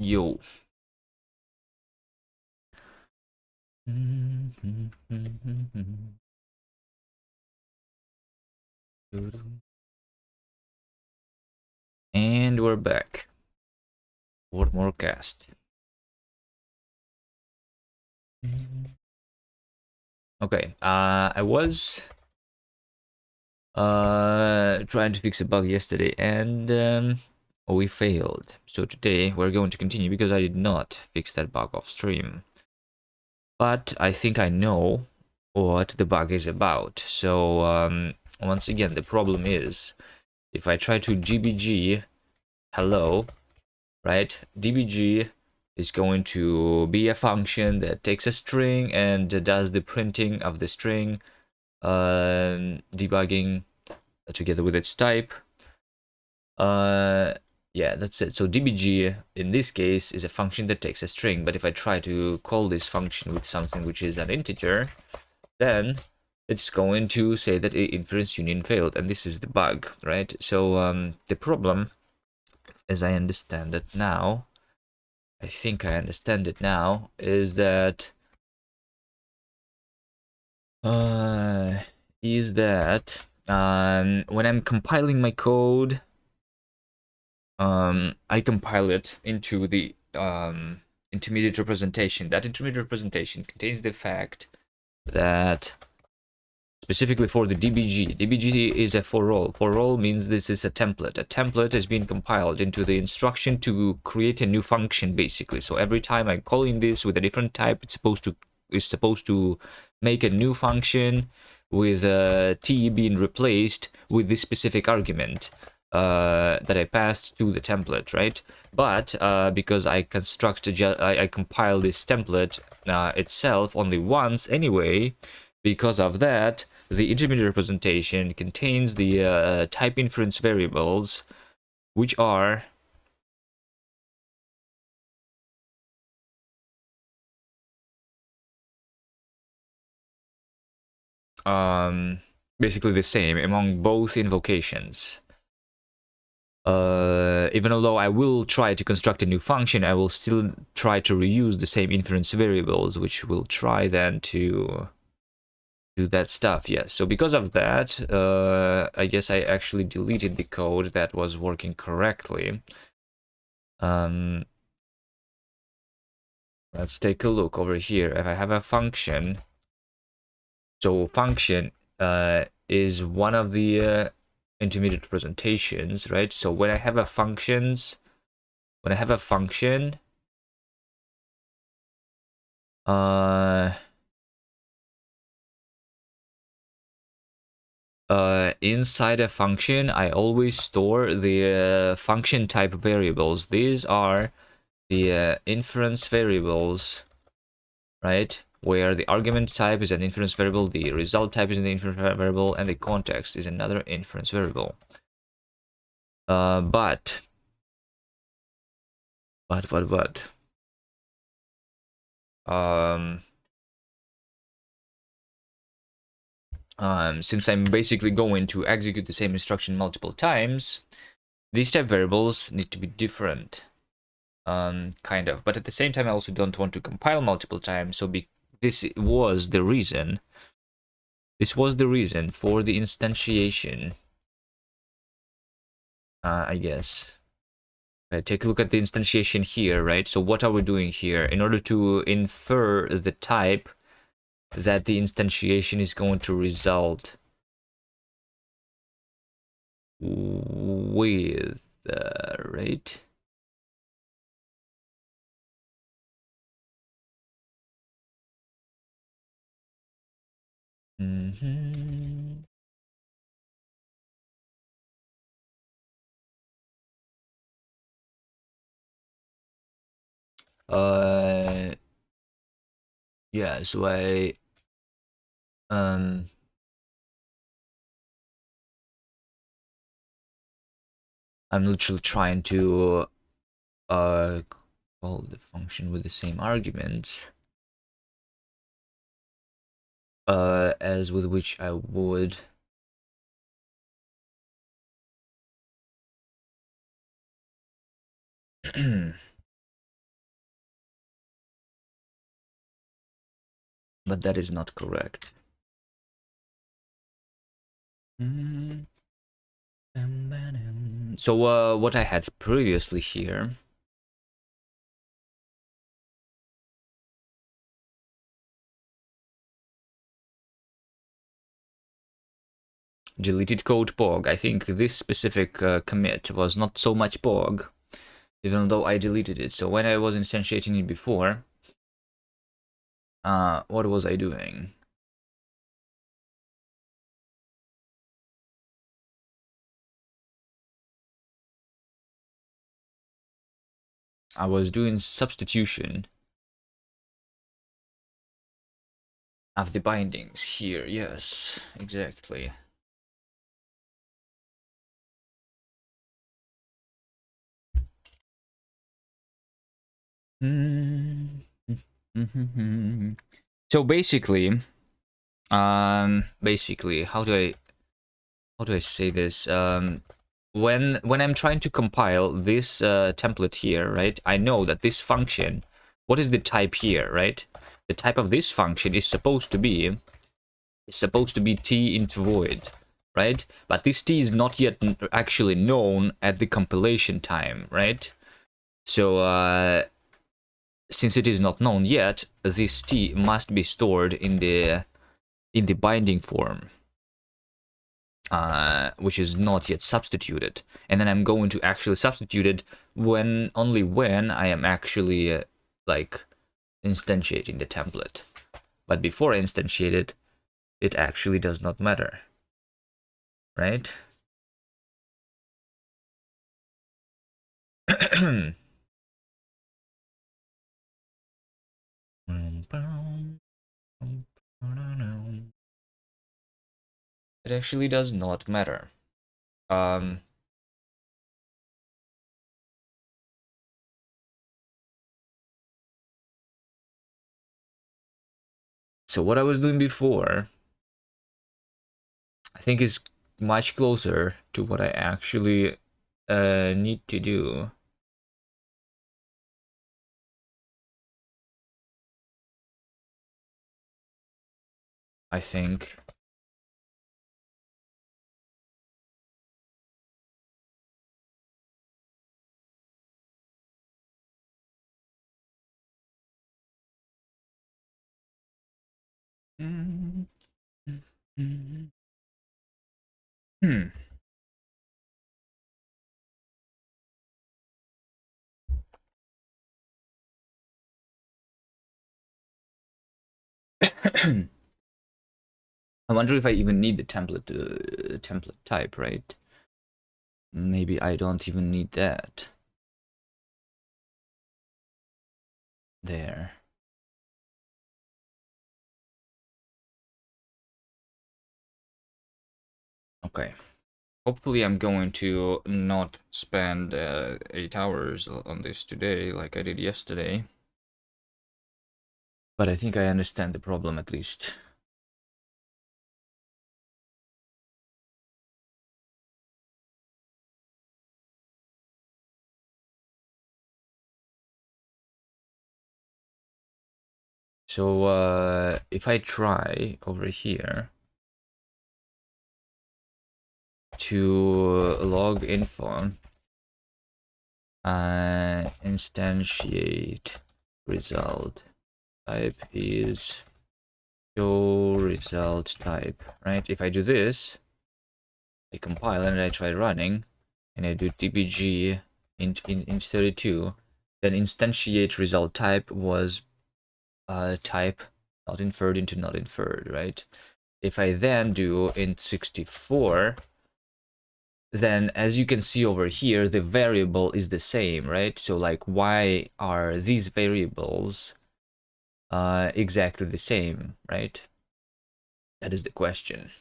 Yo. And we're back. One more cast. Okay, I was trying to fix a bug yesterday and we failed. So today we're going to continue because I did not fix that bug off stream. But I think I know what the bug is about. So once again, the problem is if I try to gbg hello, right? dbg is going to be a function that takes a string and does the printing of the string, debugging together with its type. Yeah, that's it. So dbg in this case is a function that takes a string, but if I try to call this function with something which is an integer, then it's going to say that inference union failed, and this is the bug, right? So the problem, as I understand it now, I think I understand it now, is that when I'm compiling my code, I compile it into the intermediate representation. That intermediate representation contains the fact that specifically for the dbg is a for all. For all means this is a template. A template has been compiled into the instruction to create a new function, basically. So every time I call in this with a different type, it's supposed to make a new function with t being replaced with this specific argument that I passed to the template, right? But because I compile this template itself only once anyway, because of that, the intermediate representation contains the type inference variables, which are basically the same among both invocations. Even although I will try to construct a new function, I will still try to reuse the same inference variables, which will try then to do that stuff. Yes, so because of that, I guess I actually deleted the code that was working correctly. Let's take a look over here. If I have a function, so function is one of the intermediate representations, right? So when I have a function, inside a function, I always store the function type variables. These are the inference variables, right? Where the argument type is an inference variable, the result type is an inference variable, and the context is another inference variable. But since I'm basically going to execute the same instruction multiple times, these type variables need to be different, kind of. But at the same time, I also don't want to compile multiple times. So this was the reason. This was the reason for the instantiation. I guess. Take a look at the instantiation here, right? So what are we doing here? In order to infer the type that the instantiation is going to result with, right? Yeah, so I'm literally trying to call the function with the same arguments as with which I would but that is not correct. So what I had previously here, deleted code POG. I think this specific commit was not so much POG, even though I deleted it. So when I was instantiating it before, what was I doing? I was doing substitution of the bindings here. Yes, exactly. So basically, how do I say this? When I'm trying to compile this template here, right? I know that this function, what is the type here, right? The type of this function is supposed to be t into void, right? But this t is not yet actually known at the compilation time, right? So since it is not known yet, this t must be stored in the binding form, which is not yet substituted. And then I'm going to actually substitute it only when I am actually like instantiating the template. But before I instantiate it, it actually does not matter, right? It actually does not matter. So what I was doing before, I think is much closer to what I actually need to do. I think. Hmm. I wonder if I even need the template type, right? Maybe I don't even need that. There. Okay. Hopefully I'm going to not spend 8 hours on this today like I did yesterday. But I think I understand the problem at least. So if I try over here to log info, instantiate result type is show result type, right? If I do this, I compile and I try running, and I do dbg int 32, then instantiate result type was type not inferred into not inferred, right? If I then do int 64, then as you can see over here, the variable is the same, right? So like, why are these variables exactly the same, right? That is the question.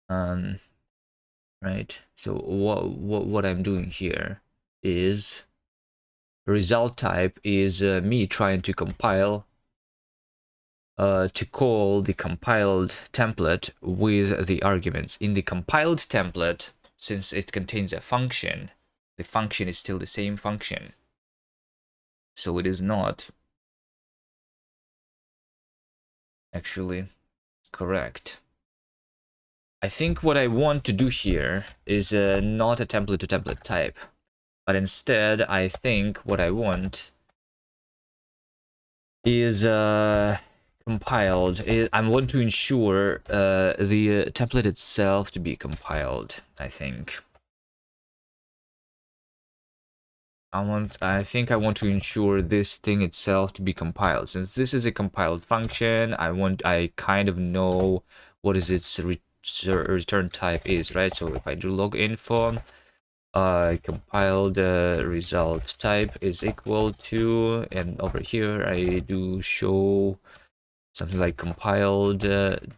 Right? So what I'm doing here is result type is me trying to compile to call the compiled template with the arguments. In the compiled template, since it contains a function, the function is still the same function. So it is not actually correct. I think what I want to do here is not a template to template type, but instead I think what I want is compiled. I want to ensure the template itself to be compiled, I think. I think I want to ensure this thing itself to be compiled. Since this is a compiled function, I kind of know what is its return type is, right? So if I do log info, compiled result type is equal to, and over here I do show something like compiled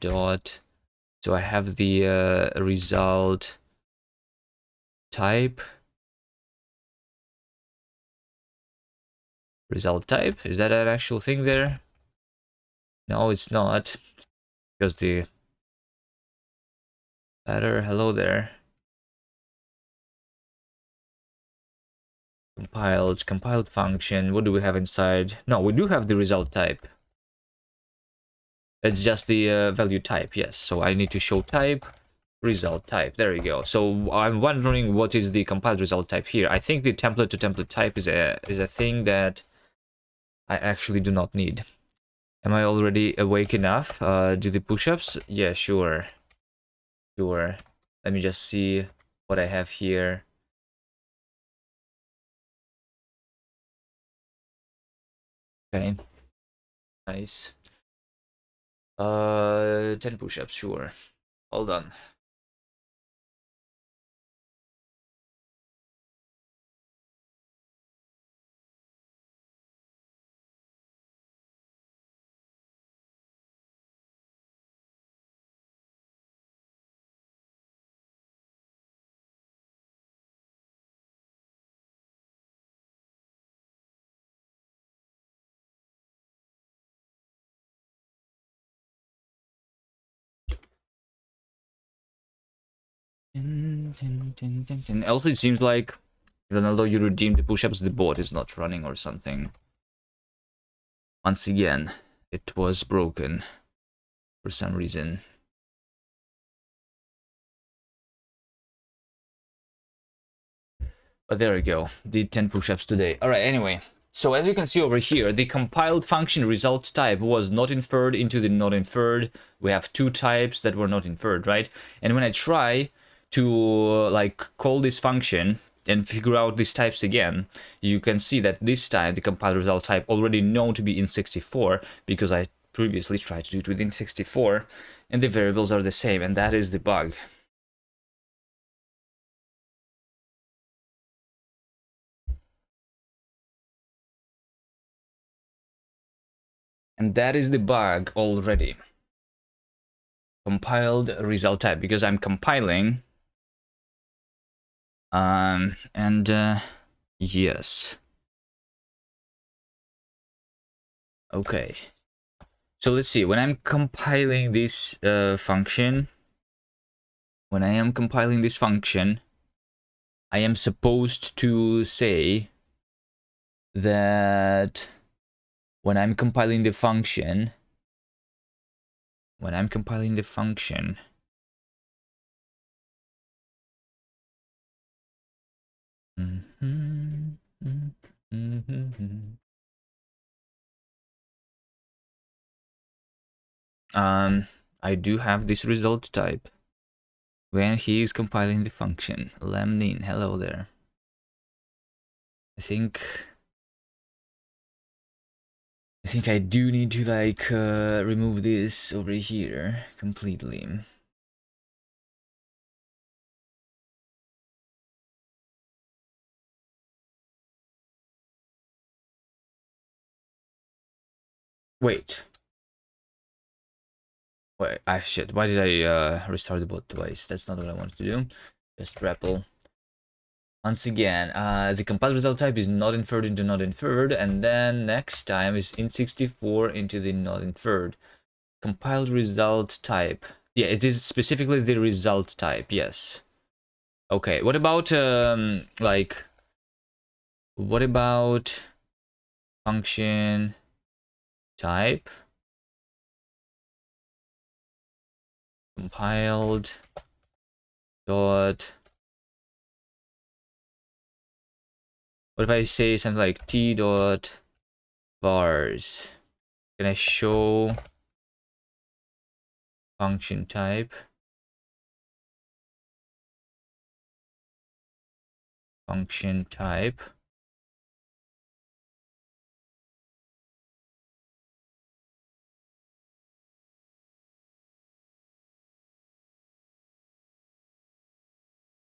dot. So I have the result type. Result type, is that an actual thing there? No, it's not, because the header, hello there. Compiled function, what do we have inside? No, we do have the result type. It's just the value type, yes. So I need to show type, result type, there we go. So I'm wondering what is the compiled result type here. I think the template to template type is a thing that I actually do not need. Am I already awake enough? Do the push-ups? Yeah, sure. Sure. Let me just see what I have here. Okay. Nice. 10 push-ups, sure. All done. Also, it seems like even although you redeemed the push-ups, the board is not running or something. Once again, it was broken for some reason. But there we go. Did 10 push-ups today. Alright, anyway. So as you can see over here, the compiled function result type was not inferred into the not inferred. We have two types that were not inferred, right? And when I try to like call this function and figure out these types again, you can see that this time the compiled result type already known to be in 64 because I previously tried to do it within 64 and the variables are the same, and that is the bug. And that is the bug already. Compiled result type, because I'm compiling. Yes. Okay. So let's see, when I'm compiling this function, I am supposed to say that when I'm compiling the function, I do have this result type when he is compiling the function. Lamnin, hello there. I think I do need to like remove this over here completely. Wait, shit, why did I restart the bot twice? That's not what I wanted to do. Just REPL. Once again, the compiled result type is not inferred into not inferred, and then next time is in64 into the not inferred. Compiled result type. Yeah, it is specifically the result type, yes. Okay, what about, what about function type? compiled dot, what if I say something like t dot vars? Can I show function type? Function type.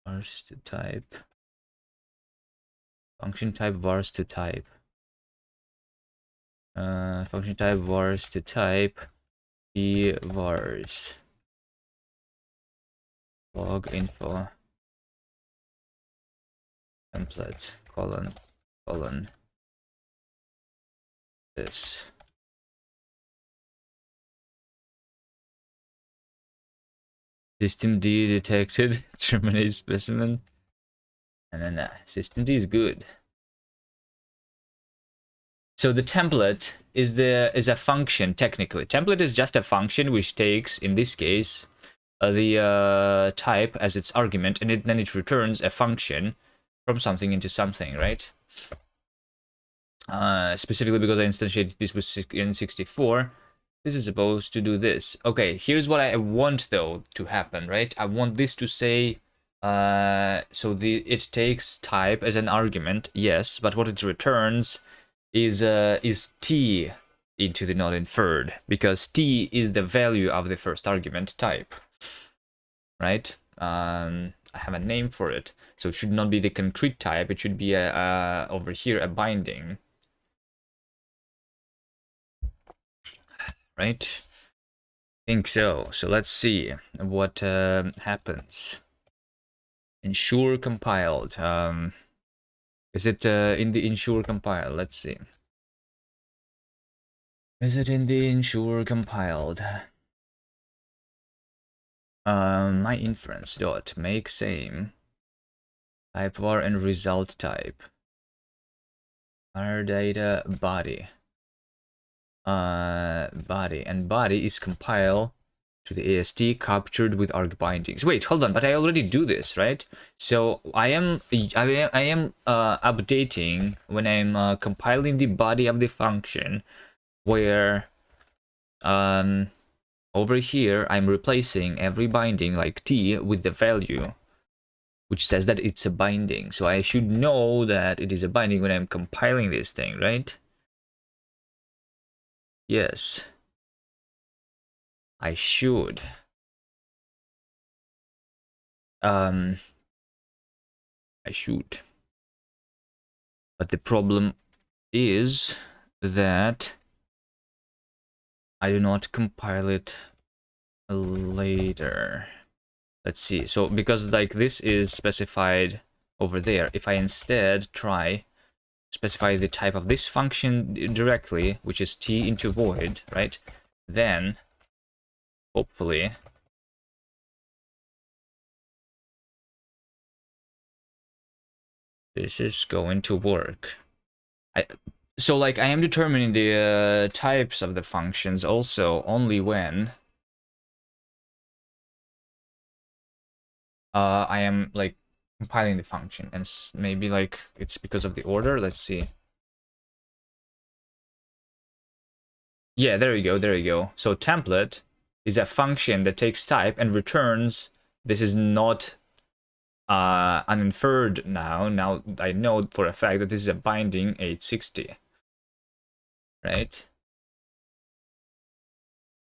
Vars to type. Function type vars to type. Function type vars to type. T vars. Log info. Template colon this. System D detected. Terminate specimen. And then system D is good. So the template is a function technically. Template is just a function which takes, in this case, the type as its argument, and then it returns a function from something into something, right? Specifically because I instantiated this with N64, this is supposed to do this. Okay, here's what I want though to happen, right? I want this to say, so it takes type as an argument, yes, but what it returns is t into the not inferred, because t is the value of the first argument type, right? I have a name for it, so it should not be the concrete type. It should be over here a binding, right? I think so. So let's see what happens. Ensure compiled. Is it in the ensure compile? Let's see. Is it in the ensure compiled? My inference dot make same type var and result type. Our data body. Body, and body is compile to the AST captured with arg bindings. Wait, hold on, but I already do this, right? So I am updating when I'm compiling the body of the function, where over here I'm replacing every binding like t with the value which says that it's a binding. So I should know that it is a binding when I'm compiling this thing, right? Yes, I should. I should. But the problem is that I do not compile it later. Let's see. So because like this is specified over there, if I instead try specify the type of this function directly, which is t into void, right? Then hopefully this is going to work. So like I am determining the types of the functions also only when I am like compiling the function, and maybe like it's because of the order. Let's see. Yeah, there you go, there you go. So template is a function that takes type and returns. This is not uninferred now. Now I know for a fact that this is a binding 860, right?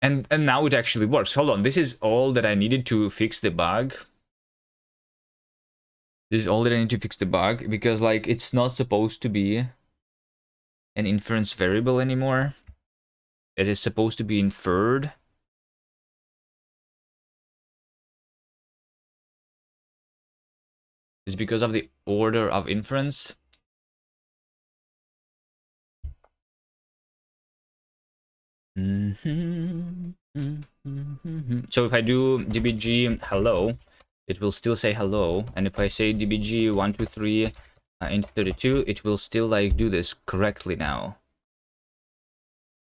And now it actually works. Hold on, this is all that I needed to fix the bug. This is all that I need to fix the bug, because like it's not supposed to be an inference variable anymore. It is supposed to be inferred. It's because of the order of inference. So if I do dbg hello, it will still say hello, and if I say dbg 123 into 32, it will still like do this correctly now.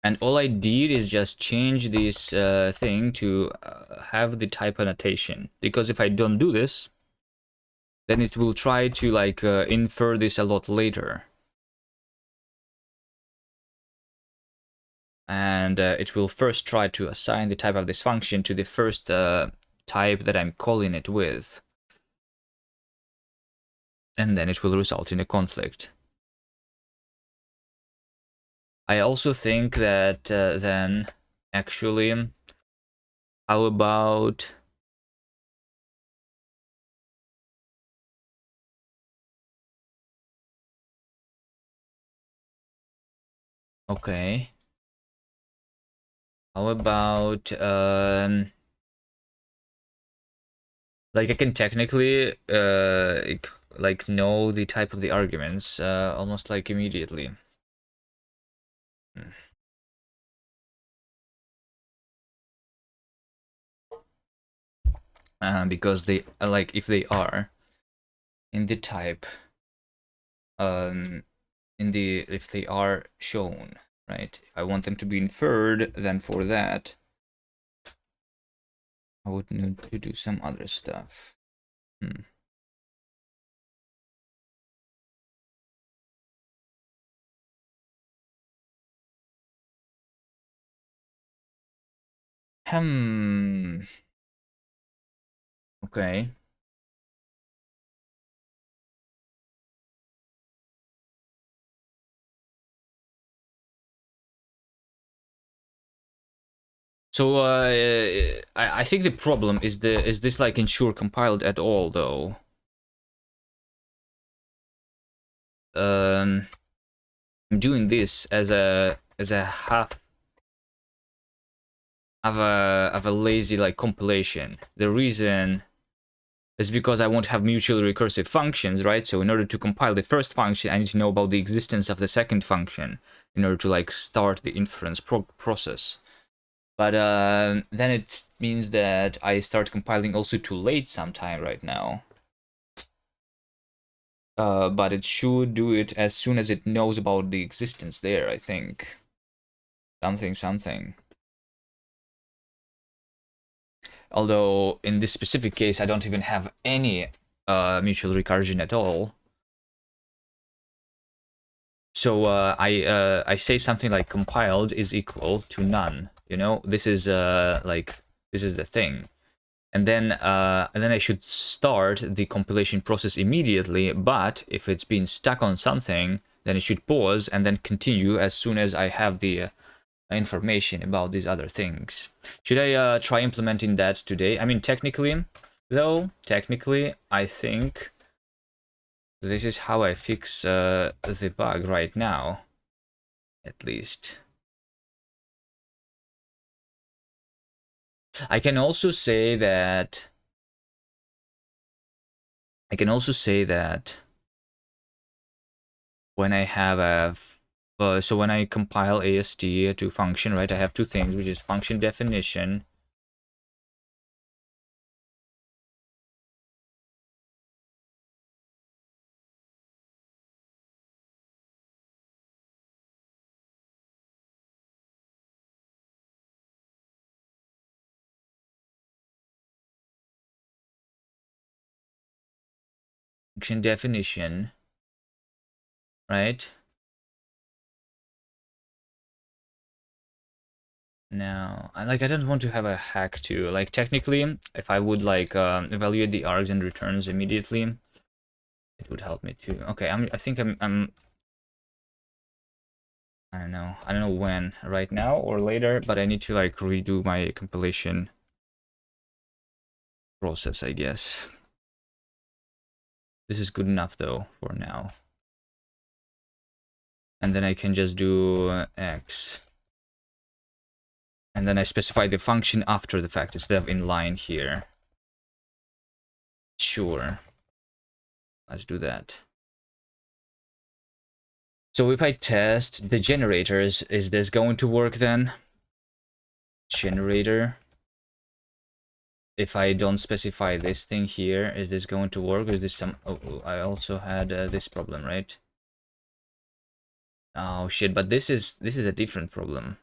And all I did is just change this thing to have the type annotation, because if I don't do this, then it will try to like infer this a lot later. And it will first try to assign the type of this function to the first type that I'm calling it with. And then it will result in a conflict. I also think that then, actually, how about... Okay. How about... like I can technically like know the type of the arguments almost like immediately. Because they like, if they are in the type, if they are shown, right? If I want them to be inferred, then for that I would need to do some other stuff. Okay. So I think the problem is this like ensure compiled at all though. I'm doing this as a half of a lazy like compilation. The reason is because I won't have mutually recursive functions, right? So in order to compile the first function, I need to know about the existence of the second function in order to like start the inference process. But then it means that I start compiling also too late sometime right now. But it should do it as soon as it knows about the existence there, I think. Something. Although in this specific case, I don't even have any mutual recursion at all. So I say something like compiled is equal to none. You know, this is this is the thing. And then I should start the compilation process immediately. But if it's been stuck on something, then it should pause and then continue as soon as I have the information about these other things. Should I try implementing that today? I mean, technically, I think this is how I fix the bug right now, at least. I can also say that when I have a so when I compile AST to function, right, I have two things, which is function definition right? Now, I don't want to have a hack to, like, technically, if I would like evaluate the args and returns immediately, it would help me too. Okay, I think I'm I don't know when, right now or later, but I need to like redo my compilation process, I guess. This is good enough though for now. And then I can just do X. And then I specify the function after the fact instead of in line here. Sure. Let's do that. So if I test the generators, is this going to work then? Generator. If I don't specify this thing here, is this going to work? Or is this some... Oh, I also had this problem, right? Oh shit, but this is a different problem.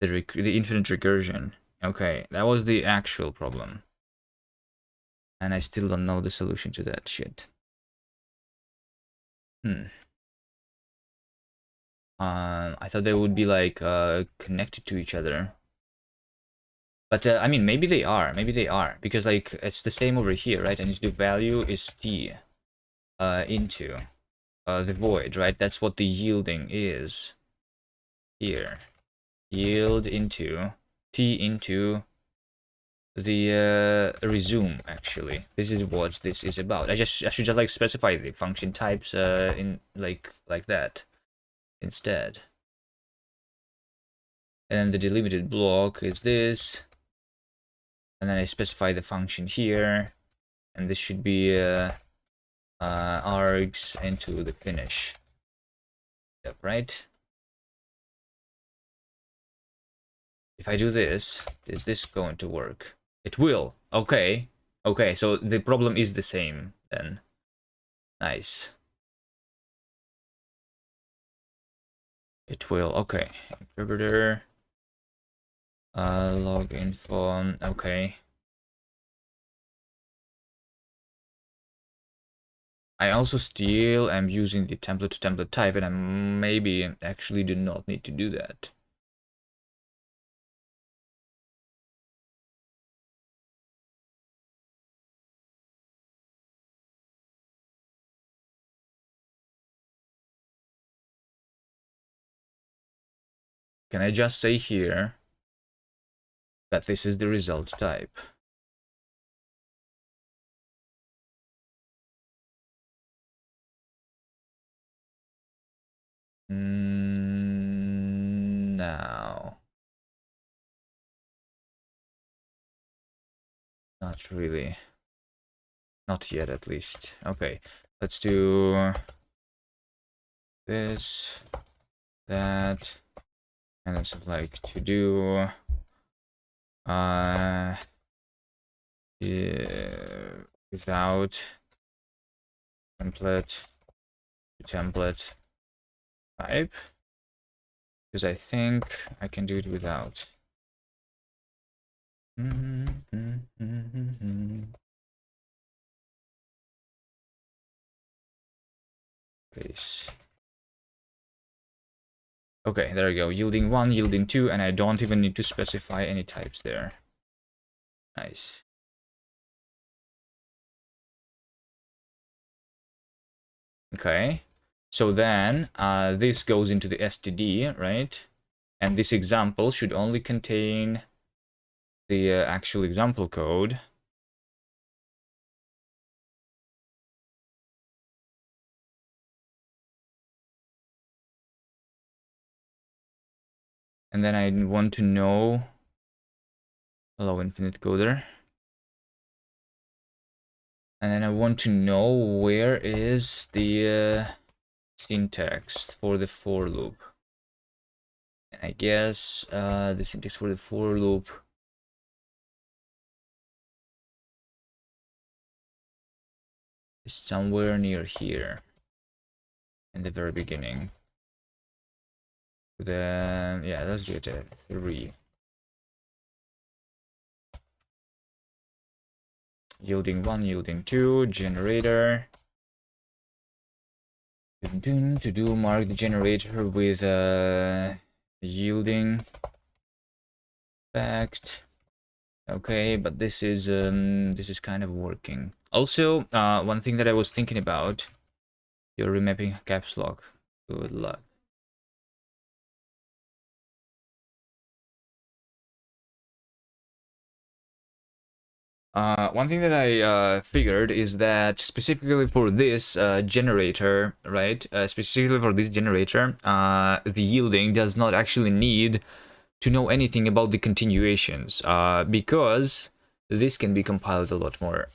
the infinite recursion. Okay, that was the actual problem. And I still don't know the solution to that shit. I thought they would be like connected to each other. But I mean, maybe they are. Maybe they are. Because like it's the same over here, right? And the value is t into the void, right? That's what the yielding is here. Yield into t into the resume. Actually, this is what this is about. I should just like specify the function types in like that instead. And the delimited block is this, and then I specify the function here, and this should be args into the finish. Yep, right? If I do this, is this going to work? It will. Okay. Okay, so the problem is the same then. Nice. It will. Okay. Interpreter. Log info. Okay. I also still am using the template to template type, and I maybe actually do not need to do that. Can I just say here that this is the result type? No. Not really. Not yet, at least. Okay, let's do this, that, and then something like to do without template to template type, because I think I can do it without. Place. Okay, there we go. Yielding 1, yielding 2, and I don't even need to specify any types there. Nice. Okay, so then this goes into the std, right? And this example should only contain the actual example code. And then I want to know, hello infinite coder. And then I want to know where is the syntax for the for loop. And I guess the syntax for the for loop is somewhere near here in the very beginning. Yeah, let's do it at 3. Yielding 1, yielding 2, generator. To do mark the generator with yielding fact. Okay, but this is kind of working. Also, one thing that I was thinking about, you're remapping caps lock. Good luck. One thing that I figured is that specifically for this generator, right? Specifically for this generator, the yielding does not actually need to know anything about the continuations, because this can be compiled a lot more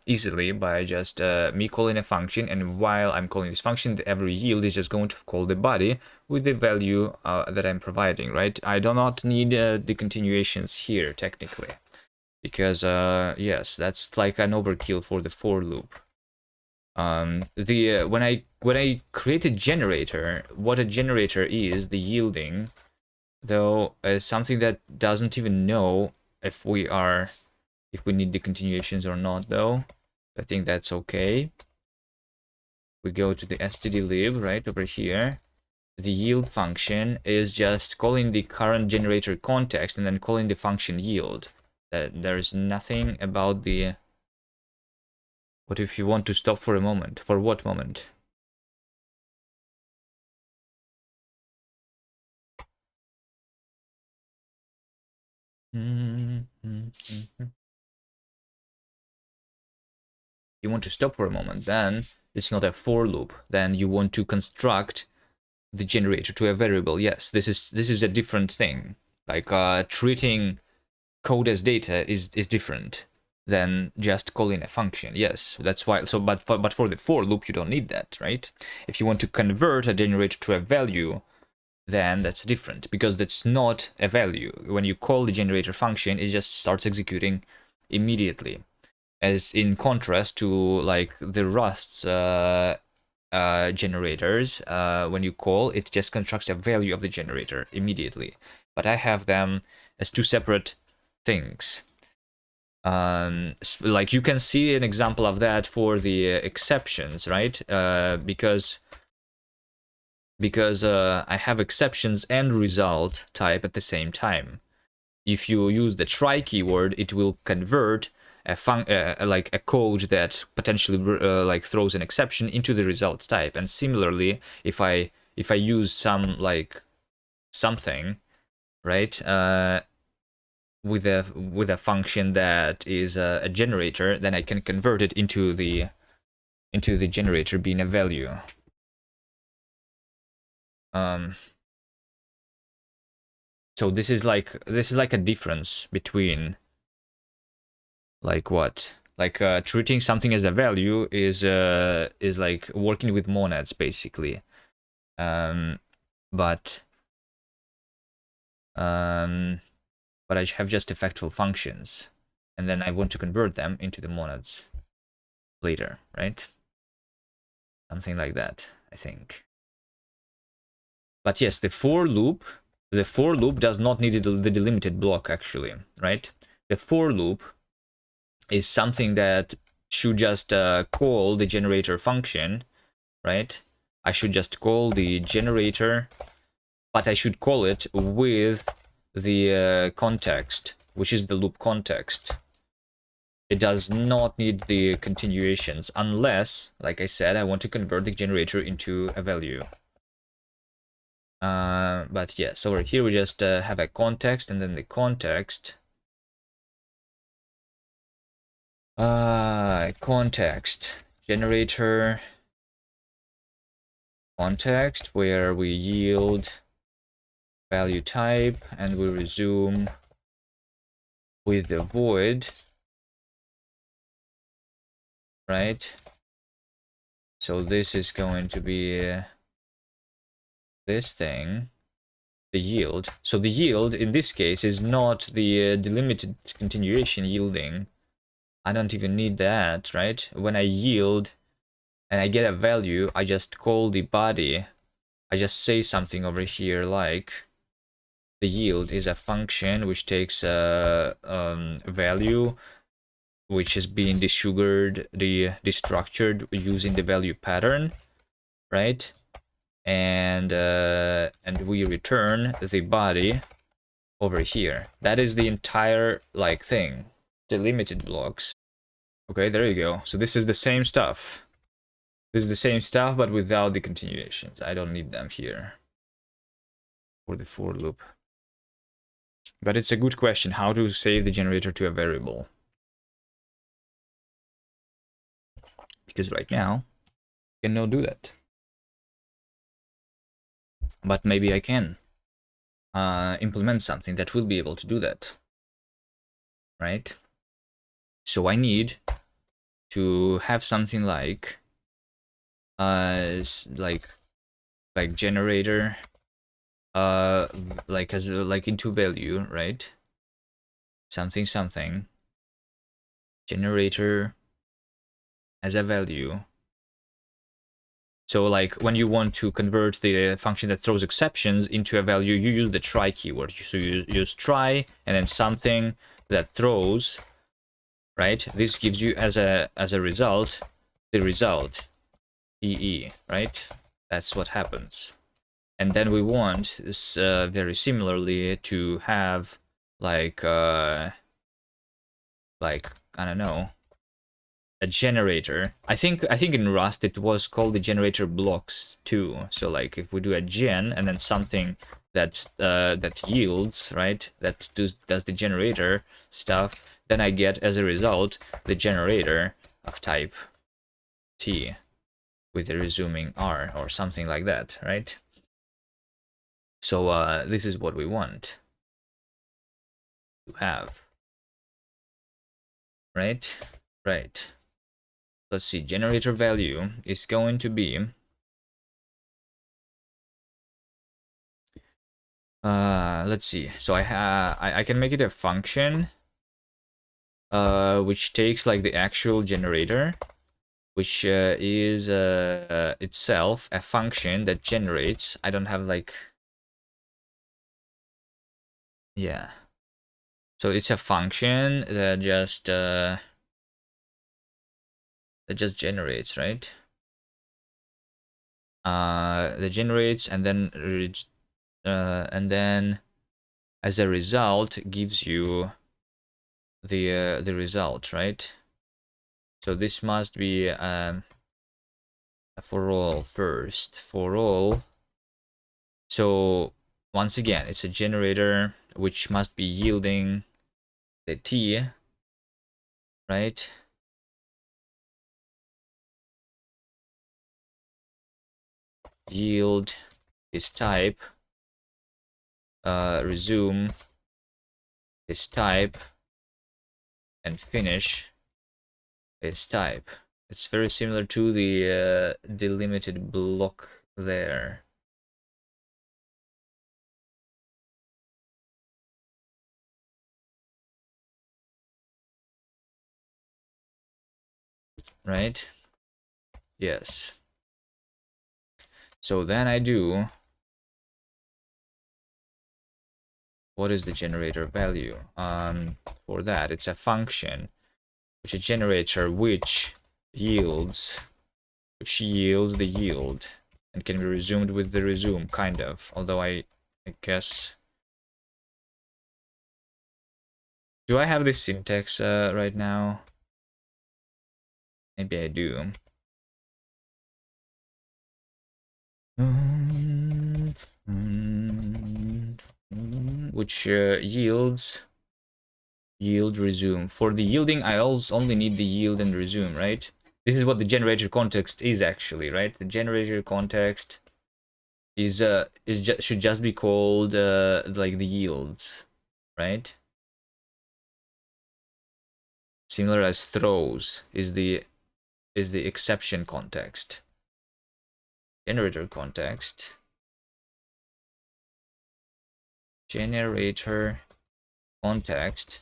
easily by just me calling a function, and while I'm calling this function, every yield is just going to call the body with the value that I'm providing, right? I do not need the continuations here technically, because yes, that's like an overkill for the for loop. When I create a generator, what a generator is, the yielding, though, is something that doesn't even know if we need the continuations or not, though. I think that's okay. We go to the stdlib right over here. The yield function is just calling the current generator context and then calling the function yield. There's nothing about the... What if you want to stop for a moment? For what moment? You want to stop for a moment, then it's not a for loop. Then you want to construct the generator to a variable. Yes, this is a different thing. Like treating code as data is different than just calling a function. Yes, that's why. So, but for the for loop, you don't need that, right? If you want to convert a generator to a value, then that's different, because that's not a value. When you call the generator function, it just starts executing immediately. As in contrast to like the Rust's generators, when you call, it just constructs a value of the generator immediately. But I have them as two separate things. Like you can see an example of that for the exceptions, right? Because I have exceptions and result type at the same time. If you use the try keyword, it will convert like a code that potentially like throws an exception into the result type. And similarly, if I use some like something, right, with a function that is a generator, then I can convert it into the generator being a value. So this is like a difference between like what? Like treating something as a value is like working with monads basically. But I have just effectful functions, and then I want to convert them into the monads later, right? Something like that, I think. But yes, the for loop does not need the delimited block actually, right? The for loop is something that should just call the generator function, right? I should just call the generator, but I should call it with the context, which is the loop context. It does not need the continuations unless, like I said, I want to convert the generator into a value. But yes, over here we just have a context, and then the context. Context generator context, where we yield value type, and we resume with the void, right? So this is going to be this thing, the yield. So the yield in this case is not the delimited continuation yielding. I don't even need that, right? When I yield and I get a value, I just call the body. I just say something over here like the yield is a function which takes a value which is being desugared, destructured using the value pattern, right? And we return the body over here. That is the entire like thing, delimited blocks. Okay, there you go. So this is the same stuff. This is the same stuff, but without the continuations. I don't need them here for the for loop. But it's a good question, how to save the generator to a variable. Because right now, I cannot do that. But maybe I can implement something that will be able to do that. Right? So I need to have something like generator like as like into value, right? Something generator as a value. So like when you want to convert the function that throws exceptions into a value, you use the try keyword. So you use try and then something that throws, right? This gives you as a result the result EE, right? That's what happens. And then we want this very similarly to have like I don't know, a generator. I think in Rust it was called the generator blocks too. So like if we do a gen and then something that that yields, right, that does the generator stuff, then I get as a result the generator of type T with the resuming R or something like that, right? So this is what we want to have, right? Right. Let's see, generator value is going to be let's see. So I can make it a function which takes like the actual generator, which is itself a function that generates. I don't have like, yeah. So it's a function that just generates, right? That generates and then as a result gives you the result, right? So this must be a for all first. For all. So once again, it's a generator which must be yielding the T, right? Yield is type, resume is type, and finish is type. It's very similar to the delimited block there. Right? Yes. So then I do, what is the generator value? For that, it's a function, which is a generator which yields the yield and can be resumed with the resume, kind of. Although I guess, do I have this syntax right now? Maybe I do. Which yield resume. For the yielding, I also only need the yield and resume, right? This is what the generator context is actually, right? The generator context is should just be called like the yields, right? Similar as throws is the exception context. Generator context. Generator context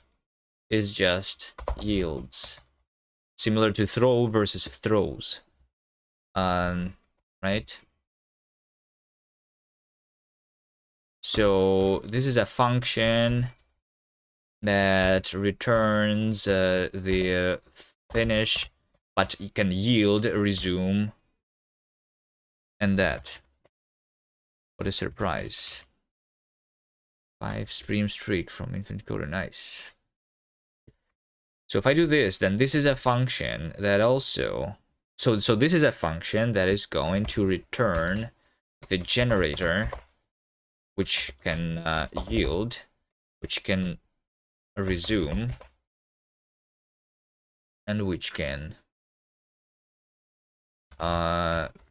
is just yields. Similar to throw versus throws. Right? So this is a function that returns the finish, but it can yield resume, and that. What a surprise. 5 stream streak from Infinite Coder, nice. So if I do this, then this is a function that also, so this is a function that is going to return the generator, which can yield, which can resume, and which can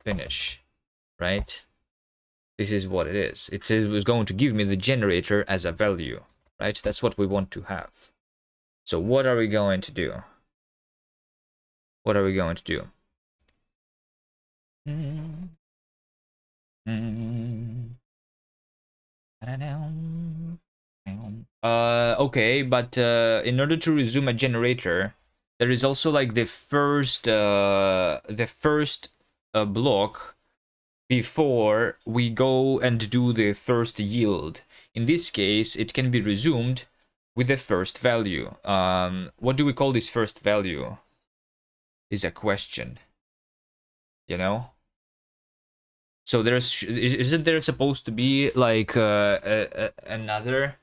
finish, right? This is what it is. It was going to give me the generator as a value, right? That's what we want to have. So what are we going to do? What are we going to do? Okay, but in order to resume a generator, there is also like the first block before we go and do the first yield. In this case, it can be resumed with the first value. What do we call this first value? Is a question. You know? So isn't there supposed to be like another?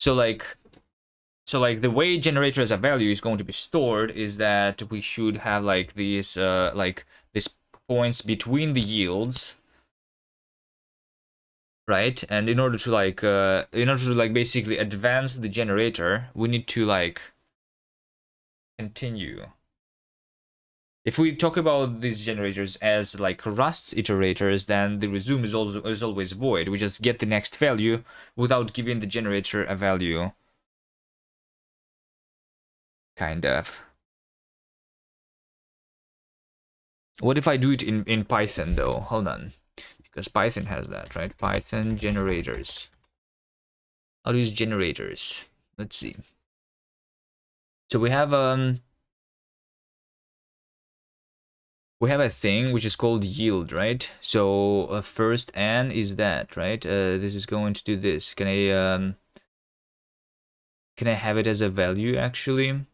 So like the way generator as a value is going to be stored is that we should have like these points between the yields, right? And in order to basically advance the generator, we need to like continue. If we talk about these generators as like Rust's iterators, then the resume is always void. We just get the next value without giving the generator a value. Kind of. What if I do it in Python though? Hold on. Because Python has that, right? Python generators. I'll use generators. Let's see. So we have a thing which is called yield, right? So first n is that, right? This is going to do this. Can I have it as a value actually?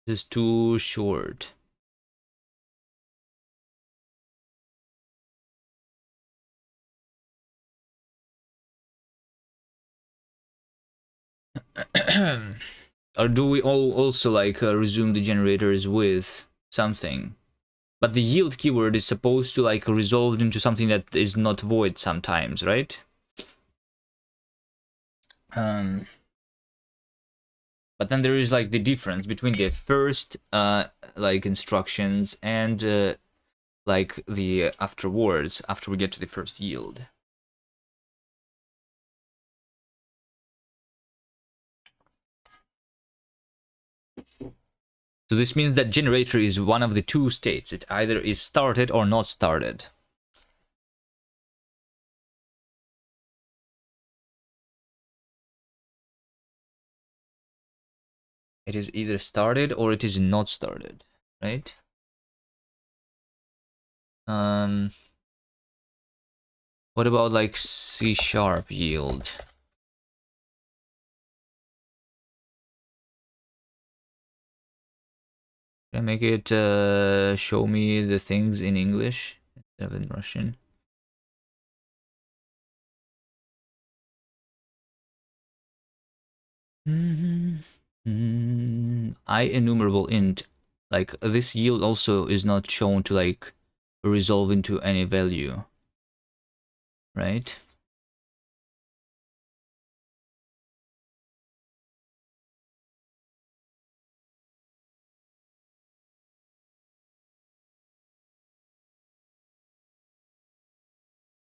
This is too short. Or do we also like resume the generators with something? But the yield keyword is supposed to like resolve into something that is not void sometimes, right? But then there is like the difference between the first like instructions and like the afterwards, after we get to the first yield. So this means that generator is one of the two states. It either is started or not started. It is either started or it is not started, right? What about like C# yield? Can I make it show me the things in English instead of in Russian? I enumerable int, like this yield also is not shown to like resolve into any value, right?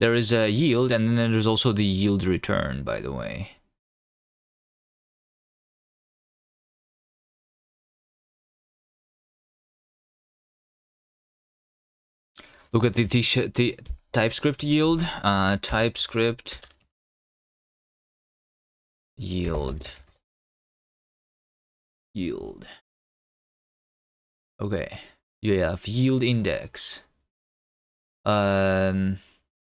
There is a yield, and then there's also the yield return, by the way. Look at the TypeScript yield. TypeScript yield. Okay. You have yield index.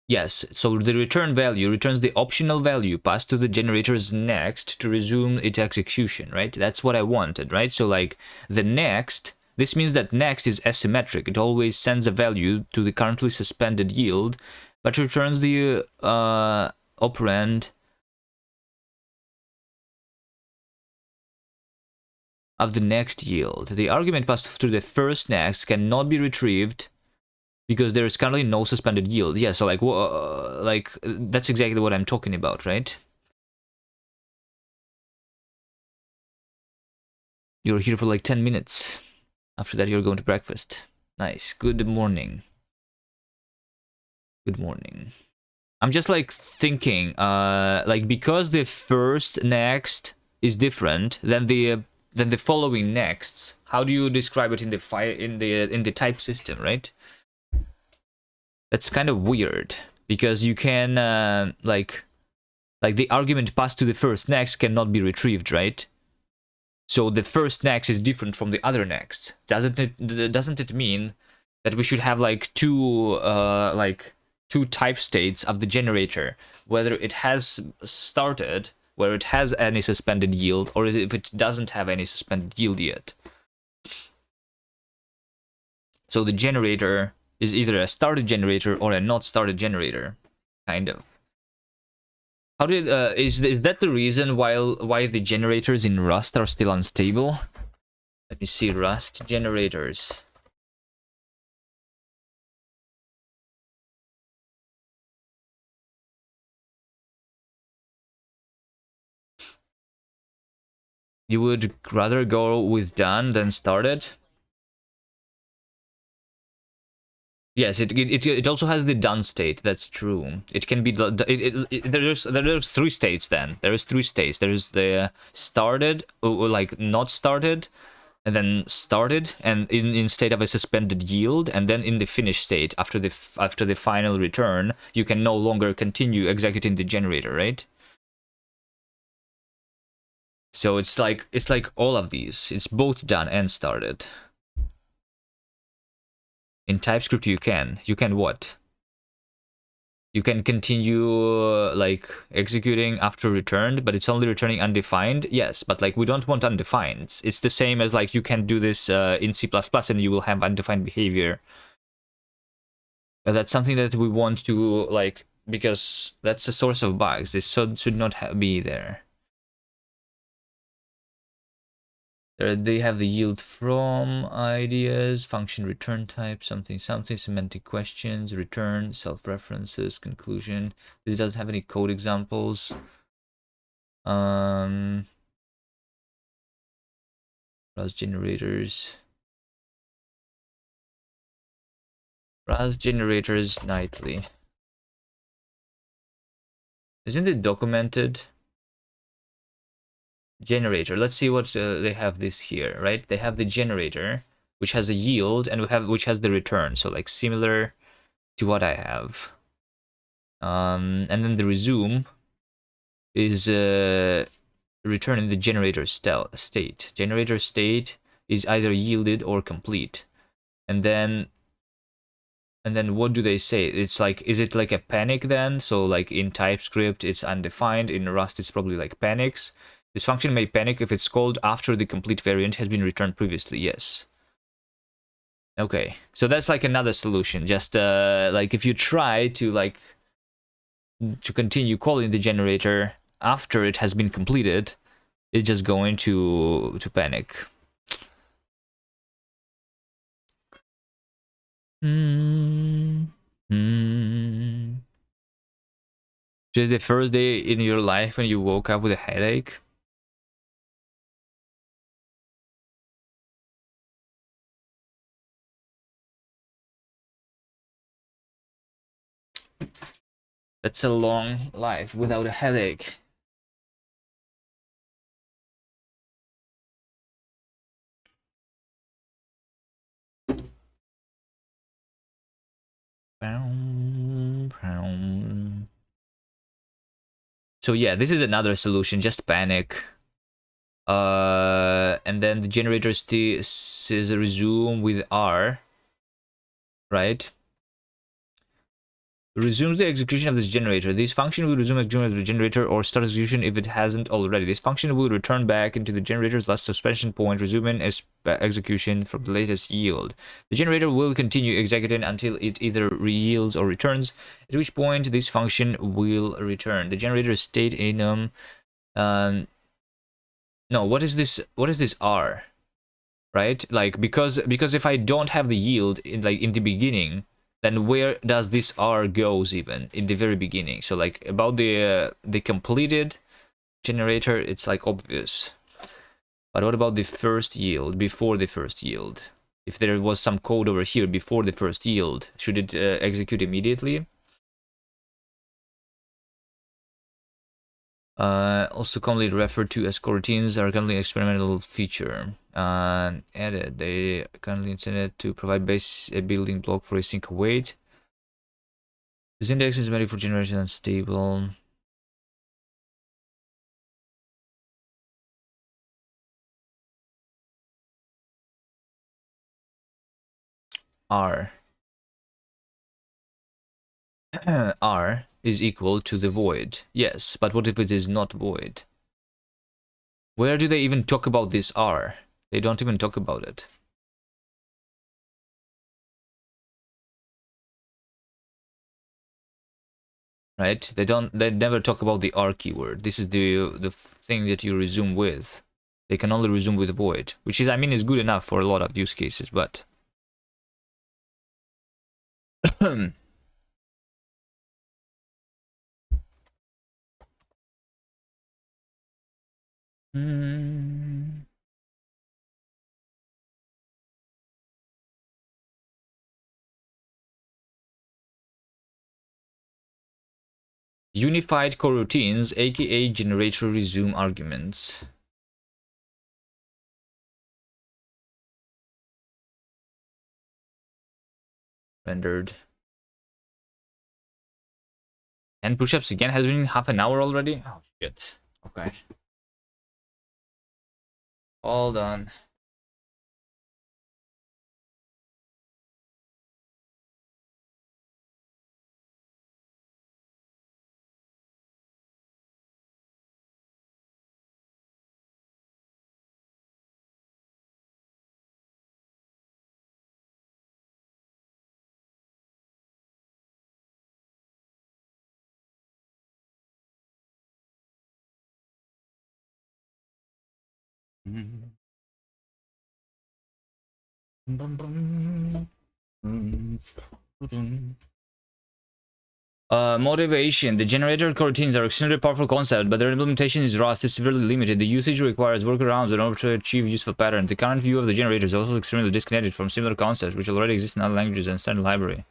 Yes, so the return value returns the optional value passed to the generator's next to resume its execution, right? That's what I wanted, right? So like the next, this means that next is asymmetric. It always sends a value to the currently suspended yield, but returns the operand of the next yield. The argument passed through the first next cannot be retrieved because there is currently no suspended yield. Yeah, so like that's exactly what I'm talking about, right? You're here for like 10 minutes. After that, you're going to breakfast. Nice. Good morning. Good morning. I'm just like thinking, like because the first next is different than the following nexts. How do you describe it in the type system, right? That's kind of weird because you can like the argument passed to the first next cannot be retrieved, right? So the first next is different from the other next. Doesn't it mean that we should have like two type states of the generator, whether it has started, where it has any suspended yield, or if it doesn't have any suspended yield yet. So the generator is either a started generator or a not started generator, kind of. How did is that the reason why the generators in Rust are still unstable? Let me see, Rust generators. You would rather go with done than started? Yes, it also has the done state. That's true. It can be there's three states then. There is three states. There is the started, or like not started, and then started, and in state of a suspended yield, and then in the finished state after the final return, you can no longer continue executing the generator, right? So it's like all of these. It's both done and started. In TypeScript, you can what? You can continue like executing after returned, but it's only returning undefined. Yes, but like we don't want undefined. It's the same as like you can do this in C++ and you will have undefined behavior. That's something that we want to like, because that's the source of bugs. This should not be there. They have the yield from ideas, function return type, something, semantic questions, return, self-references, conclusion. This doesn't have any code examples. Rust generators. Rust generators nightly. Isn't it documented? Generator. Let's see what they have this here, right? They have the generator, which has a yield, and which has the return. So like similar to what I have. And then the resume is returning the generator state. Generator state is either yielded or complete. And then what do they say? It's like, is it like a panic then? So like in TypeScript, it's undefined. In Rust, it's probably like panics. This function may panic if it's called after the complete variant has been returned previously. Yes. Okay, so that's like another solution. Just like if you try to like to continue calling the generator after it has been completed, it's just going to panic. Just the first day in your life when you woke up with a headache? That's a long life without a headache. So yeah, this is another solution, just panic. And then the generator says resume with R, right? Resumes the execution of this generator. This function will resume execution of the generator or start execution if it hasn't already. This function will return back into the generator's last suspension point, resuming its execution from the latest yield. The generator will continue executing until it either yields or returns, at which point this function will return. The generator state enum. No, what is this? What is this R? Right? Like because if I don't have the yield in the beginning, then where does this R goes even in the very beginning? So like about the completed generator, it's like obvious. But what about the first yield, before the first yield? If there was some code over here before the first yield, should it execute immediately? Also commonly referred to as coroutines are currently an experimental feature. Added, they currently intended to provide a building block for async await. This index is ready for generation and stable. R. R is equal to the void. Yes, but what if it is not void? Where do they even talk about this R? They don't even talk about it. Right? They never talk about the R keyword. This is the thing that you resume with. They can only resume with void, which is, I mean, is good enough for a lot of use cases, but Unified coroutines, aka generator resume arguments. Rendered. 10 push-ups again? Has been half an hour already? Oh shit. Okay. All done. Motivation. The generator coroutines are extremely powerful concept, but their implementation is Rust is severely limited. The usage requires workarounds in order to achieve useful patterns. The current view of the generator is also extremely disconnected from similar concepts which already exist in other languages and standard library.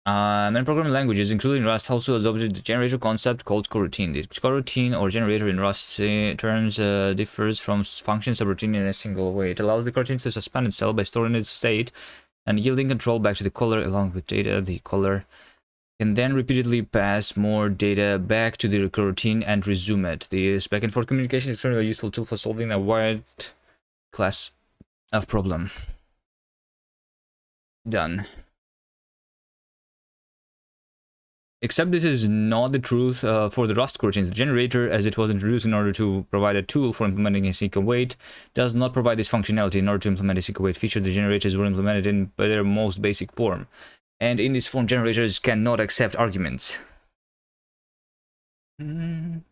Many programming languages, including Rust, also adopted the generator concept called coroutine. The coroutine or generator in Rust terms differs from function subroutine in a single way. It allows the coroutine to suspend itself by storing its state and yielding control back to the caller along with data. The caller can then repeatedly pass more data back to the coroutine and resume it. This back and forth communication is extremely useful tool for solving a wide class of problem. Done. Except this is not the truth for the Rust coroutines. The generator, as it was introduced in order to provide a tool for implementing a seek await, does not provide this functionality. In order to implement a seek await feature, the generators were implemented in their most basic form. And in this form, generators cannot accept arguments. But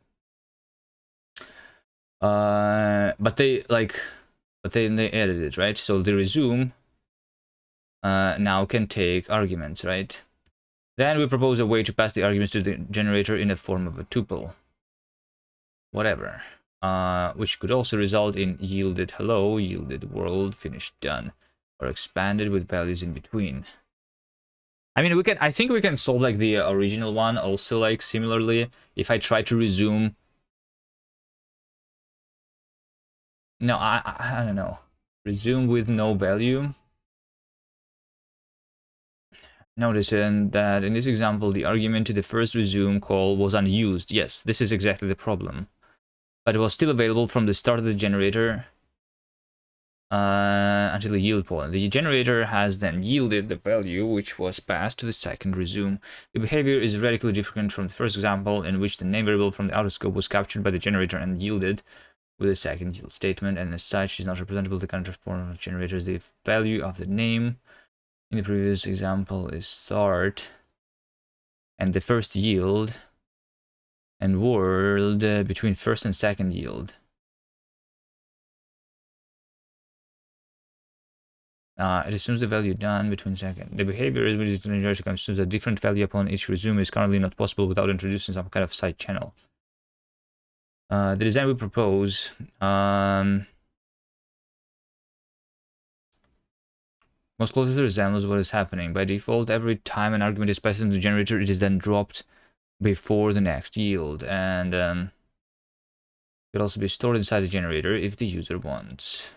they added it, right? So the resume now can take arguments, right? Then we propose a way to pass the arguments to the generator in the form of a tuple. Whatever. Which could also result in yielded hello, yielded world, finished done, or expanded with values in between. I mean, I think we can solve like the original one also, like similarly. If I try to resume. No, I don't know. Resume with no value. Notice that in this example, the argument to the first resume call was unused. Yes, this is exactly the problem. But it was still available from the start of the generator until the yield point. The generator has then yielded the value which was passed to the second resume. The behavior is radically different from the first example, in which the name variable from the outer scope was captured by the generator and yielded with a second yield statement, and as such is not representable to counter form of generators. The value of the name in the previous example is start, and the first yield, and world between first and second yield. It assumes the value done between second. The behavior is which the generator assumes a different value upon each resume is currently not possible without introducing some kind of side channel. The design we propose most closely resembles what is happening. By default, every time an argument is passed into the generator, it is then dropped before the next yield, and it could also be stored inside the generator if the user wants.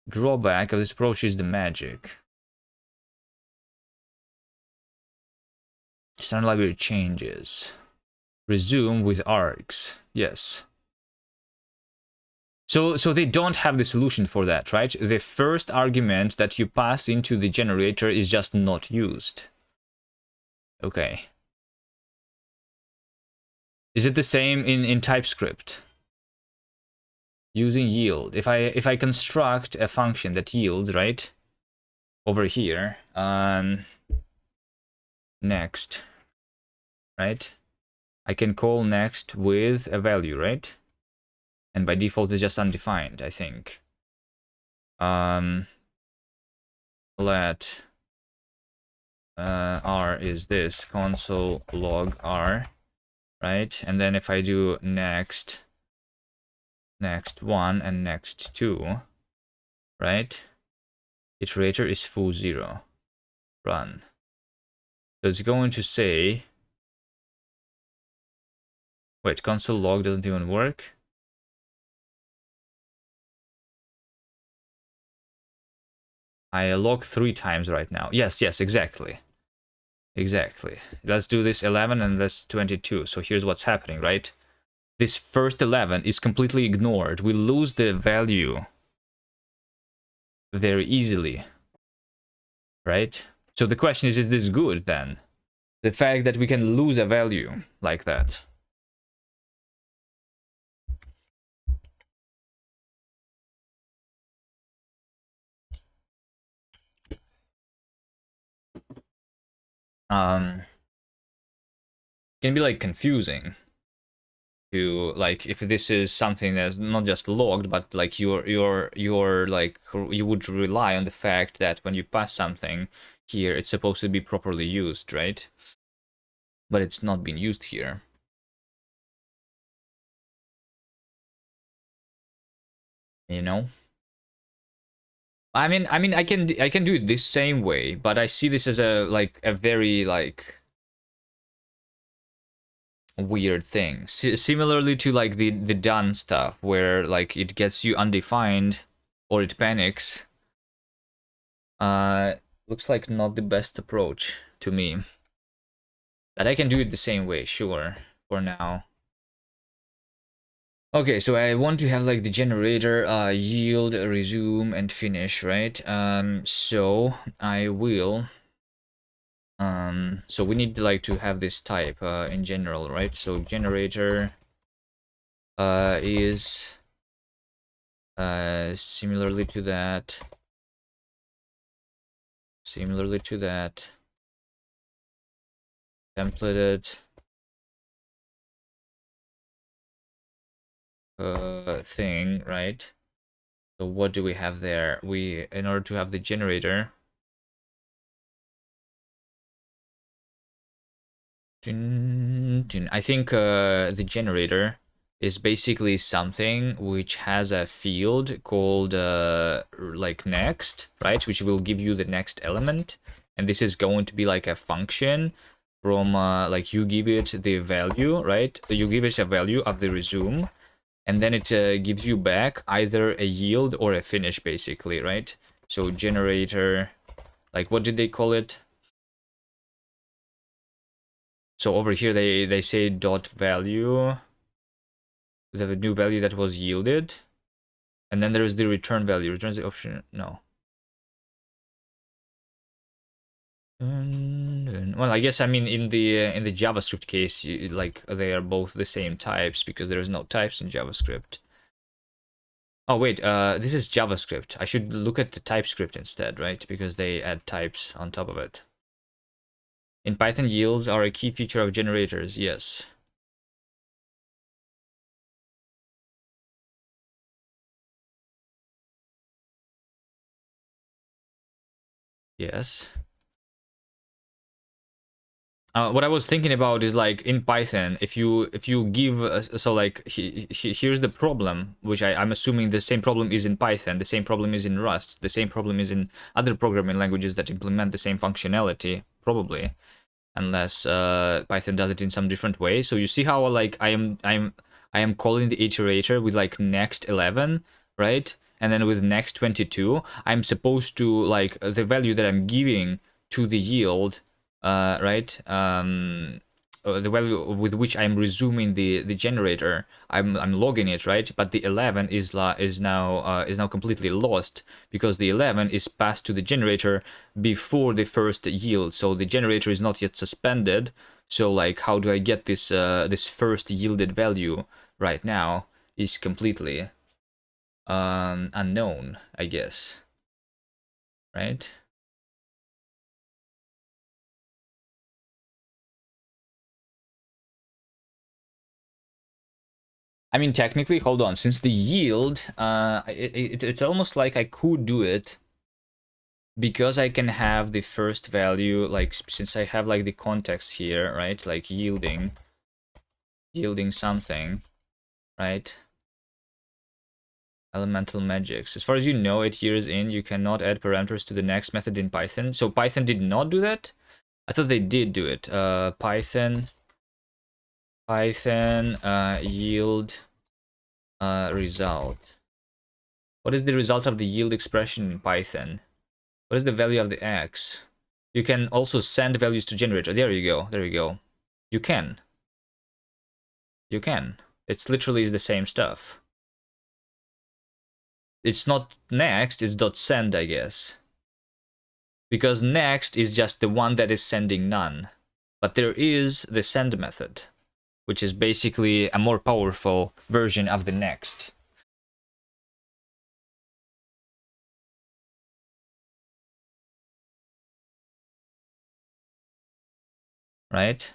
Drawback of this approach is the magic. Standard library changes. Resume with args. Yes. So they don't have the solution for that, right? The first argument that you pass into the generator is just not used. Okay. Is it the same in TypeScript? Using yield. If I construct a function that yields, right? Over here, next, right? I can call next with a value, right? And by default it's just undefined, I think. Let r is this console log r, right? And then if I do next 1 and next 2, right? Iterator is foo 0. Run. So it's going to say, wait, console log doesn't even work. I log 3 times right now. Yes, exactly. Exactly. Let's do this 11 and that's 22. So here's what's happening, right? This first 11 is completely ignored. We lose the value very easily, right? So the question is this good then? The fact that we can lose a value like that. Can be like confusing to, like, if this is something that's not just logged, but like you're like, you would rely on the fact that when you pass something here, it's supposed to be properly used, right? But it's not being used here. You know? I mean I can do it this same way, but I see this as a very like weird thing. Similarly to like the done stuff, where like it gets you undefined or it panics. Looks like not the best approach to me. But I can do it the same way, sure, for now. Okay, so I want to have like the generator yield, resume, and finish, right? So I will. So we need like to have this type in general, right? So generator is similarly to that. Templated thing, right? So what do we have there? In order to have the generator, I think the generator is basically something which has a field called like next, right? Which will give you the next element, and this is going to be like a function from like you give it the value, right? You give it a value of the resume, and then it gives you back either a yield or a finish, basically, right? So generator, like what did they call it? So over here they say dot value. We have a new value that was yielded, and then there is the return value. Returns the option. No. Well, I guess I mean in the JavaScript case, like they are both the same types because there is no types in JavaScript. Oh wait, this is JavaScript. I should look at the TypeScript instead, right? Because they add types on top of it. In Python, yields are a key feature of generators. Yes. Yes. What I was thinking about is like in Python, if you give so like here's the problem, which I'm assuming the same problem is in Python, the same problem is in Rust, the same problem is in other programming languages that implement the same functionality, probably, unless Python does it in some different way. So you see how like I am calling the iterator with like next 11, right? And then with next 22, I'm supposed to like the value that I'm giving to the yield right? The value with which I'm resuming the generator, I'm logging it, right? But the 11 is now completely lost because the 11 is passed to the generator before the first yield, so the generator is not yet suspended. So like, how do I get this this first yielded value right now is completely unknown, I guess, right? I mean, technically, hold on. Since the yield, it's almost like I could do it because I can have the first value, like, since I have like the context here, right? Like yielding something, right? Elemental magics. As far as you know, 8 years in, you cannot add parameters to the next method in Python. So Python did not do that? I thought they did do it. Python yield result. What is the result of the yield expression in Python? What is the value of the x? You can also send values to generator. There you go. There you go. You can. You can. It's literally the same stuff. It's not next, it's .send, I guess. Because next is just the one that is sending none. But there is the send method, which is basically a more powerful version of the next. Right?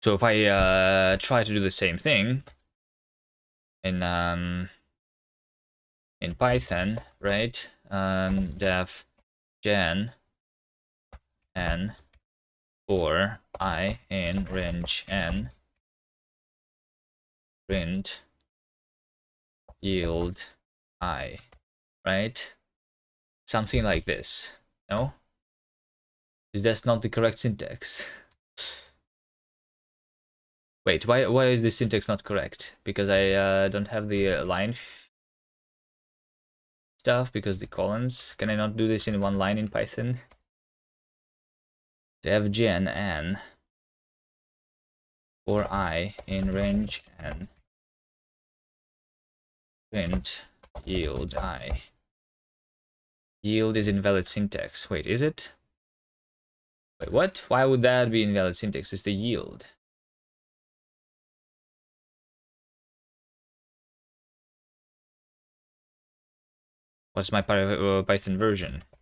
So if I try to do the same thing in Python, right? Def gen n for I in range n print yield I, right? Something like this. No? Is that not the correct syntax? Wait, why is the syntax not correct? Because I don't have the line stuff, because the colons. Can I not do this in one line in Python? Def gen n for I in range n print yield I. Yield is invalid syntax. Wait, is it? Wait, what? Why would that be invalid syntax? It's the yield. What's my Python version? I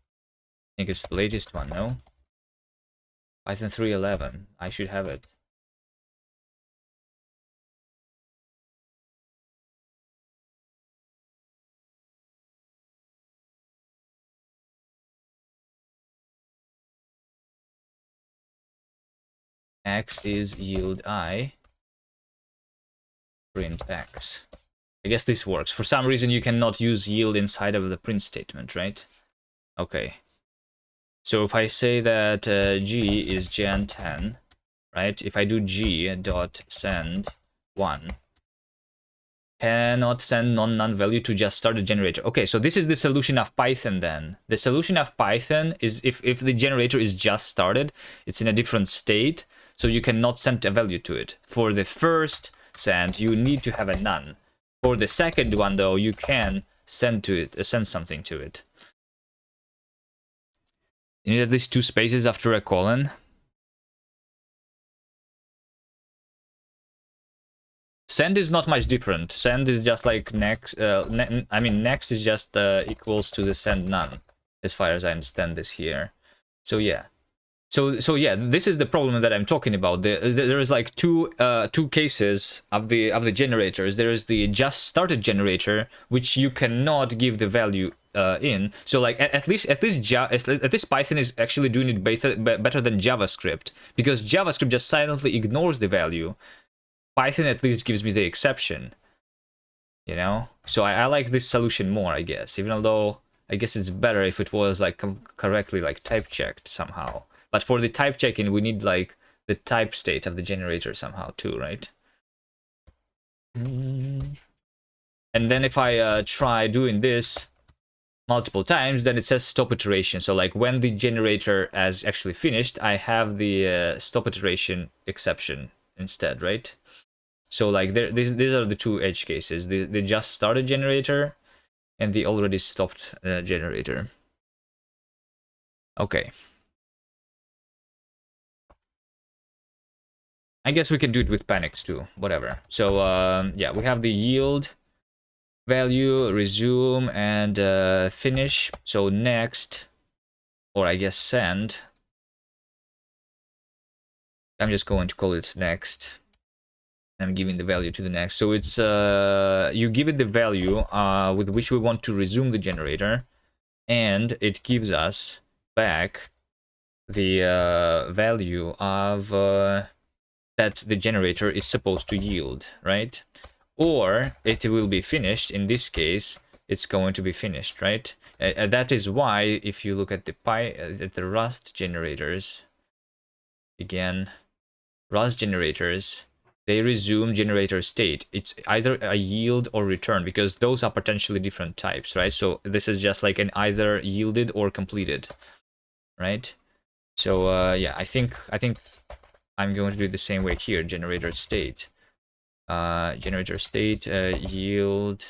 think it's the latest one, no? Python 3.11. I should have it. X is yield I, print x. I guess this works. For some reason, you cannot use yield inside of the print statement, right? Okay. So if I say that g is gen 10, right? If I do g dot send 1, cannot send non-none value to just start the generator. Okay, so this is the solution of Python then. The solution of Python is if the generator is just started, it's in a different state, so you cannot send a value to it. For the first send, you need to have a none. For the second one, though, you can send something to it. You need at least 2 spaces after a colon. Send is not much different. Send is just like next. I mean, next is just equals to the send none, as far as I understand this here. So yeah. So yeah, this is the problem that I'm talking about. There is like two cases of the generators. There is the just started generator, which you cannot give the value in. So like at least Python is actually doing it better than JavaScript, because JavaScript just silently ignores the value. Python at least gives me the exception, you know? So I like this solution more, I guess, even though I guess it's better if it was like correctly like type checked somehow. But for the type checking, we need like the type state of the generator somehow too, right? And then if I try doing this multiple times, then it says stop iteration. So like when the generator has actually finished, I have the stop iteration exception instead, right? So like these are the two edge cases: the just started generator and the already stopped generator. Okay. I guess we can do it with panics too, whatever. So yeah, we have the yield value, resume, and finish. So next, or I guess send. I'm just going to call it next. I'm giving the value to the next. So it's you give it the value with which we want to resume the generator, and it gives us back the value of that the generator is supposed to yield, right? Or it will be finished. In this case, it's going to be finished, right? That is why if you look at the Rust generators, again, Rust generators, they resume generator state. It's either a yield or return, because those are potentially different types, right? So this is just like an either yielded or completed, right? So yeah, I think I'm going to do it the same way here. Generator state, yield,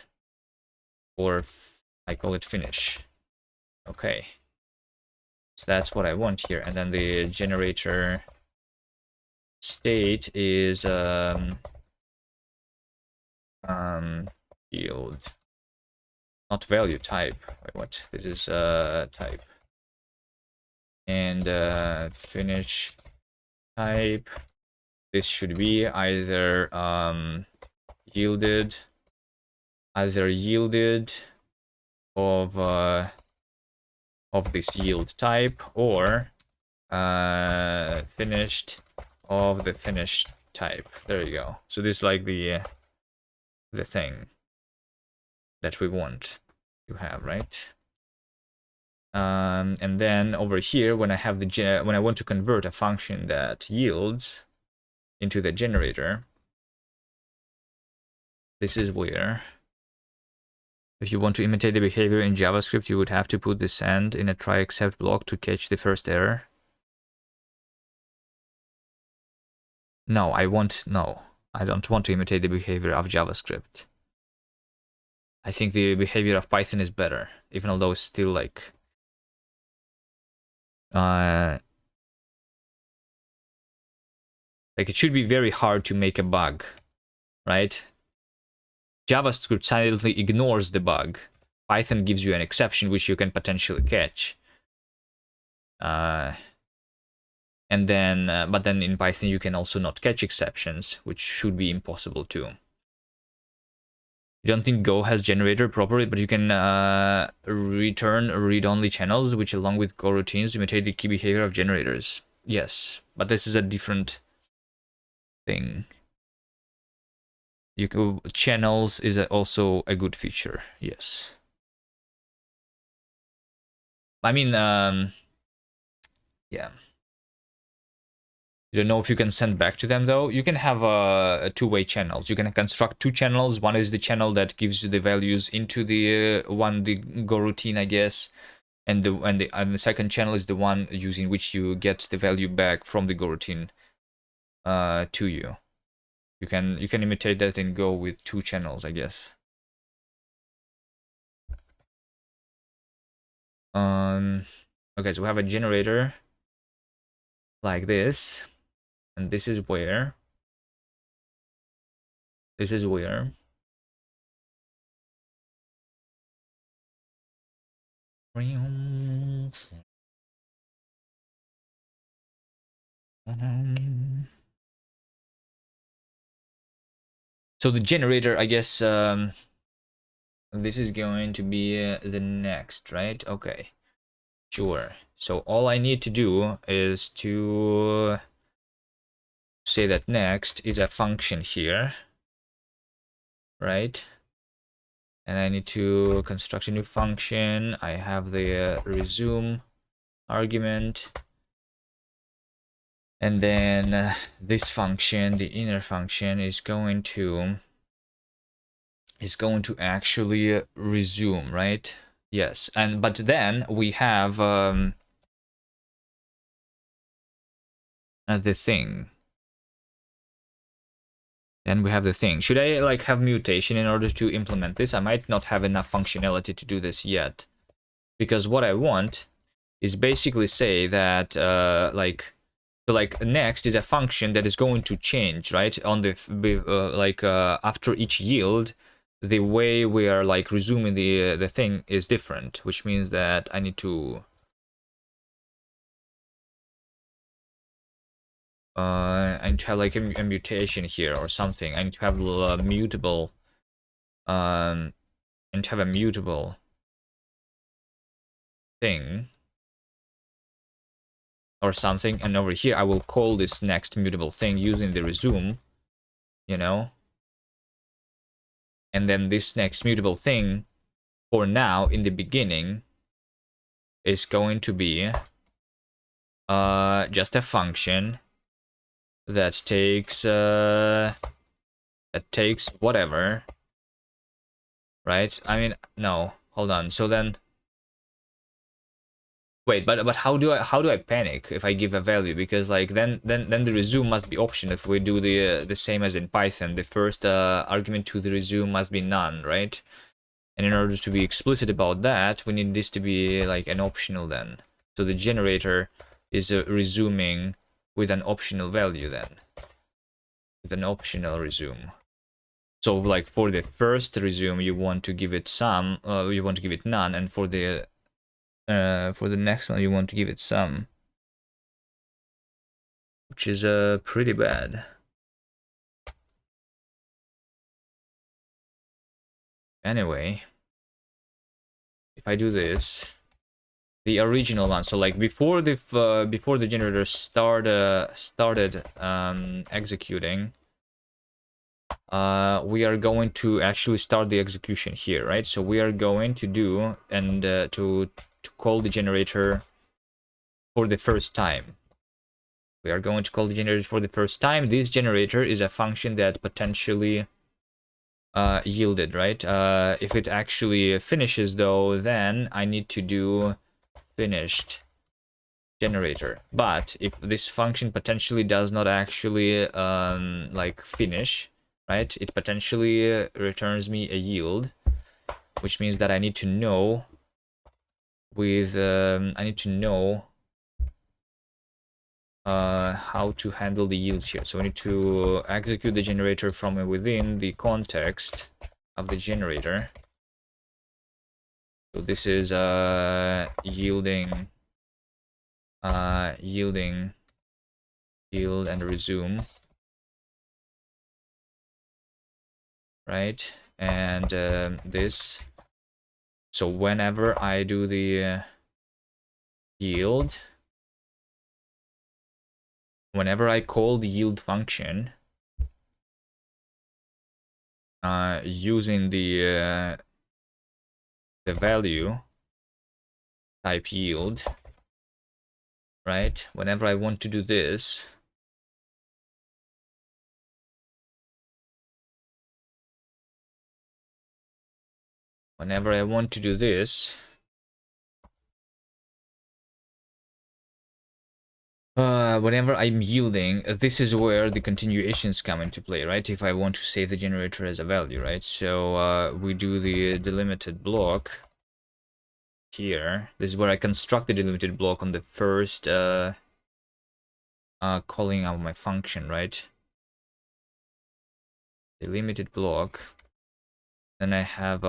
or I call it finish. Okay, so that's what I want here. And then the generator state is yield, not value, type. Wait, what? This is type. And finish type. This should be either yielded of this yield type, or finished of the finished type. There you go. So this is like the thing that we want to have, right? And then over here, when I have when I want to convert a function that yields into the generator, this is where, if you want to imitate the behavior in JavaScript, you would have to put the send in a try except block to catch the first error. No, I don't want to imitate the behavior of JavaScript. I think the behavior of Python is better, even although it's still like it should be very hard to make a bug, right? JavaScript silently ignores the bug. Python gives you an exception which you can potentially catch. And then, but then in Python you can also not catch exceptions, which should be impossible too. I don't think Go has generator properly, but you can return read-only channels, which along with Go routines imitate the key behavior of generators. Yes, but this is a different thing. Channels is also a good feature. Yes. I mean, yeah. You don't know if you can send back to them though. You can have a two-way channels. You can construct two channels. One is the channel that gives you the values into the the Go routine, I guess, and the second channel is the one using which you get the value back from the Go routine to you. You can imitate that in Go with two channels, I guess. Okay, so we have a generator like this, and this is where so the generator, I guess, this is going to be the next, right? Okay, sure. So all I need to do is to say that next is a function here, right? And I need to construct a new function. I have the resume argument. And then this function, the inner function, is going to actually resume, right? Yes, and but then we have the thing. Then we have the thing. Should I like have mutation in order to implement this? I might not have enough functionality to do this yet, because what I want is basically say that like next is a function that is going to change, right, on the after each yield. The way we are like resuming the thing is different, which means that I need to have like a mutation here or something. I need to have a mutable and have a mutable thing or something, and over here I will call this next mutable thing using the resume, you know, and then this next mutable thing for now in the beginning is going to be just a function that takes whatever, right? I mean, no, hold on. So then wait, but how do I panic if I give a value? Because like then the resume must be option. If we do the same as in Python, the first argument to the resume must be none, right? And in order to be explicit about that, we need this to be like an optional then. So the generator is resuming with an optional value then, with an optional resume. So like for the first resume, you want to give it some, you want to give it none, and for the next one, you want to give it some, which is pretty bad. Anyway, if I do this, the original one, so like before the generator started executing, we are going to actually start the execution here, right? So we are going to do and to call the generator for the first time. We are going to call the generator for the first time. This generator is a function that potentially yielded, right? If it actually finishes though, then I need to do finished generator. But if this function potentially does not actually like finish, right, it potentially returns me a yield, which means that I need to know how to handle the yields here. So I need to execute the generator from within the context of the generator. So this is yielding yield and resume, right? And this. So whenever I do the yield, whenever I call the yield function using the value type yield, right? Whenever I want to do this, whenever I want to do this, whenever I'm yielding, this is where the continuations come into play, right? If I want to save the generator as a value, right? So we do the delimited block here. This is where I construct the delimited block on the first calling out my function, right? Delimited block. Then I have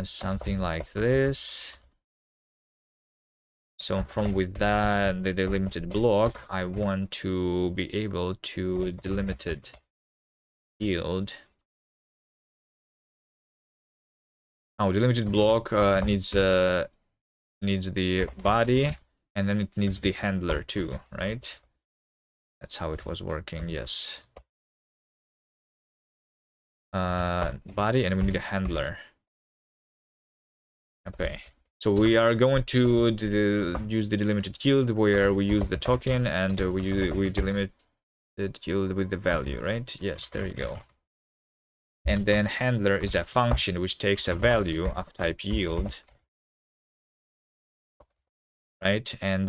something like this. So from with that, the delimited block, I want to be able to delimited yield. Oh, delimited block needs the body, and then it needs the handler too, right? That's how it was working. Yes. Body, and we need a handler. Okay. So we are going to use the delimited yield, where we use the token and we delimit the yield with the value, right? Yes, there you go. And then handler is a function which takes a value of type yield, right? And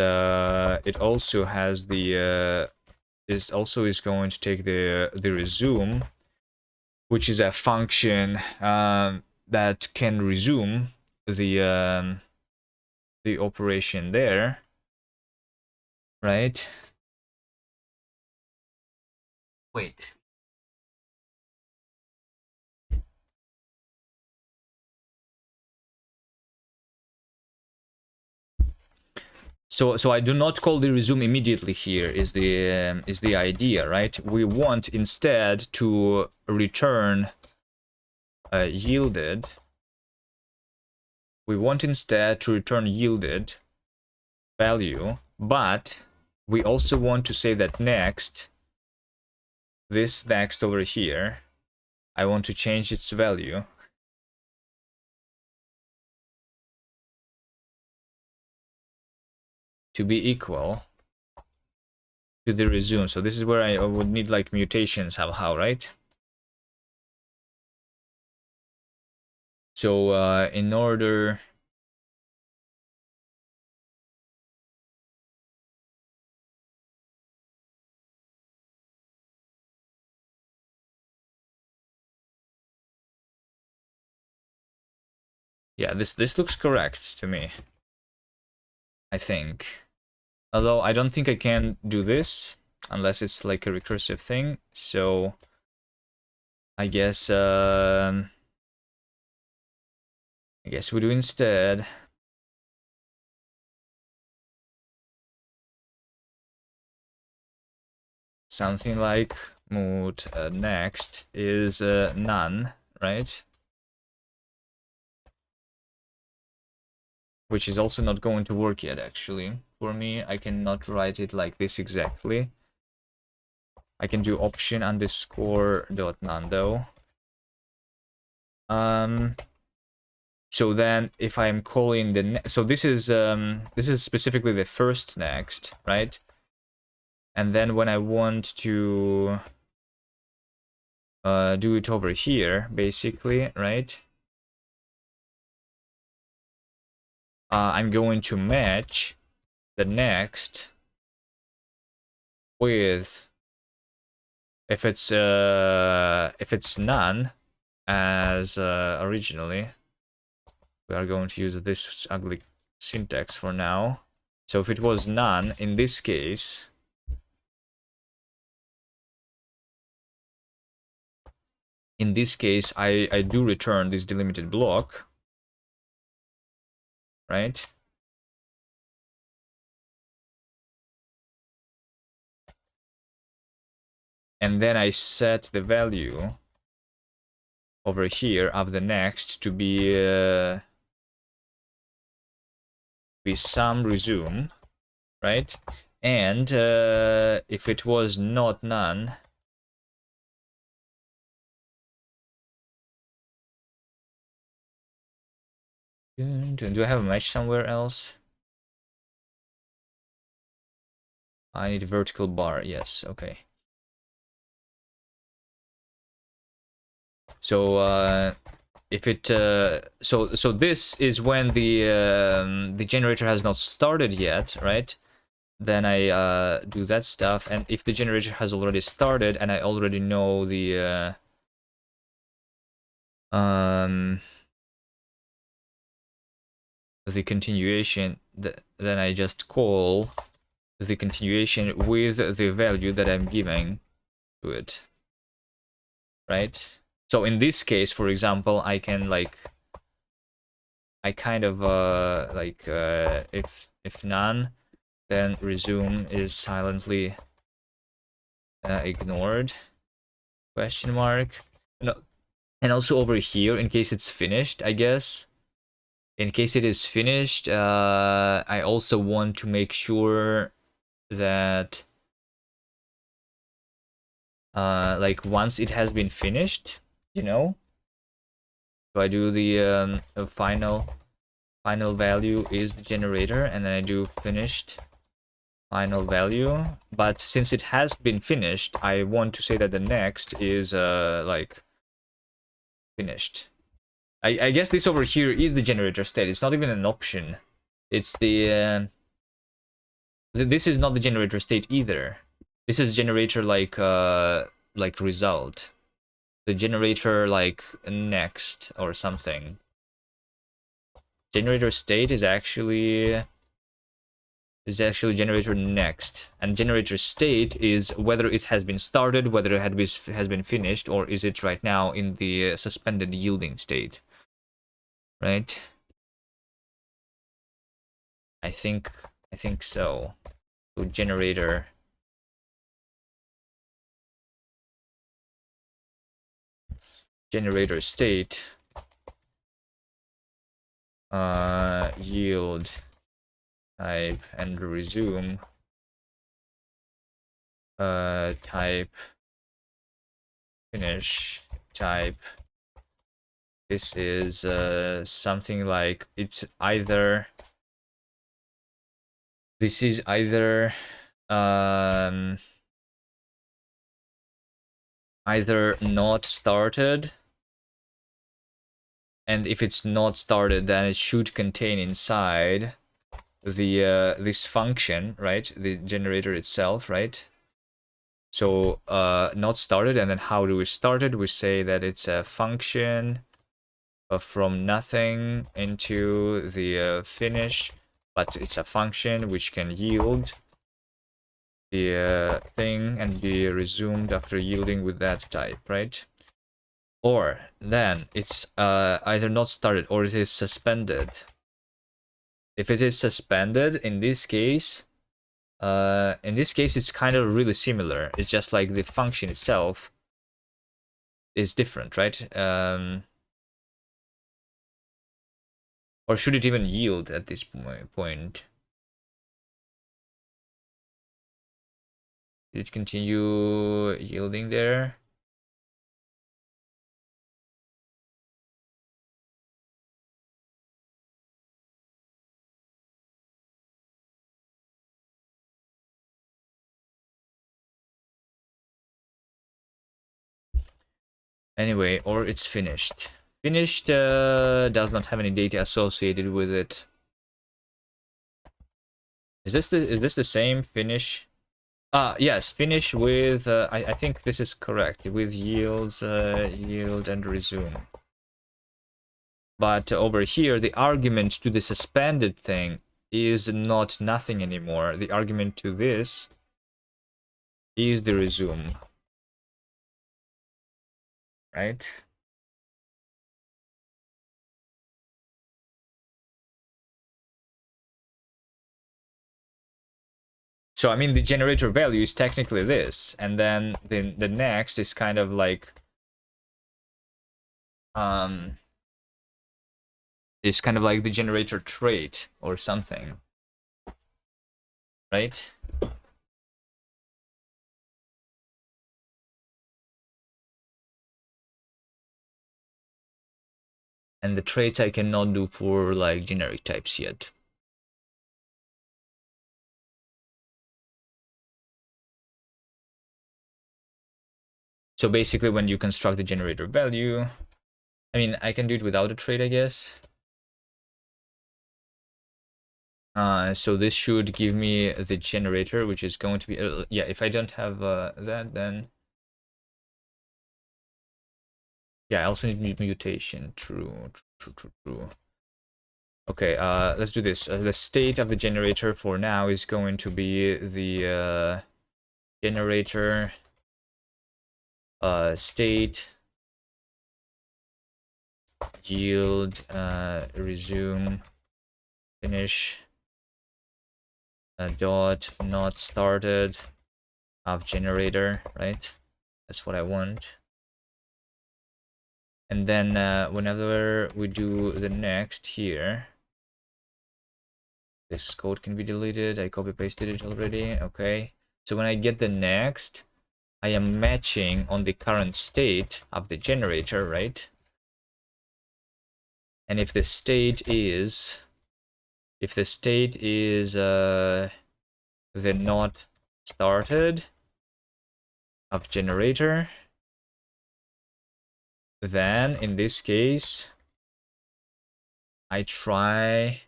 it also has the this also is going to take the resume, which is a function that can resume the operation there, right? Wait. So I do not call the resume immediately here is the idea, right? We want instead to return yielded. We want instead to return yielded value, but we also want to say that next, this next over here, I want to change its value to be equal to the resume. So this is where I would need like mutations somehow, right? So in order yeah, this looks correct to me, I think. Although I don't think I can do this unless it's like a recursive thing. So I guess we do instead something like mood next is none, right? Which is also not going to work yet, actually. For me, I cannot write it like this exactly. I can do option underscore dot none though. So then if I'm calling the so this is specifically the first next, right? And then when I want to do it over here, basically, right? I'm going to match the next with if it's none as originally. We are going to use this ugly syntax for now. So if it was none in this case, I do return this delimited block, right? And then I set the value over here of the next to be some resume, right? And if it was not none, do I have a match somewhere else? I need a vertical bar. Yes, okay. So if it so this is when the generator has not started yet, right? Then I do that stuff, and if the generator has already started and I already know the continuation, then I just call the continuation with the value that I'm giving to it, right? So in this case, for example, I can like I kind of if none, then resume is silently ignored, question mark. No, and also over here, in case it's finished, I guess. In case it is finished, I also want to make sure that like once it has been finished, you know. So I do the final value is the generator, and then I do finished final value. But since it has been finished, I want to say that the next is like finished. I guess this over here is the generator state. It's not even an option. It's the this is not the generator state either. This is generator like result. The generator like next or something. Generator state is actually generator next, and generator state is whether it has been started, whether it has been finished, or is it right now in the suspended yielding state, right? I think so. So generator state yield type and resume type finish type. This is something like this is either not started, and if it's not started, then it should contain inside the this function, right? The generator itself, right? So not started, and then how do we start it? We say that it's a function from nothing into the finish, but it's a function which can yield the thing and be resumed after yielding with that type, right? Or then it's either not started or it is suspended. If it is suspended, in this case it's kind of really similar. It's just like the function itself is different, right? Or should it even yield at this point? Did it continue yielding there? Anyway, or it's finished. Finished does not have any data associated with it. Is this the same finish? Yes, finish with I think this is correct, with yields yield and resume. But over here the argument to the suspended thing is not nothing anymore. The argument to this is the resume, right? So I mean the generator value is technically this, and then the next is kind of like is kind of like the generator trait or something, right? And the traits I cannot do for like generic types yet. So basically when you construct the generator value, I mean, I can do it without a trait, I guess. So this should give me the generator, which is going to be, yeah, if I don't have that, then... Yeah, I also need mutation. True. Okay, let's do this. The state of the generator for now is going to be the generator state yield resume finish dot not started of generator, right? That's what I want. And then whenever we do the next here, this code can be deleted. I copy pasted it already. Okay, so when I get the next, I am matching on the current state of the generator, right? And if the state is the not started of generator, then in this case, I try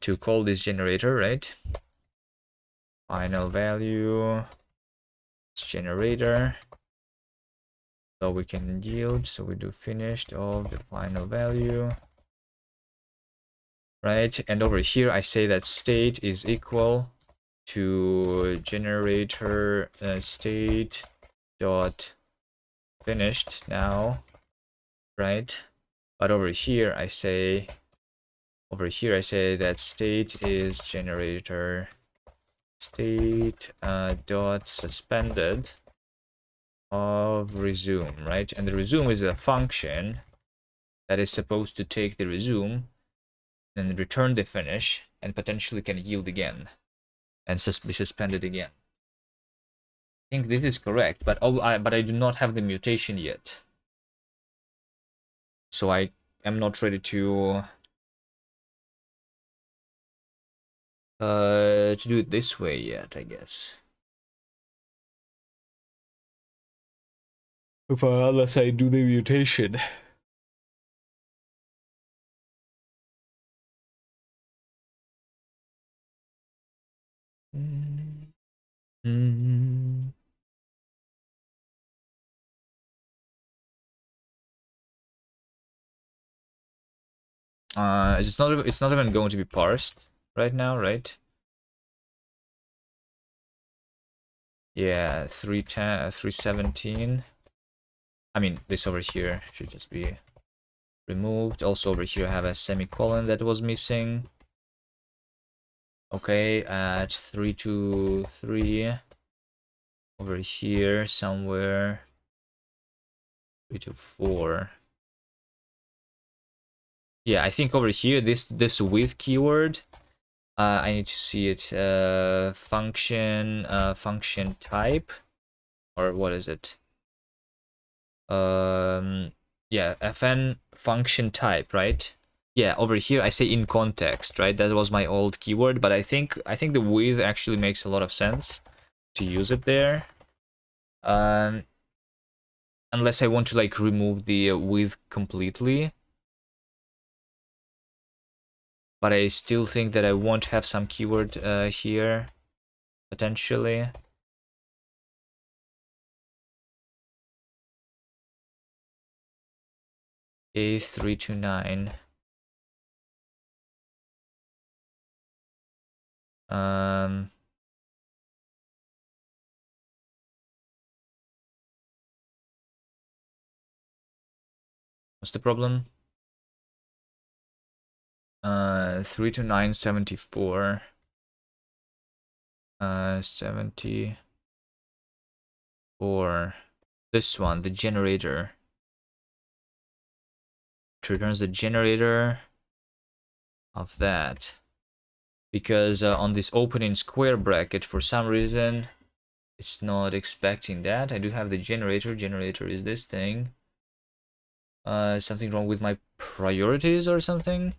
to call this generator, right? Final value generator. So we can yield. So we do finished of the final value, right? And over here, I say that state is equal to generator state dot finished now, right? But over here I say that state is generator state dot suspended of resume, right? And the resume is a function that is supposed to take the resume and return the finish and potentially can yield again and be suspended again. I think this is correct, but I do not have the mutation yet, so I am not ready to do it this way yet, I guess. Unless I do the mutation. It's not even going to be parsed right now, right? Yeah, 310, 317. I mean, this over here should just be removed. Also over here I have a semicolon that was missing. Okay, at 323 over here somewhere. 324. Yeah, I think over here this with keyword. I need to see it. Function function type, or what is it? Yeah, fn function type, right? Yeah, over here I say in context, right? That was my old keyword, but I think the with actually makes a lot of sense to use it there. Unless I want to like remove the with completely. But I still think that I want to have some keyword here, potentially. A329. What's the problem? 32974. 74. This one, the generator. It returns the generator of that. Because on this opening square bracket, for some reason, it's not expecting that. I do have the generator. Generator is this thing. Something wrong with my priorities or something?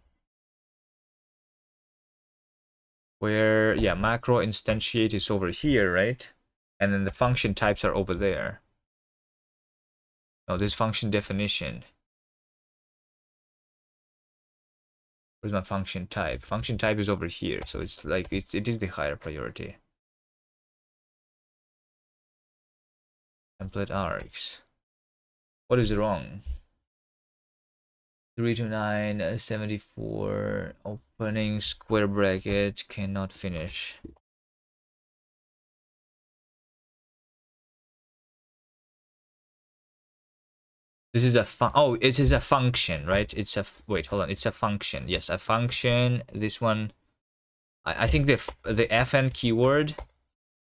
Where, yeah, macro instantiate is over here, right? And then the function types are over there. Oh, this function definition. Where's my function type? Function type is over here, so it's like it is the higher priority. Template args. What is wrong? 329 74 opening square bracket cannot finish. This is a oh, it is a function, right? It's a wait, hold on. It's a function. Yes, a function. This one, I think the fn keyword.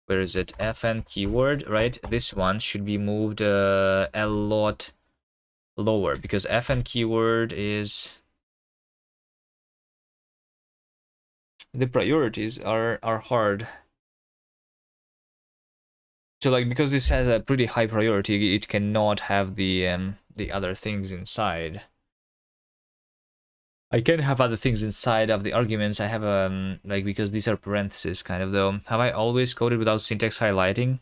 Where is it? Fn keyword, right? This one should be moved a lot lower because fn keyword is the priorities are hard. So like because this has a pretty high priority, it cannot have the other things inside. I can have other things inside of the arguments. I have like because these are parentheses kind of though. Have I always coded without syntax highlighting?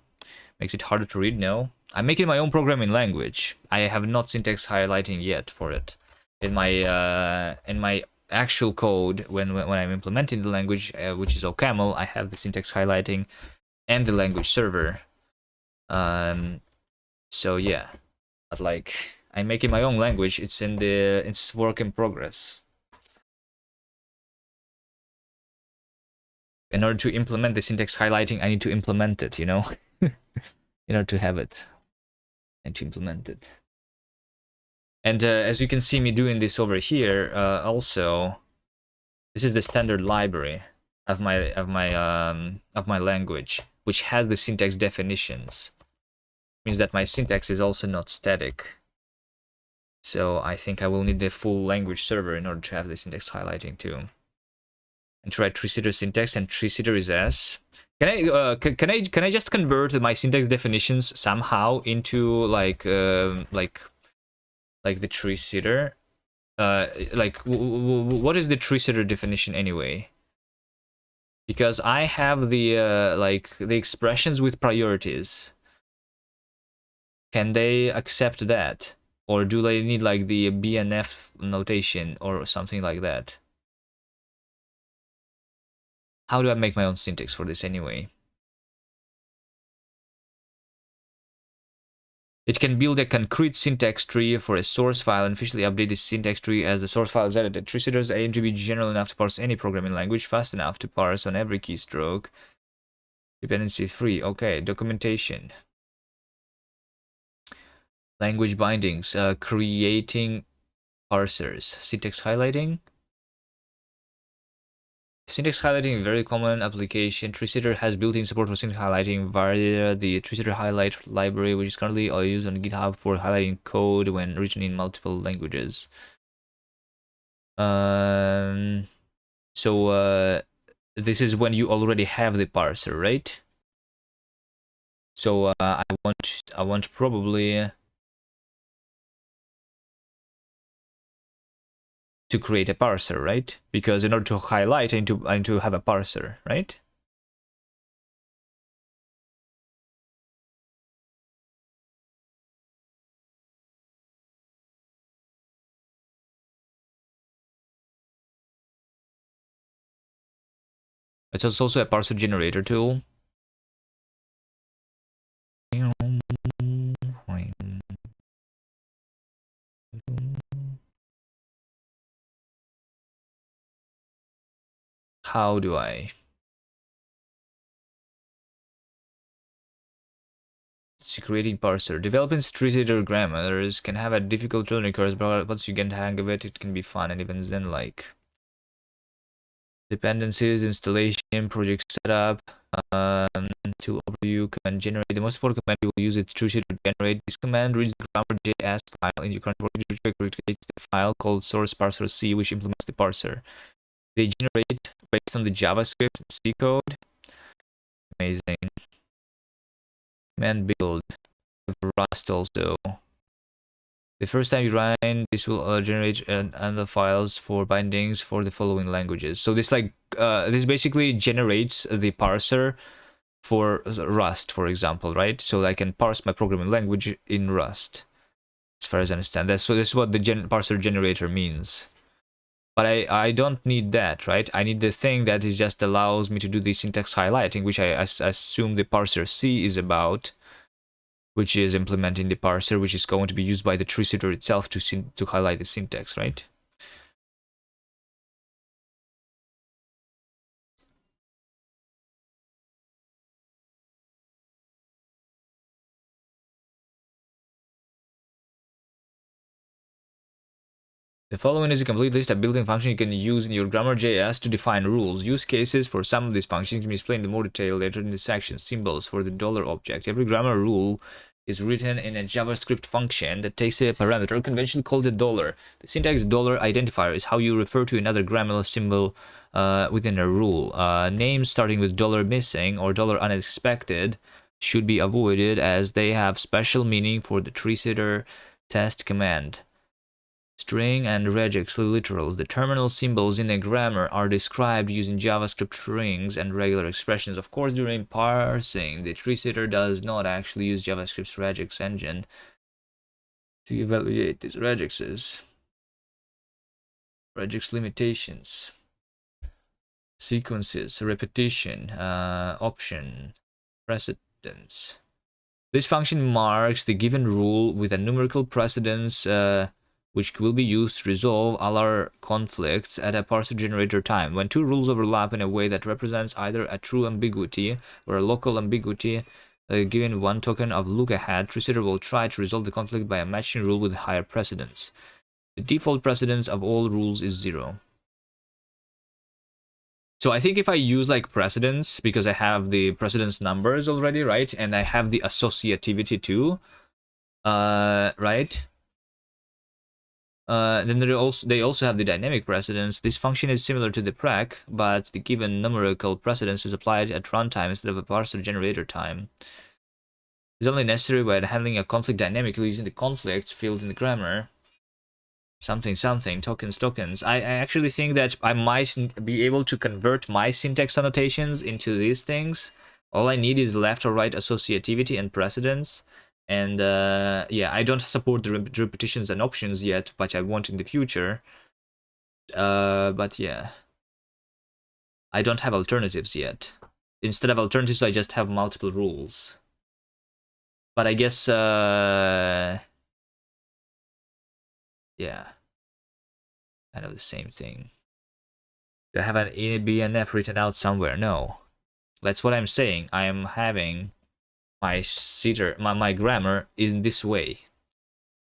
Makes it harder to read? No. I'm making my own programming language. I have not syntax highlighting yet for it. In my actual code, when I'm implementing the language, which is OCaml, I have the syntax highlighting and the language server. So yeah, but like I'm making my own language. It's work in progress. In order to implement the syntax highlighting, I need to implement it, you know, in order to have it and to implement it. And as you can see me doing this over here, also, this is the standard library of my language, which has the syntax definitions. Means that my syntax is also not static. So I think I will need the full language server in order to have the syntax highlighting too. And try tree-seater syntax, and tree-seater is S. Can I just convert my syntax definitions somehow into like the tree-seater? What is the tree-seater definition anyway? Because I have the the expressions with priorities. Can they accept that, or do they need like the BNF notation or something like that? How do I make my own syntax for this anyway? It can build a concrete syntax tree for a source file and officially update the syntax tree as the source file is edited. Tree-seaters aim to be general enough to parse any programming language, fast enough to parse on every keystroke. Dependency free. Okay, documentation. Language bindings. Creating parsers. Syntax highlighting. Syntax highlighting, very common application. Tree-seater has built-in support for syntax highlighting via the Tree-seater highlight library, which is currently used on GitHub for highlighting code when written in multiple languages. So this is when you already have the parser, right? So I want probably to create a parser, right? Because in order to highlight, I need to have a parser, right? It's also a parser generator tool. How do I? Creating parser. Developing tree-seater grammars can have a difficult learning curve, but once you get the hang of it, it can be fun. And even then, like dependencies, installation, project setup, tool overview, command generate. The most important command you will use is tree-seater generate. This command reads the grammar.js file in your current project, creates the file called source parser C, which implements the parser. They generate based on the JavaScript C code. Amazing. Command build. Rust also. The first time you run, this will generate the files for bindings for the following languages. So this this basically generates the parser for Rust, for example, right? So I can parse my programming language in Rust, as far as I understand. So this is what the parser generator means. But I don't need that, right? I need the thing that is just allows me to do the syntax highlighting, which I assume the parser C is about, which is implementing the parser, which is going to be used by the tree-seater itself to highlight the syntax, right? The following is a complete list of built-in functions you can use in your grammar.js to define rules. Use cases for some of these functions can be explained in more detail later in the section. Symbols for the dollar object. Every grammar rule is written in a JavaScript function that takes a parameter conventionally called a dollar. The syntax dollar identifier is how you refer to another grammar symbol within a rule. Names starting with dollar missing or dollar unexpected should be avoided as they have special meaning for the tree-seater test command. string and regex literals. The terminal symbols in a grammar are described using JavaScript strings and regular expressions. Of course, during parsing, the tree sitter does not actually use JavaScript's regex engine to evaluate these regexes. Regex limitations, sequences, repetition, option, precedence. This function marks the given rule with a numerical precedence which will be used to resolve all our conflicts at a parser generator time. When two rules overlap in a way that represents either a true ambiguity or a local ambiguity, given one token of look ahead, TreeSitter will try to resolve the conflict by a matching rule with higher precedence. The default precedence of all rules is 0. So I think if I use like precedence, because I have the precedence numbers already, right? And I have the associativity too, right? Then they also have the dynamic precedence. This function is similar to the prec, but the given numerical precedence is applied at runtime instead of a parser generator time. It's only necessary when handling a conflict dynamically using the conflicts field in the grammar. Something, tokens. I actually think that I might be able to convert my syntax annotations into these things. All I need is left or right associativity and precedence. And yeah, I don't support the repetitions and options yet, but I want in the future. But yeah, I don't have alternatives yet. Instead of alternatives, I just have multiple rules. But I guess, yeah, kind of the same thing. Do I have an BNF written out somewhere? No. That's what I'm saying. I am having my sitter, my grammar in this way,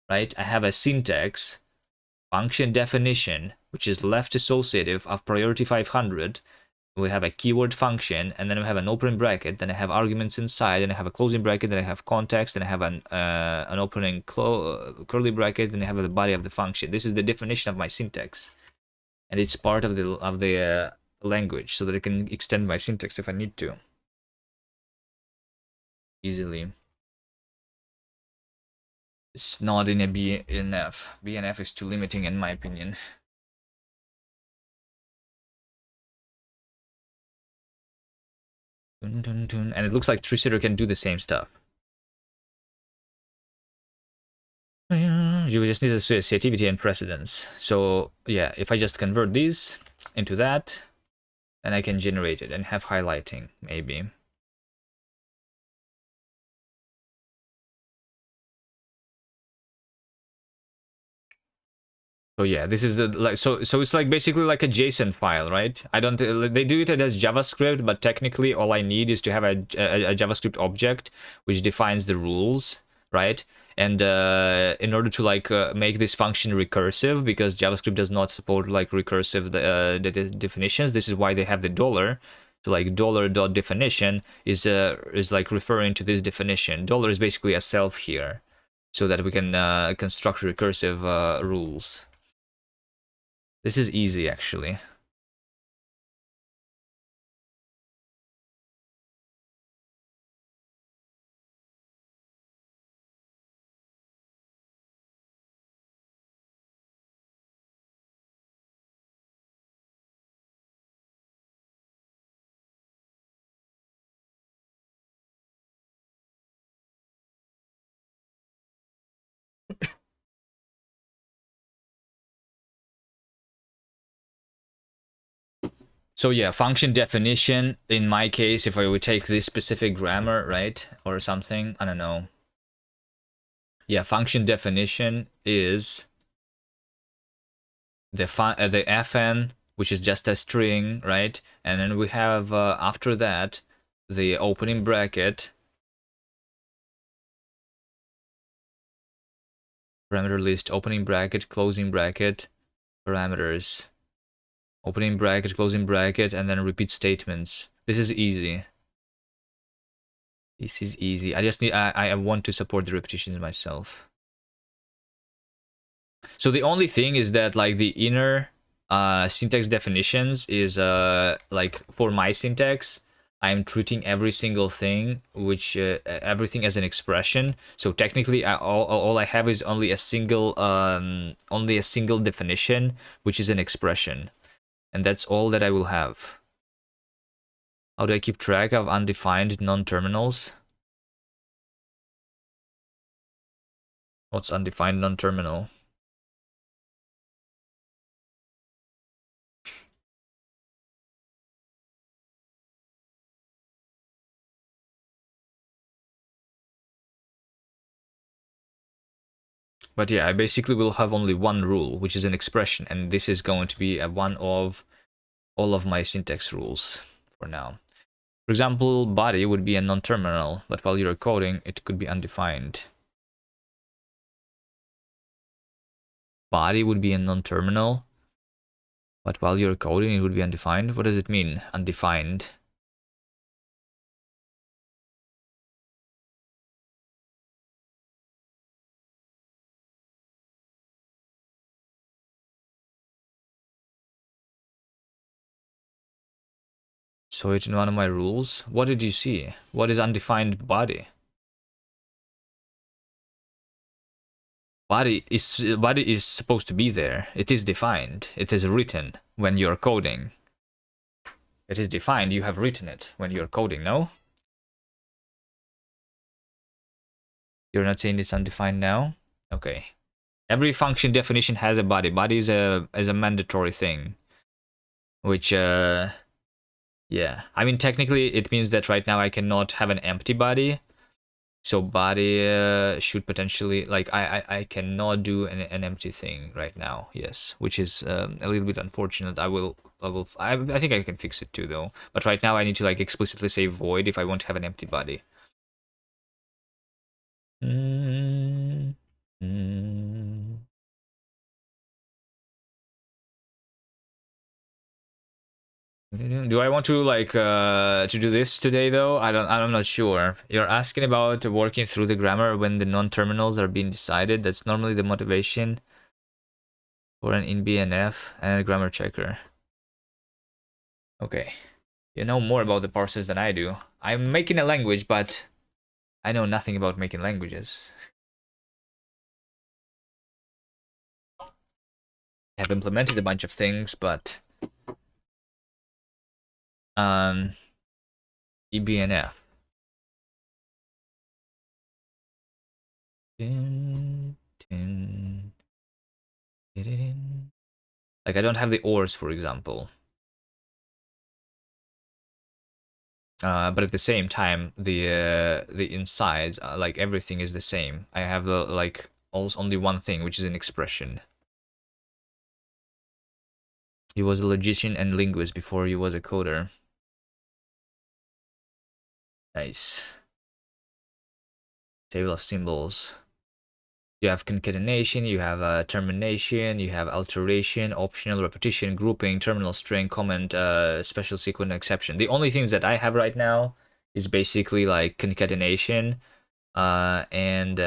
right? I have a syntax, function definition, which is left associative of priority 500. We have a keyword function, and then we have an opening bracket, then I have arguments inside, and I have a closing bracket, then I have context, and I have an opening curly bracket, and I have the body of the function. This is the definition of my syntax, and it's part of the language, so that I can extend my syntax if I need to easily. It's not in a BNF. BNF is too limiting in my opinion. And it looks like TreeSitter can do the same stuff. You just need associativity and precedence. So yeah, if I just convert these into that, then I can generate it and have highlighting, maybe. So yeah, this is like so it's like basically like a JSON file, right? I don't they do it as JavaScript, but technically all I need is to have a JavaScript object which defines the rules, right? And in order to like make this function recursive, because JavaScript does not support like recursive definitions, this is why they have the dollar. So like $.definition is like referring to this definition. Dollar is basically a self here, so that we can construct recursive rules. This is easy, actually. So yeah, function definition, in my case, if I would take this specific grammar, right, or something, I don't know. Yeah, function definition is the fn, which is just a string, right? And then we have, after that, the opening bracket, parameter list, opening bracket, closing bracket, parameters. Opening bracket, closing bracket, and then repeat statements. This is easy. This is easy. I just need, I want to support the repetitions myself. So the only thing is that like the inner syntax definitions is like for my syntax, I'm treating every single thing, which everything as an expression. So technically, all I have is only a single definition, which is an expression, and that's all that I will have. How do I keep track of undefined non-terminals? What's undefined non-terminal? But yeah, I basically will have only one rule, which is an expression, and this is going to be one of all of my syntax rules for now. For example, body would be a non-terminal, but while you're coding, it could be undefined. Body would be a non-terminal, but while you're coding, it would be undefined. What does it mean, undefined? So it's in one of my rules. What did you see? What is undefined body? Body is supposed to be there. It is defined. It is written when you're coding. It is defined. You have written it when you're coding, no? You're not saying it's undefined now? Okay. Every function definition has a body. Body is a mandatory thing. Which yeah. I mean technically it means that right now I cannot have an empty body. So body should potentially, like, I cannot do an empty thing right now. Yes, which is a little bit unfortunate. I think I can fix it too though. But right now I need to like explicitly say void if I want to have an empty body. Mm -hmm. Do I want to like to do this today though? I'm not sure. You're asking about working through the grammar when the non-terminals are being decided. That's normally the motivation for an in-BNF and a grammar checker. Okay. You know more about the parsers than I do. I'm making a language, but I know nothing about making languages. I have implemented a bunch of things, but eBNF. Like I don't have the ors, for example. But at the same time, the insides, like everything is the same. I have the like also only one thing, which is an expression. He was a logician and linguist before he was a coder. Nice. Table of symbols. You have concatenation, you have termination, you have alteration, optional, repetition, grouping, terminal string, comment, special sequence, exception. The only things that I have right now is basically like concatenation, and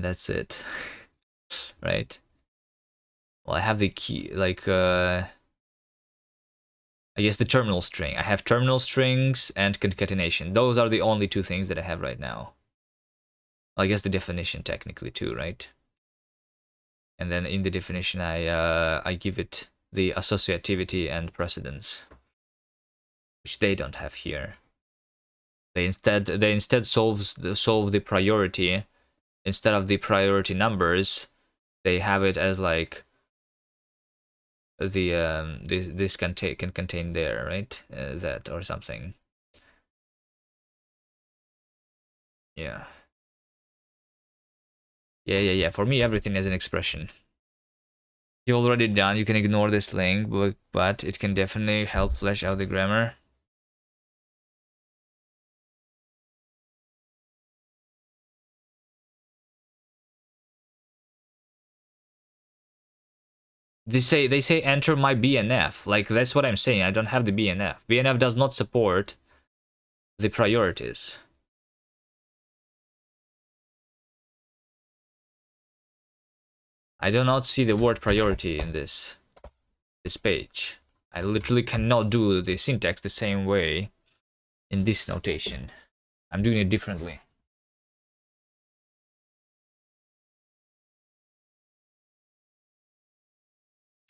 that's it, right? Well, I have the key, like, I guess the terminal string. I have terminal strings and concatenation. Those are the only two things that I have right now. Well, I guess the definition technically too, right? And then in the definition, I give it the associativity and precedence, which they don't have here. They instead solve the priority. Instead of the priority numbers, they have it as like the this can contain there, right? That or something. Yeah. Yeah. For me, everything is an expression. You're already done. You can ignore this link, but it can definitely help flesh out the grammar. They say enter my BNF. Like that's what I'm saying. I don't have the BNF. BNF does not support the priorities. I do not see the word priority in this page. I literally cannot do the syntax the same way in this notation. I'm doing it differently.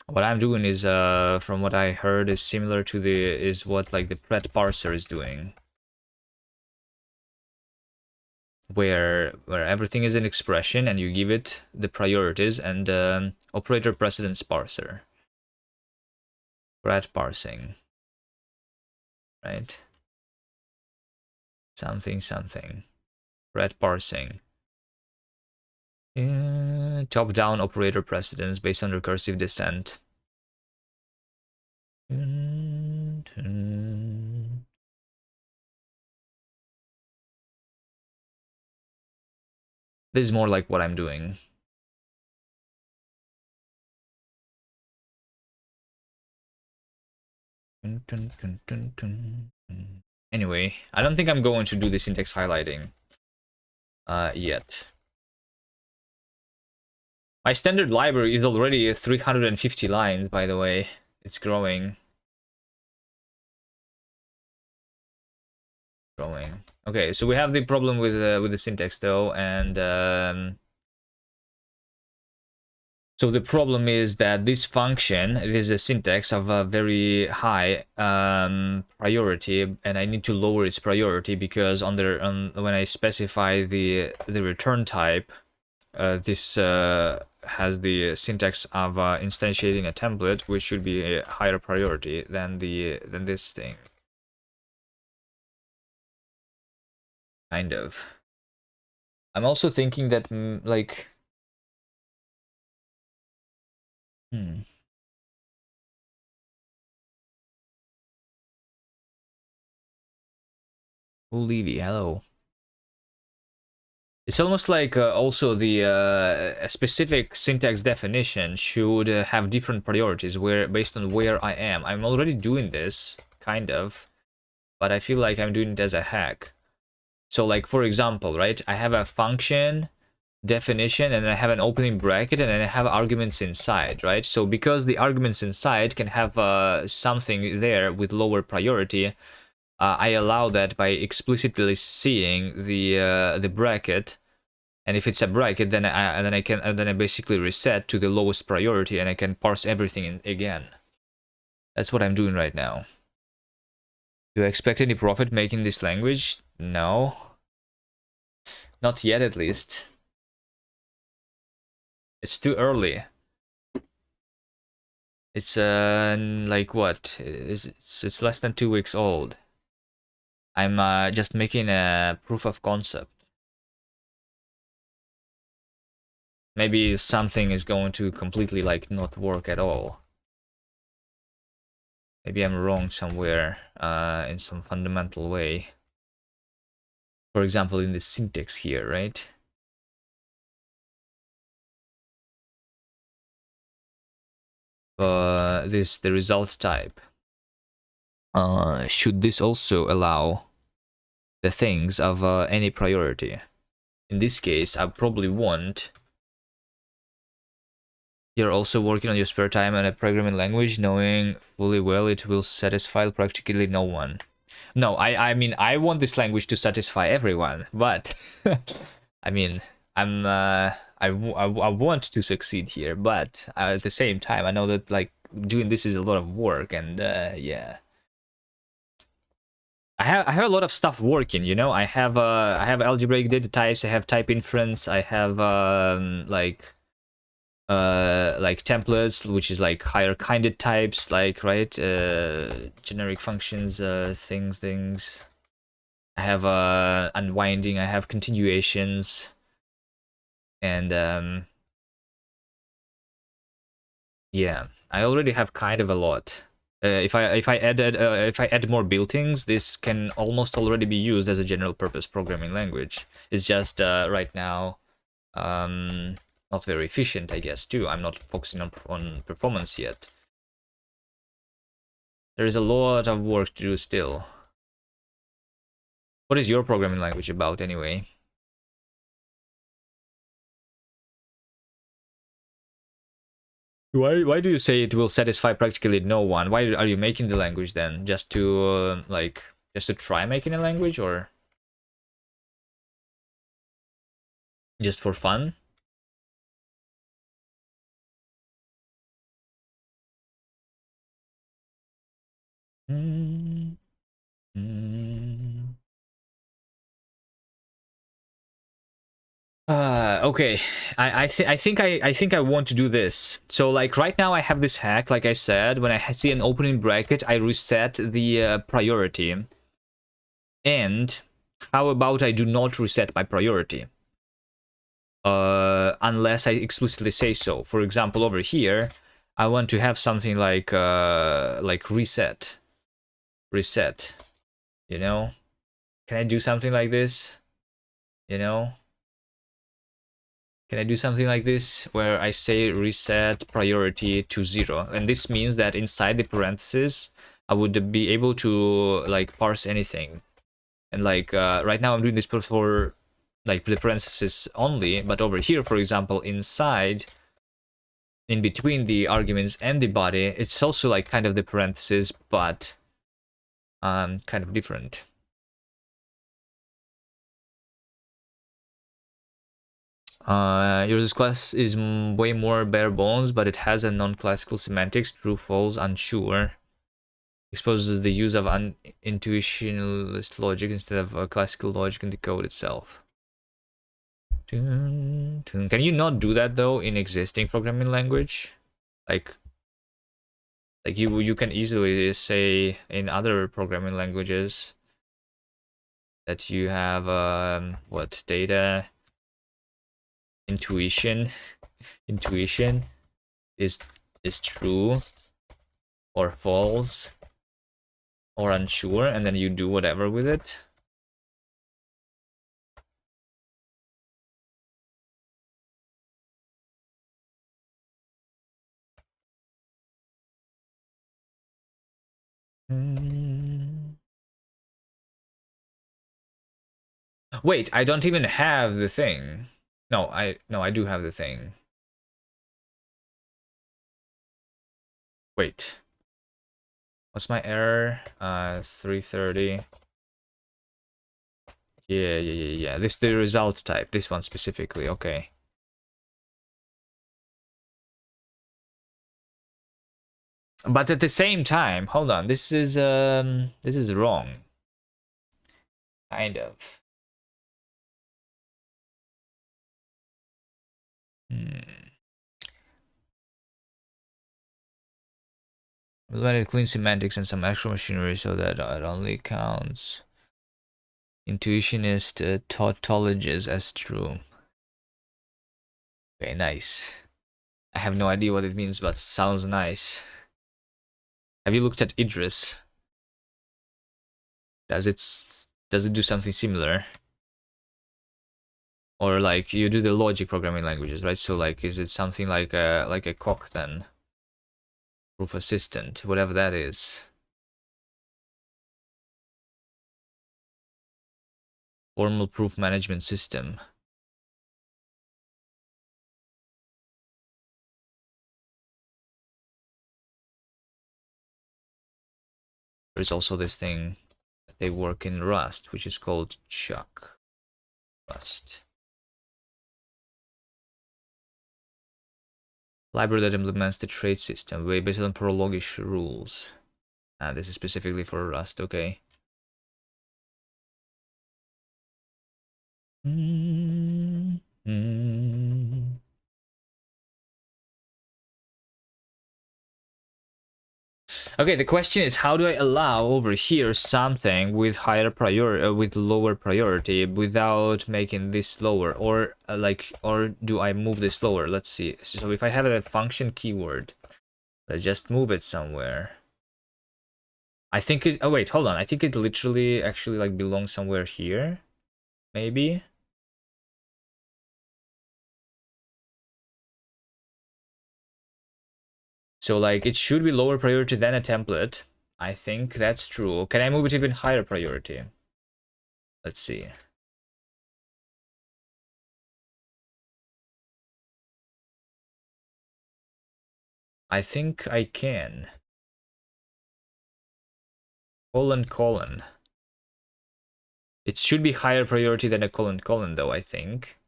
What I'm doing is, from what I heard, is similar to what like the pret parser is doing, where everything is an expression and you give it the priorities, and operator precedence parser, pret parsing, right? Something something, pret parsing. Top-down operator precedence based on recursive descent. This is more like what I'm doing. Anyway, I don't think I'm going to do the syntax highlighting yet. My standard library is already 350 lines, by the way. It's growing. Growing. Okay, so we have the problem with the syntax though, and so the problem is that this function, it is a syntax of a very high priority, and I need to lower its priority because when I specify the return type, this has the syntax of instantiating a template, which should be a higher priority than this thing. Kind of. I'm also thinking that like. Oh, Levy, hello. It's almost like also the a specific syntax definition should have different priorities based on where I am. I'm already doing this, kind of, but I feel like I'm doing it as a hack. So like, for example, right, I have a function definition and I have an opening bracket and then I have arguments inside, right? So because the arguments inside can have something there with lower priority, I allow that by explicitly seeing the bracket, and if it's a bracket, then I basically reset to the lowest priority, and I can parse everything again. That's what I'm doing right now. Do I expect any profit making this language? No, not yet, at least. It's too early. It's like what? It's less than 2 weeks old. I'm just making a proof of concept. Maybe something is going to completely like not work at all. Maybe I'm wrong somewhere in some fundamental way. For example, in the syntax here, right? The result type. Should this also allow the things of any priority? In this case, I probably won't. You're also working on your spare time on a programming language, knowing fully well it will satisfy practically no one. No, I mean, I want this language to satisfy everyone, but I mean, I want to succeed here, but at the same time, I know that like doing this is a lot of work, and yeah. I have a lot of stuff working, you know. I have algebraic data types, I have type inference, I have like templates, which is like higher kinded types, like, right, generic functions, things. I have unwinding, I have continuations, and yeah, I already have kind of a lot. If I add more built-ins, this can almost already be used as a general purpose programming language. It's just right now not very efficient, I guess, too. I'm not focusing on performance yet. There is a lot of work to do still. What is your programming language about, anyway? Why do you say it will satisfy practically no one? Why are you making the language then? Just to just to try making a language, or just for fun? Mm, mm. Okay. I think I want to do this. So like right now I have this hack. Like I said, when I see an opening bracket, I reset the priority. And how about I do not reset my priority? Unless I explicitly say so. For example, over here, I want to have something like reset. You know, can I do something like this? You know, can I do something like this where I say reset priority to 0, and this means that inside the parentheses, I would be able to like parse anything. And like right now, I'm doing this for like the parentheses only, but over here, for example, inside. In between the arguments and the body, it's also like kind of the parentheses, but kind of different. Your class is way more bare bones, but it has a non-classical semantics, true, false, unsure. Exposes the use of intuitionalist logic instead of classical logic in the code itself. Can you not do that though in existing programming language? Like you can easily say in other programming languages that you have what data intuition is true or false or unsure, and then you do whatever with it. Wait, I don't even have the thing. No, I do have the thing. Wait. What's my error? 330. Yeah. This is the result type. This one specifically. Okay. But at the same time, hold on. This is wrong. Kind of. We learned clean semantics and some extra machinery so that it only counts intuitionist tautologies as true. Okay, nice. I have no idea what it means, but sounds nice. Have you looked at Idris? Does it do something similar? Or like you do the logic programming languages, right? So like is it something like a coq then? Proof assistant, whatever that is. Formal proof management system. There's also this thing that they work in Rust, which is called Chuck. Rust. Library that implements the trade system based on prologish rules. This is specifically for Rust, okay. Okay, the question is, how do I allow over here something with higher priority, with lower priority, without making this lower, or or do I move this lower? Let's see. So if I have a function keyword, let's just move it somewhere. I think it. Oh wait, hold on. I think it literally actually like belongs somewhere here, maybe. So like it should be lower priority than a template. I think that's true. Can I move it even higher priority? Let's see. I think I can. Colon. It should be higher priority than a colon though, I think.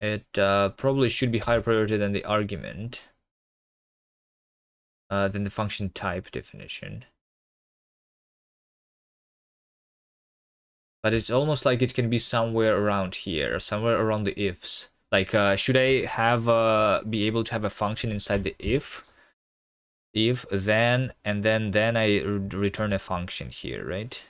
It probably should be higher priority than the argument. Than the function type definition. But it's almost like it can be somewhere around here, or somewhere around the ifs. Like, should I have be able to have a function inside the if, then, and then I return a function here, right?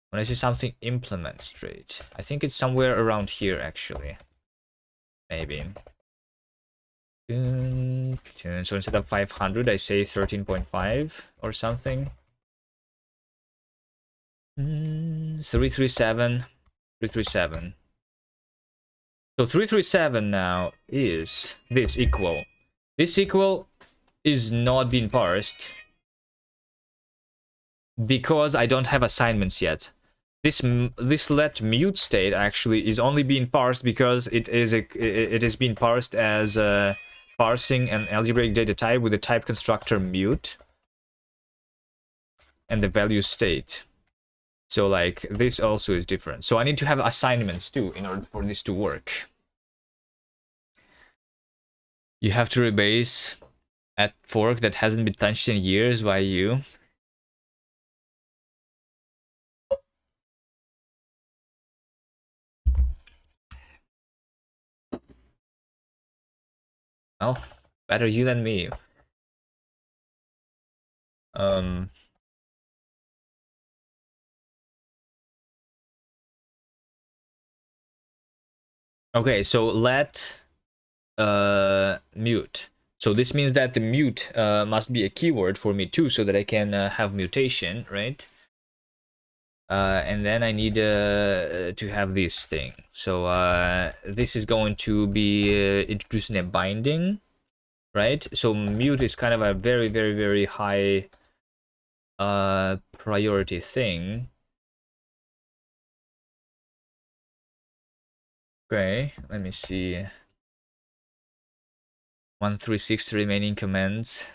When I say something implement straight, I think it's somewhere around here actually. Maybe. So instead of 500, I say 13.5 or something. 337. So 337 now is this equal. This equal is not being parsed because I don't have assignments yet. This let mute state actually is only being parsed because it is being parsed as parsing an algebraic data type with the type constructor mute and the value state. So like this also is different. So I need to have assignments too in order for this to work. You have to rebase at fork that hasn't been touched in years by you. Well, better you than me. Okay, so let mute. So this means that the mute must be a keyword for me too, so that I can have mutation, right? And then I need to have this thing. So this is going to be introducing a binding, right? So mute is kind of a very, very, very high priority thing. Okay, let me see. 136 remaining commands.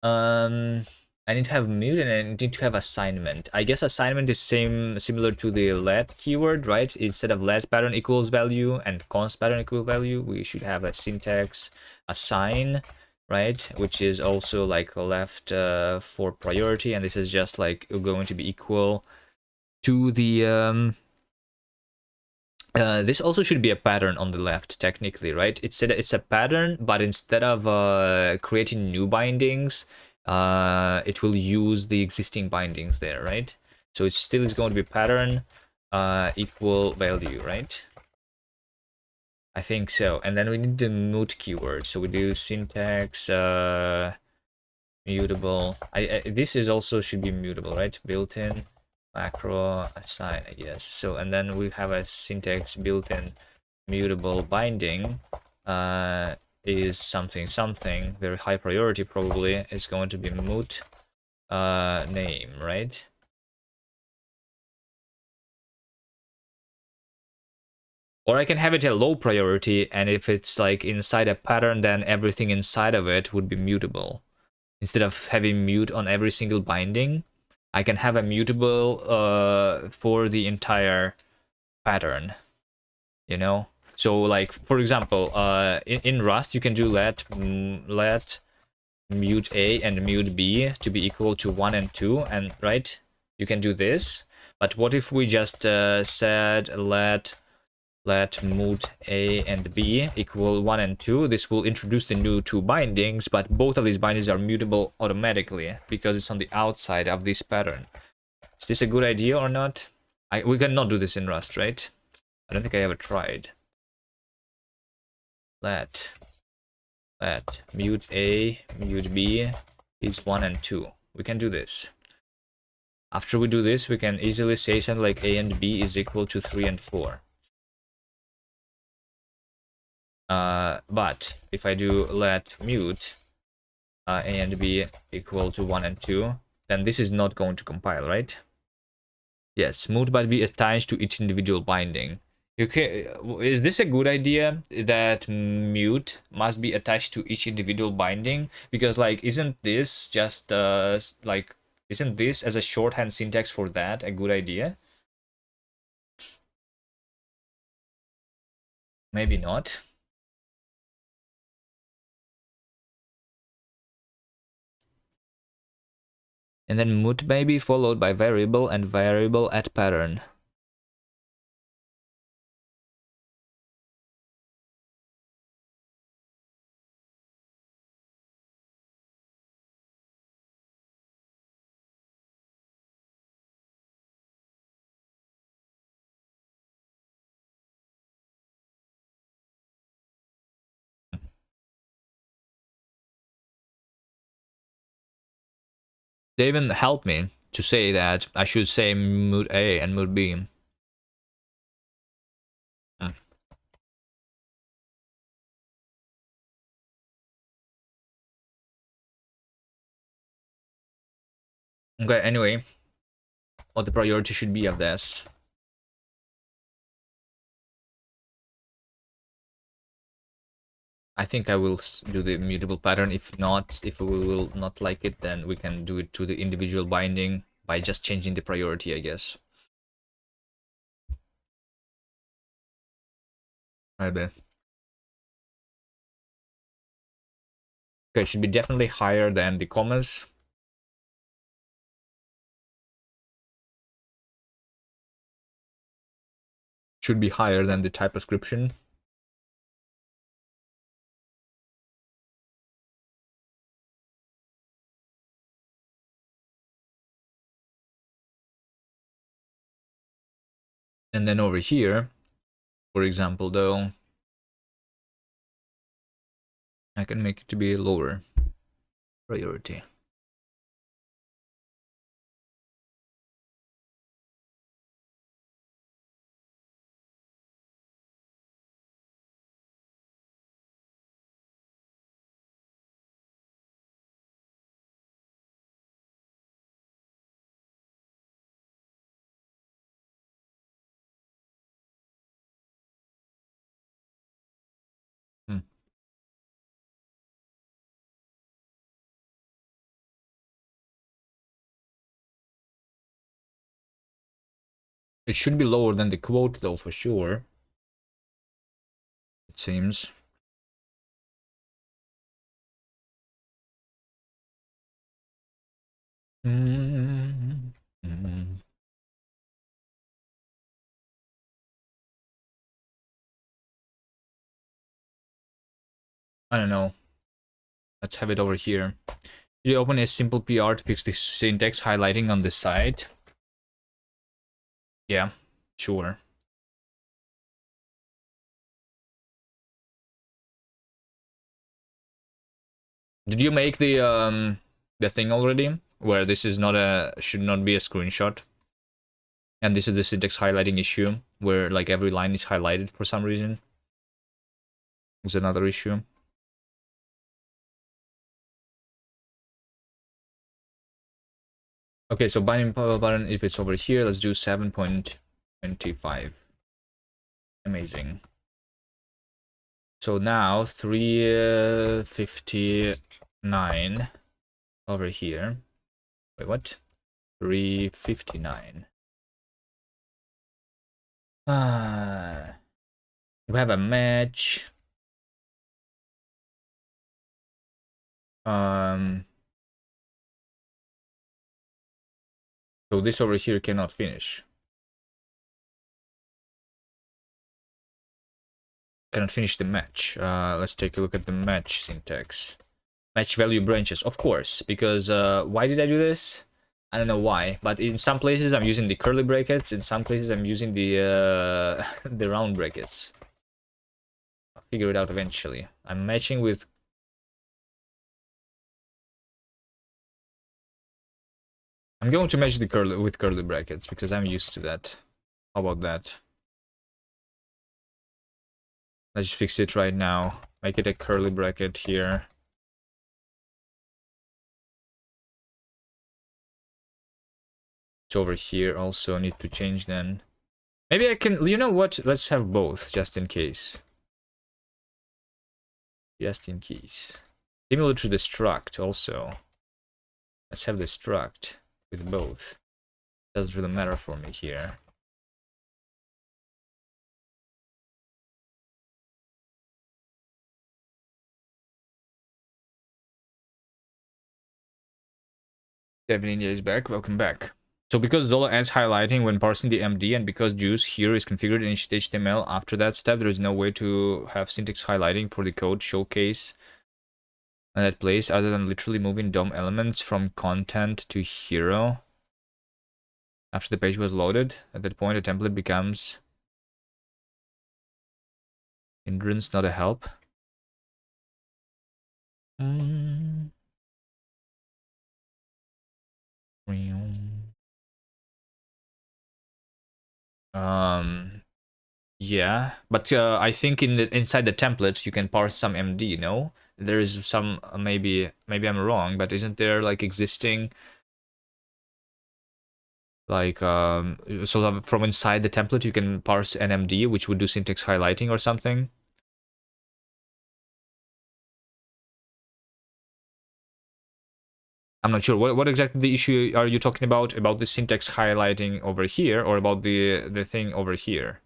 I need to have mute and I need to have assignment. I guess assignment is similar to the let keyword, right? Instead of let pattern equals value and const pattern equals value, we should have a syntax assign, right? Which is also like left for priority, and this is just like going to be equal to the this also should be a pattern on the left, technically, right? It's a pattern, but instead of creating new bindings, it will use the existing bindings there, right? So it still is going to be pattern equal value, right? I think so. And then we need the mute keyword. So we do syntax mutable. This is also should be mutable, right? Built-in macro assign, I guess. So and then we have a syntax built-in mutable binding is something very high priority, probably is going to be mute name, right? Or I can have it a low priority, and if it's like inside a pattern, then everything inside of it would be mutable. Instead of having mute on every single binding, I can have a mutable for the entire pattern, you know? So like, for example, in Rust, you can do let mute A and mute B to be equal to 1 and 2, and right? You can do this. But what if we just said let mute A and B equal 1 and 2? This will introduce the new two bindings, but both of these bindings are mutable automatically because it's on the outside of this pattern. Is this a good idea or not? We cannot do this in Rust, right? I don't think I ever tried. Let mute A, mute B is 1 and 2. We can do this. After we do this, we can easily say something like A and B is equal to 3 and 4. But if I do let mute A and B equal to 1 and 2, then this is not going to compile, right? Yes, mute might be attached to each individual binding. Okay, is this a good idea that mute must be attached to each individual binding? Because like, isn't this just like, isn't this as a shorthand syntax for that a good idea? Maybe not. And then mut may be followed by variable and variable at pattern. They even helped me to say that I should say mut A and mut B. Hmm. Okay, anyway, what the priority should be of this? I think I will do the mutable pattern. If not, if we will not like it, then we can do it to the individual binding by just changing the priority, I guess. Maybe. Okay, it should be definitely higher than the commas. Should be higher than the type description. And then over here, for example, though, I can make it to be a lower priority. Hmm. It should be lower than the quote, though, for sure. It seems. Mm -hmm. I don't know. Let's have it over here. You open a simple PR to fix the syntax highlighting on the side. Yeah, sure. Did you make the thing already? Where this is not a should not be a screenshot. And this is the syntax highlighting issue where like every line is highlighted for some reason. It's another issue. Okay, so binding power button, if it's over here, let's do 7.25. Amazing. So now 359 over here. Wait, what? 359. We have a match. So this over here cannot finish. Cannot finish the match. Let's take a look at the match syntax. Match value branches, of course, because why did I do this? I don't know why, but in some places I'm using the curly brackets, in some places I'm using the the round brackets. I'll figure it out eventually. I'm matching with... I'm going to match the curly brackets because I'm used to that. How about that? Let's just fix it right now. Make it a curly bracket here. It's over here also need to change then. Maybe I can, you know what? Let's have both just in case. Just in case. Similar to the struct also. Let's have the struct with both. Doesn't really matter for me here. Devin India is back. Welcome back. So because Zola adds highlighting when parsing the MD, and because juice here is configured in HTML after that step, there is no way to have syntax highlighting for the code showcase in that place other than literally moving DOM elements from content to hero. After the page was loaded, at that point a template becomes hindrance, not a help. Yeah, but I think inside the templates you can parse some MD, no? There is some maybe I'm wrong, but isn't there like existing like so from inside the template you can parse an MD which would do syntax highlighting or something? I'm not sure. What exactly the issue are you talking about? About the syntax highlighting over here or about the thing over here?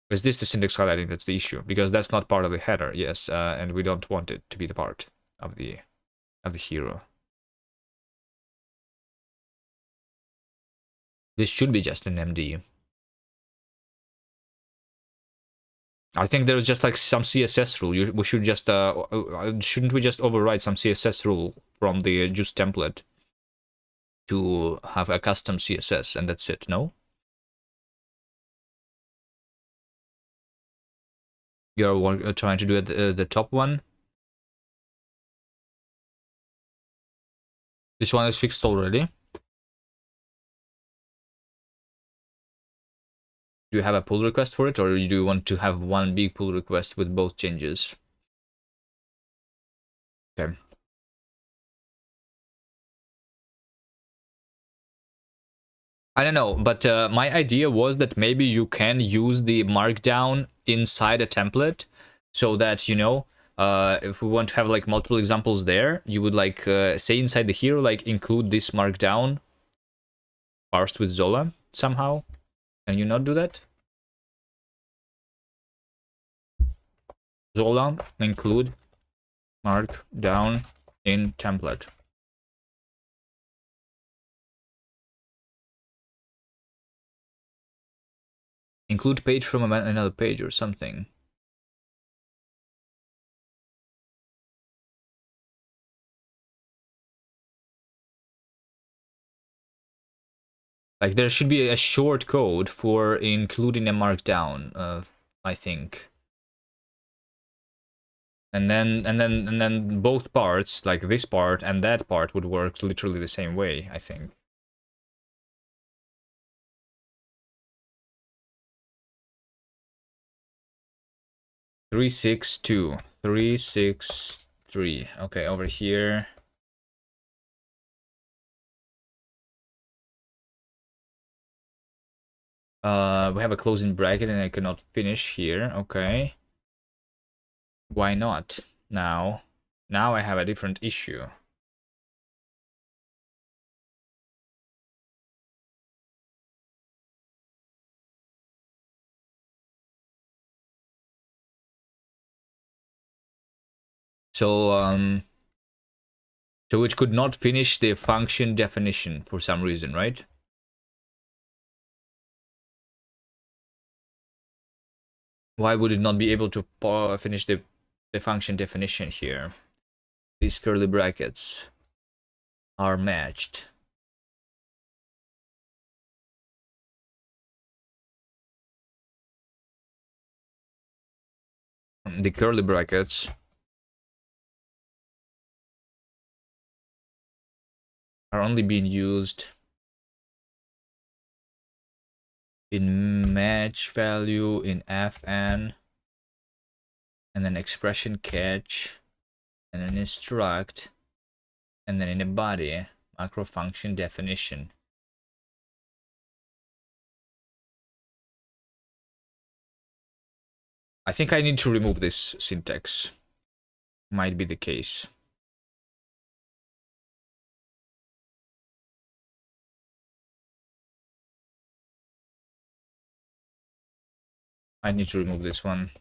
Is this the syntax highlighting that's the issue? Because that's not part of the header, yes, and we don't want it to be the part of the hero. This should be just an MD. I think there's just like some CSS rule. We should just shouldn't we just override some CSS rule from the juice template to have a custom CSS and that's it? No. You're trying to do it, the top one. This one is fixed already. Do you have a pull request for it, or do you want to have one big pull request with both changes? Okay. I don't know, but my idea was that maybe you can use the markdown inside a template so that, you know, if we want to have like multiple examples there, you would like say inside the hero, like include this markdown parsed with Zola somehow. Can you not do that? Zola include markdown in template. Include page from another page or something. Like there should be a short code for including a markdown, I think. And then both parts, like this part and that part, would work literally the same way, I think. Three, 6, 2. 3, 6, 3. Okay, over here. We have a closing bracket and I cannot finish here. Okay. Why not? Now I have a different issue. So so it could not finish the function definition for some reason, right? Why would it not be able to finish the function definition here? These curly brackets are matched. The curly brackets are only being used in match value, in fn, and then expression catch, and then instruct, and then in a body macro function definition. I think I need to remove this syntax. Might be the case. I need to remove this one.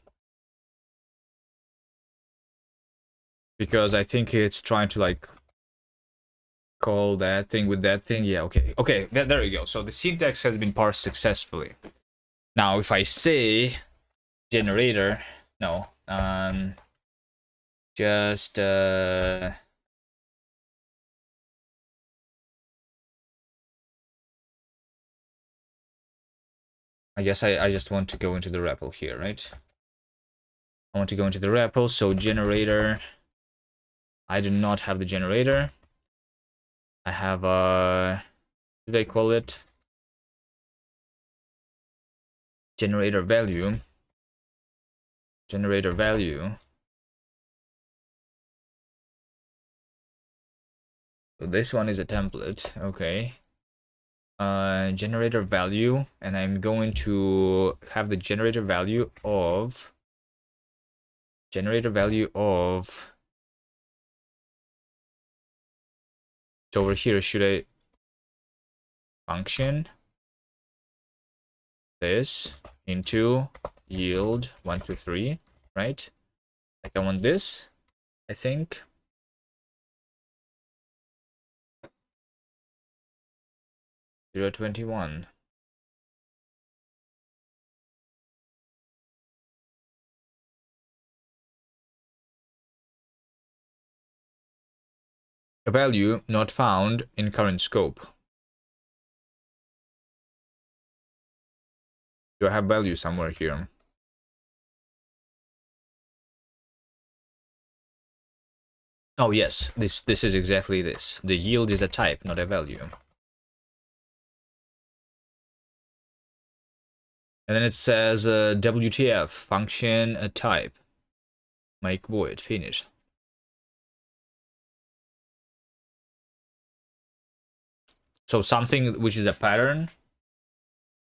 Because I think it's trying to like call that thing with that thing. Yeah, okay. Okay, there we go. So the syntax has been parsed successfully. Now if I say generator, no, just I guess I just want to go into the REPL here, right? I want to go into the REPL, so generator. I do not have the generator. I have what did I call it? Generator value. Generator value. So this one is a template, okay. Generator value, and I'm going to have the generator value of so over here, should I function this into yield 1, 2, 3, right? Like I want this, I think. Zero 21. A value not found in current scope. Do I have value somewhere here? Oh yes, this is exactly this. The yield is a type, not a value. And then it says WTF, function a type. Make void, finish. So something which is a pattern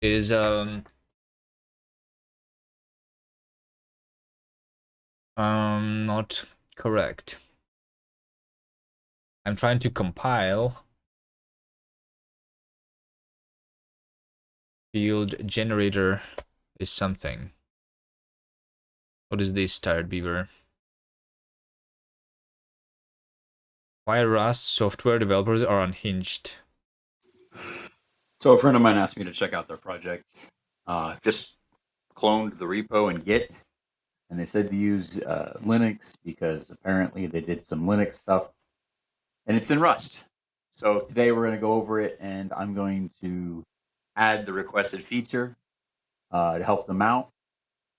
is not correct. I'm trying to compile field generator is something. What is this, tired beaver? Why Rust software developers are unhinged? So a friend of mine asked me to check out their project. Just cloned the repo in Git, and they said to use Linux because apparently they did some Linux stuff, and it's in Rust. So today we're going to go over it, and I'm going to add the requested feature to help them out,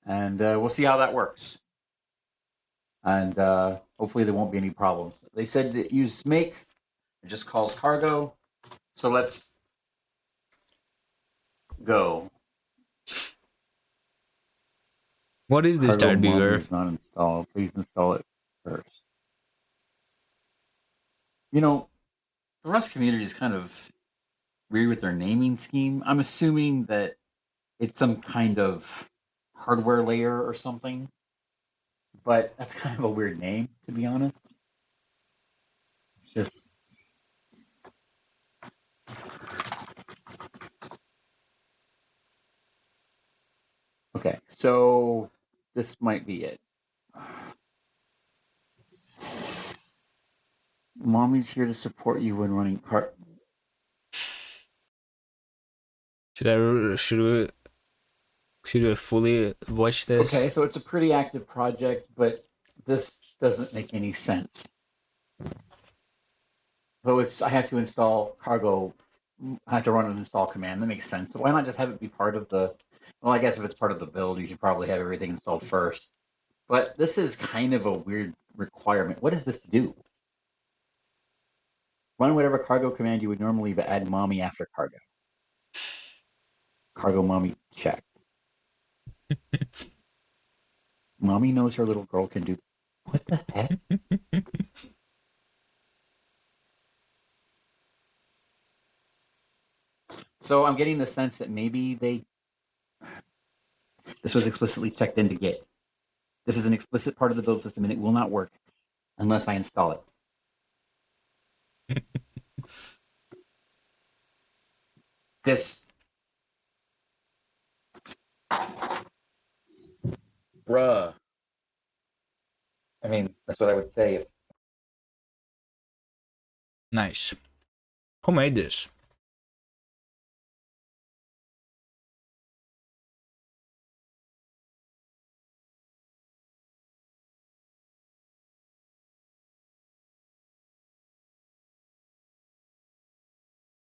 and we'll see how that works. And hopefully there won't be any problems. They said to use make. It just calls cargo. So let's go. What is this, Cargo tired Mommy beaver? is not installed. Please install it first. You know, the Rust community is kind of weird with their naming scheme. I'm assuming that it's some kind of hardware layer or something, but that's kind of a weird name, to be honest. It's just. Okay, so this might be it. Mommy's here to support you when running car. Should we fully watch this? Okay, so it's a pretty active project, but this doesn't make any sense. So I have to install cargo. I have to run an install command. That makes sense. So why not just have it be part of the? Well, I guess if it's part of the build, you should probably have everything installed first. But this is kind of a weird requirement. What does this do? Run whatever cargo command you would normally, but add mommy after cargo. Cargo mommy check. Mommy knows her little girl can do. What the heck? So I'm getting the sense that maybe this was explicitly checked into Git. This is an explicit part of the build system, and it will not work unless I install it. This, bruh. I mean, that's what I would say if. Nice. Who made this?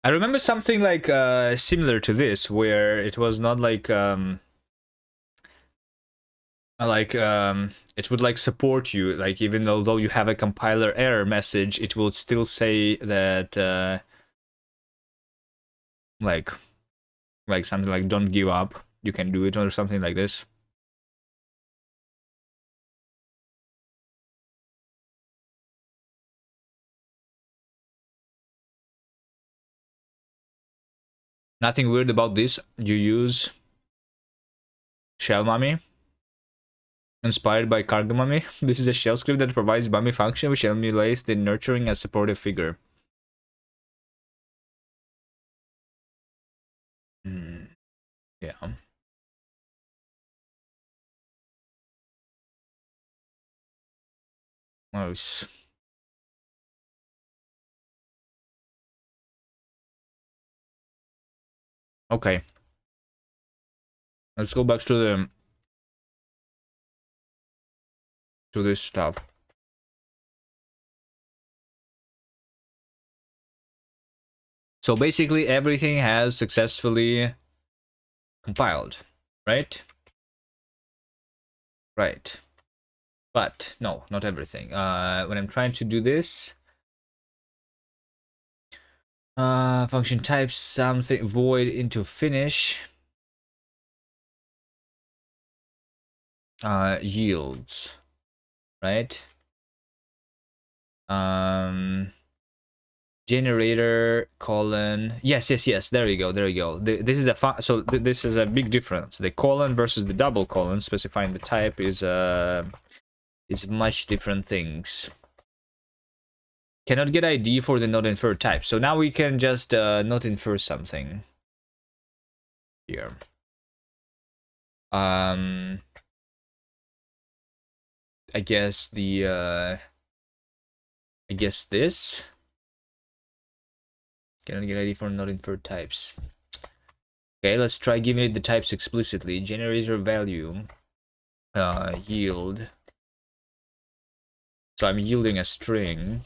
I remember something like similar to this, where it was not like it would like support you, like even although you have a compiler error message, it will still say that like something like don't give up, you can do it, or something like this. Nothing weird about this. You use shell mummy inspired by cargo mummy. This is a shell script that provides mummy function which emulates the nurturing and supportive figure. Yeah. Nice. Okay. Let's go back to the this stuff. So basically everything has successfully compiled, right? Right. But no, not everything. When I'm trying to do this, function type something void into finish, yields, right? Generator colon, yes, there you go, this is the this is a big difference. The colon versus the double colon specifying the type is much different things. Cannot get ID for the not inferred type, so now we can just not infer something here. I guess the I guess this cannot get ID for not inferred types. Okay, let's try giving it the types explicitly. Generator value, yield. So I'm yielding a string.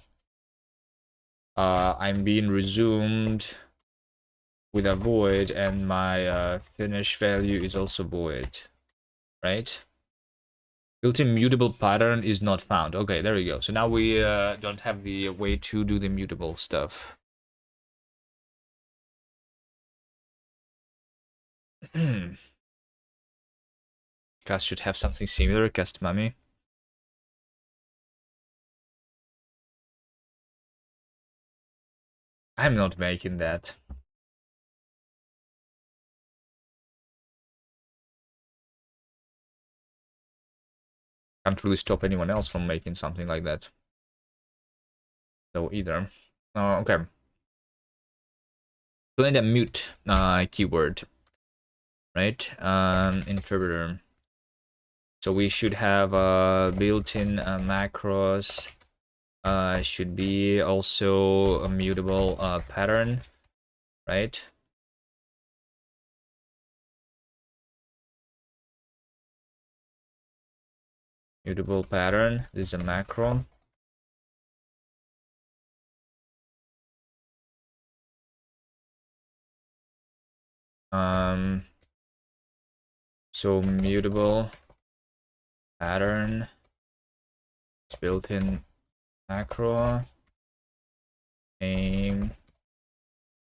I'm being resumed with a void, and my finish value is also void, right? Built-in mutable pattern is not found. Okay, there we go. So now we don't have the way to do the mutable stuff. Kast should have something similar. Kast mummy. I'm not making that. Can't really stop anyone else from making something like that. So either. Okay. Going to mute keyword, right? Interpreter. So we should have built-in macros. Should be also a mutable pattern, right? Mutable pattern. This is a macro. So mutable pattern. It's built-in macro. Name.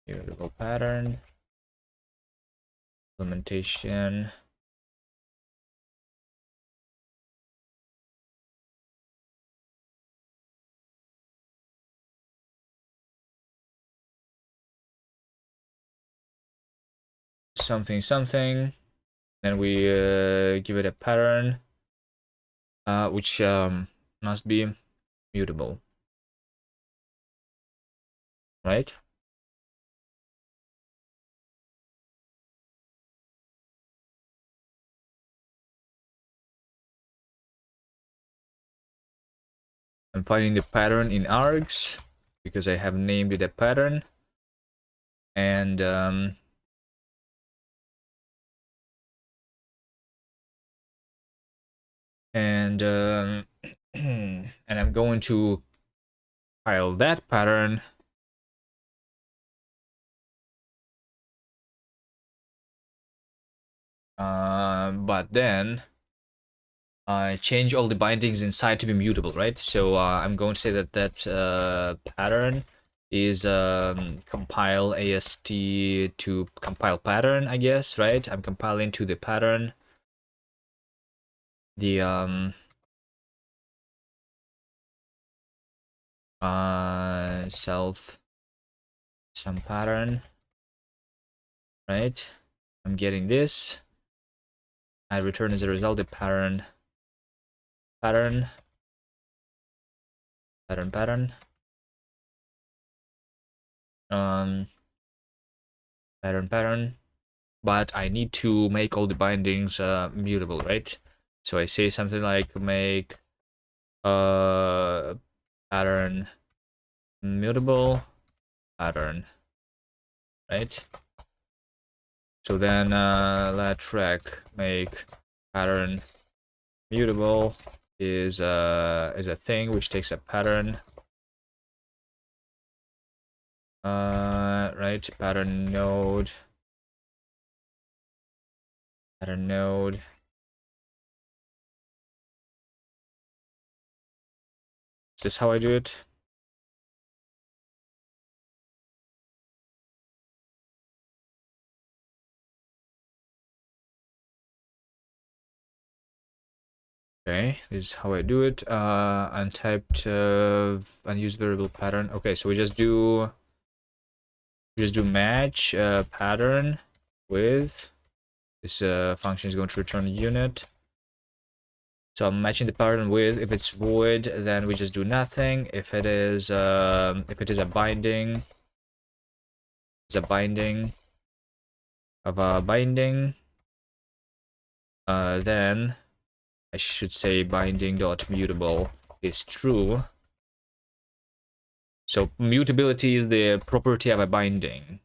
Mutable pattern. Implementation. Something. Then we give it a pattern. which must be mutable, right? I'm finding the pattern in args because I have named it a pattern, and and and I'm going to compile that pattern. But then I change all the bindings inside to be mutable, right? So I'm going to say that pattern is compile ast to compile pattern, I guess, right? I'm compiling to the pattern the self some pattern, right? I'm getting this. I return as a result the pattern pattern pattern pattern um pattern pattern, but I need to make all the bindings mutable, right? So I say something like make pattern mutable pattern, right? So then let track make pattern mutable is a thing which takes a pattern, right? Pattern node. Is this how I do it? Okay, this is how I do it. Untyped unused variable pattern. Okay, so we just do match pattern with this function is going to return a unit. So I'm matching the pattern with, if it's void, then we just do nothing. If it is a binding, it's a binding of a binding, then I should say binding dot mutable is true. So mutability is the property of a binding.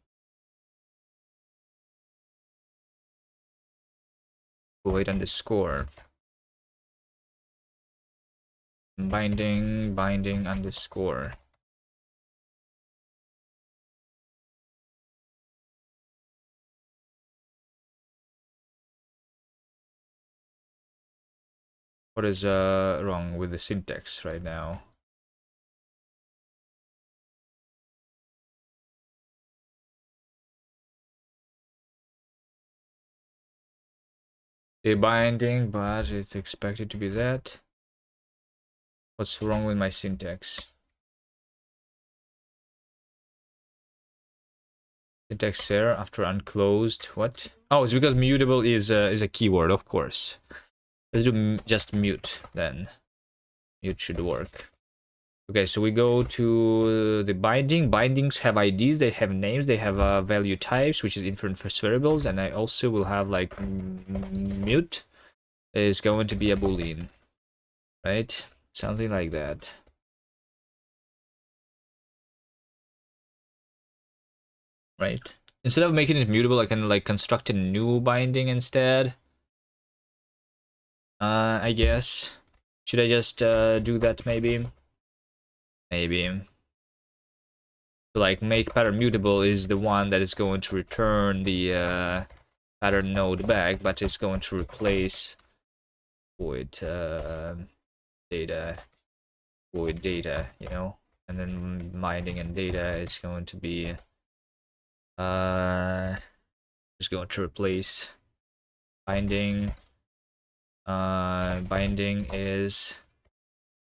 Void underscore binding underscore. What is wrong with the syntax right now? A binding, but it's expected to be that. What's wrong with my syntax? Syntax error after unclosed. What? Oh, it's because mutable is a keyword, of course. Let's do just mute then. Mute should work. Okay, so we go to the binding. Bindings have IDs, they have names, they have value types, which is inference first variables, and I also will have like mute is going to be a boolean, right? Something like that. Right? Instead of making it mutable, I can like construct a new binding instead. I guess. Should I just do that maybe? Maybe. So like make pattern mutable is the one that is going to return the pattern node back, but it's going to replace void data, you know? And then binding and data is going to be just going to replace binding. Binding is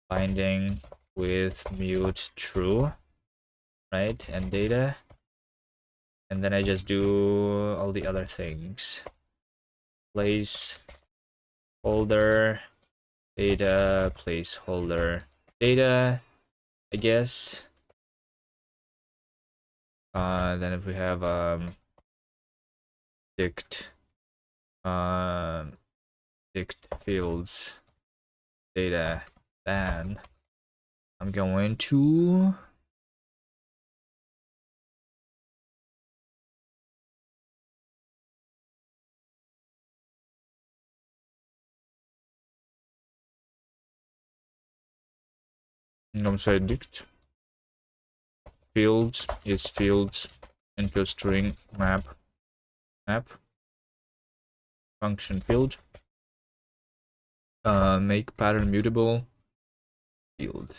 binding with mute true, right? And data. And then I just do all the other things. Place folder data placeholder data, I guess. Then if we have dict dict fields data, then I'm going to say dict fields is fields into string map function field, make pattern mutable field.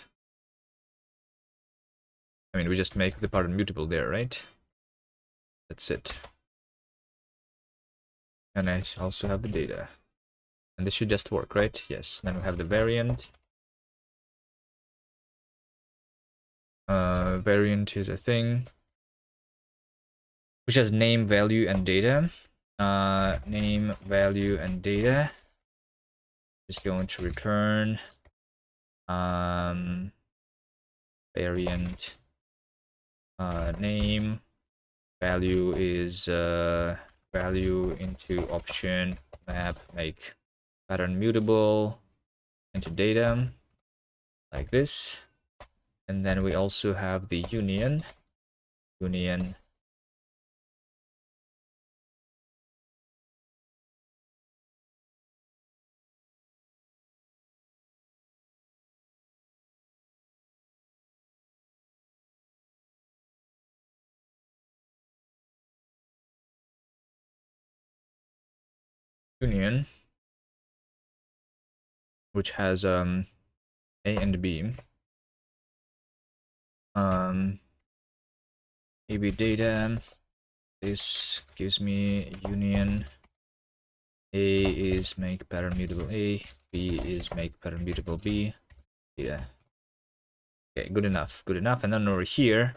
I mean, we just make the pattern mutable there, right? That's it. And I also have the data, and this should just work, right? Yes. Then we have the variant. Variant is a thing which has name, value, and data. Name, value, and data is going to return variant name. Value is value into option map make pattern mutable into data like this. And then we also have the union union union, which has A and B. AB data. This gives me union. A is make pattern mutable A. B is make pattern mutable B. Data. Okay, good enough. Good enough. And then over here,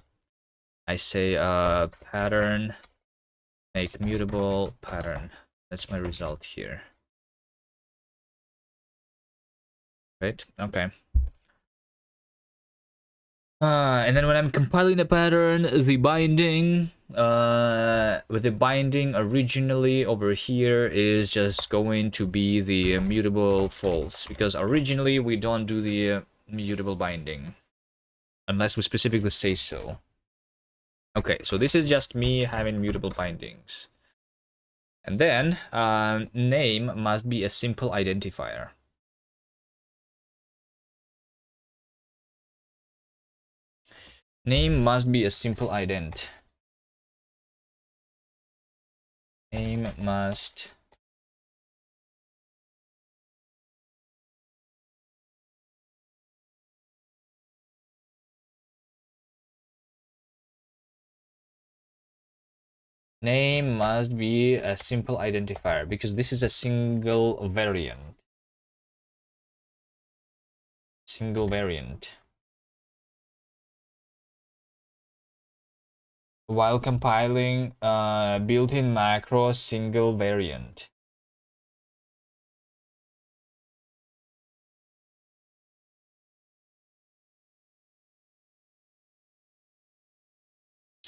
I say pattern make mutable pattern. That's my result here. Right? Okay. And then when I'm compiling the pattern, the binding, with the binding originally over here is just going to be the mutable false, because originally we don't do the mutable binding unless we specifically say so. Okay, so this is just me having mutable bindings. And then name must be a simple identifier. Name must be a simple ident. Name must Name must be a simple identifier because this is a single variant. Single variant. While compiling built-in macro single variant.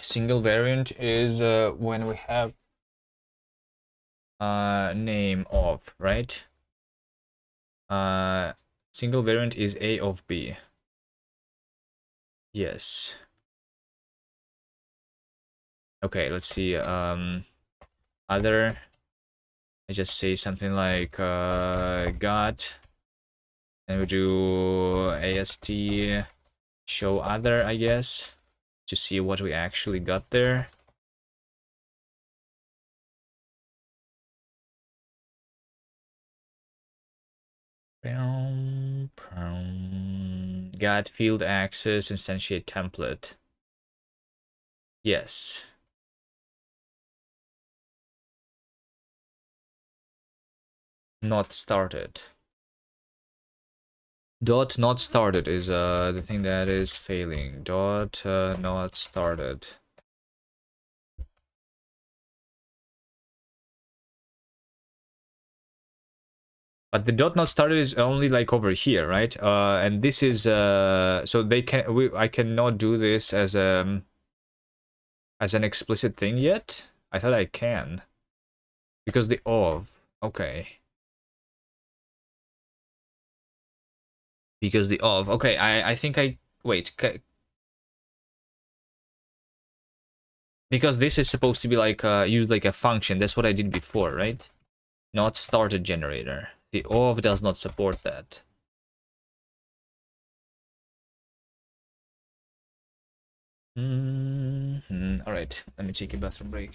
Single variant is when we have name of, right? Single variant is A of B. Yes. Okay, let's see. Other. I just say something like got, and we do AST show other, I guess, to see what we actually got there. Got field access instantiate template. Yes. Not started. Dot not started is the thing that is failing. Dot not started. But the dot not started is only like over here, right? And this is so they can I cannot do this as an explicit thing yet. I thought I can because the of okay because the of okay I think I wait because this is supposed to be like used like a function. That's what I did before, right? Not started generator. The of does not support that. All right, let me take a bathroom break.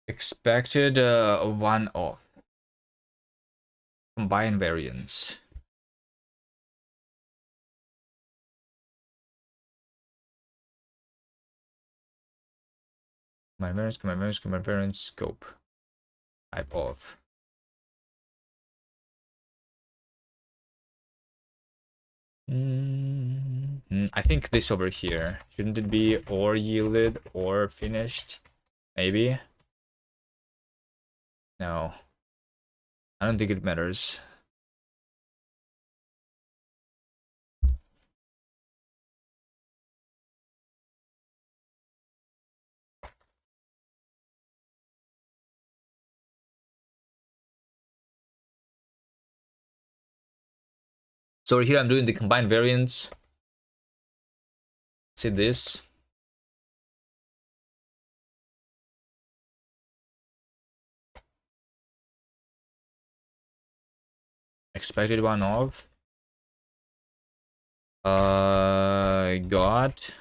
Expected one off. Combine variance. Combine variance, scope. Type of. I think this over here. Shouldn't it be or yielded or finished? Maybe? No. I don't think it matters. So over here I'm doing the combined variance. See this? Expected one of. Got.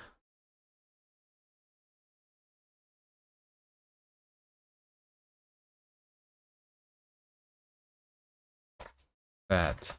That.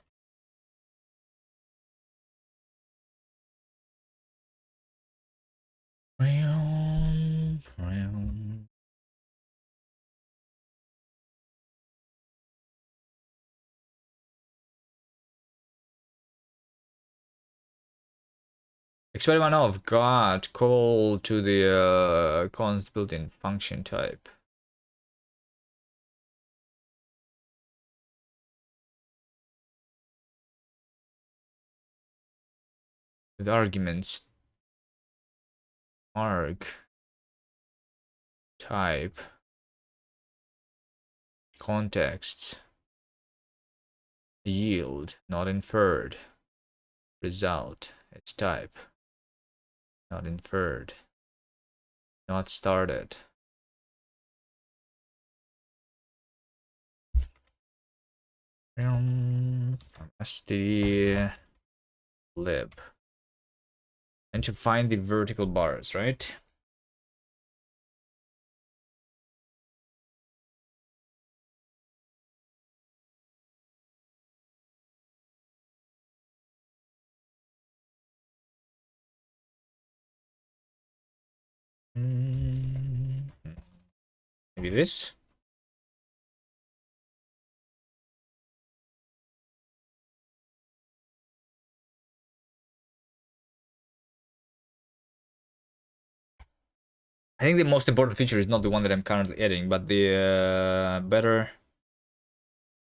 Expected one of. Got. Call to the const built-in function type. With arguments arg type context yield not inferred result its type not inferred not started std lib and to find the vertical bars, right? Maybe this. I think the most important feature is not the one that I'm currently editing, but the better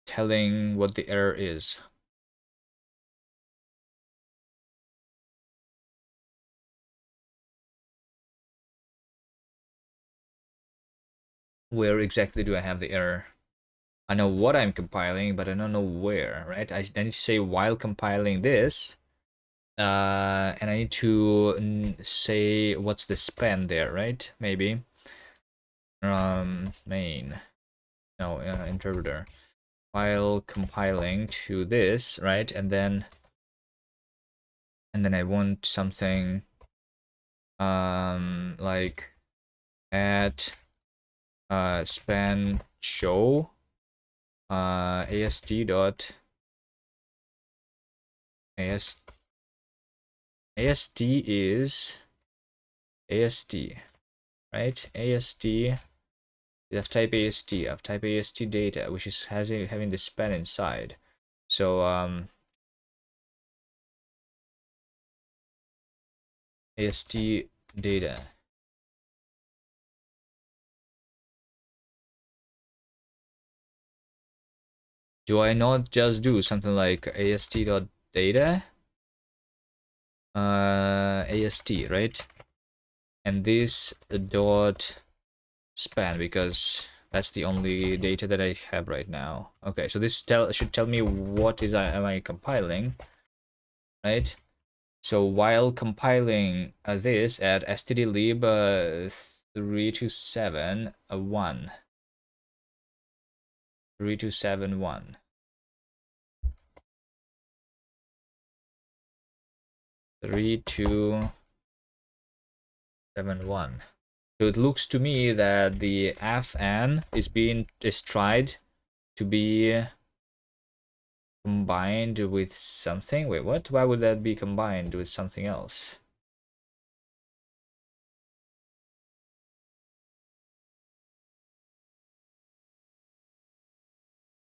telling what the error is. Where exactly do I have the error? I know what I'm compiling, but I don't know where, right? I need to say while compiling this, and I need to say what's the span there, right? Maybe. Main. No, interpreter. While compiling to this, right? And then I want something like add span show ast dot ast is ast, right? ast of type ast data, which is having the span inside. So ast data. Do I not just do something like ast.data? Ast, right? And this dot span, because that's the only data that I have right now. Okay, so this should tell me what am I compiling, right? So while compiling this at stdlib 3271 3271. 3271. So it looks to me that the fn is tried to be combined with something. Wait, what? Why would that be combined with something else?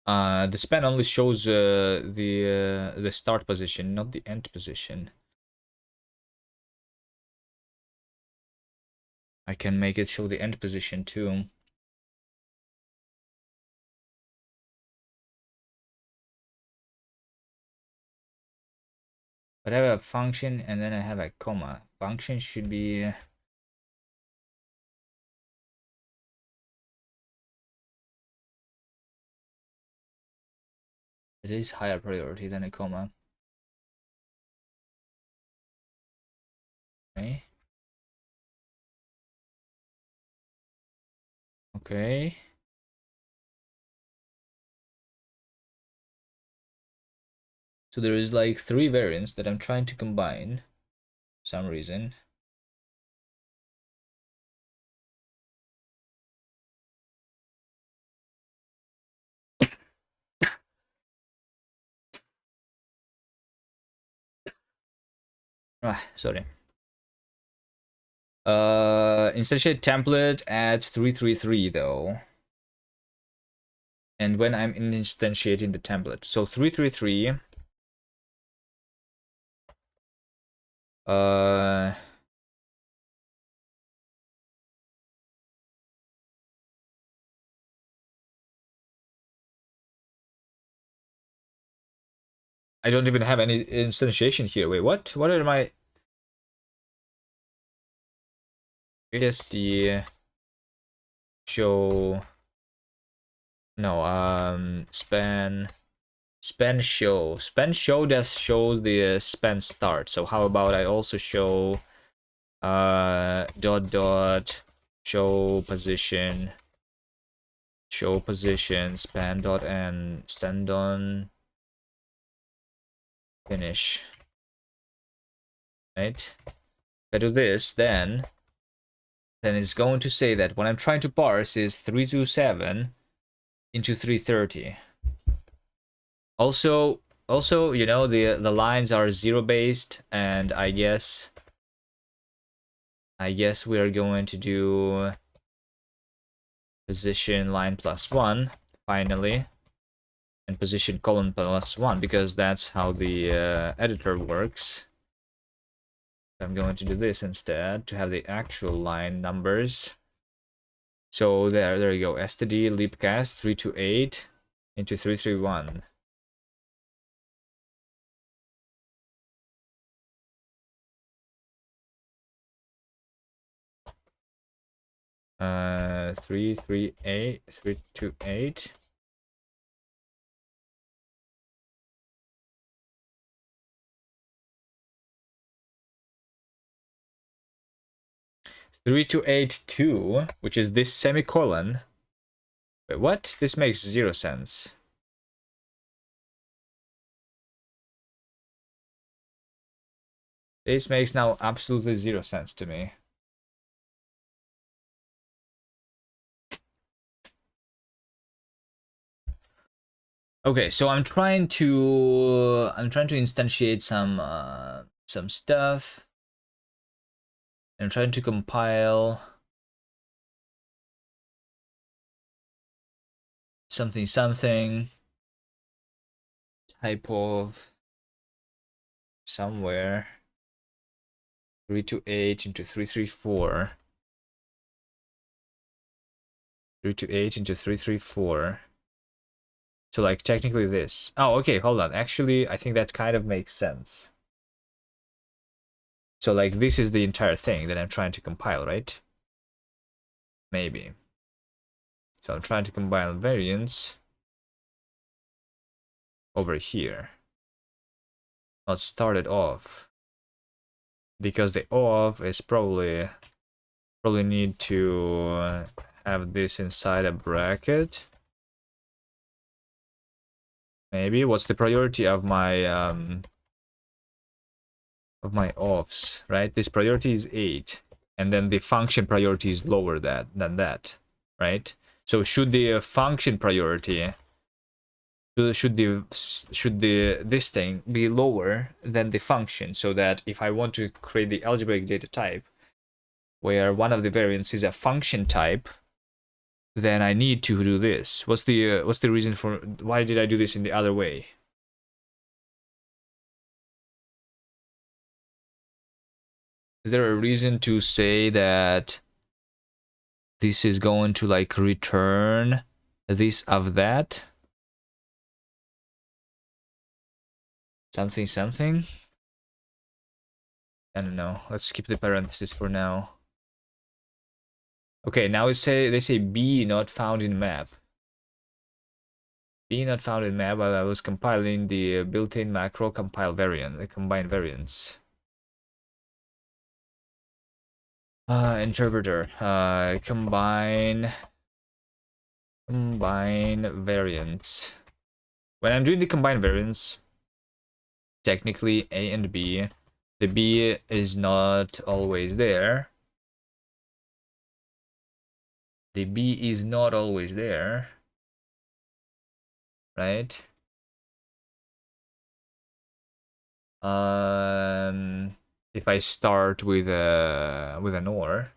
The span only shows the start position, not the end position. I can make it show the end position too. But I have a function and then I have a comma. Function should be it is higher priority than a comma. Okay. Okay. So there is like 3 variants that I'm trying to combine for some reason. Sorry. Instantiate template at 333 though. And when I'm instantiating the template. So 333 I don't even have any instantiation here. Wait, what? What are my ASD show? No, span show. Span show just shows the span start. So how about I also show dot show position span dot n stand on finish, right? If I do this, then it's going to say that what I'm trying to parse is 327 into 330. Also, you know, the lines are 0 based, and I guess we are going to do position line +1 finally, and position column +1, because that's how the editor works. I'm going to do this instead to have the actual line numbers. So there you go. std libcast 328 into 331. Uh, 338 328. Three two eight two, which is this semicolon. Wait, what? This makes 0 sense. This makes now absolutely 0 sense to me. Okay, so I'm trying to instantiate some stuff. I'm trying to compile something type of somewhere 328 into 334. 328 into 334. So like technically this. Oh, okay, hold on. Actually, I think that kind of makes sense. So like this is the entire thing that I'm trying to compile, right? Maybe. So I'm trying to compile variants over here. Let's start it off. Because the off is probably need to have this inside a bracket. Maybe. What's the priority of my offs, right? This priority is 8, and then the function priority is lower than that, right? So should the function priority should this thing be lower than the function, so that if I want to create the algebraic data type where one of the variants is a function type, then I need to do this. What's the reason for why did I do this in the other way? Is there a reason to say that this is going to like return this of that? Something? I don't know. Let's skip the parentheses for now. Okay, now they say B not found in map. B not found in map while I was compiling the built-in macro compile variant, the combine variants. Interpreter. Combine variants. When I'm doing the combine variants, technically A and B, the B is not always there. The B is not always there, right? If I start with an OR,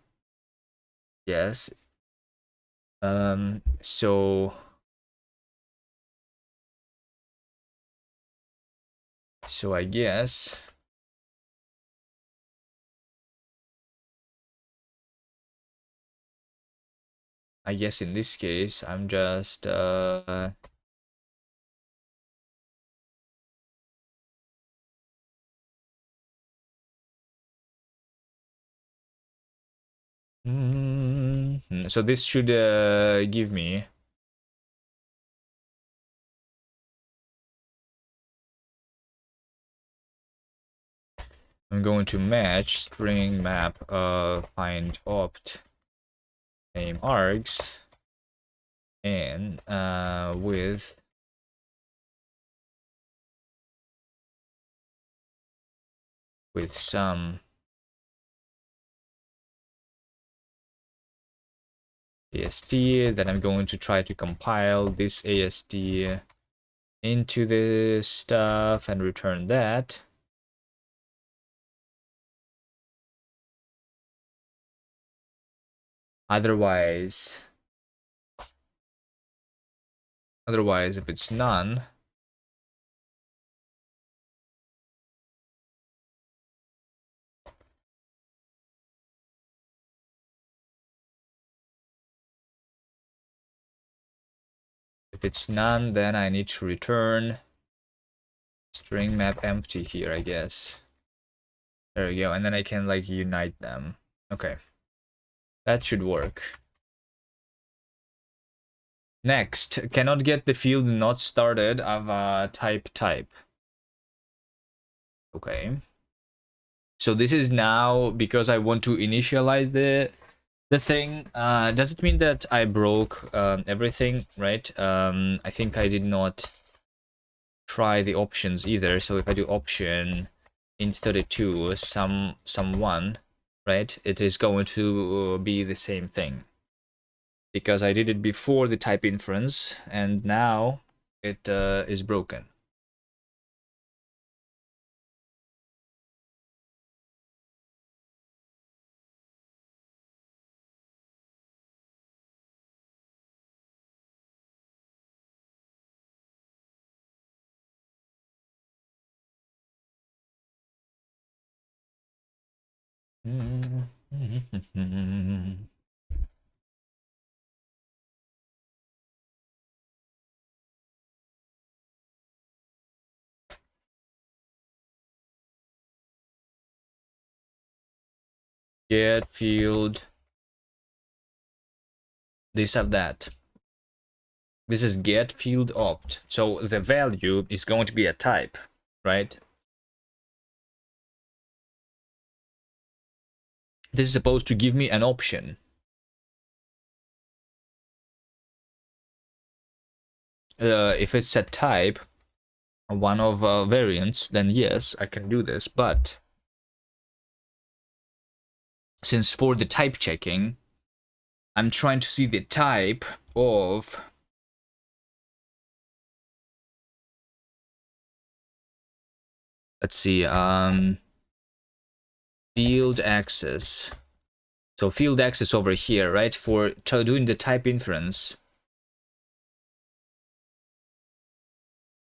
yes. So I guess in this case I'm just so this should give me I'm going to match string map find opt name args and with some AST, then I'm going to try to compile this AST into this stuff and return that. Otherwise, if it's none, If it's none, then I need to return string map empty here, I guess. There we go, and then I can like unite them. Okay, that should work. Next, cannot get the field not started of type. Okay. So this is now because I want to initialize the thing. Does it mean that I broke everything, right? I think I did not try the options either. So if I do option int32 one, right, it is going to be the same thing because I did it before the type inference and now it is broken. Get field this of that. This is get field opt. So the value is going to be a type, right? This is supposed to give me an option. If it's a type, one of variants, then yes, I can do this. But since for the type checking, I'm trying to see the type of let's see, field access. So field access over here, right? For doing the type inference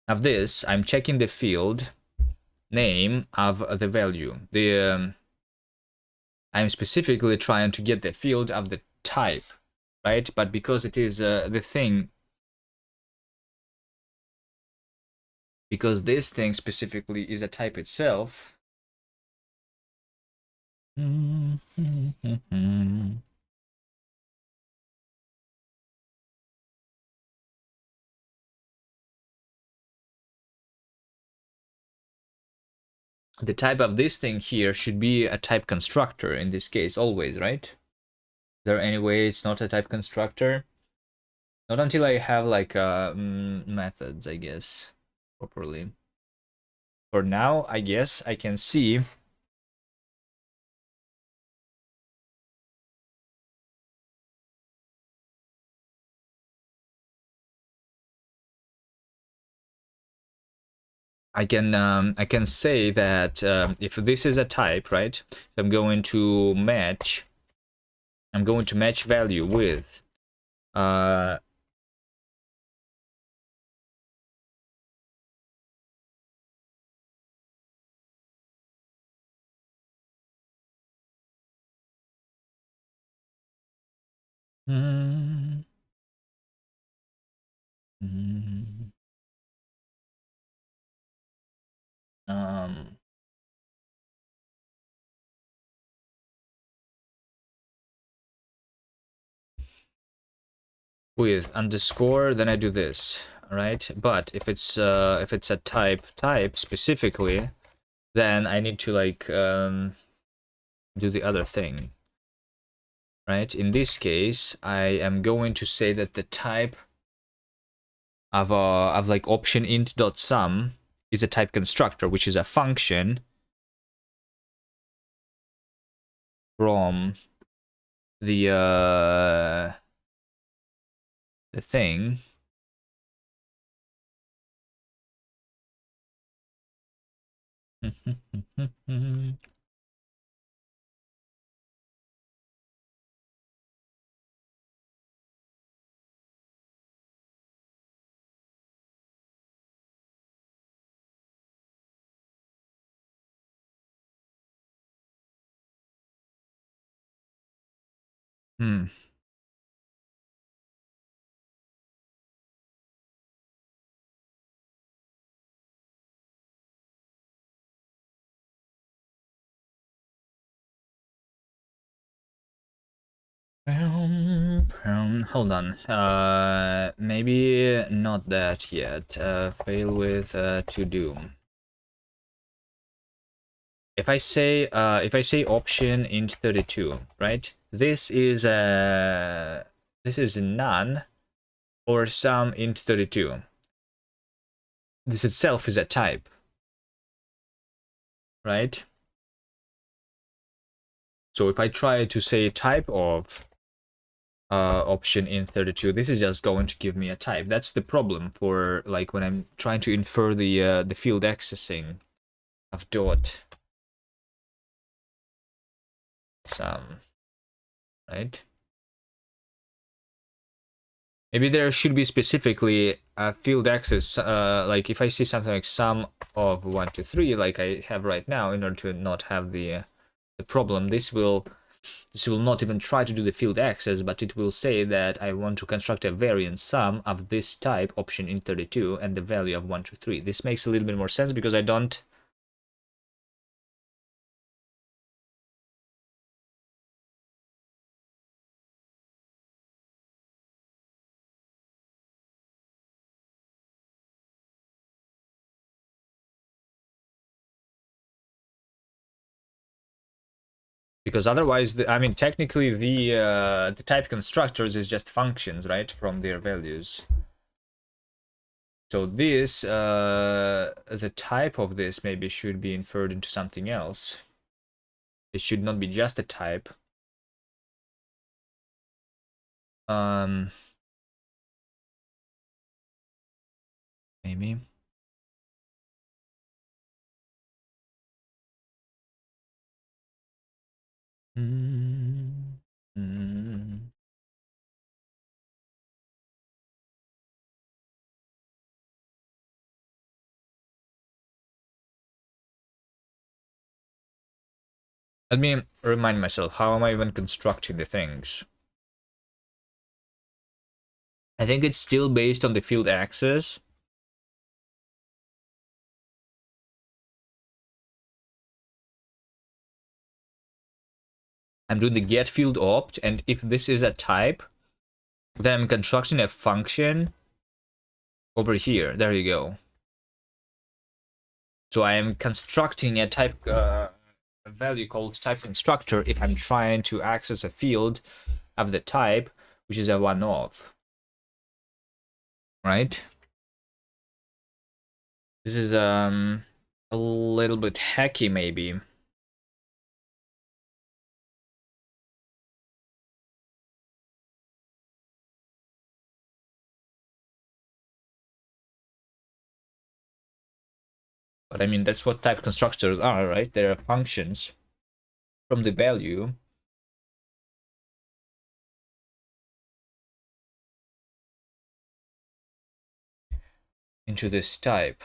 of this, I'm checking the field name of the value. I'm specifically trying to get the field of the type, right? But because it is the thing, because this thing specifically is a type itself. The type of this thing here should be a type constructor in this case, always, right? Is there any way it's not a type constructor? Not until I have like methods, I guess, properly. For now, I guess I can see I can say that if this is a type, right? I'm going to match value with uh mm, mm, um with underscore, then I do this, right? But if it's a type specifically, then I need to like do the other thing, right? In this case, I am going to say that the type of like option int.sum is a type constructor, which is a function from the thing. Hmm. Hold on. Maybe not that yet. Fail with to do. If I say option int 32, right? This is none or some int 32. This itself is a type, right? So if I try to say type of option int 32, this is just going to give me a type. That's the problem for like when I'm trying to infer the field accessing of dot sum, right? Maybe there should be specifically a field access, like if I see something like sum of 1 to 3, like I have right now, in order to not have the problem, this will not even try to do the field access, but it will say that I want to construct a variant sum of this type, option in 32, and the value of 1 to 3. This makes a little bit more sense because I don't. Because otherwise, I mean, technically the type constructors is just functions, right, from their values. So this, the type of this maybe should be inferred into something else. It should not be just a type. Maybe. Let me remind myself, how am I even constructing the things? I think it's still based on the field access. I'm doing the get field opt, and if this is a type, then I'm constructing a function over here. There you go. So I am constructing a type a value called type constructor if I'm trying to access a field of the type, which is a one of. Right? This is a little bit hacky maybe. But I mean, that's what type constructors are, right? They're functions from the value. Into this type.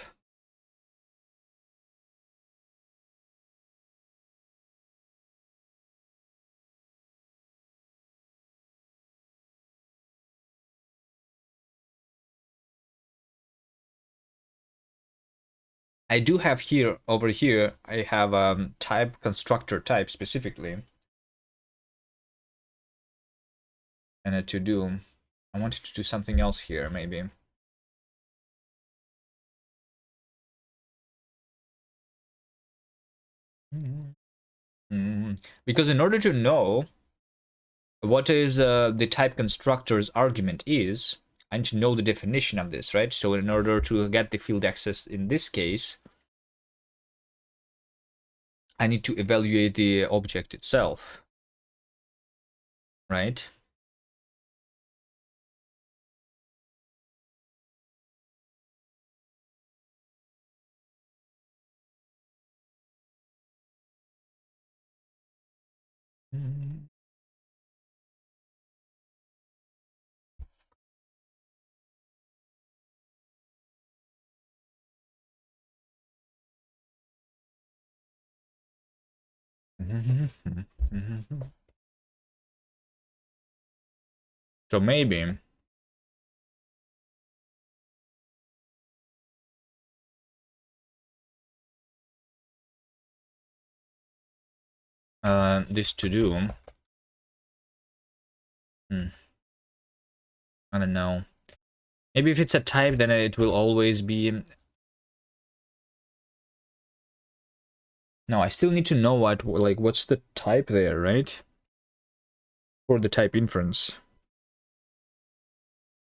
I do have here, over here, I have type constructor type specifically. And a to do. I wanted to do something else here, maybe. Because in order to know what is the type constructor's argument is, I need to know the definition of this, right? So in order to get the field access in this case, I need to evaluate the object itself, right? So maybe this to do I don't know. Maybe if it's a type, then it will always be... No, I still need to know what's the type there, right? For the type inference.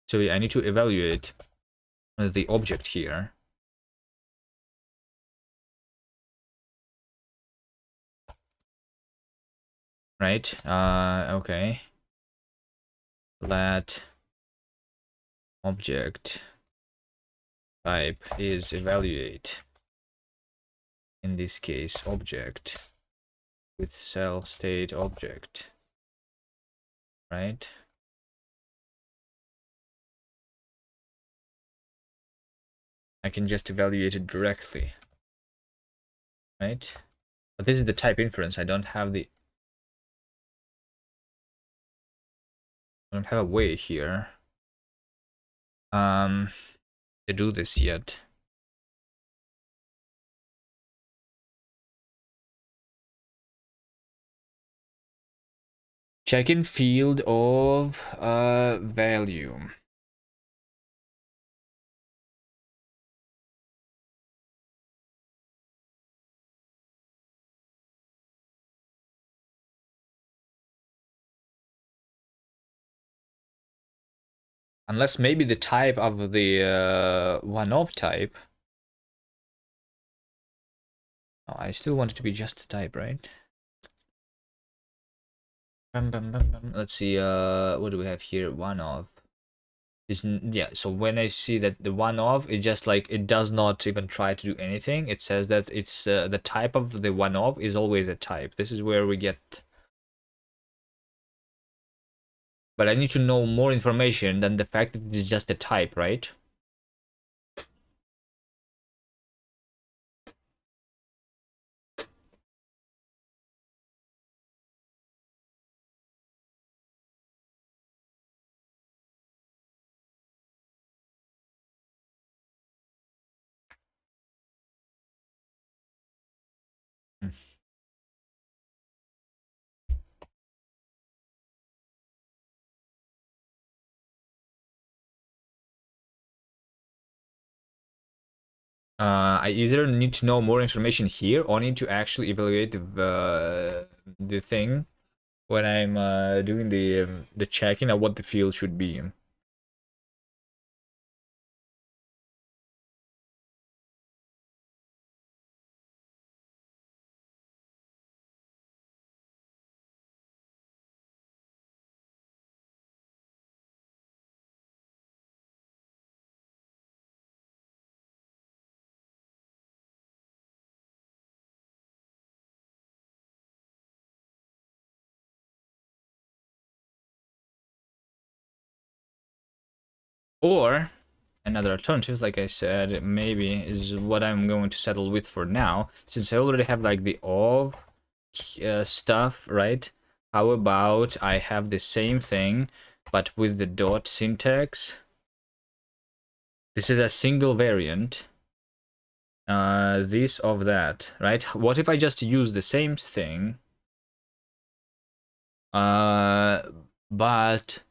So yeah, I need to evaluate the object here. Right? Okay. Let object type is evaluate. In this case, object with cell state object. Right? I can just evaluate it directly. Right? But this is the type inference. I don't have a way here to do this yet. Check in field of value. Unless maybe the type of the one-of type. Oh, I still want it to be just the type, right? Let's see, what do we have here? One-of. Yeah, so when I see that the one-of, it just like, it does not even try to do anything. It says that it's the type of the one-of is always a type. This is where we get... But I need to know more information than the fact that it's just a type, right? I either need to know more information here or need to actually evaluate the thing when I'm doing the checking of what the field should be. Or another alternative, like I said, maybe is what I'm going to settle with for now, since I already have like the of stuff, right? How about I have the same thing, but with the dot syntax? This is a single variant. This of that, right? What if I just use the same thing, but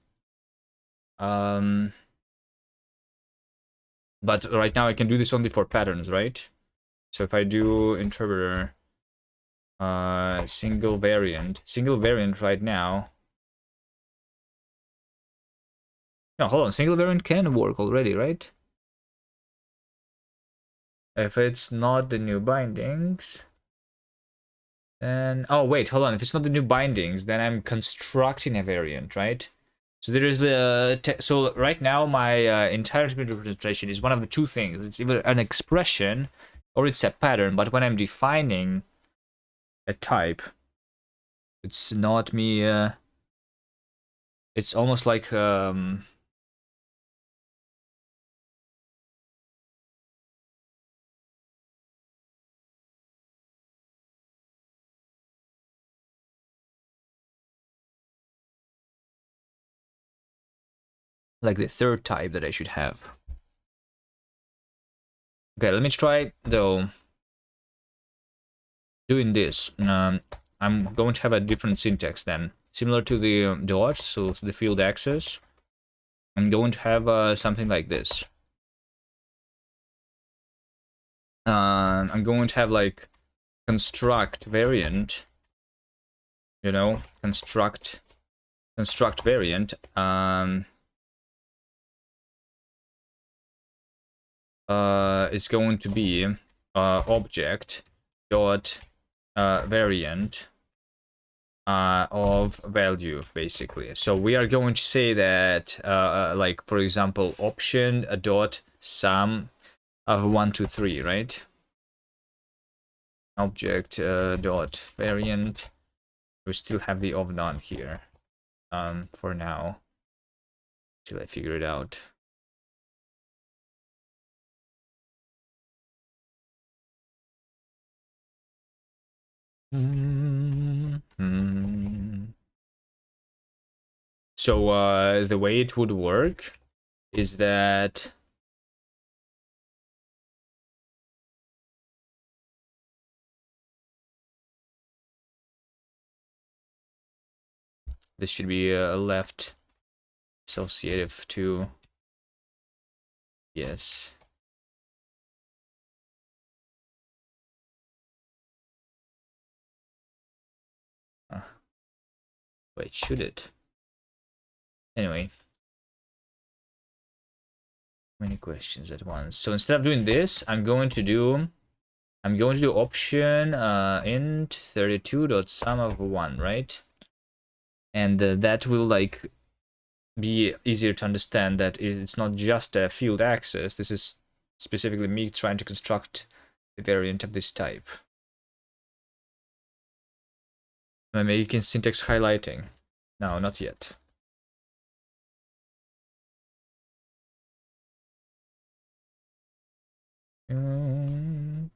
right now I can do this only for patterns, right? So if I do interpreter single variant right now. No, hold on, single variant can work already, right? If it's not the new bindings, then... Oh, wait, hold on. If it's not the new bindings, then I'm constructing a variant, right? So there is the... So right now, my entire representation is one of the two things. It's either an expression or it's a pattern. But when I'm defining a type, it's not me... it's almost like... like the third type that I should have. Okay, let me try, though, doing this. I'm going to have a different syntax then. similar to the dot, so the field access, I'm going to have something like this. I'm going to have like construct variant, you know, construct variant. Is going to be object dot variant of value, basically. So we are going to say that like, for example, option a dot sum of 1 to 3, right? Object dot variant. We still have the of none here for now till I figure it out. So the way it would work is that this should be left associative to yes. Wait, should it? Anyway, many questions at once. So instead of doing this, I'm going to do option int 32.sum of 1, right? And that will like be easier to understand that it's not just a field access. This is specifically me trying to construct a variant of this type. I'm making syntax highlighting. No, not yet. And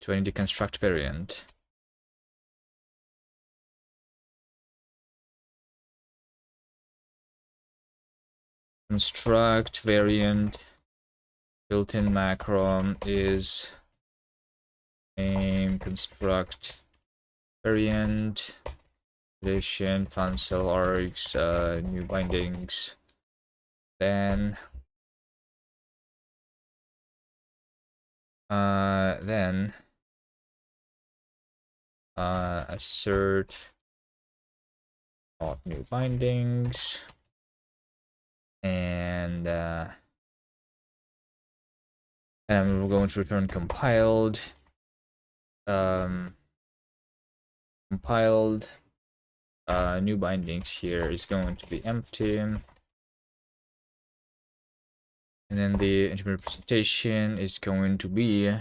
so I need to construct variant. Construct variant built-in macro is name construct variant addition fun cell args new bindings, then assert new bindings, and I'm going to return compiled. Compiled new bindings here is going to be empty, and then the intermediate representation is going to be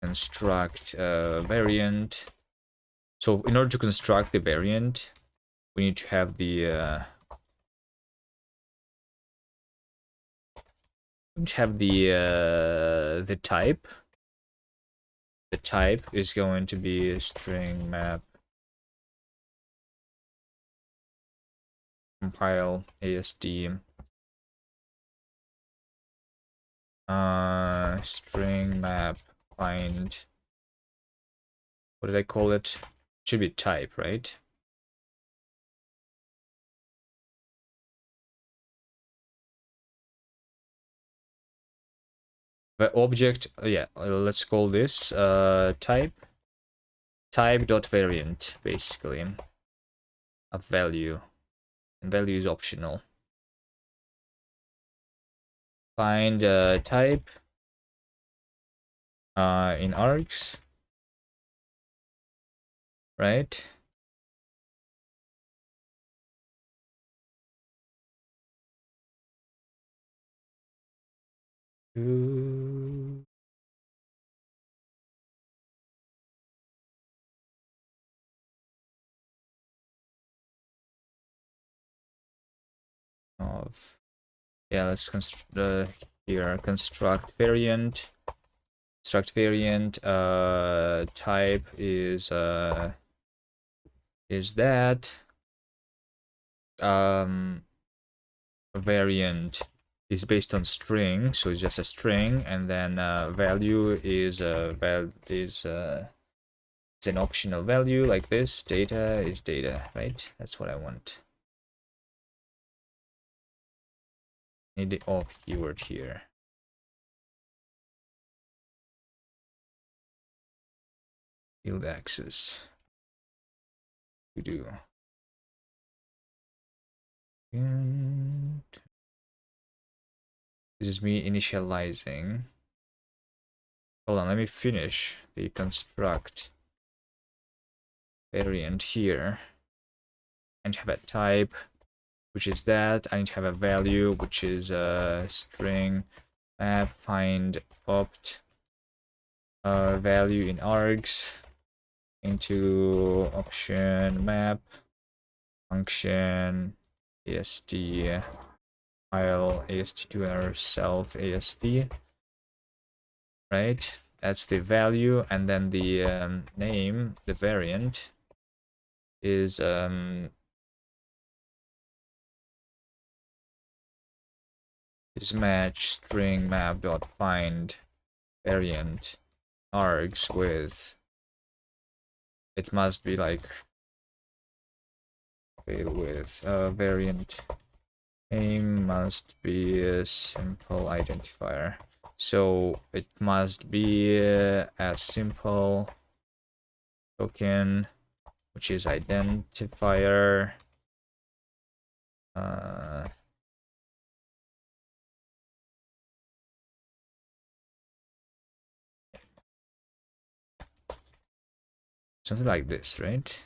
construct variant. So in order to construct the variant, we need to have the type. The type is going to be a string map compile ASD string map find, what did I call it? Should be type, right? The object, yeah, let's call this type dot variant, basically a value, and value is optional. Find type in args, right? Of yeah, let's construct here construct variant. Construct variant type is that variant is based on string, so it's just a string, and then value is it's an optional value like this. Data is data, right? That's what I want. Need the of keyword here. Field access. We do. And this is me initializing. Hold on, let me finish the construct variant here. And have a type, which is that. I need to have a value, which is a string map find opt value in args into option map function ast file ast to ourself ast, right? That's the value, and then the name, the variant is match string map dot find variant args with, it must be like with variant name must be a simple identifier, so it must be a simple token, which is identifier something like this, right?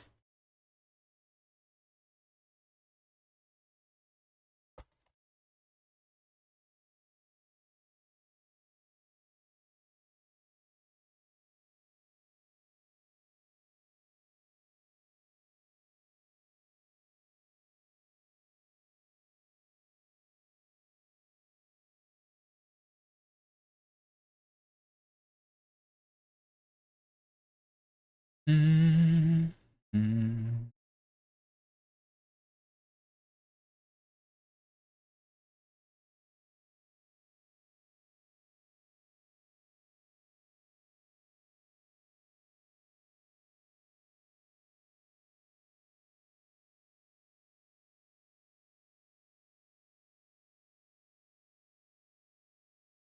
Mm -hmm.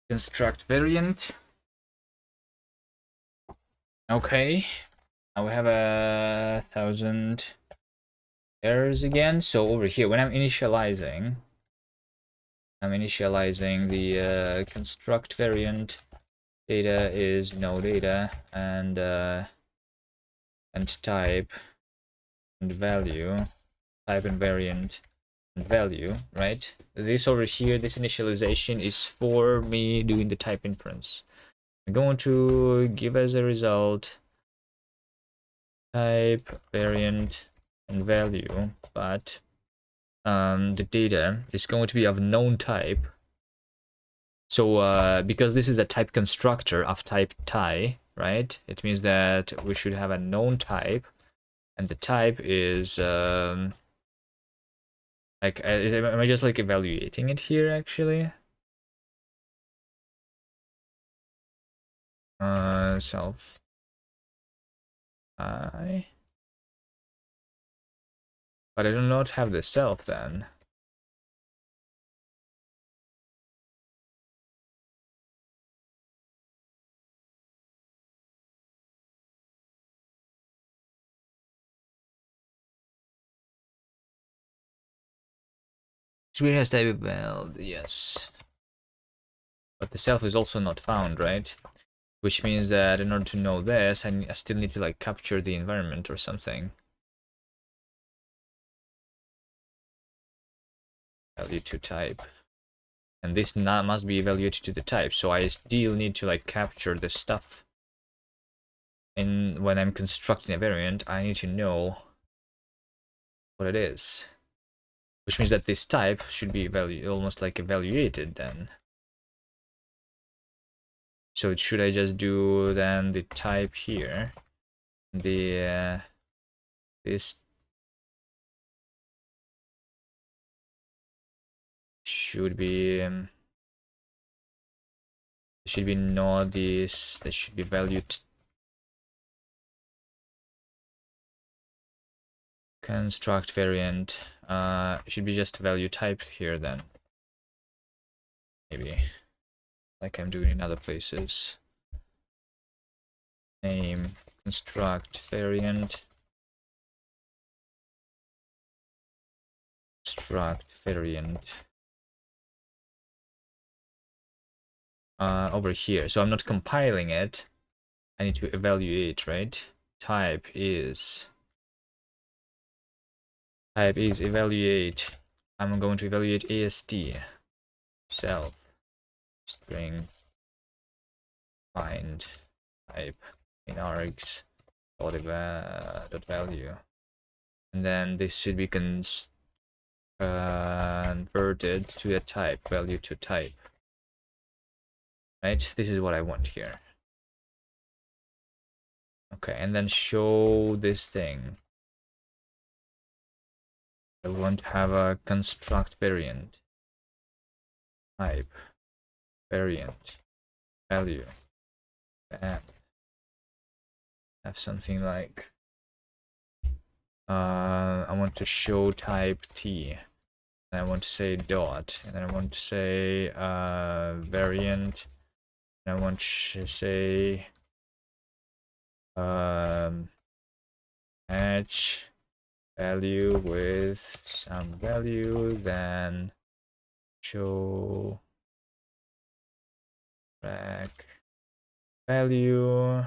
Construct variant. Okay, now we have 1,000 errors again. So over here, when I'm initializing the construct variant, data is no data, and type and value, type and variant and value, right? This over here, this initialization is for me doing the type inference. I'm going to give as a result type, variant, and value, but the data is going to be of known type. So because this is a type constructor of type tie, right? It means that we should have a known type, and the type is like, am I just like evaluating it here actually? Self I, but I do not have the self then. Screen has type well, yes. But the self is also not found, right? Which means that in order to know this, I still need to like capture the environment or something. Value to type. And this must be evaluated to the type, so I still need to like capture the stuff. And when I'm constructing a variant, I need to know what it is. Which means that this type should be almost like evaluated then. So should I just do then the type here? The this should be It should be not this. There should be value construct variant. It should be just value type here then. Maybe like I'm doing in other places. Name construct variant. Construct variant. Over here. So I'm not compiling it. I need to evaluate, right? Type is evaluate. I'm going to evaluate AST self string find type in args dot value, and then this should be converted to a type value to type. Right, this is what I want here. Okay, and then show this thing. I want to have a construct variant type variant value, and have something like I want to show type t, and I want to say dot, and then I want to say variant, and I want to say match value with some value, then show rack value,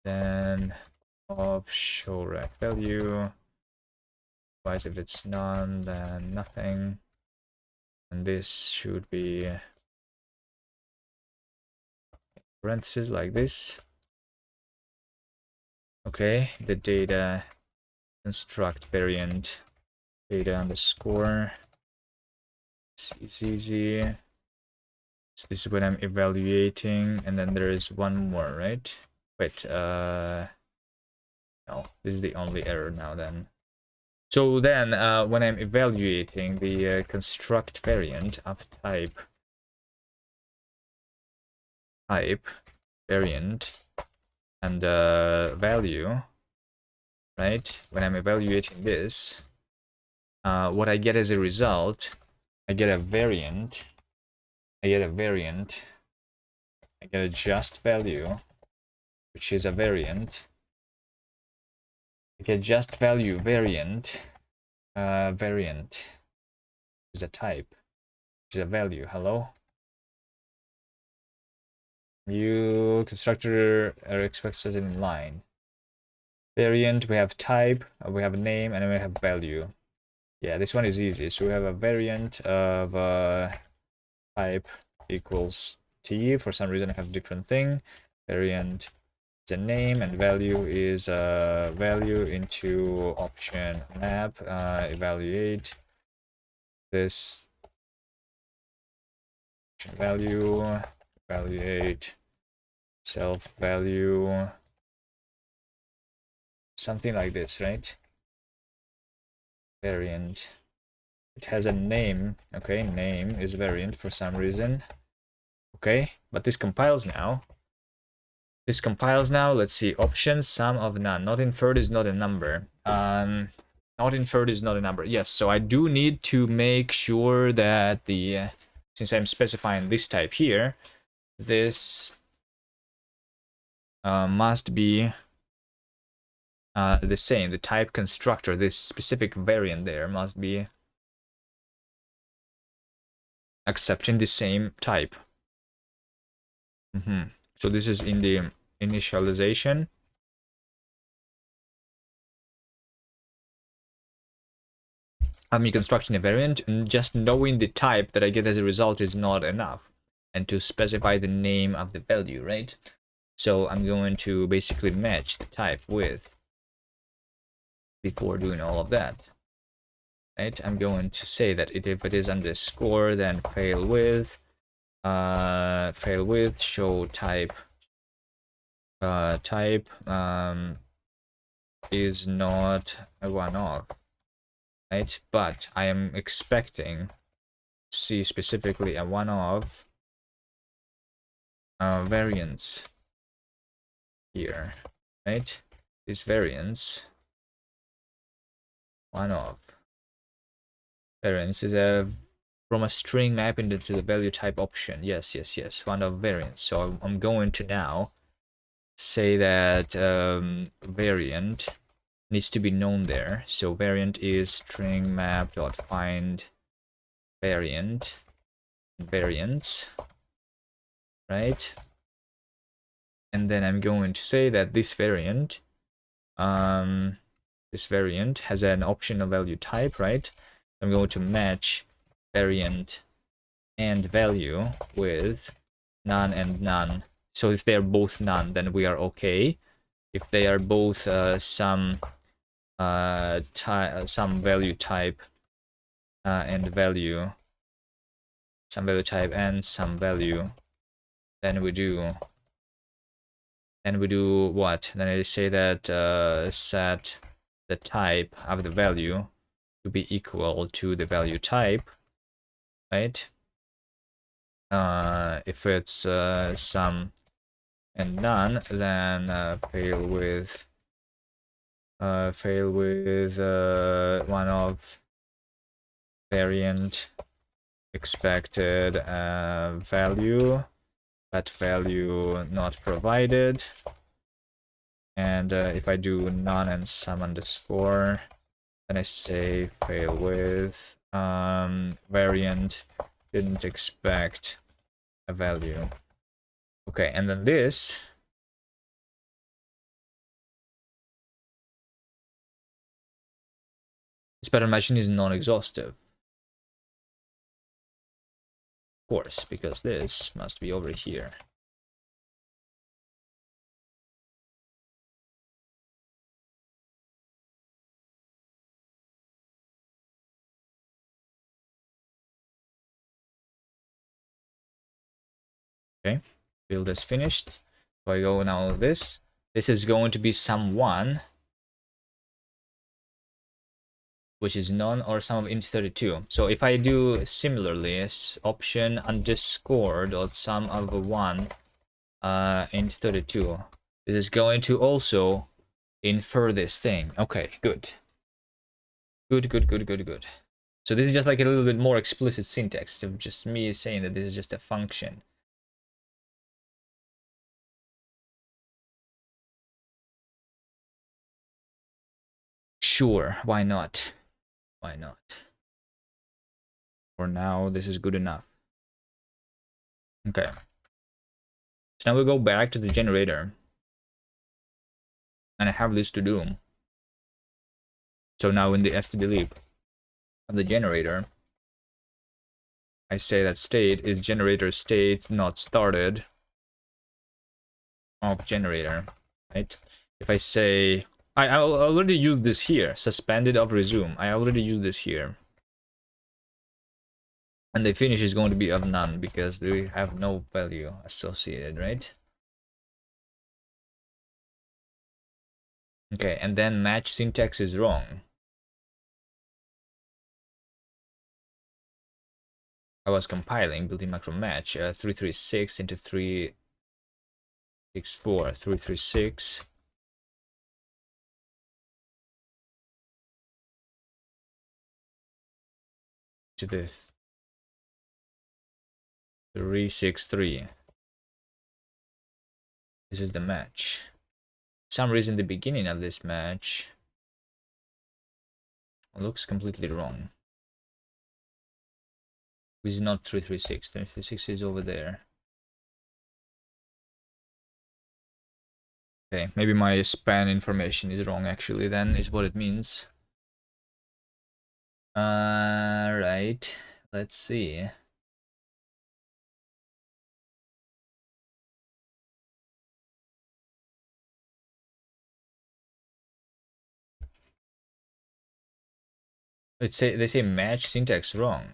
then of show rack value. Otherwise, if it's none, then nothing. And this should be parentheses like this. Okay, the data construct variant data underscore. It's easy. So this is what I'm evaluating, and then there is one more, right? Wait, no, this is the only error now then. So then, when I'm evaluating the construct variant of type variant and value, right? When I'm evaluating this, what I get as a result, I get a variant. I get a just value, which is a variant. I get just value variant. Variant is a type, which is a value. Hello? You constructor expects us in line. Variant, we have type, we have name, and we have value. Yeah, this one is easy. So we have a variant of type equals t. For some reason I have a different thing. Variant is a name, and value is value into option map. Evaluate this value, evaluate self value, something like this, right? Variant, it has a name. Okay, name is variant for some reason. Okay, but this compiles now. Let's see, options, sum of none. Not inferred is not a number. Not inferred is not a number. Yes, so I do need to make sure that the since I'm specifying this type here, this must be the same. The type constructor, this specific variant there, must be accepting the same type. So this is in the initialization. I'm constructing a variant, and just knowing the type that I get as a result is not enough, and to specify the name of the value, right? So I'm going to basically match the type with, before doing all of that, right? I'm going to say that if it is underscore, then fail with show type is not a one-off, right? But I am expecting to see specifically a one-off variance here, right? This variance, one of variance is a from a string mapping into the value type option. Yes, yes, yes, one of variance. So I'm going to now say that variant needs to be known there. So variant is string map dot find variant variance, right? And then I'm going to say that this variant has an optional value type, right? I'm going to match variant and value with none and none. So if they're both none, then we are okay. If they are both some value type and value, some value type and some value, then we do what? Then I say that set the type of the value to be equal to the value type, right? If it's some and none, then fail with one of variant expected value, that value not provided. And if I do none and some underscore, then I say fail with variant didn't expect a value. Okay, and then this pattern matching is non-exhaustive, of course, because this must be over here. Okay, build is finished. So I go now this. This is going to be some one, which is none or sum of int 32. So if I do similarly, option underscore dot sum of 1 int 32, this is going to also infer this thing. Okay, good. Good. So this is just like a little bit more explicit syntax of just me saying that this is just a function. Sure, why not? Why not? For now, this is good enough. Okay. So now we go back to the generator. And I have this to do. So now in the std lib of the generator, I say that state is generator state not started of generator, right? If I say, I already used this here, suspended of resume. I already used this here. And the finish is going to be of none because we have no value associated, right? Okay, and then match syntax is wrong. I was compiling built-in macro match 336 into 364, 336 to the 363. This is the match. For some reason the beginning of this match looks completely wrong. This is not 336. 336 is over there. Okay, maybe my span information is wrong actually, then is what it means. Right. Let's see. They say match syntax wrong.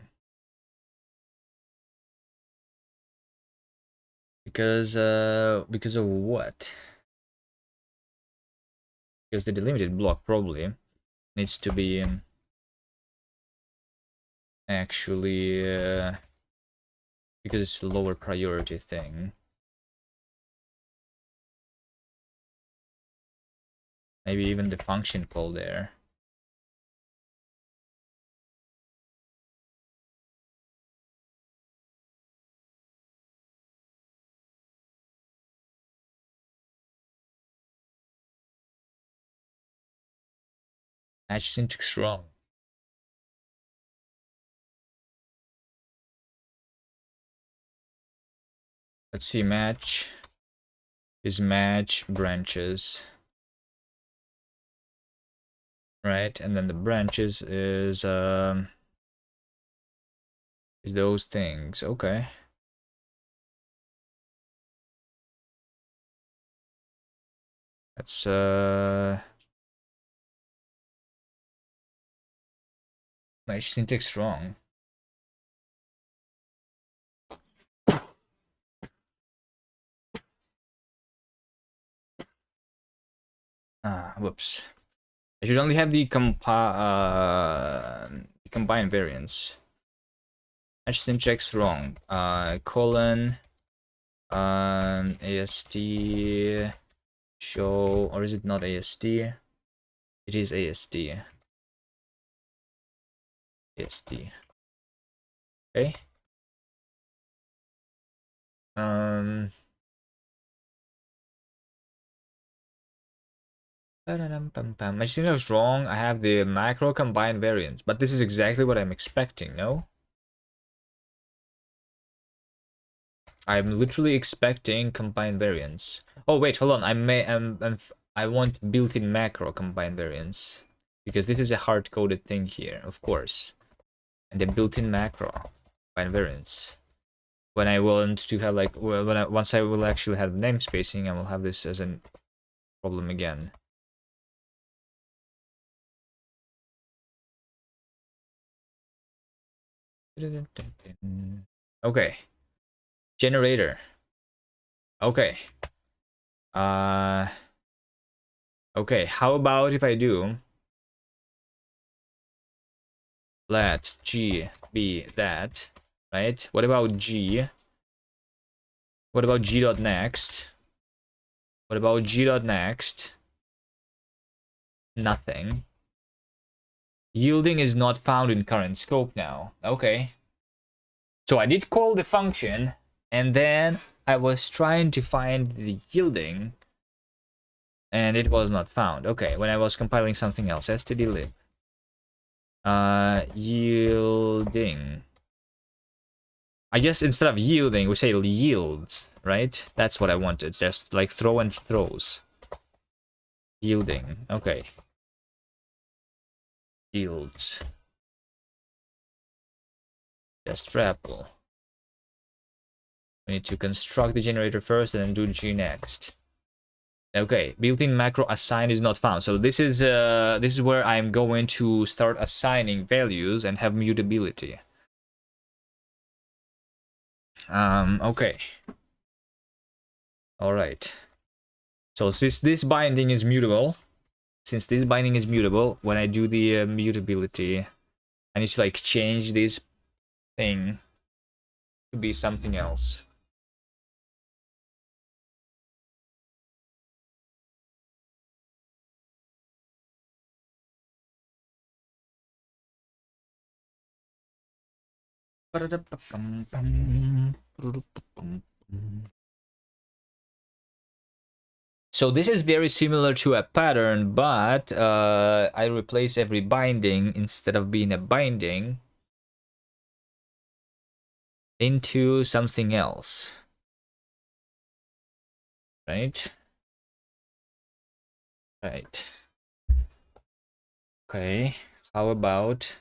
Because of what? Because the delimited block probably needs to be actually because it's a lower priority thing. Maybe even the function call there. Match syntax wrong. Let's see, match is match branches. Right, and then the branches is those things. Okay. That's match syntax wrong. Whoops. I should only have the combined variants. Match syntax wrong. Colon AST show, or is it not AST? It is AST. AST. Okay. My syntax was wrong. I have the macro combined variants, but this is exactly what I'm expecting, no? I'm literally expecting combined variants. Oh wait, hold on. I want built-in macro combined variants because this is a hard-coded thing here, of course. And the built-in macro combined variants. When I want to have like once I will actually have namespacing, I will have this as a problem again. Okay. Generator. Okay. Okay, how about if I do let G be that, right? What about G? What about G.next? What about G.next? Nothing. Yielding is not found in current scope now. Okay. So I did call the function, and then I was trying to find the yielding, and it was not found. Okay, when I was compiling something else, stdlib. Yielding. I guess instead of yielding, we say yields, right? That's what I wanted, just like throw and throws. Yielding, okay. Yields. Just REPL. We need to construct the generator first and then do G next. Okay, built-in macro assign is not found. So this is where I'm going to start assigning values and have mutability. Okay. All right. So since this binding is mutable, when I do the mutability, I need to like change this thing to be something else. So this is very similar to a pattern, but I replace every binding, instead of being a binding, into something else. Right? Right. Okay. How about...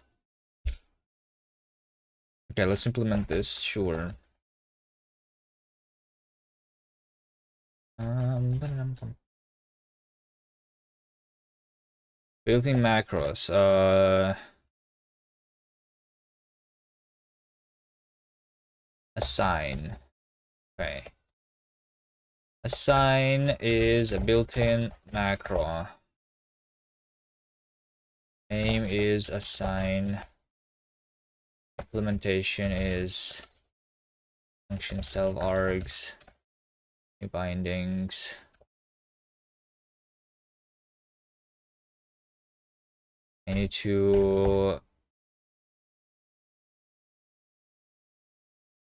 Okay, let's implement this. Sure. Built-in macros. Assign. Okay. Assign is a built-in macro. Name is assign. Implementation is function self args. Bindings. I need to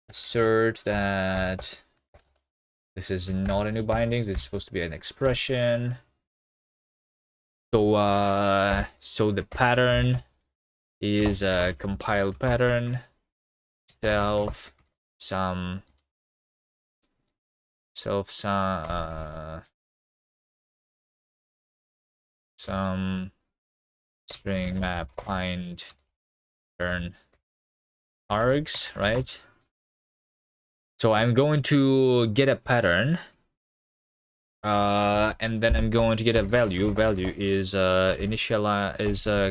assert that this is not a new bindings. It's supposed to be an expression. So the pattern is a compiled pattern. Self some some string map find pattern args, right? So I'm going to get a pattern, and then I'm going to get a value. Value is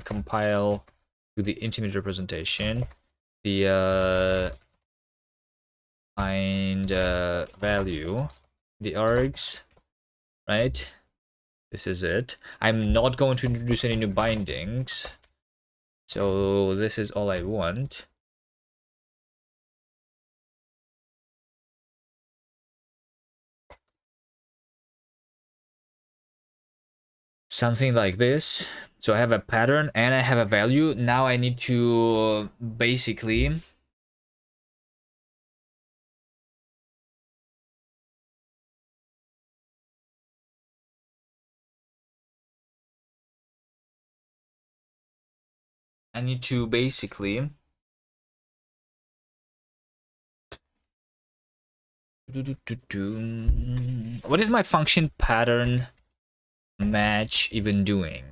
compile to the intermediate representation. The find value, the args, right? This is it. I'm not going to introduce any new bindings, so this is all I want. Something like this. So I have a pattern and I have a value. Now I need to basically what is my function pattern match even doing?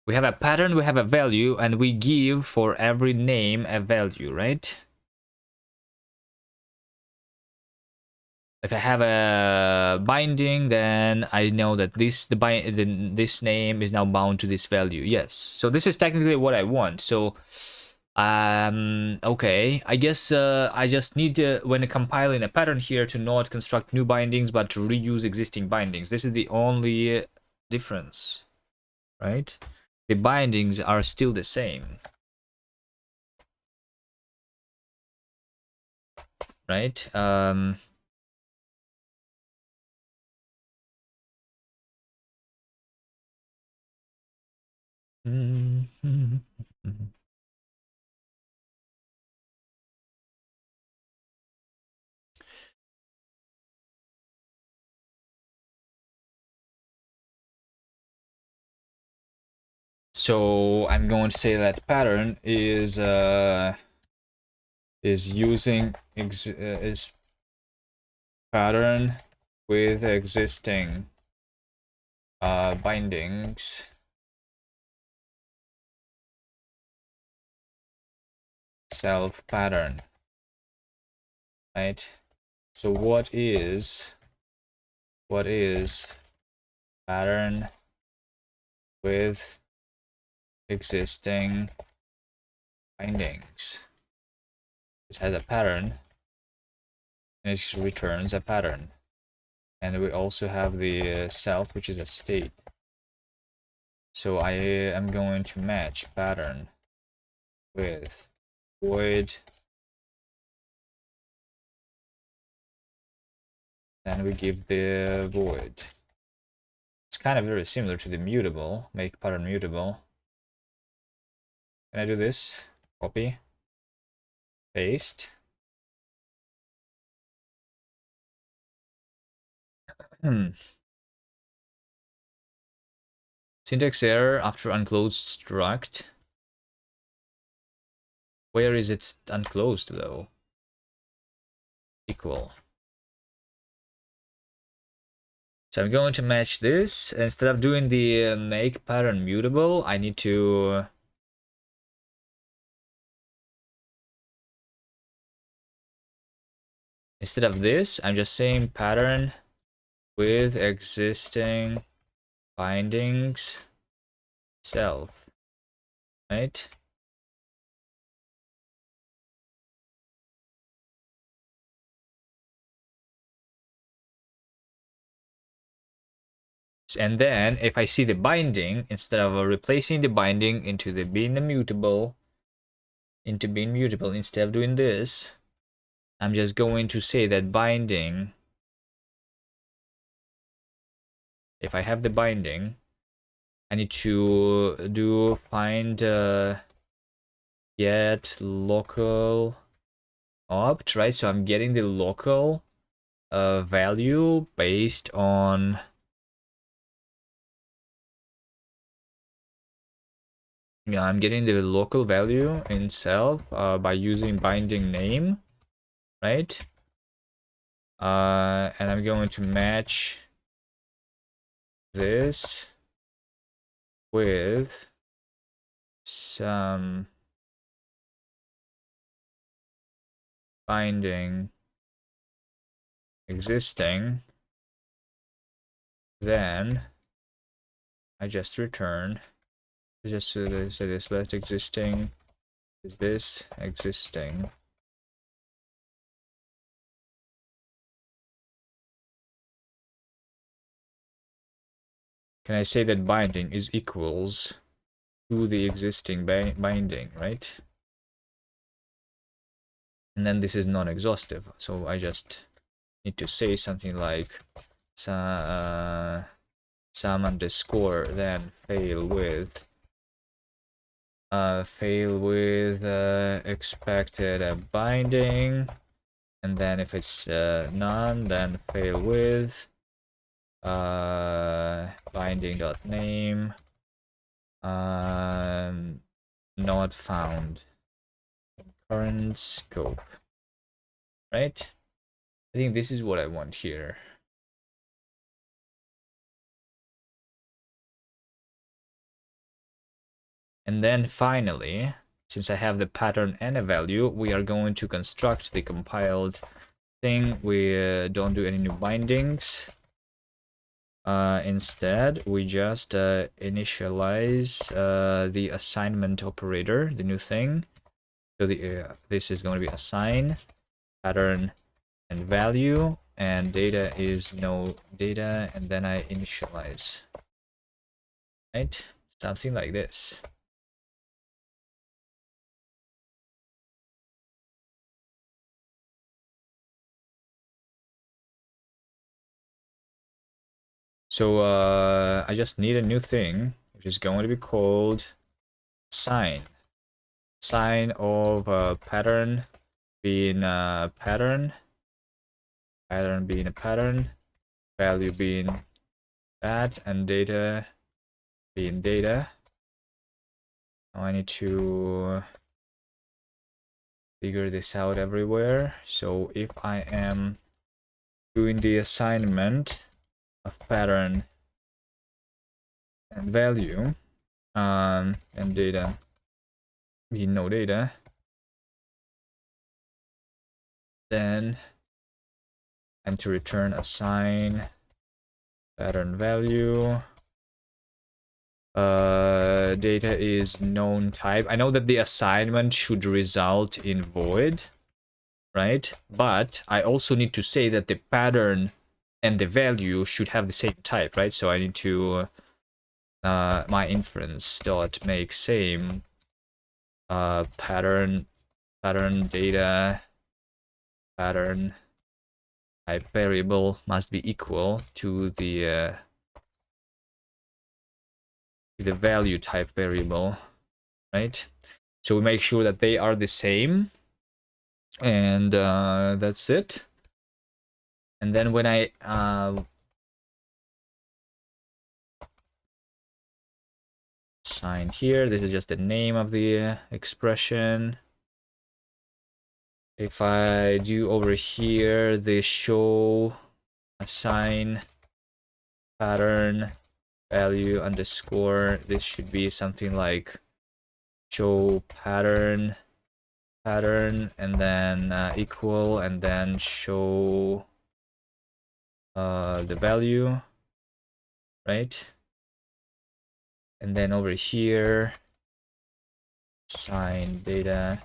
We have a pattern, we have a value, and we give for every name a value, right? If I have a binding, then I know that this name is now bound to this value. Yes. So this is technically what I want. So okay, I guess I just need to, when compiling a pattern here, to not construct new bindings but to reuse existing bindings. This is the only difference, right? The bindings are still the same, right? So I'm going to say that pattern is using is pattern with existing bindings self pattern, right? So what is pattern with existing bindings? It has a pattern and it returns a pattern, and we also have the self, which is a state. So I am going to match pattern with void, then we give the void. It's kind of very similar to the mutable, make pattern mutable. Can I do this? Copy, paste. Syntax error after unclosed struct. Where is it unclosed though? Equal. So I'm going to match this. Instead of doing the make pattern mutable, I need to instead of this, I'm just saying pattern with existing bindings self, right? And then if I see the binding, instead of replacing the binding into the being mutable, instead of doing this, I'm just going to say that binding, if I have the binding I need to do find get local opt, right? So I'm getting the local value based on I'm getting the local value in self by using binding name, right? And I'm going to match this with some binding existing. Then I just return just say this let existing is this existing. Can I say that binding is equals to the existing binding, right? And then this is non-exhaustive, so I just need to say something like some underscore then fail with expected binding, and then if it's none, then fail with binding.name not found current scope, right? I think this is what I want here. And then finally, since I have the pattern and a value, we are going to construct the compiled thing. We don't do any new bindings. Instead, we just initialize the assignment operator, the new thing. So this is going to be assign pattern and value, and data is no data, and then I initialize, right? Something like this. So I just need a new thing, which is going to be called sign. Sign of pattern being pattern being a pattern, value being that, and data being data. Now I need to figure this out everywhere. So if I am doing the assignment of pattern and value and data being no data, then and to return assign pattern value data is known type. I know that the assignment should result in void, right? But I also need to say that the pattern and the value should have the same type, right? So I need to my inference dot make same pattern data pattern type variable must be equal to the value type variable, right? So we make sure that they are the same, and that's it. And then when I sign here, this is just the name of the expression. If I do over here the show assign pattern value underscore, this should be something like show pattern and then equal, and then show the value, right? And then over here assign data.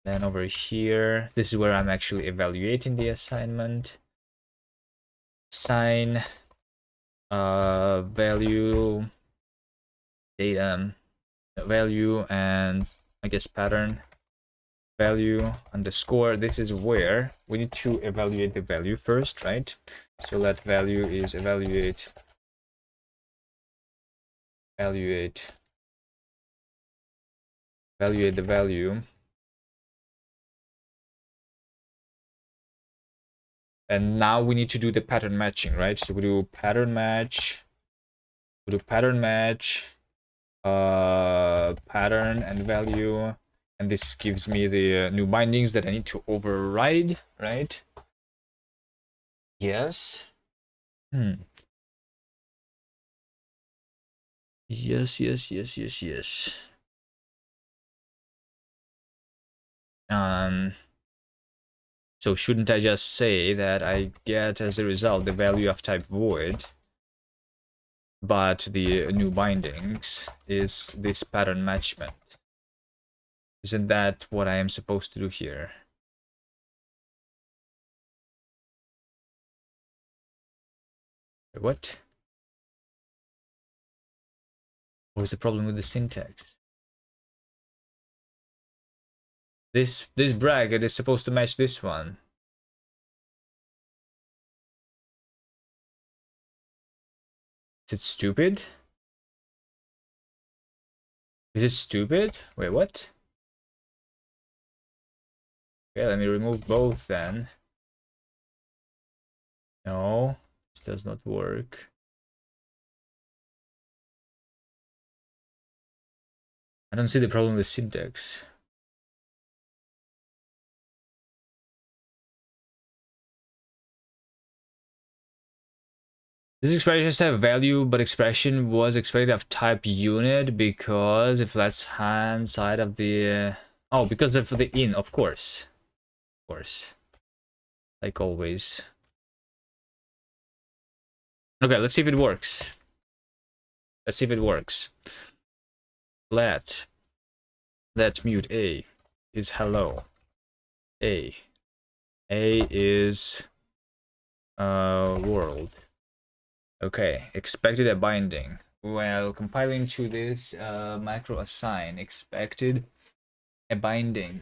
Then over here, this is where I'm actually evaluating the assignment. Assign value data value, and I guess pattern value underscore. This is where we need to evaluate the value first, right? So let value is evaluate evaluate the value, and now we need to do the pattern matching, right? So we do pattern match, pattern and value, and this gives me the new bindings that I need to override, right? Yes. Yes. So shouldn't I just say that I get as a result the value of type void, but the new bindings is this pattern matchment? Isn't that what I am supposed to do here? What? What is the problem with the syntax? This bracket is supposed to match this one. Is it stupid? Is it stupid? Wait, what? Okay, let me remove both then. No, this does not work. I don't see the problem with syntax. This expression has to have value, but expression was expected of type unit because if that's hand side of the oh, because of the in, of course. Of course. Like always. Okay, let's see if it works. Let's see if it works. Let mute A is hello. A is world. Okay, expected a binding. Well, compiling to this macro assign expected a binding.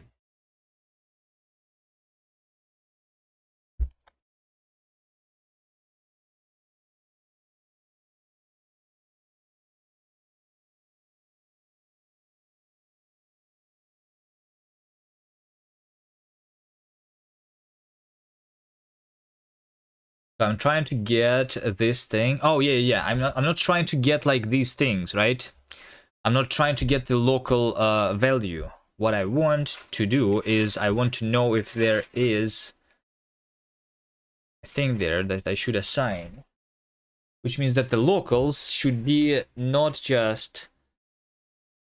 So I'm trying to get this thing. Oh yeah. I'm not trying to get like these things, right? I'm not trying to get the local value. What I want to do is I want to know if there is a thing there that I should assign, which means that the locals should be not just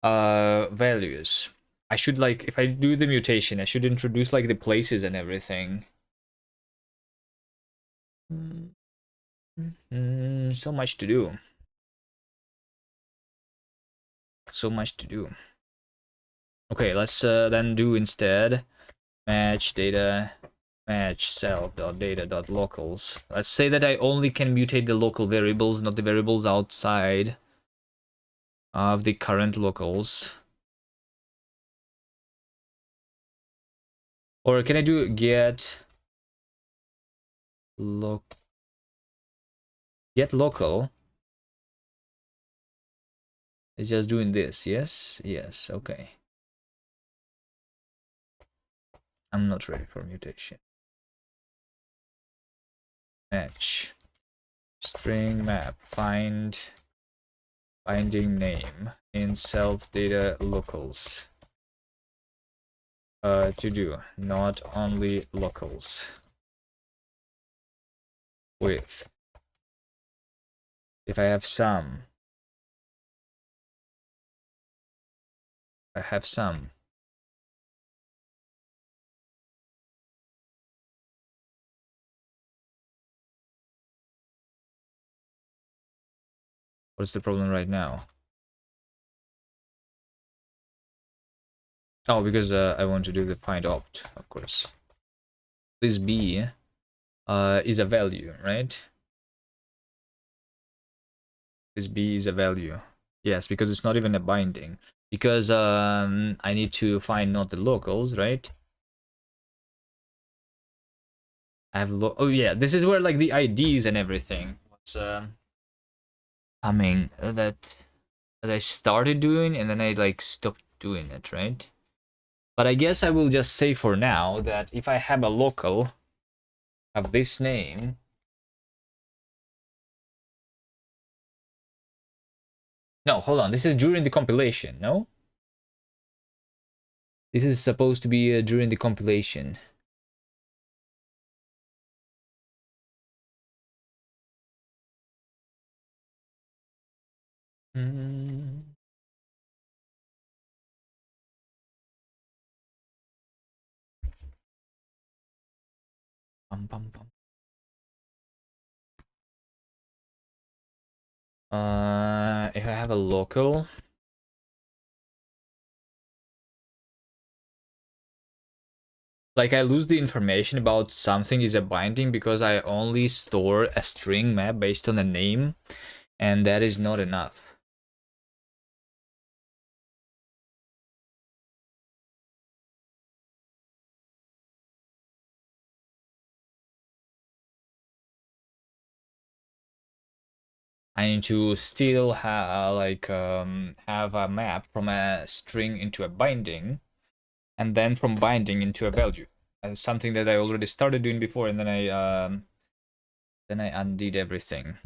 values. I should, like, if I do the mutation, I should introduce like the places and everything. So much to do. So much to do. Okay, let's then do instead match data match self.data.locals. Let's say that I only can mutate the local variables, not the variables outside of the current locals. Or can I do get local? It's just doing this. Yes, okay. I'm not ready for mutation. Match string map find binding name in self data locals. To do not only locals with if I have some what's the problem right now? Oh, because I want to do the find opt, of course. This b is a value, right? This b is a value. Yes, because it's not even a binding. Because I need to find not the locals, right? I have oh yeah, this is where like the IDs and everything was coming. That that I started doing and then I like stopped doing it, right? But I guess I will just say for now that if I have a local of this name, no, hold on, this is during the compilation, no? This is supposed to be during the compilation. Mm. Bum, bum, bum. If I have a local, like I lose the information about something is a binding because I only store a string map based on a name, and that is not enough. I need to still have have a map from a string into a binding, and then from binding into a value. Something that I already started doing before, and then I undid everything.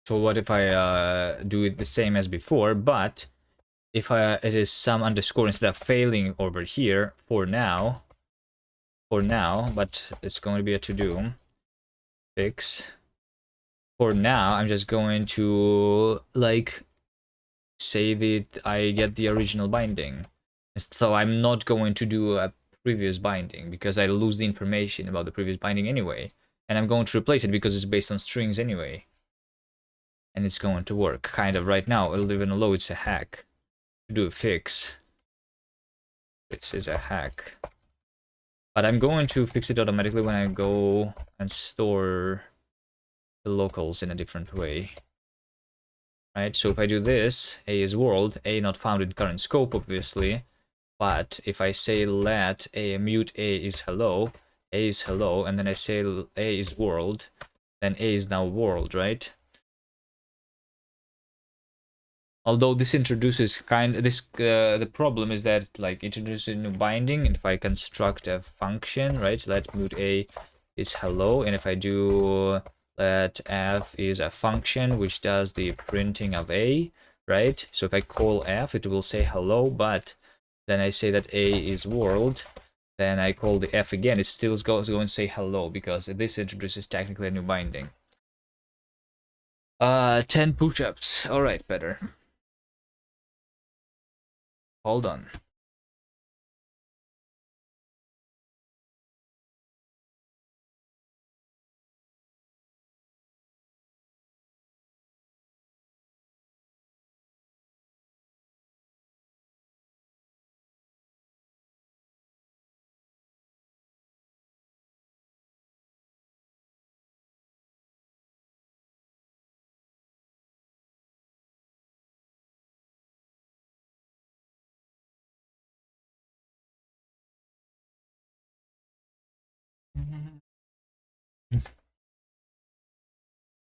So what if I do it the same as before, but if it is some underscore instead of failing over here for now, but it's going to be a to-do fix. For now, I'm just going to like say that I get the original binding. So I'm not going to do a previous binding because I lose the information about the previous binding anyway. And I'm going to replace it because it's based on strings anyway. And it's going to work kind of right now, even though it's a hack. To do a fix, this is a hack. But I'm going to fix it automatically when I go and store the locals in a different way. Right, so if I do this, A is world, A not found in current scope, obviously. But if I say let A mute A is hello, and then I say A is world, then A is now world, right? Although this introduces the problem is that like introduces a new binding, and if I construct a function, right, let mute A is hello, and if I do let f is a function which does the printing of A, right? So if I call f, it will say hello, but then I say that A is world, then I call the f again, it still going to say hello because this introduces technically a new binding. 10 push-ups. All right, better. Hold on.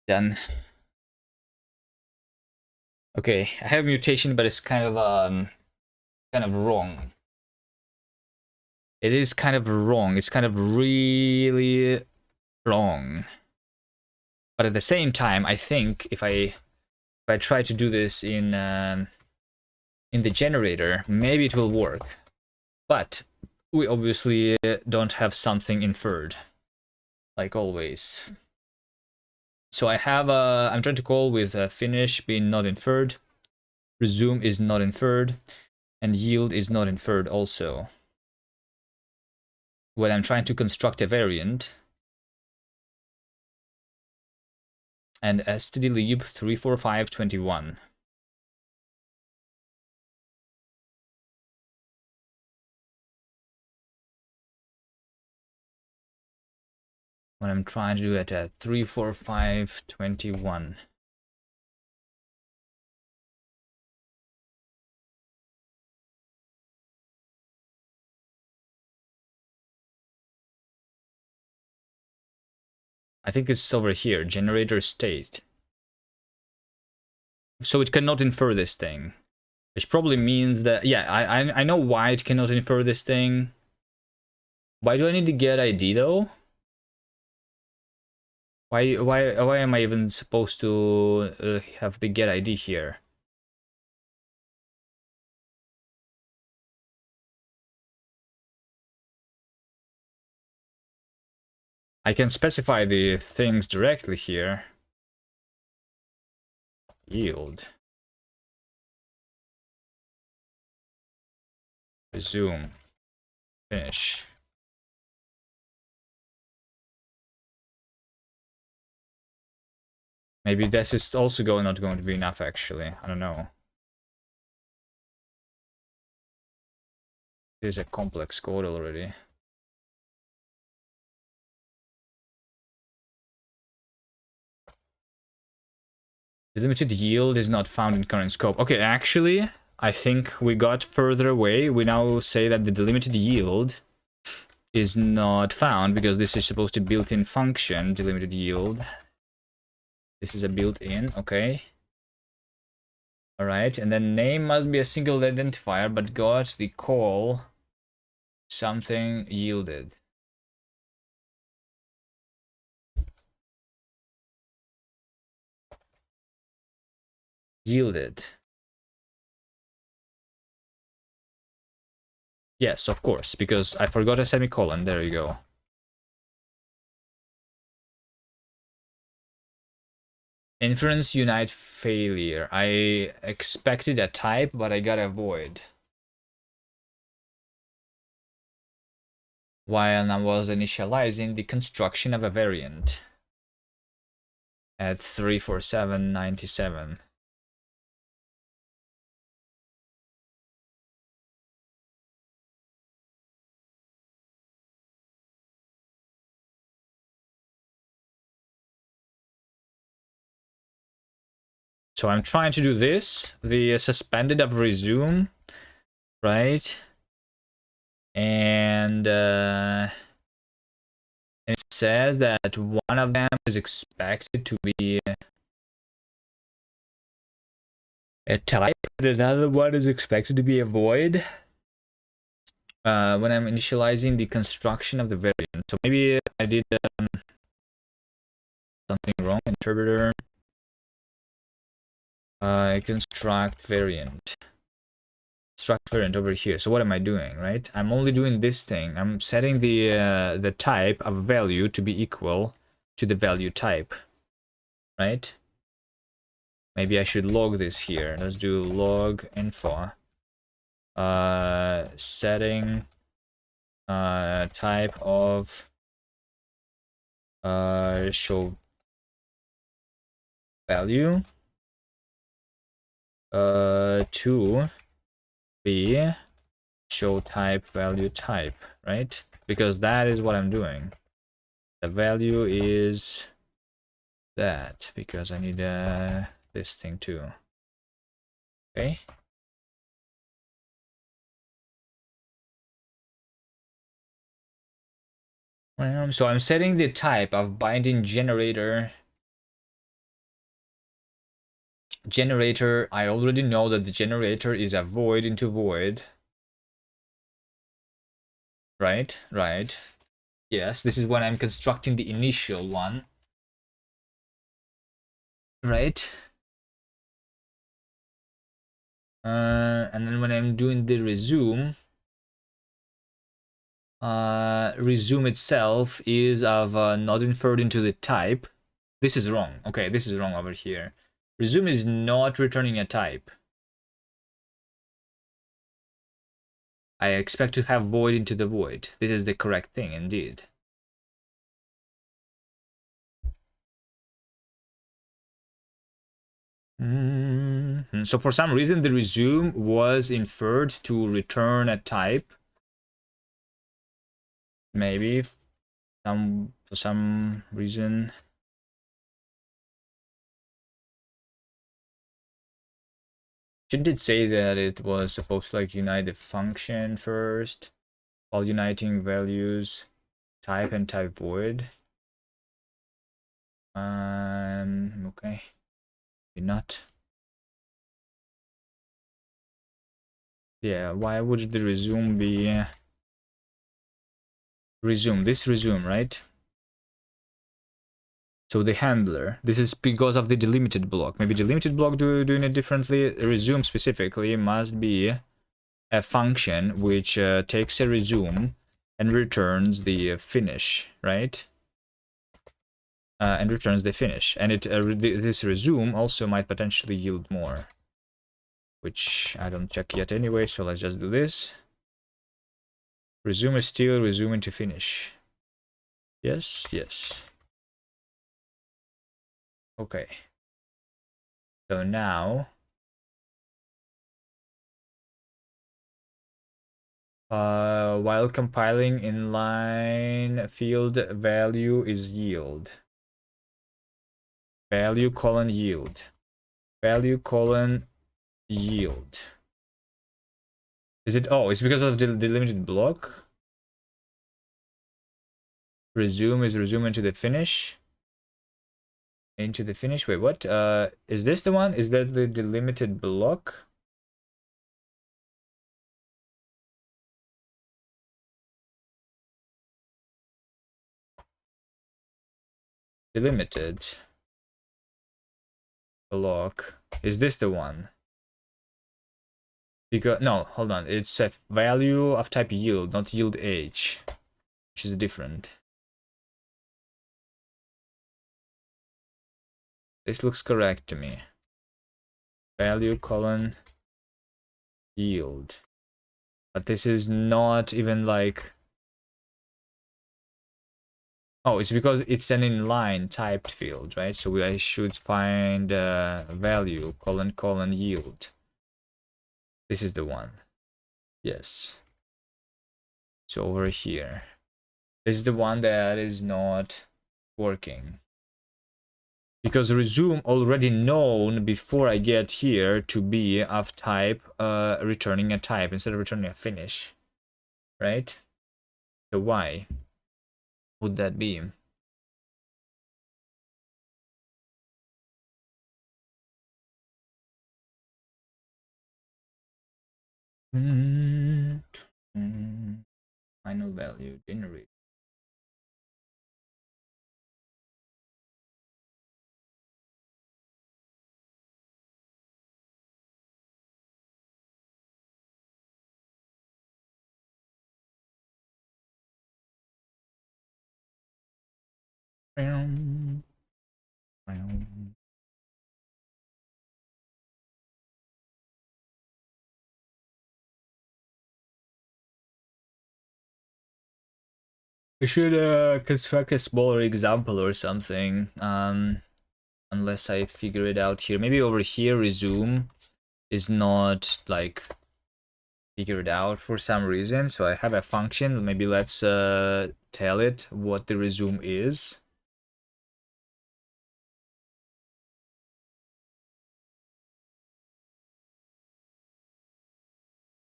Done. Okay, I have mutation, but it's kind of wrong. It is kind of wrong. It's kind of really wrong. But at the same time, I think if I try to do this in the generator, maybe it will work. But we obviously don't have something inferred, like always. So I have I'm trying to call with finish being not inferred, resume is not inferred, and yield is not inferred also. When I'm trying to construct a variant, and stdlib 34521. When I'm trying to do it at 34521. I think it's over here, generator state. So it cannot infer this thing. Which probably means that, yeah, I know why it cannot infer this thing. Why do I need to get ID though? Why am I even supposed to have the get ID here? I can specify the things directly here. Yield. Resume. Finish. Maybe this is also not going to be enough, actually. I don't know. It is a complex code already. The limited yield is not found in current scope. Okay, actually, I think we got further away. We now say that the delimited yield is not found because this is supposed to be built-in function, delimited yield. This is a built-in, okay. All right, and then name must be a single identifier, but got the call something yielded. Yielded. Yes, of course, because I forgot a semicolon. There you go. Inference unite failure. I expected a type, but I got a void. While I was initializing the construction of a variant at 34797. So I'm trying to do this, the suspended of resume, right? And it says that one of them is expected to be a type, and another one is expected to be a void. When I'm initializing the construction of the variant. So maybe I did something wrong. Interpreter. Construct variant. Struct variant over here. So what am I doing, right? I'm only doing this thing. I'm setting the type of value to be equal to the value type, right? Maybe I should log this here. Let's do log info. Setting type of show value to be show type value type, right? Because that is what I'm doing. The value is that, because I need this thing too. Okay. So I'm setting the type of binding generator. Generator, I already know that the generator is a void into void. Right, right. Yes, this is when I'm constructing the initial one. Right. And then when I'm doing the resume, resume itself is of not inferred into the type. This is wrong. Okay, this is wrong over here. Resume is not returning a type. I expect to have void into the void. This is the correct thing, indeed. So for some reason, the resume was inferred to return a type. Maybe for some reason. Shouldn't it say that it was supposed to like unite the function first while uniting values type and type void? Okay. Maybe not. Yeah, why would the resume be resume? This resume, right? So the handler, this is because of the delimited block. Maybe delimited block doing it differently. Resume specifically must be a function which takes a resume and returns the finish, right? And returns the finish. And this resume also might potentially yield more, which I don't check yet anyway, so let's just do this. Resume is still resuming to finish. Yes, yes. Okay. So now, while compiling inline field value is yield. Value colon yield. Value colon yield. Is it? Oh, it's because of the delimited block. Resume is resume into the finish. Into the finish. Wait, what? Is this the one? Is that the delimited block? Delimited block. Is this the one? Because no, hold on. It's a value of type yield, not yield age, which is different. This looks correct to me. Value colon yield. But this is not even like... Oh, it's because it's an inline typed field, right? So I should find value colon yield. This is the one. Yes. So over here. This is the one that is not working. Because resume already known before I get here to be of type returning a type instead of returning a finish. Right? So why would that be? Final value generate. We should construct a smaller example or something. Unless I figure it out here. Maybe over here resume is not like figured out for some reason. So I have a function. Maybe let's tell it what the resume is.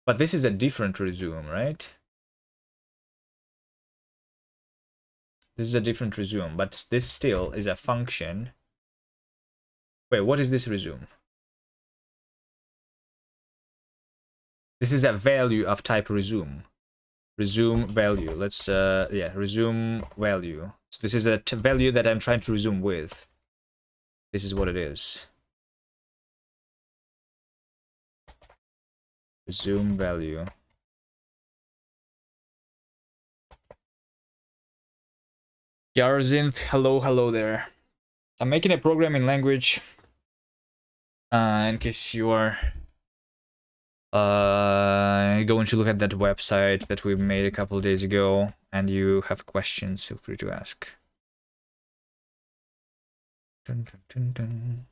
But this is a different resume, right? This is a different resume, but this still is a function. Wait, what is this resume? This is a value of type resume. Resume value. Let's yeah, resume value. So this is a value that I'm trying to resume with. This is what it is. Resume value. Yarzinth, hello there. I'm making a programming language in case you are going to look at that website that we made a couple of days ago and you have questions, feel free to ask. Dun, dun, dun,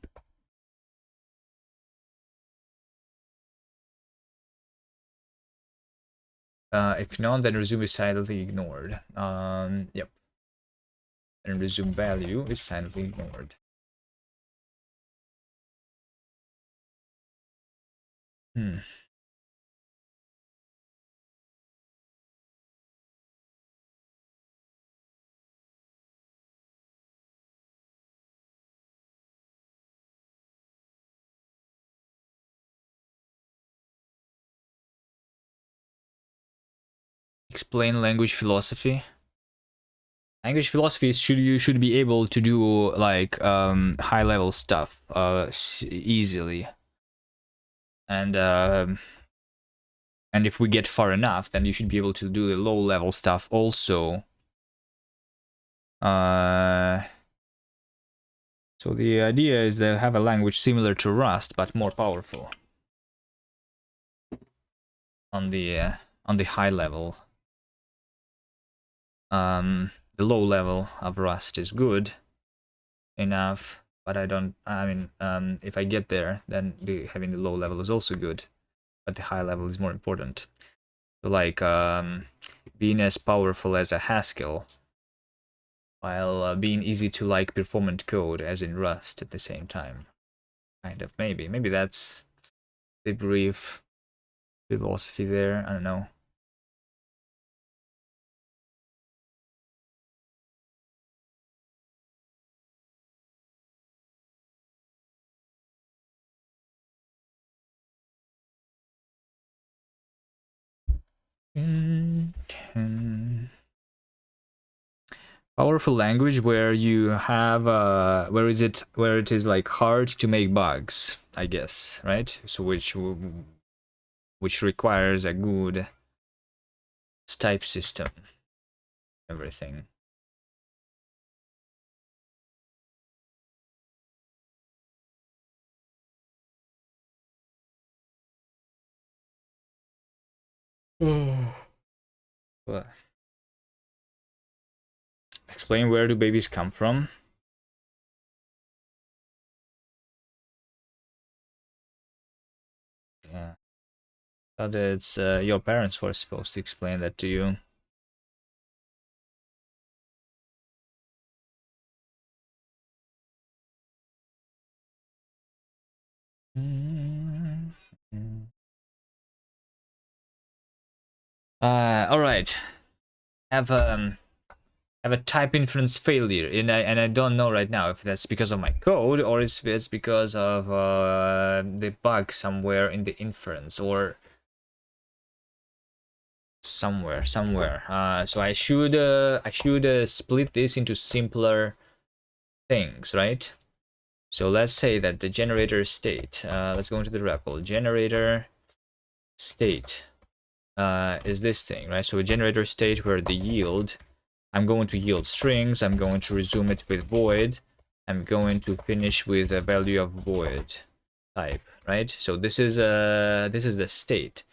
dun. If not, then resume is silently ignored. Yep. And resume value is silently ignored. Explain language philosophy. Language philosophy you should be able to do like high level stuff easily, and if we get far enough, then you should be able to do the low level stuff also. So the idea is to have a language similar to Rust but more powerful on the high level. The low level of Rust is good enough, but if I get there, then having the low level is also good, but the high level is more important. So like being as powerful as a Haskell, while being easy to like performant code as in Rust at the same time. Kind of, maybe that's the brief philosophy there. I don't know. Powerful language where you have where it is like hard to make bugs, I guess, right? So which requires a good type system, everything. Well, explain where do babies come from? Yeah. Thought it's your parents were supposed to explain that to you. All right. Have a type inference failure, and I don't know right now if that's because of my code or if it's because of the bug somewhere in the inference or somewhere. So I should split this into simpler things, right? So let's say that the generator state. Let's go into the REPL. Generator state is this thing, right? So a generator state where the yield. I'm going to yield strings. I'm going to resume it with void. I'm going to finish with a value of void type, right? So this is the state,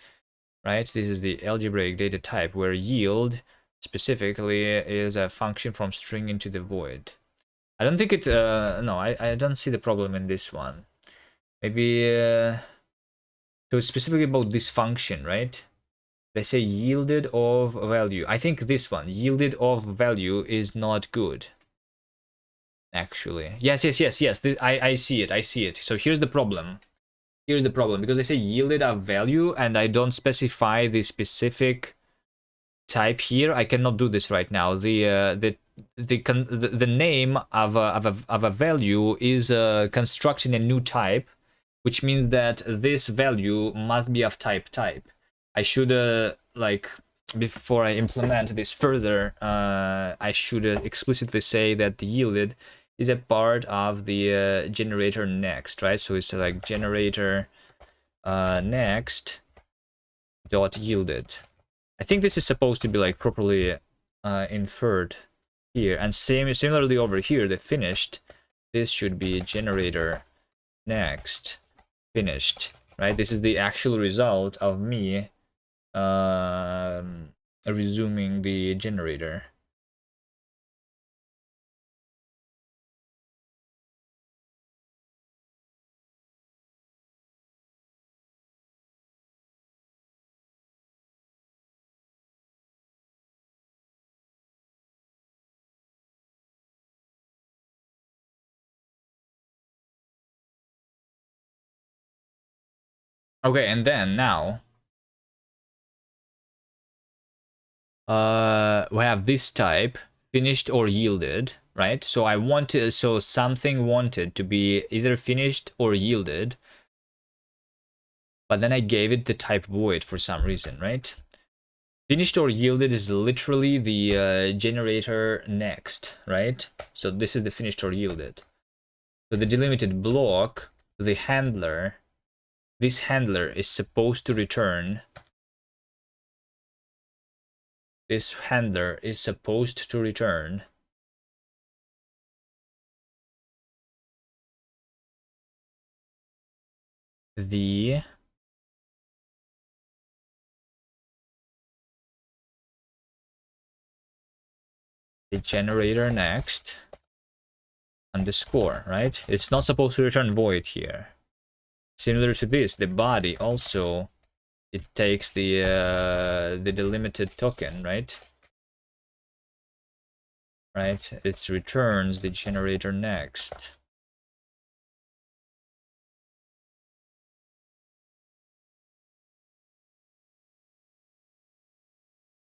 right? This is the algebraic data type where yield specifically is a function from string into the void. I don't think it. No, I don't see the problem in this one. Maybe. So it's specifically about this function, right? They say yielded of value. I think this one, yielded of value, is not good. Actually. Yes. I see it. So here's the problem. Because they say yielded of value and I don't specify the specific type here. I cannot do this right now. The name of a value is constructing a new type, which means that this value must be of type. I should like before I implement this further, I should explicitly say that the yielded is a part of the generator next, right? So it's like generator next dot yielded. I think this is supposed to be like properly inferred here, and similarly over here, the finished. This should be generator next finished, right? This is the actual result of me resuming the generator. Okay, and then now we have this type, finished or yielded, right? So I want to, so something wanted to be either finished or yielded, but then I gave it the type void for some reason, right? Finished or yielded is literally the generator next, right? So this is the finished or yielded. So the delimited block, the handler, this handler is supposed to return. This handler is supposed to return the generator next underscore, right? It's not supposed to return void here. Similar to this, the body also, it takes the delimited token, right? Right? It returns the generator next.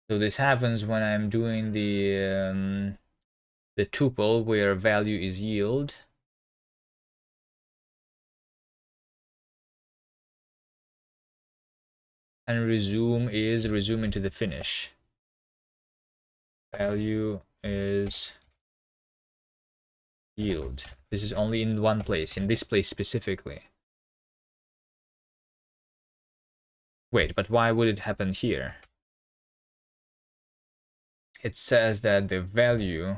So this happens when I'm doing the tuple where value is yield. And resume is resume into the finish. Value is yield. This is only in one place, in this place specifically. Wait, but why would it happen here? It says that the value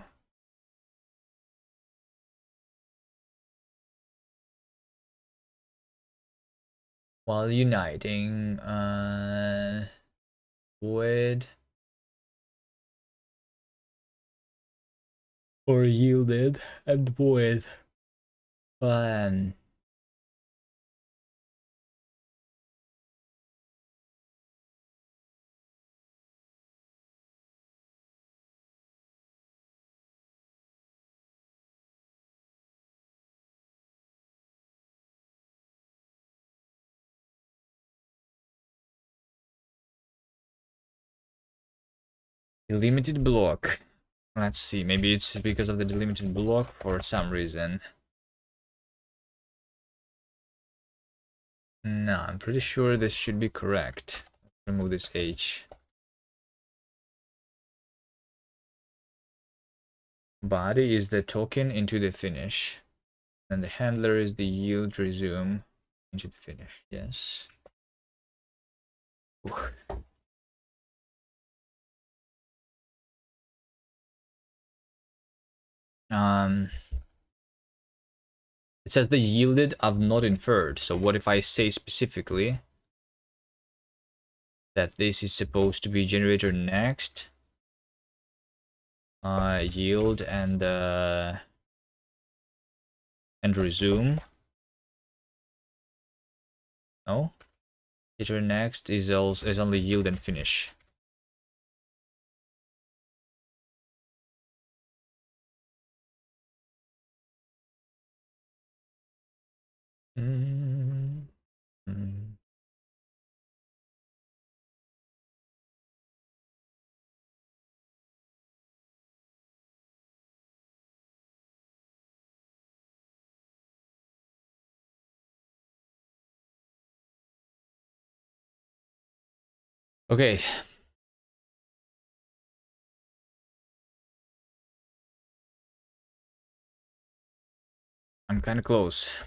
while uniting void or yielded and void delimited block. Let's see, maybe it's because of the delimited block for some reason. No, I'm pretty sure this should be correct. Remove this H. Body is the token into the finish. And the handler is the yield resume into the finish. Yes. It says the yielded of not inferred. So what if I say specifically that this is supposed to be generator next, yield and resume? No, generator next is only yield and finish. Okay. I'm kind of close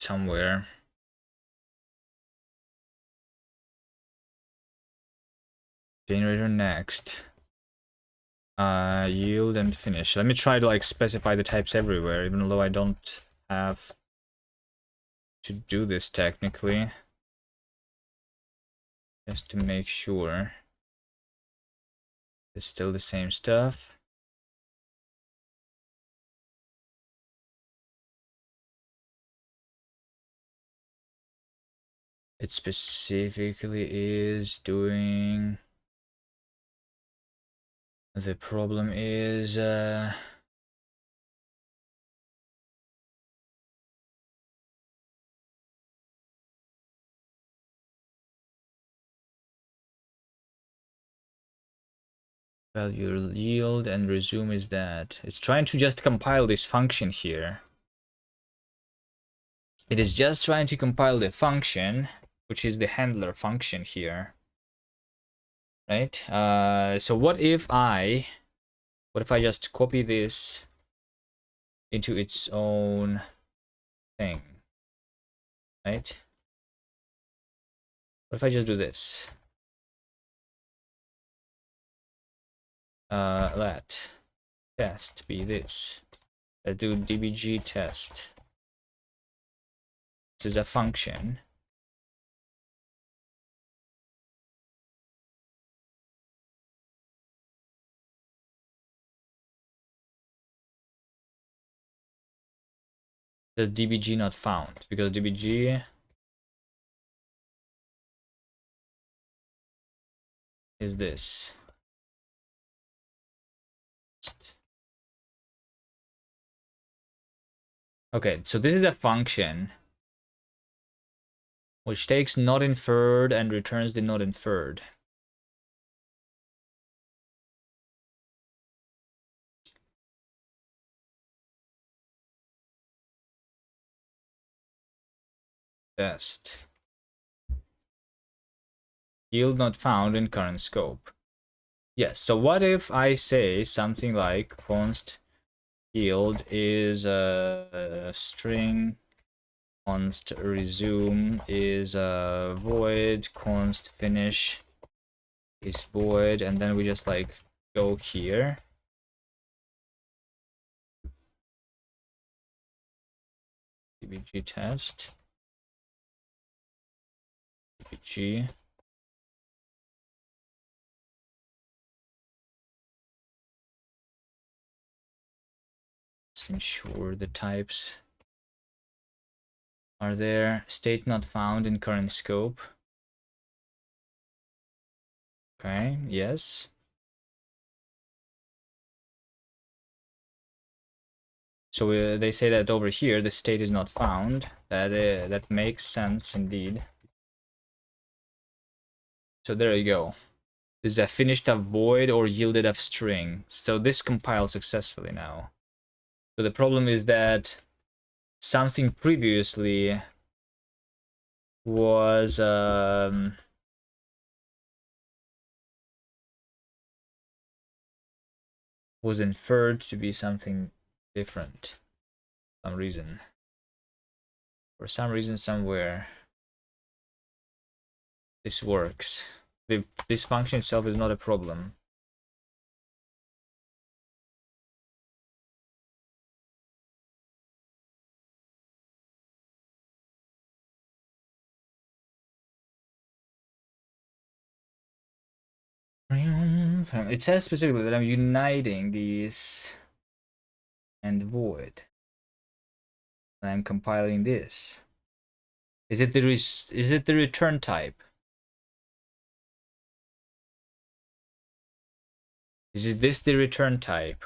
somewhere. Generator next. Yield and finish. Let me try to like specify the types everywhere, even though I don't have to do this technically. Just to make sure. It's still the same stuff. It specifically is doing... The problem is... value yield and resume is that. It's trying to just compile this function here. It is just trying to compile the function, which is the handler function here. right? So what if I just copy this into its own thing, right? What if I just do this? Let test be this. Let's do dbg test. This is a function. Says dbg not found because dbg is this. Okay, so this is a function which takes not inferred and returns the not inferred. Test. Yield not found in current scope. Yes, so what if I say something like const yield is a string, const resume is a void, const finish is void, and then we just like go here. dbg test. dbg. Let's ensure the types are there. State not found in current scope. Okay, yes. So they say that over here the state is not found. That makes sense indeed. So there you go. This is a finished of void or yielded of string. So this compiled successfully now. So the problem is that something previously was inferred to be something different. For some reason. For some reason somewhere. This works. This function itself is not a problem. It says specifically that I'm uniting these and void. And I'm compiling this. Is it the return type? Is this the return type?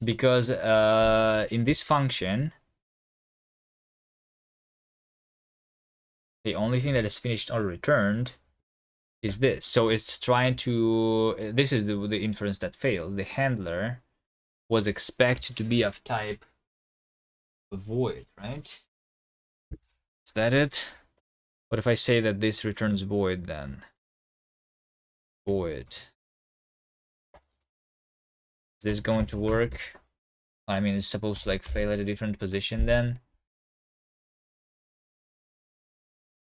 Because in this function, the only thing that is finished or returned is this. So it's trying to, this is the inference that fails. The handler was expected to be of type void, right? Is that it? What if I say that this returns void then? Void. Is this going to work? I mean, it's supposed to like fail at a different position then?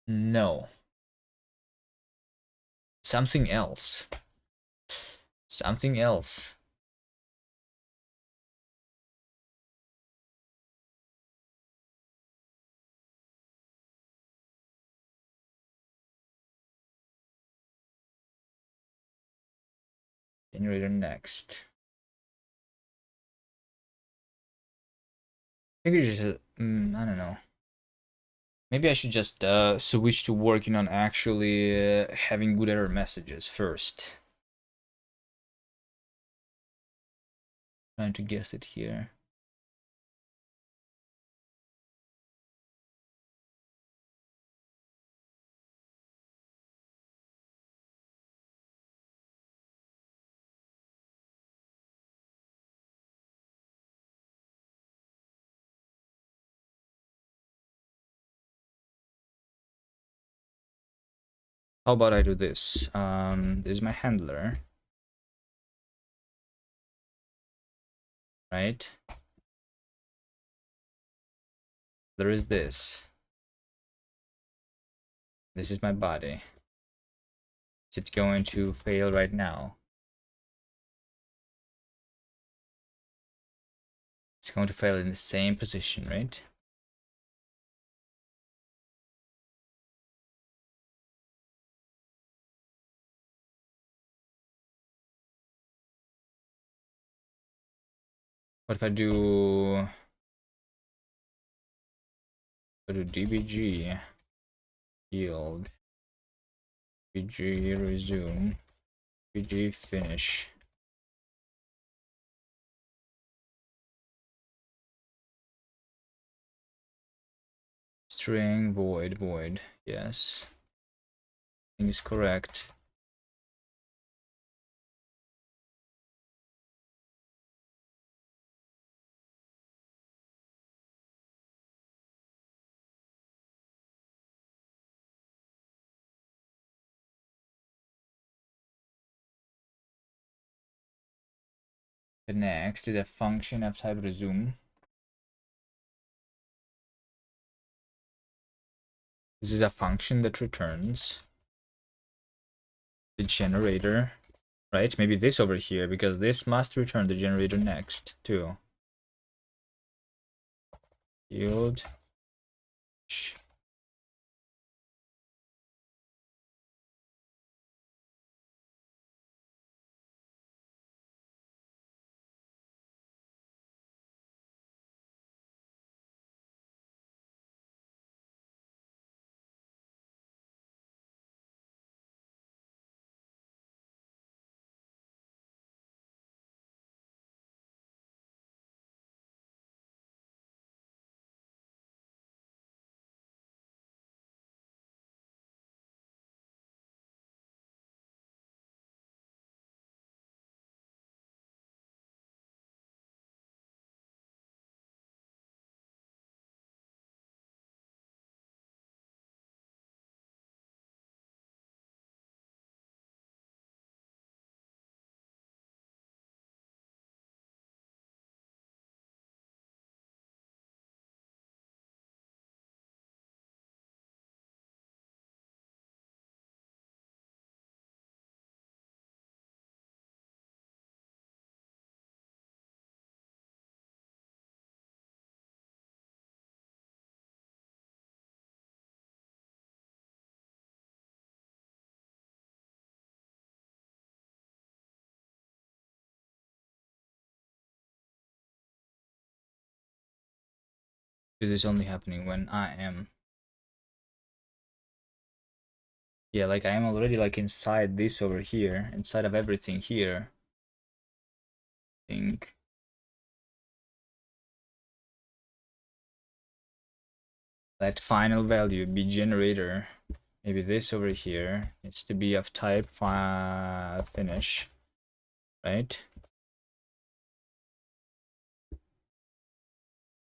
No. Something else. Something else. Generator next. I think we just, I don't know. Maybe I should just switch to working on actually having good error messages first. Trying to guess it here. How about I do this? This is my handler, right? There is this. This is my body. Is it going to fail right now? It's going to fail in the same position, right? What if I do DBG yield, DBG resume, DBG finish? String void, yes. Thing is correct. The next is a function of type resume. This is a function that returns the generator, right? Maybe this over here, because this must return the generator next too. Yield. This is only happening when I am. Yeah, like I am already like inside this over here, inside of everything here. I think. Let final value be generator. Maybe this over here needs to be of type finish, right?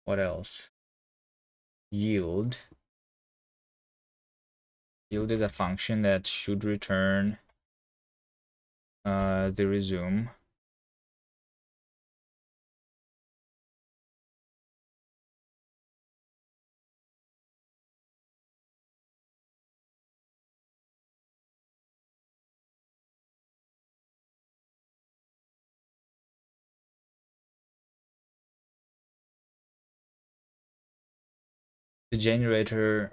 What else? Yield. Yield is a function that should return the resume. The generator.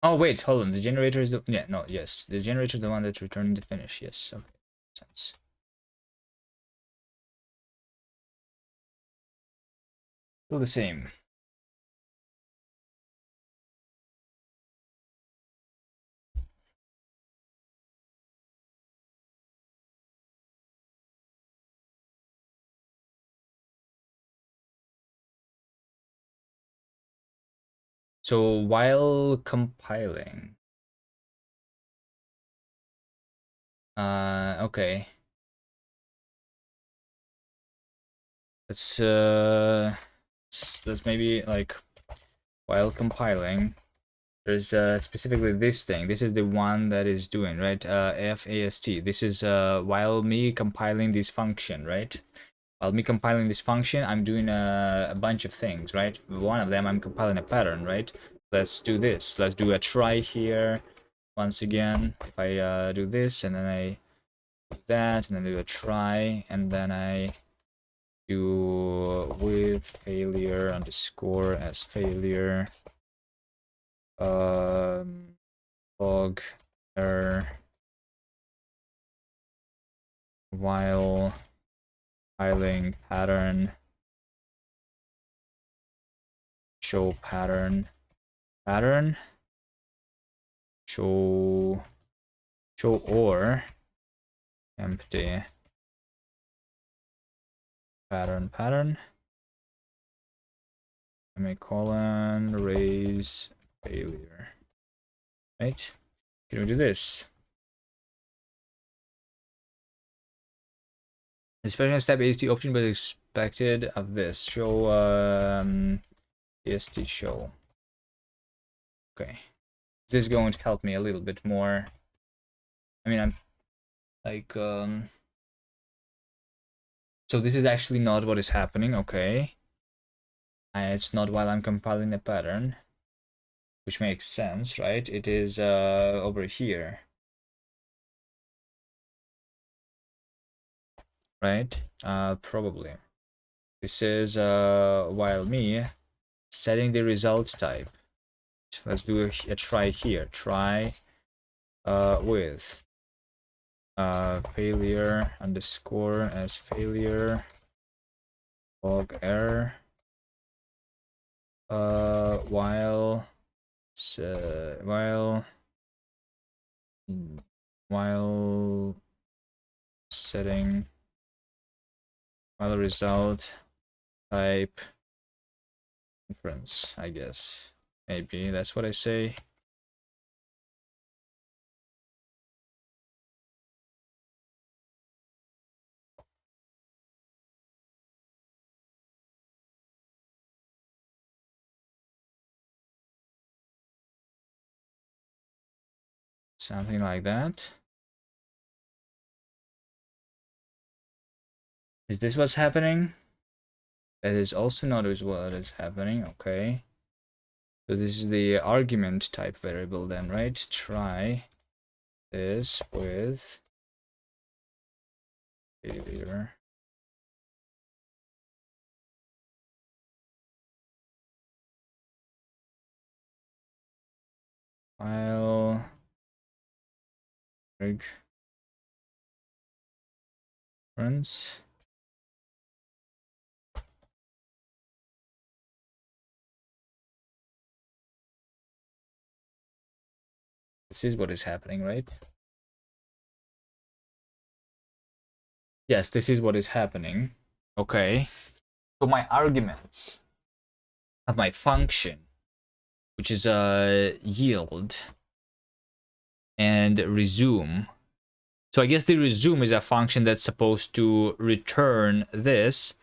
Oh wait, hold on. The generator is the yes. The generator is the one that's returning the finish. Yes, okay, sense. Still the same. So while compiling, okay. Let's maybe like while compiling, There's specifically this thing. This is the one that is doing, right? fast. This is while me compiling this function, right? While me compiling this function, I'm doing a bunch of things, right? One of them, I'm compiling a pattern, right? Let's do this. Let's do a try here. Once again, if I do this, and then I do that, and then do a try, and then I do with failure underscore as failure, log error while compiling pattern, show pattern, show or empty pattern, semicolon, raise failure, right? Can we do this? Especially step is the option but expected of this. Show est show. Okay. This is going to help me a little bit more. I mean, I'm like so this is actually not what is happening, okay. It's not while I'm compiling a pattern, which makes sense, right? It is over here. Right? Probably. This is while me setting the result type. Let's do a try here. Try with failure underscore as failure log error while setting while result type inference, I guess. Maybe that's what I say. Something like that. Is this what's happening? That is also not what is happening. Okay. So this is the argument type variable then, right? Try this with failure. File reference. This is what is happening, right? Yes, this is what is happening. Okay. So my arguments of my function, which is yield and resume. So I guess the resume is a function that's supposed to return this,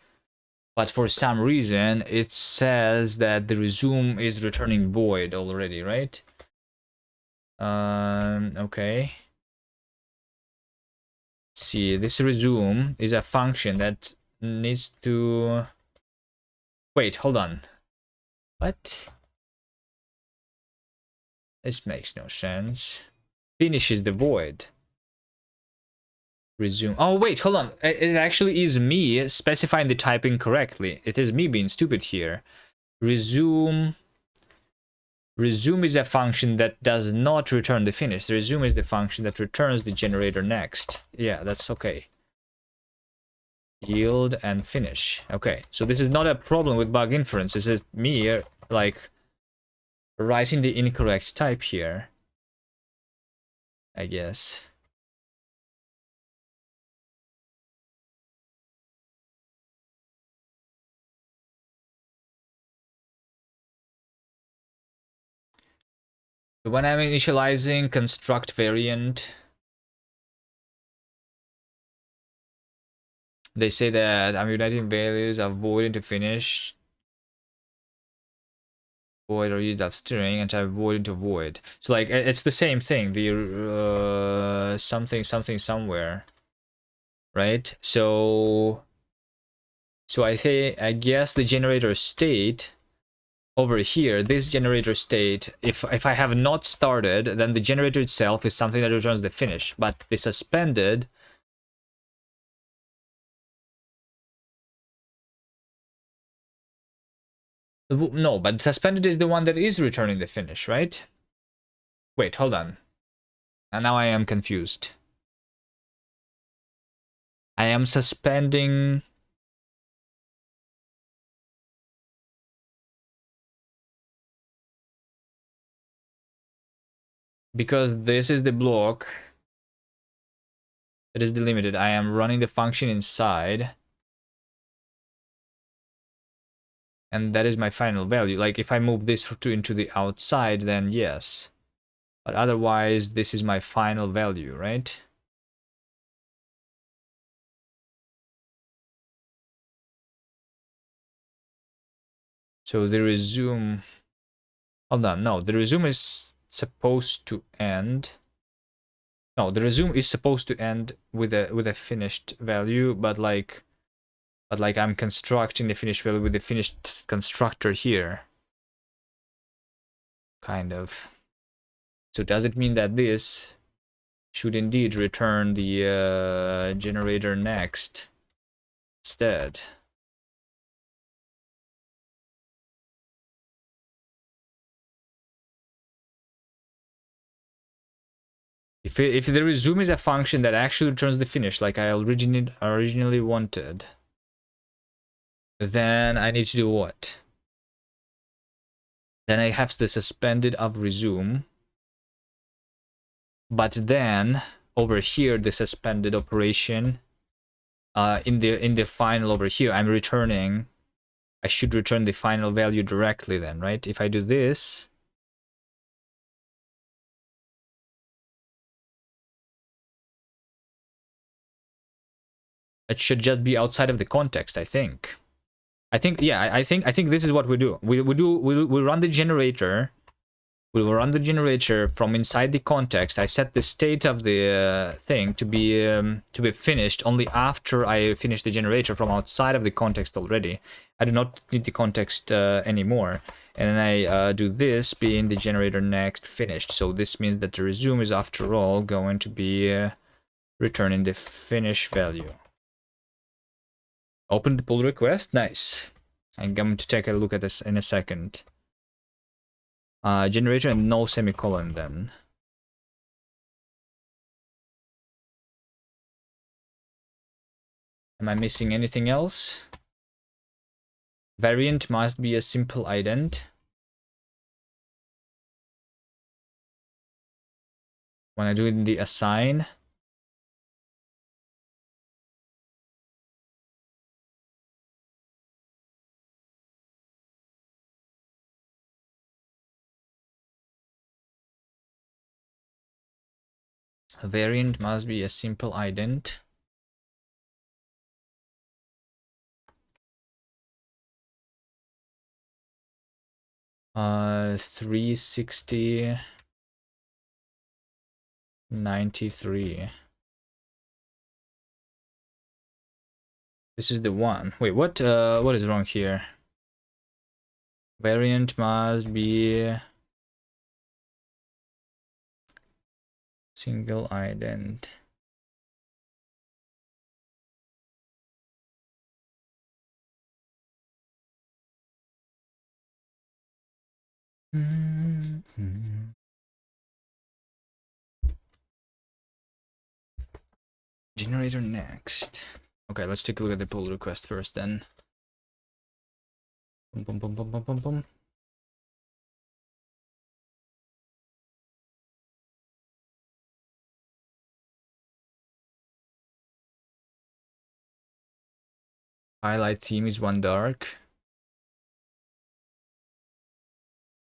but for some reason it says that the resume is returning void already, right? Okay. Let's see, this resume is a function that needs to wait, hold on. What? This makes no sense. Finishes the void. Resume. Oh, wait, hold on. It actually is me specifying the type incorrectly. It is me being stupid here. Resume. Resume is a function that does not return the finish. The resume is the function that returns the generator next. Yeah, that's okay. Yield and finish. Okay, so this is not a problem with bug inference. This is me, like, writing the incorrect type here, I guess. When I'm initializing construct variant, they say that I'm uniting values of void into finish. void or yield of string and type void into void. So like it's the same thing. The something something somewhere, right? So I guess the generator state over here, this generator state, if I have not started, then the generator itself is something that returns the finish. But the suspended, no, but suspended is the one that is returning the finish, right? Wait, hold on. And now I am confused. I am suspending. Because this is the block that is delimited. I am running the function inside. And that is my final value. Like if I move this into the outside, then yes. But otherwise, this is my final value, right? So the resume. Hold on, no, the resume is supposed to end. No, the resume is supposed to end with a finished value, but like I'm constructing the finished value with the finished constructor here. Kind of. So does it mean that this should indeed return the generator next instead? If the resume is a function that actually returns the finish like I originally wanted, then I need to do what? Then I have the suspended of resume, but then over here the suspended operation in the final over here I'm returning. I should return the final value directly then, right? If I do this, it should just be outside of the context, I think. I think this is what we do. We run the generator. We will run the generator from inside the context. I set the state of the thing to be finished only after I finish the generator from outside of the context already. I do not need the context anymore. And then I do this, being the generator next finished. So this means that the resume is after all going to be returning the finish value. Open the pull request. Nice. I'm going to take a look at this in a second. Generator and no semicolon then. Am I missing anything else? Variant must be a simple ident. When I do it in the assign, a variant must be a simple ident. Uh, 360 93. This is the one. Wait, what is wrong here? Variant must be single ident. Generator next. Okay, let's take a look at the pull request first then. Boom, boom, boom, boom, boom, boom, boom. Highlight theme is one dark.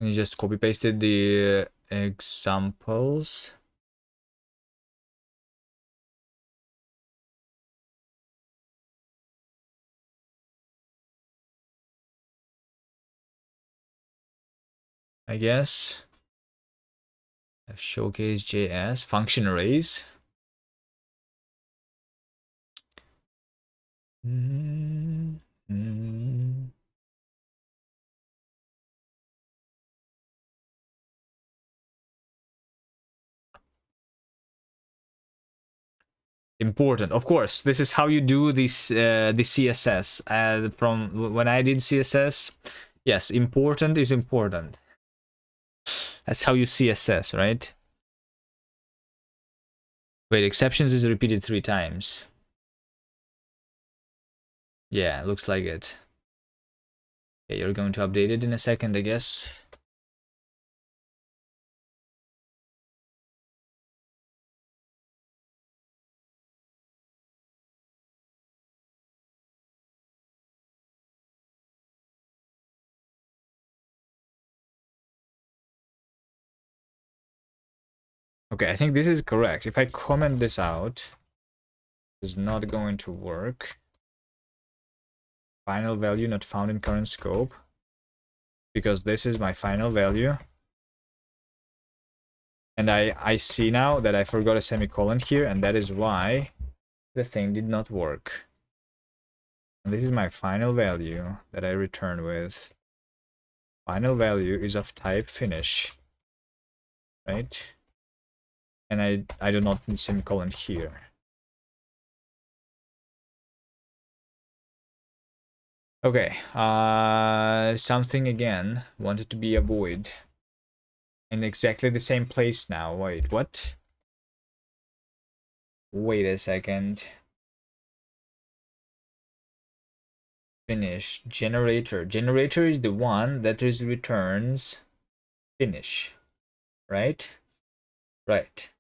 And you just copy pasted the examples. I guess. Showcase JS function arrays. Important, of course. This is how you do this the CSS. From when I did CSS, yes, important is important. That's how you CSS, right? Wait, exceptions is repeated 3 times. Yeah, looks like it. Okay, you're going to update it in a second, I guess. Okay, I think this is correct. If I comment this out, it's not going to work. Final value not found in current scope. Because this is my final value. And I see now that I forgot a semicolon here, and that is why the thing did not work. And this is my final value that I return with. Final value is of type finish. Right? And I do not need semicolon here. Okay, something again wanted to be a void. In exactly the same place now. Wait, what? Wait a second. Finish. Generator. Generator is the one that is returns finish. Right? Right.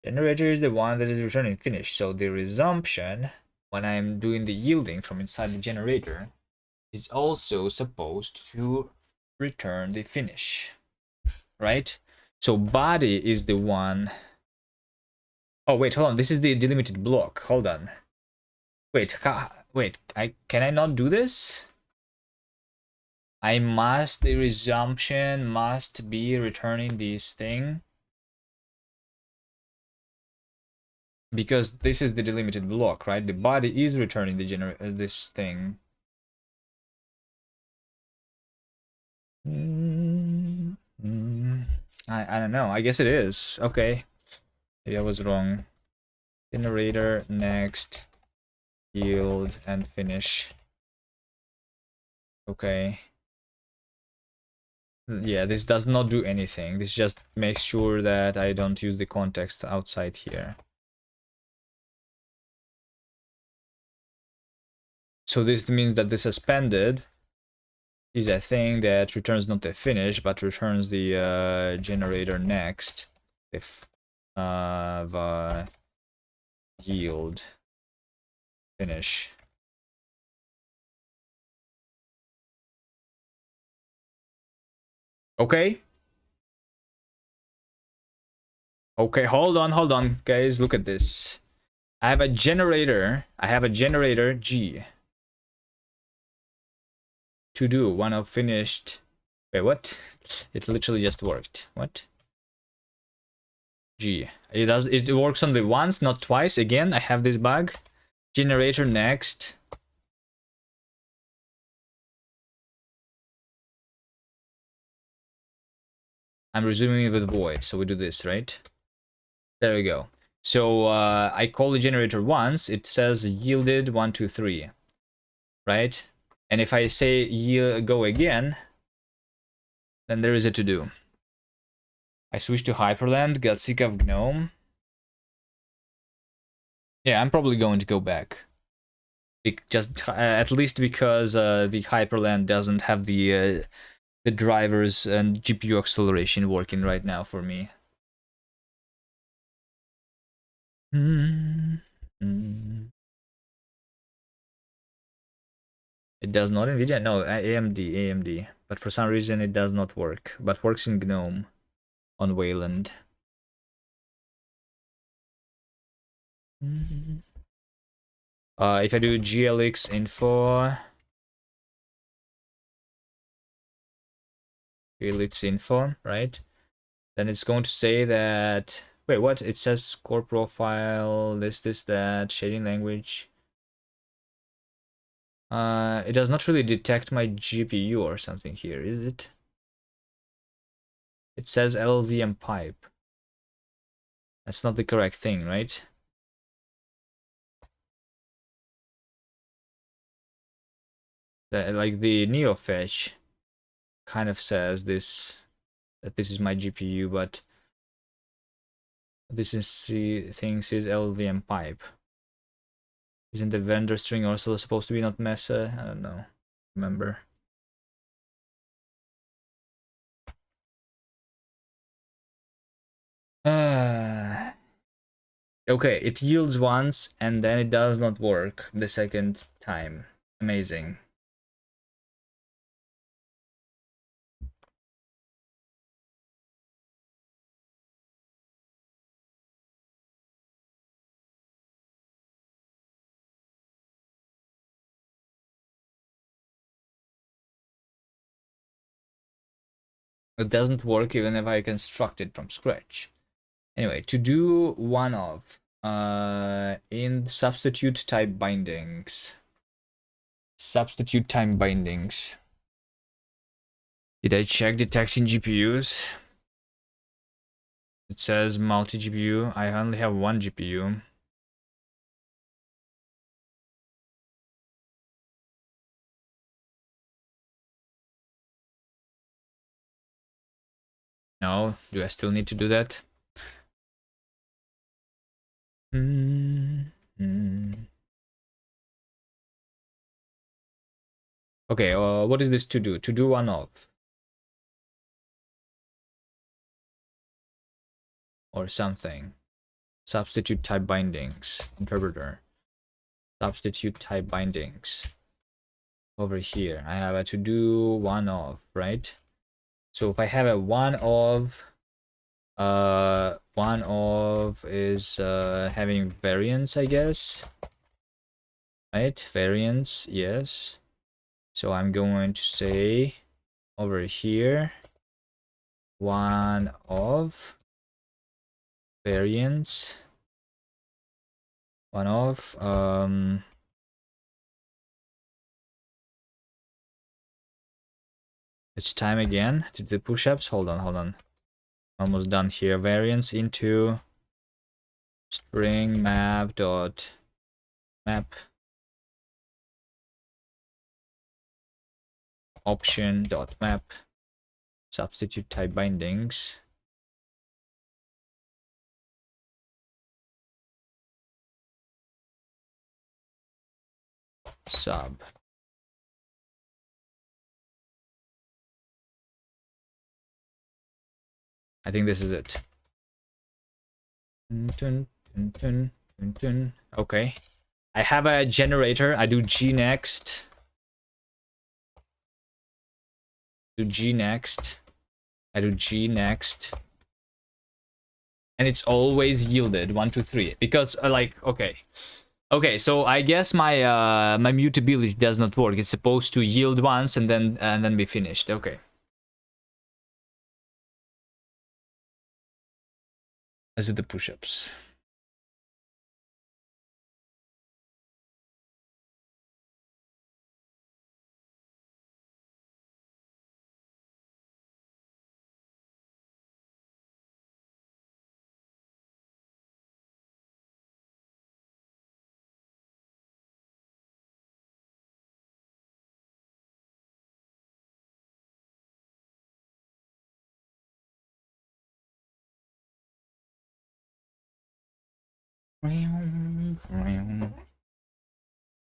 Generator is the one that is returning finish. So the resumption, when I'm doing the yielding from inside the generator, is also supposed to return the finish. Right? So body is the one. Oh, wait, hold on. This is the delimited block. Hold on. Wait, can I not do this? The resumption must be returning this thing. Because this is the delimited block, right? The body is returning the this thing. I don't know. I guess it is. Okay. Maybe I was wrong. Generator, next, yield, and finish. Okay. Yeah, this does not do anything. This just makes sure that I don't use the context outside here. So this means that the suspended is a thing that returns not the finish, but returns the generator next. If the yield finish. Okay. Okay, hold on, guys. Look at this. I have a generator G. To do one of finished. Wait, what? It literally just worked. What? G. It works only once, not twice. Again, I have this bug. Generator next. I'm resuming it with void, so we do this, right? There we go. So I call the generator once, it says yielded 1, 2, 3, right? And if I say go again, then there is a to do. I switch to Hyperland, got sick of GNOME. Yeah, I'm probably going to go back. Just at least because the Hyperland doesn't have the drivers and GPU acceleration working right now for me. It does not NVIDIA? No, AMD. But for some reason it does not work. But works in GNOME on Wayland. If I do glx info, its info, right? Then it's going to say that, wait, what? It says core profile, this, that, shading language. It does not really detect my GPU or something here, is it? It says LLVM pipe. That's not the correct thing, right? Like the NeoFetch kind of says this, that this is my GPU, but this is the thing says LLVM pipe. Isn't the vendor string also supposed to be not mesa? I don't know. Remember. Okay, it yields once and then it does not work the second time. Amazing. It doesn't work even if I construct it from scratch. Anyway, to do one of in substitute type bindings. Substitute type bindings. Did I check the text in GPUs? It says multi GPU. I only have one GPU. No, do I still need to do that? Okay, what is this to do? To do one of. Or something. Substitute type bindings. Interpreter. Substitute type bindings. Over here, I have a to do one of, right? So if I have a one of is having variance, I guess. Right? Variance, yes. So I'm going to say over here one of variance, one of it's time again to do push-ups. Hold on. Almost done here. Variance into string map dot map option dot map substitute type bindings sub. I think this is it. Okay. I have a generator. I do G next. Do G next. I do G next. And it's always yielded 1, 2, 3. Because like, okay, so I guess my my mutability does not work. It's supposed to yield once and then be finished. Okay. Let's do the push-ups.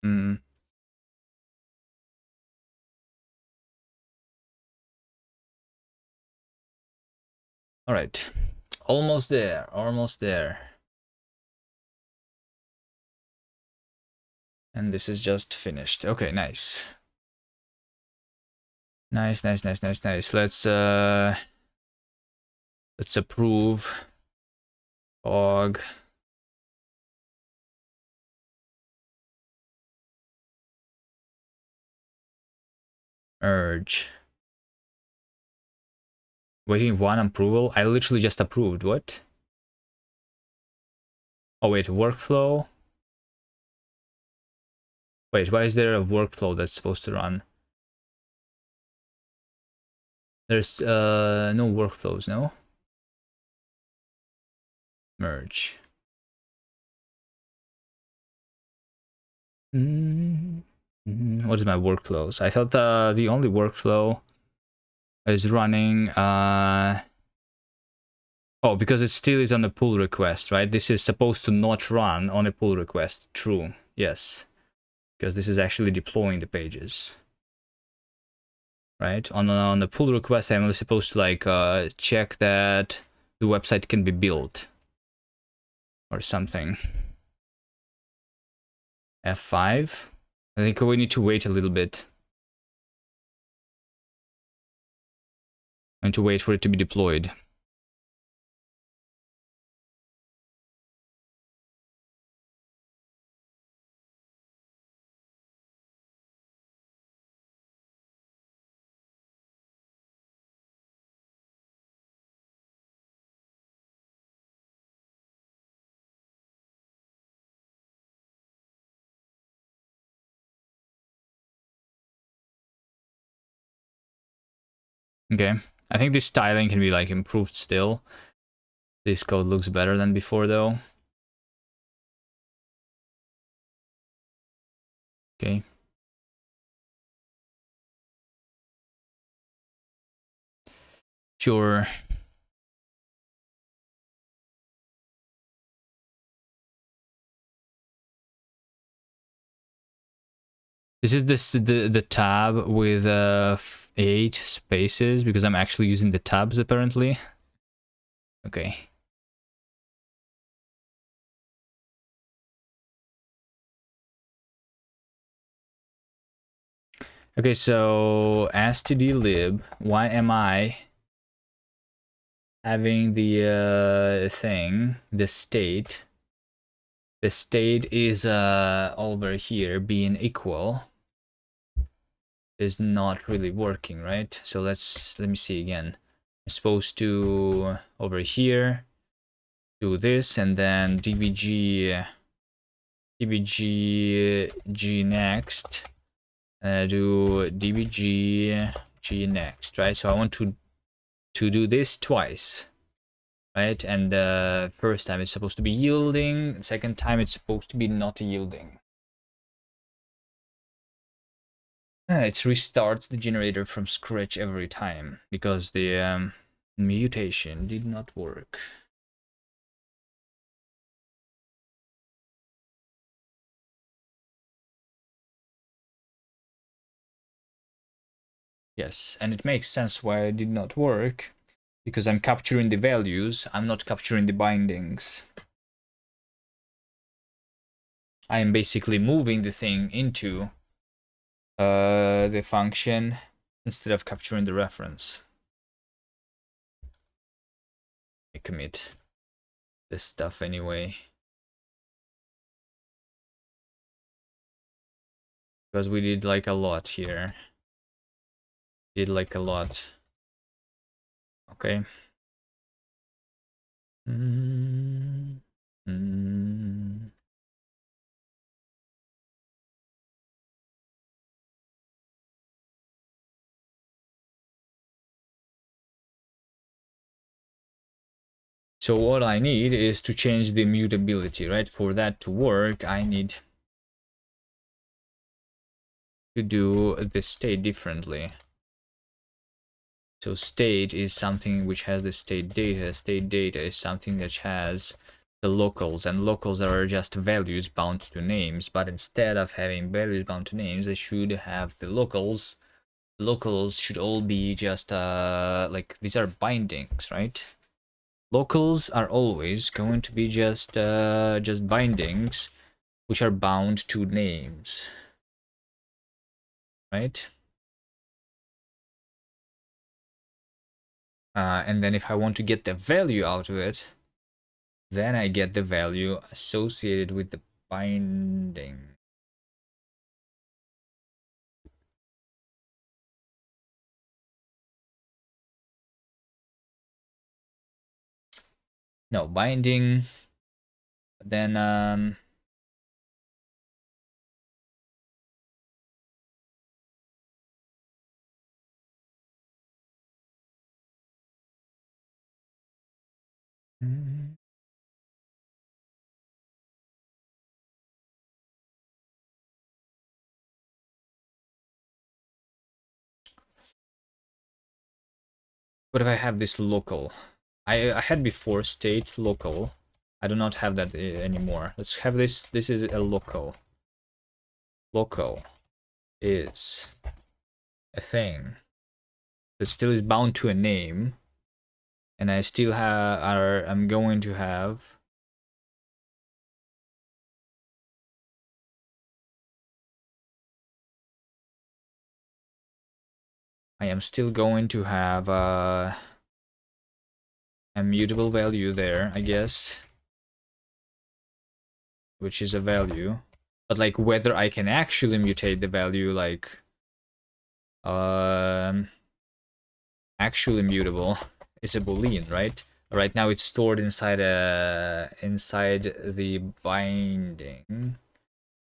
Mm. All right. Almost there. Almost there. And this is just finished. Okay, nice. Nice. Let's approve fog. Merge. Waiting one approval. I literally just approved. What? Oh wait, workflow. Wait, why is there a workflow that's supposed to run? There's no workflows, no? Merge. What is my workflows? I thought the only workflow is running oh, because it still is on a pull request, right? This is supposed to not run on a pull request. True. Yes. Because this is actually deploying the pages. Right? On the pull request, I'm only supposed to like check that the website can be built or something. F5. I think we need to wait a little bit. I need to wait for it to be deployed. Okay. I think this styling can be like improved still. This code looks better than before though. Okay. Sure. This is the tab with 8 spaces because I'm actually using the tabs apparently. Okay. Okay, so stdlib, why am I having the thing, the state? The state is over here being equal. Is not really working, right? So let me see again. I'm supposed to over here do this and then dbg g next and I do dbg g next, right? So I want to do this twice, right? And first time it's supposed to be yielding, second time it's supposed to be not yielding. It restarts the generator from scratch every time because the mutation did not work. Yes, and it makes sense why it did not work, because I'm capturing the values, I'm not capturing the bindings. I am basically moving the thing into the function instead of capturing the reference. I commit this stuff anyway. Because we did like a lot here. Did like a lot. Okay. So what I need is to change the mutability, right? For that to work, I need to do the state differently. So state is something which has the state data. State data is something that has the locals, and locals are just values bound to names. But instead of having values bound to names, I should have the locals. Locals should all be just like these are bindings, right? Locals are always going to be just bindings which are bound to names, right? And then if I want to get the value out of it, then I get the value associated with the binding. No, binding. Then what if I have this local? I had before state local. I do not have that anymore. Let's have this. This is a local. Local is a thing that still is bound to a name, and I still have. I'm going to have. I am still going to have a mutable value there, I guess, which is a value. But like whether I can actually mutate the value, like actually mutable, is a boolean, right? Right now it's stored inside the binding,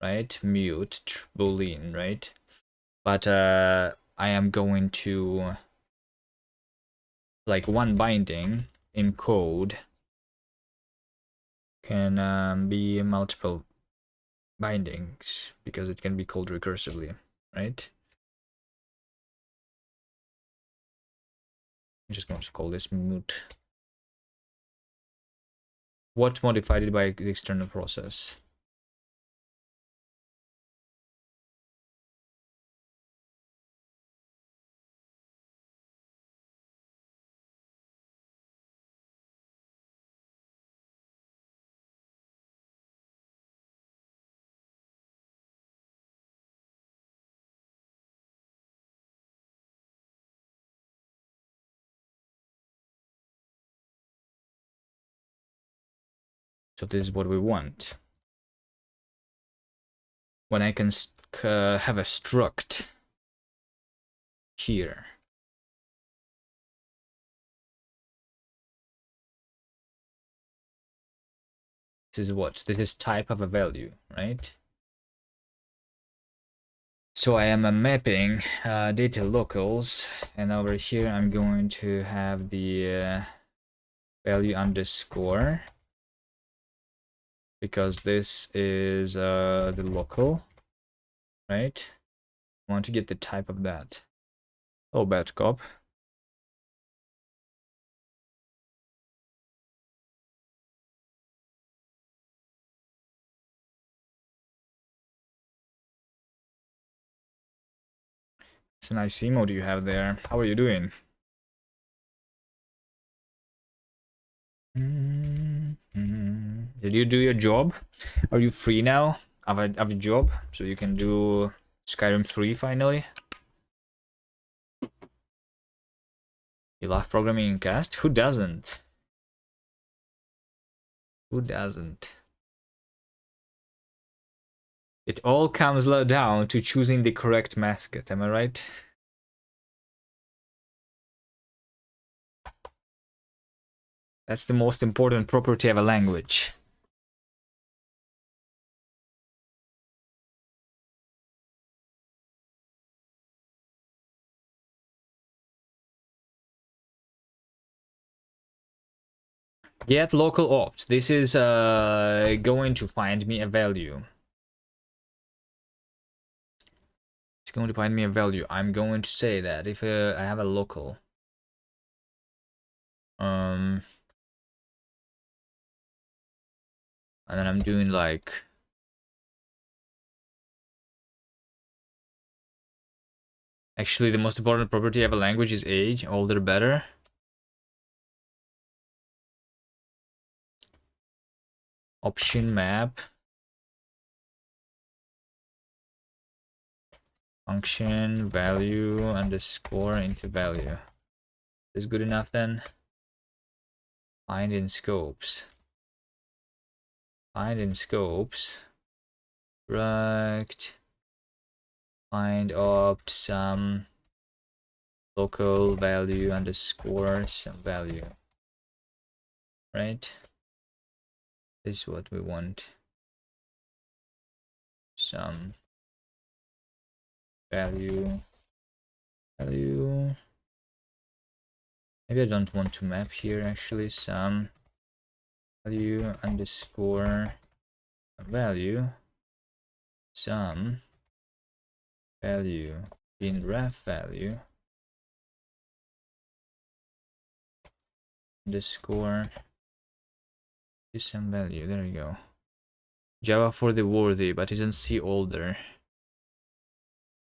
right? Mute boolean, right? But I am going to like one binding in code can be multiple bindings because it can be called recursively, right? I'm just going to call this mute. What modified it by the external process? So this is what we want. When I can have a struct here. This is what? This is type of a value, right? So I am mapping data locals, and over here I'm going to have the value underscore, because this is the local, right? I want to get the type of that. Oh, bad cop. It's a nice emote you have there. How are you doing? Did you do your job? Are you free now of a job so you can do Skyrim 3 finally? You love programming in Cast? Who doesn't? Who doesn't? It all comes down to choosing the correct mascot, am I right? That's the most important property of a language. Get local opt. This is going to find me a value. It's going to find me a value. I'm going to say that if I have a local, and then I'm doing like actually the most important property of a language is age, older better. Option map function value underscore into value. Is good enough then? Find in scopes. Find in scopes. Right. Find opt some local value underscore some value. Right? This is what we want. Some value. Maybe I don't want to map here actually. Some value underscore value. Some value in ref value underscore is some value. There you go. Java for the worthy, but isn't C older?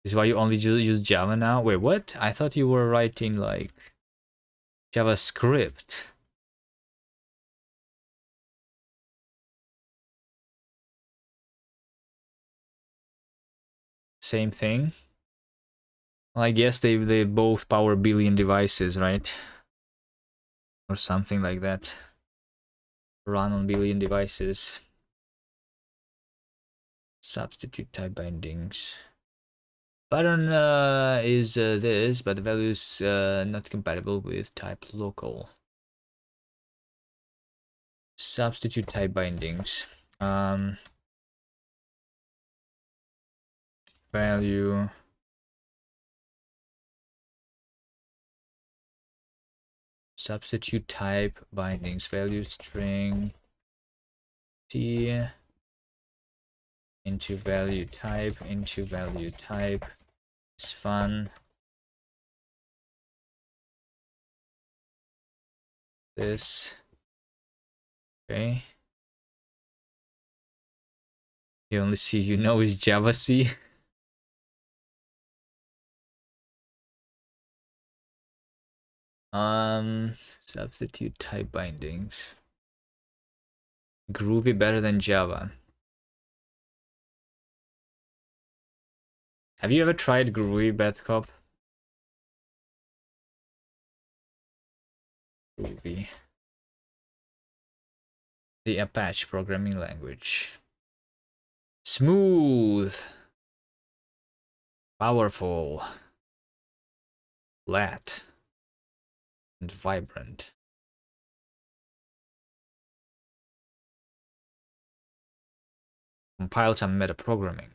Is why you only use Java now? Wait, what? I thought you were writing like JavaScript. Same thing. Well, I guess they both power billion devices, right? Or something like that. Run on billion devices. Substitute type bindings. Pattern is this, but the value is not compatible with type local. Substitute type bindings. Value. Substitute type bindings. Value string T into value type is fun. This. Okay. The only C you know is Java C. Substitute type bindings. Groovy better than Java. Have you ever tried Groovy, Badcop? Groovy. The Apache programming language. Smooth. Powerful. Flat. And vibrant. Compile-time metaprogramming.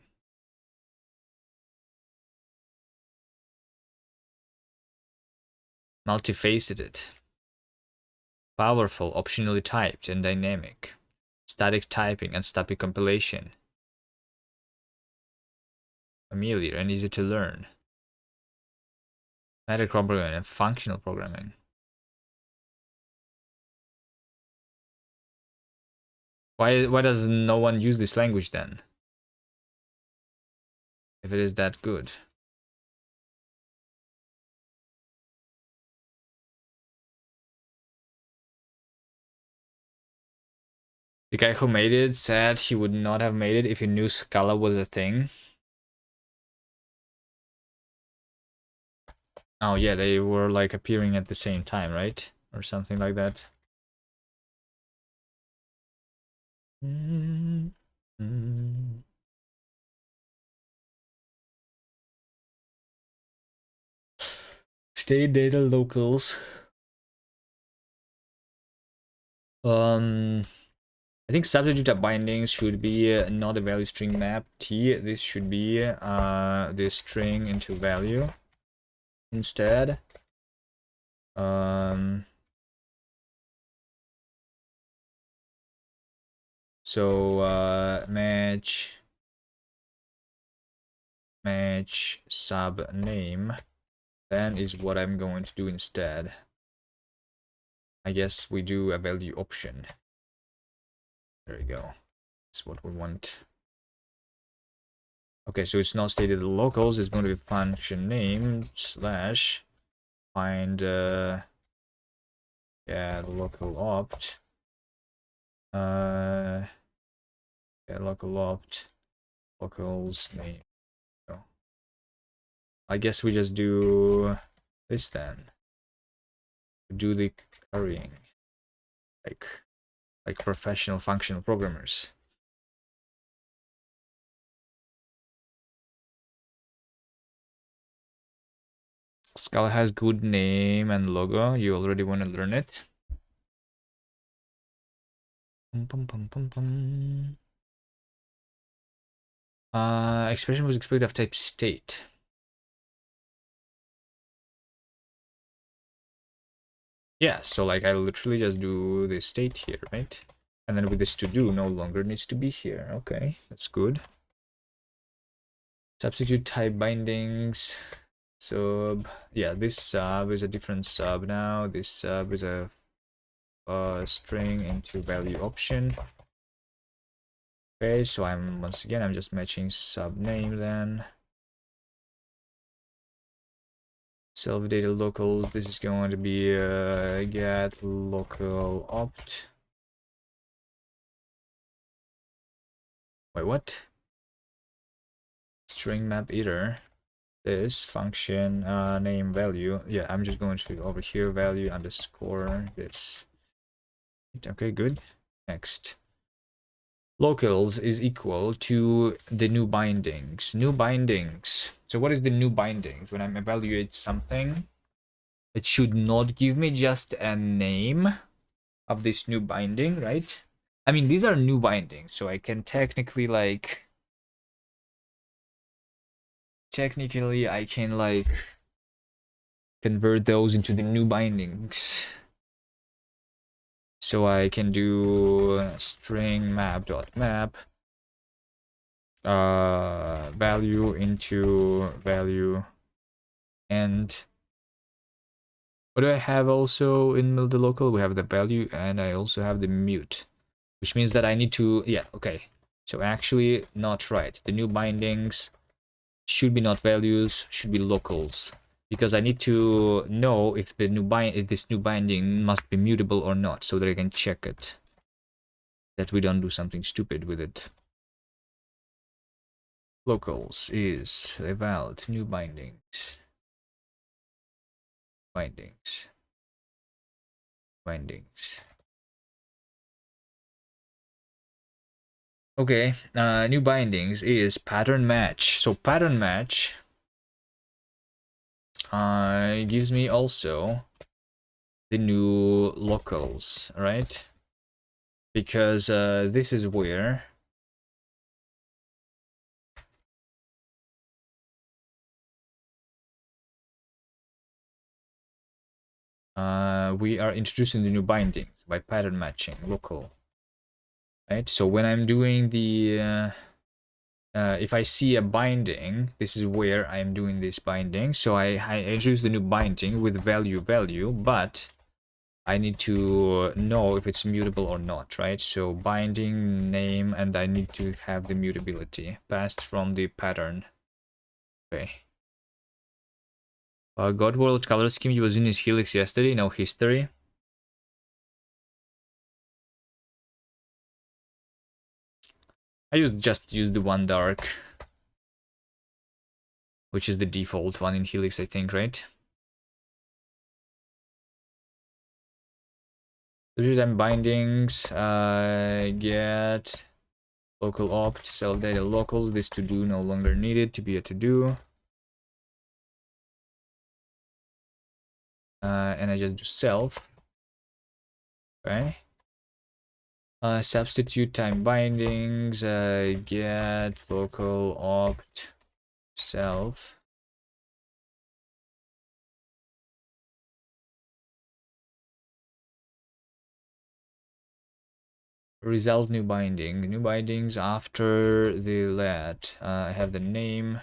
Multifaceted. Powerful, optionally typed and dynamic. Static typing and static compilation. Familiar and easy to learn. Metaprogramming and functional programming. Why does no one use this language then? If it is that good. The guy who made it said he would not have made it if he knew Scala was a thing. Oh yeah, they were like appearing at the same time, right? Or something like that. State data locals. I think substitute type bindings should be not a value string map T. This should be the string into value instead. So match sub name then is what I'm going to do instead. I guess we do a value option. There you go. That's what we want. Okay, so it's not stated the locals. It's going to be function name slash find yeah, local opt. Yeah, local opt locals name. So I guess we just do this then. Do the currying like professional functional programmers. Scala has good name and logo. You already want to learn it. Expression was expected of type state. Yeah, so like I literally just do the state here, right? And then with this to do no longer needs to be here. Okay, that's good. Substitute type bindings. Sub. Yeah, this sub is a different sub now. This sub is a string into value option. Okay, so I'm once again I'm just matching sub name then. Self data locals. This is going to be get local opt. Wait, what? String map either. This function name value. Yeah, I'm just going to over here value underscore this. Okay, good. Next. Locals is equal to the new bindings. New bindings. So what is the new bindings? When I'm evaluate something, it should not give me just a name of this new binding, right? I mean, these are new bindings, so I can technically like I can like convert those into the new bindings. So I can do string map.map value into value, and what do I have also in the local? We have the value and I also have the mute, which means that I need to, yeah, okay. So actually not right. The new bindings should be not values, should be locals, because I need to know if the this new binding must be mutable or not, so that I can check it, that we don't do something stupid with it. Locals is eval new bindings. Bindings. Okay, new bindings is pattern match. So pattern match gives me also the new locals, right? Because this is where we are introducing the new binding by pattern matching local, right? So when I'm doing the if I see a binding, this is where I'm doing this binding. So I introduce the new binding with value, but I need to know if it's mutable or not, right? So binding name, and I need to have the mutability passed from the pattern. Okay. God World color scheme, he was in his Helix yesterday, no history. I just use the one dark, which is the default one in Helix, I think, right? Time bindings, get local opt, self data locals, this to do no longer needed to be a to do. And I just do self. Okay. Substitute time bindings, get local opt self. Result new binding. New bindings after the let. I have the name,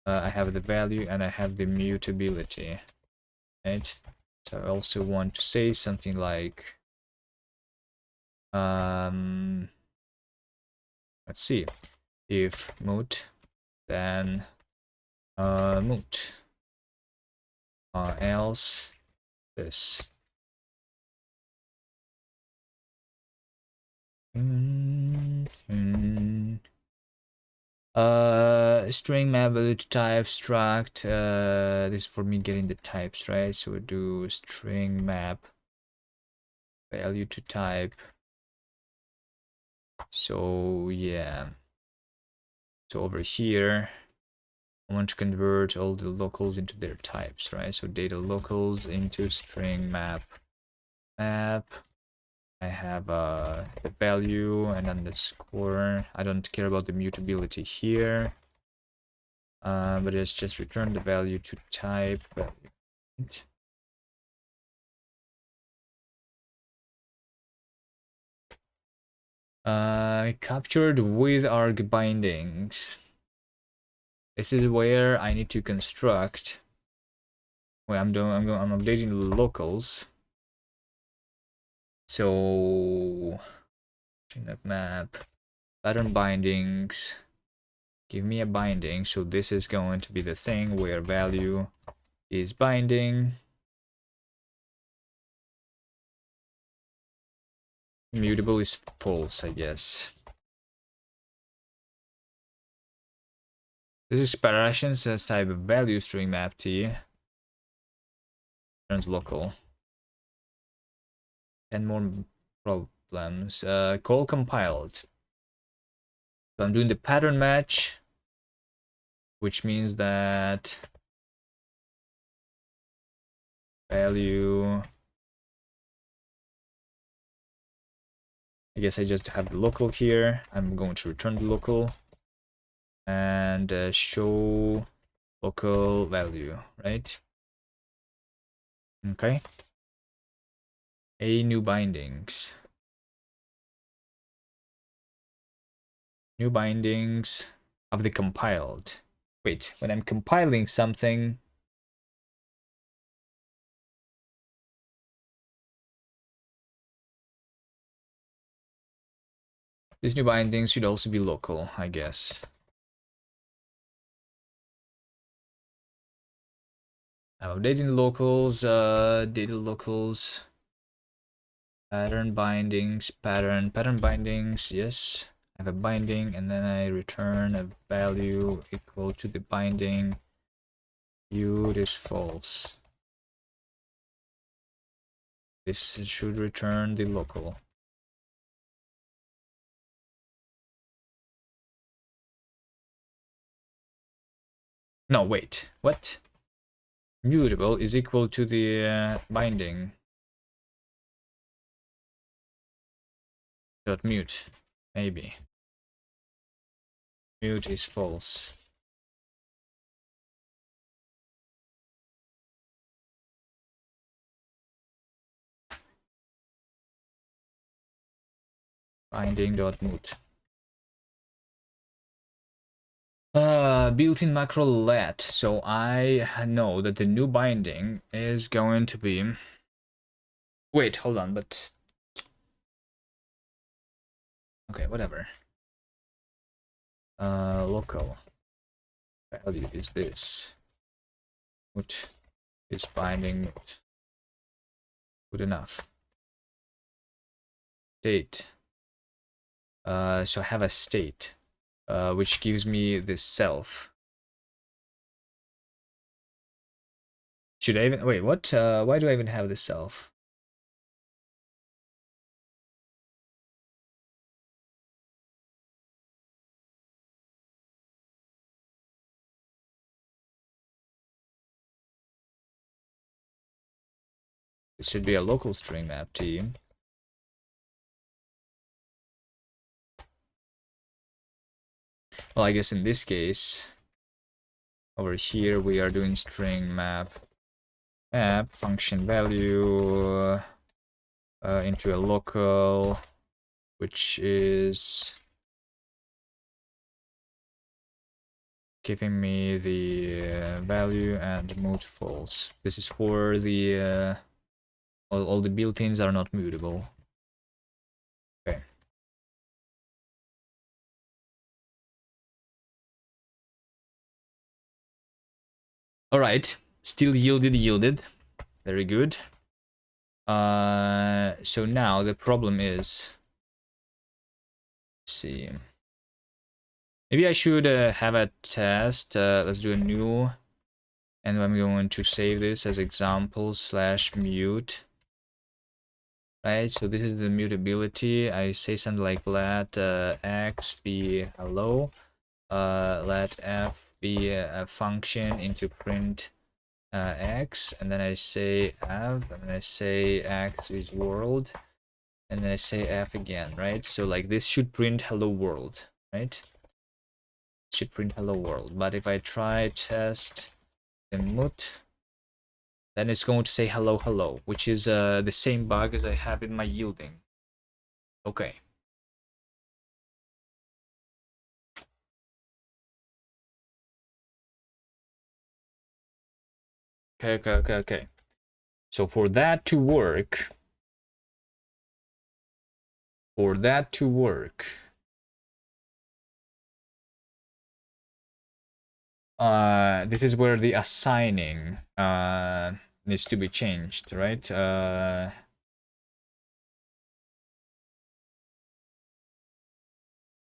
I have the value, and I have the mutability. Right? So I also want to say something like let's see, if mut, then mut, else this. String map value to type struct. This is for me getting the types, right? So we do string map value to type. So yeah, so over here I want to convert all the locals into their types, right? So data locals into string map I have the value and underscore. I don't care about the mutability here. But let's just return the value to type value. Captured with arg bindings. This is where I need to construct. Well, I'm updating the locals. So that map, pattern bindings. Give me a binding. So this is going to be the thing where value is binding. Mutable is false, I guess. This is separations as type of value string map t. Turns local. 10 more problems. Call compiled. So I'm doing the pattern match, which means that value. I guess I just have the local here. I'm going to return the local and show local value, right? Okay. A new bindings. New bindings of the compiled. Wait, when I'm compiling something, these new bindings should also be local, I guess. I'm updating locals, data locals, pattern bindings, pattern bindings, yes. I have a binding, and then I return a value equal to the binding. View is false. This should return the local. No, wait, what? Mutable is equal to the binding. Dot mute, maybe. Mute is false. Binding dot mute. Built-in macro let. So I know that the new binding is going to be. Wait, hold on, but okay, whatever. Local value is this. Mute is binding mute. Good enough. State. So I have a state, which gives me this self. Should I even wait? What? Why do I even have this self? It should be a local string map team. Well, I guess in this case, over here we are doing string map function value into a local, which is giving me the value and mute false. This is for the all the built-ins are not mutable. Okay. All right, still yielded. Very good. So now the problem is, let's see. Maybe I should have a test. Let's do a new, and I'm going to save this as example / mute. Right, so this is the mutability. I say something like let x be hello, let f be a function into print x, and then I say f, and then I say x is world, and then I say f again, right? So like this should print hello world, right? It should print hello world. But if I try test emut, then it's going to say hello hello, which is the same bug as I have in my yielding. Okay. Okay. So for that to work, this is where the assigning needs to be changed, right?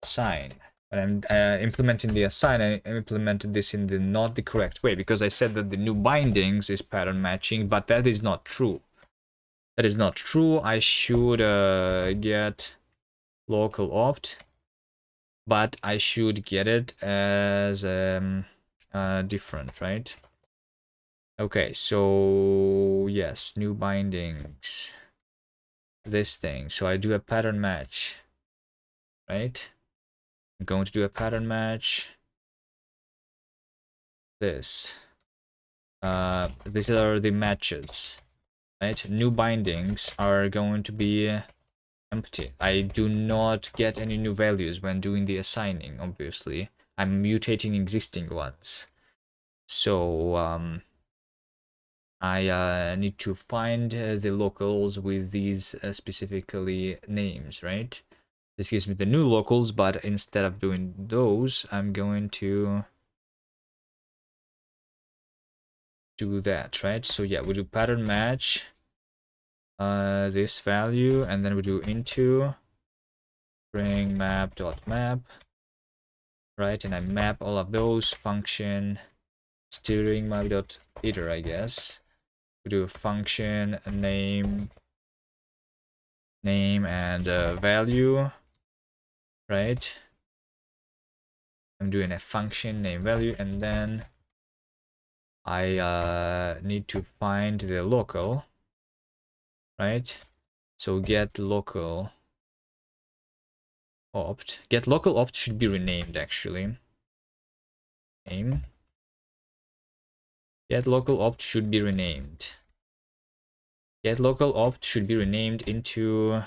Assign. And I'm implementing the assign. I implemented this in the not the correct way because I said that the new bindings is pattern matching, but that is not true. That is not true. I should get local opt, but I should get it as different, right? Okay, so yes, new bindings. This thing. So I do a pattern match, right? I'm going to do a pattern match. This. These are the matches, right? New bindings are going to be empty. I do not get any new values when doing the assigning, obviously. I'm mutating existing ones. So I need to find the locals with these specifically names, right? This gives me the new locals, but instead of doing those, I'm going to do that, right? So yeah, we do pattern match this value, and then we do into bring map.map, right? And I map all of those function steering map.iter, I guess. We do a function name and value, right? I'm doing a function name value, and then I need to find the local, right? So get local opt. Get local opt should be renamed actually. Name. Get local opt should be renamed. Get local opt should be renamed into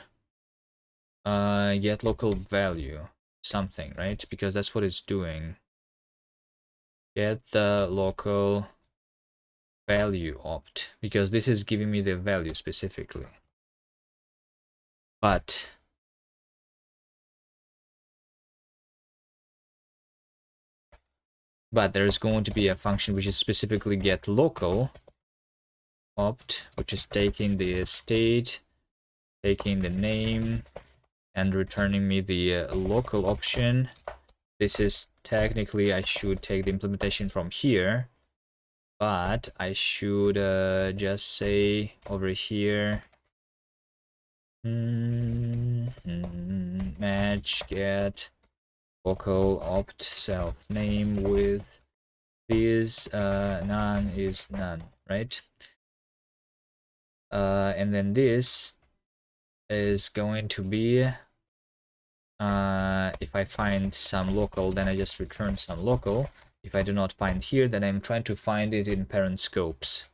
get local value something, right? Because that's what it's doing. Get the local value opt, because this is giving me the value specifically. But there's going to be a function which is specifically get local opt, which is taking the state, taking the name, and returning me the local option. This is technically, I should take the implementation from here, but I should just say over here, match get local opt self name with this none is none, right? And then this is going to be if I find some local, then I just return some local. If I do not find here, then I'm trying to find it in parent scopes.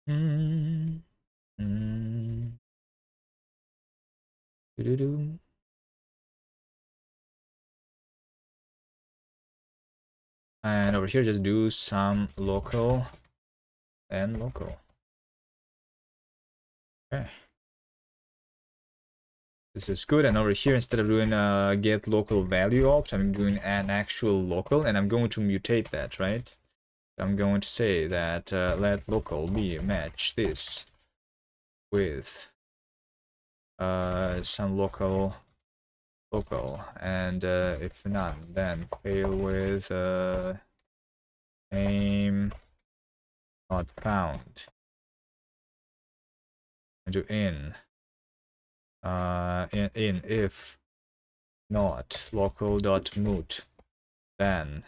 Mm, mm, doo-doo-doo. And over here, just do some local and local. Okay. This is good. And over here, instead of doing get local value opt, I'm doing an actual local, and I'm going to mutate that, right? I'm going to say that let local be match this with some local, and if none, then fail with name not found. And do in if not local.moot, then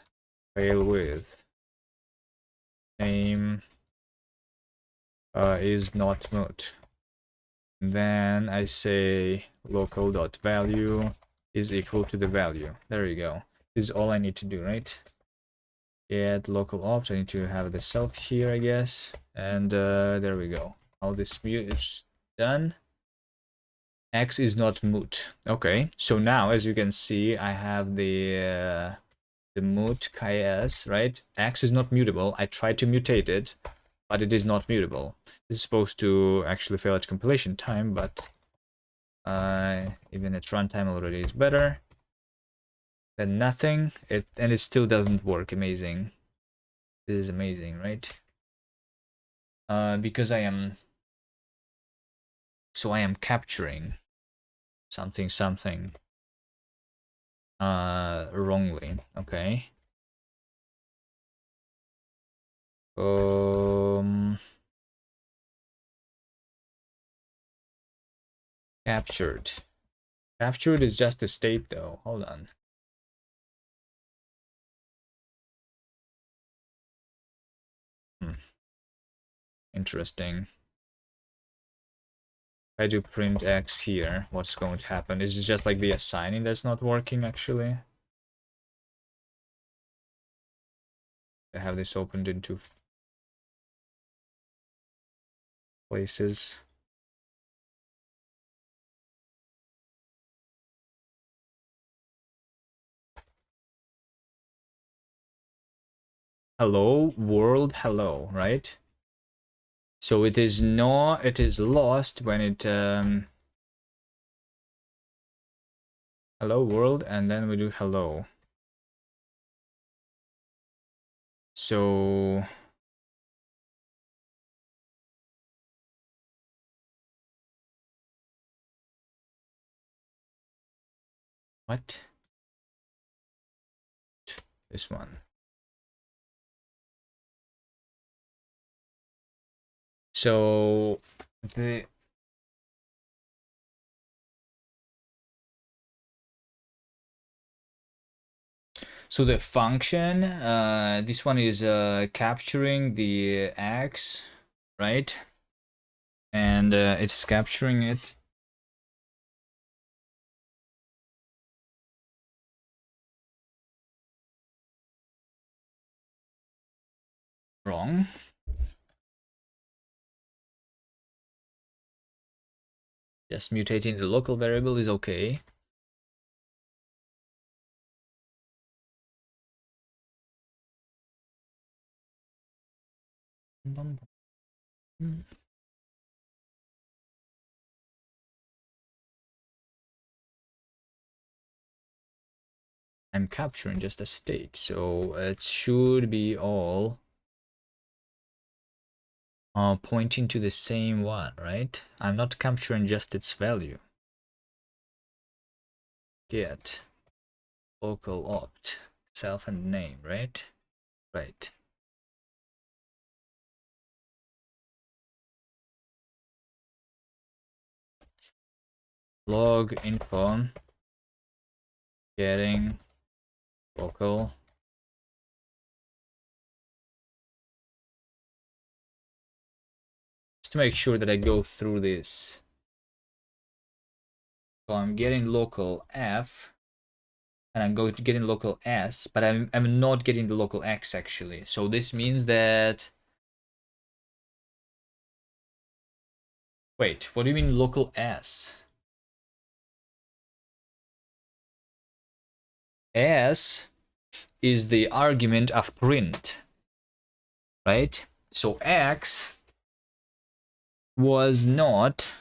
fail with name is not moot. Then I say local.value is equal to the value. There you go. This is all I need to do, right? Get local opt. I need to have the self here, I guess. And there we go. All this mute is done. X is not moot. Okay, so now as you can see, I have the moot kast, right? X is not mutable. I tried to mutate it, but it is not mutable. This is supposed to actually fail at compilation time, but even at runtime already is better than nothing. And it still doesn't work. Amazing. This is amazing, right? Because I am capturing something wrongly. Okay. Captured. Captured is just a state though. Hold on. Interesting. If I do print X here, what's going to happen? Is it just like the assigning that's not working actually? I have this opened in two places. Hello world, hello, right? So it is lost when it hello world, and then we do hello. So what? This one. So the function, this one is capturing the X, right? And it's capturing it. Wrong. Just mutating the local variable is okay. I'm capturing just a state, so it should be all pointing to the same one, right? I'm not capturing just its value. Get local opt self and name, right? Right. Log info getting local just to make sure that I go through this. So I'm getting local F and I'm going to getting local S, but I'm not getting the local X actually. So this means that wait, what do you mean local S? S is the argument of print, right? So X was not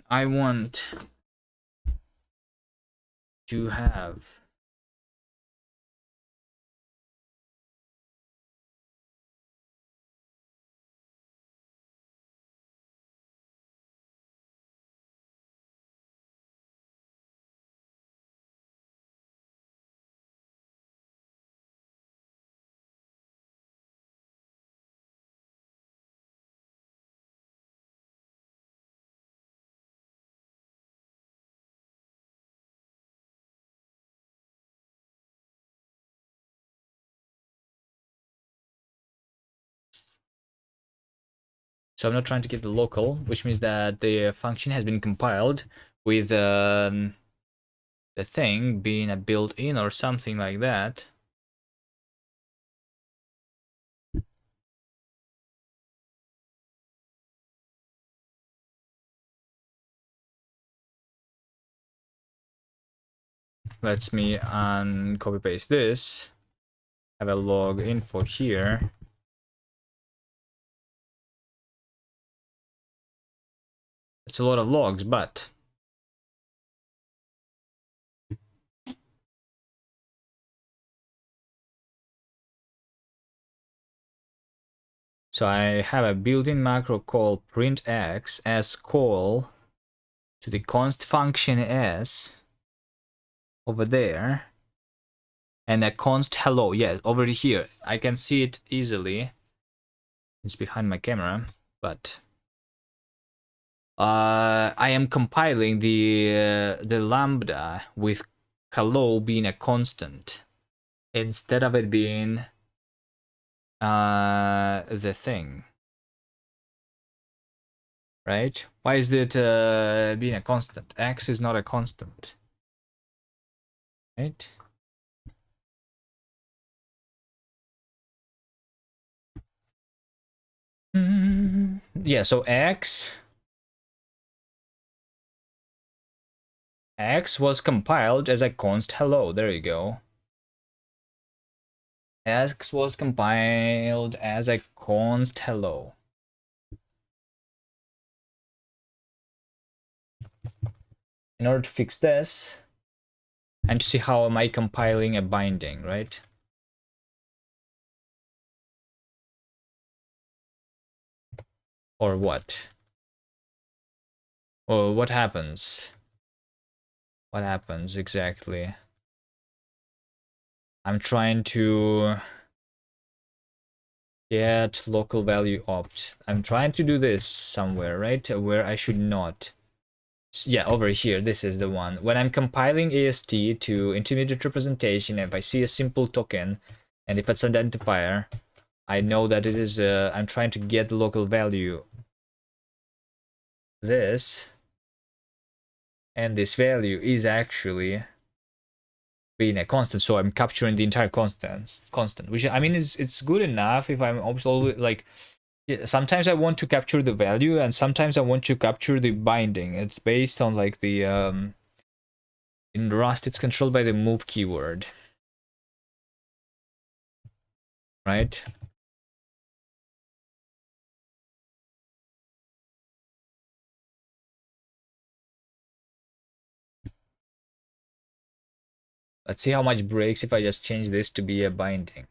I want to have. So I'm not trying to get the local, which means that the function has been compiled with the thing being a built-in or something like that. Lets me copy paste this. Have a log info here. It's a lot of logs, but so I have a built-in macro called printx as call to the const function s over there, and a const hello. Yeah, over here. I can see it easily. It's behind my camera, but I am compiling the lambda with hello being a constant instead of it being the thing, right? Why is it being a constant? X is not a constant, right? Yeah, so X was compiled as a const hello. There you go. X was compiled as a const hello. In order to fix this, and to see how am I compiling a binding, right? Or what? Or what happens? What happens exactly? I'm trying to get local value opt. I'm trying to do this somewhere, right? Where I should not. Yeah, over here, this is the one. When I'm compiling AST to intermediate representation, if I see a simple token, and if it's identifier, I know that it is, I'm trying to get the local value. This, and this value is actually being a constant, so I'm capturing the entire constant, which I mean it's good enough if I'm always like, yeah, sometimes I want to capture the value and sometimes I want to capture the binding. It's based on like the in Rust it's controlled by the move keyword, right? Let's see how much breaks if I just change this to be a binding.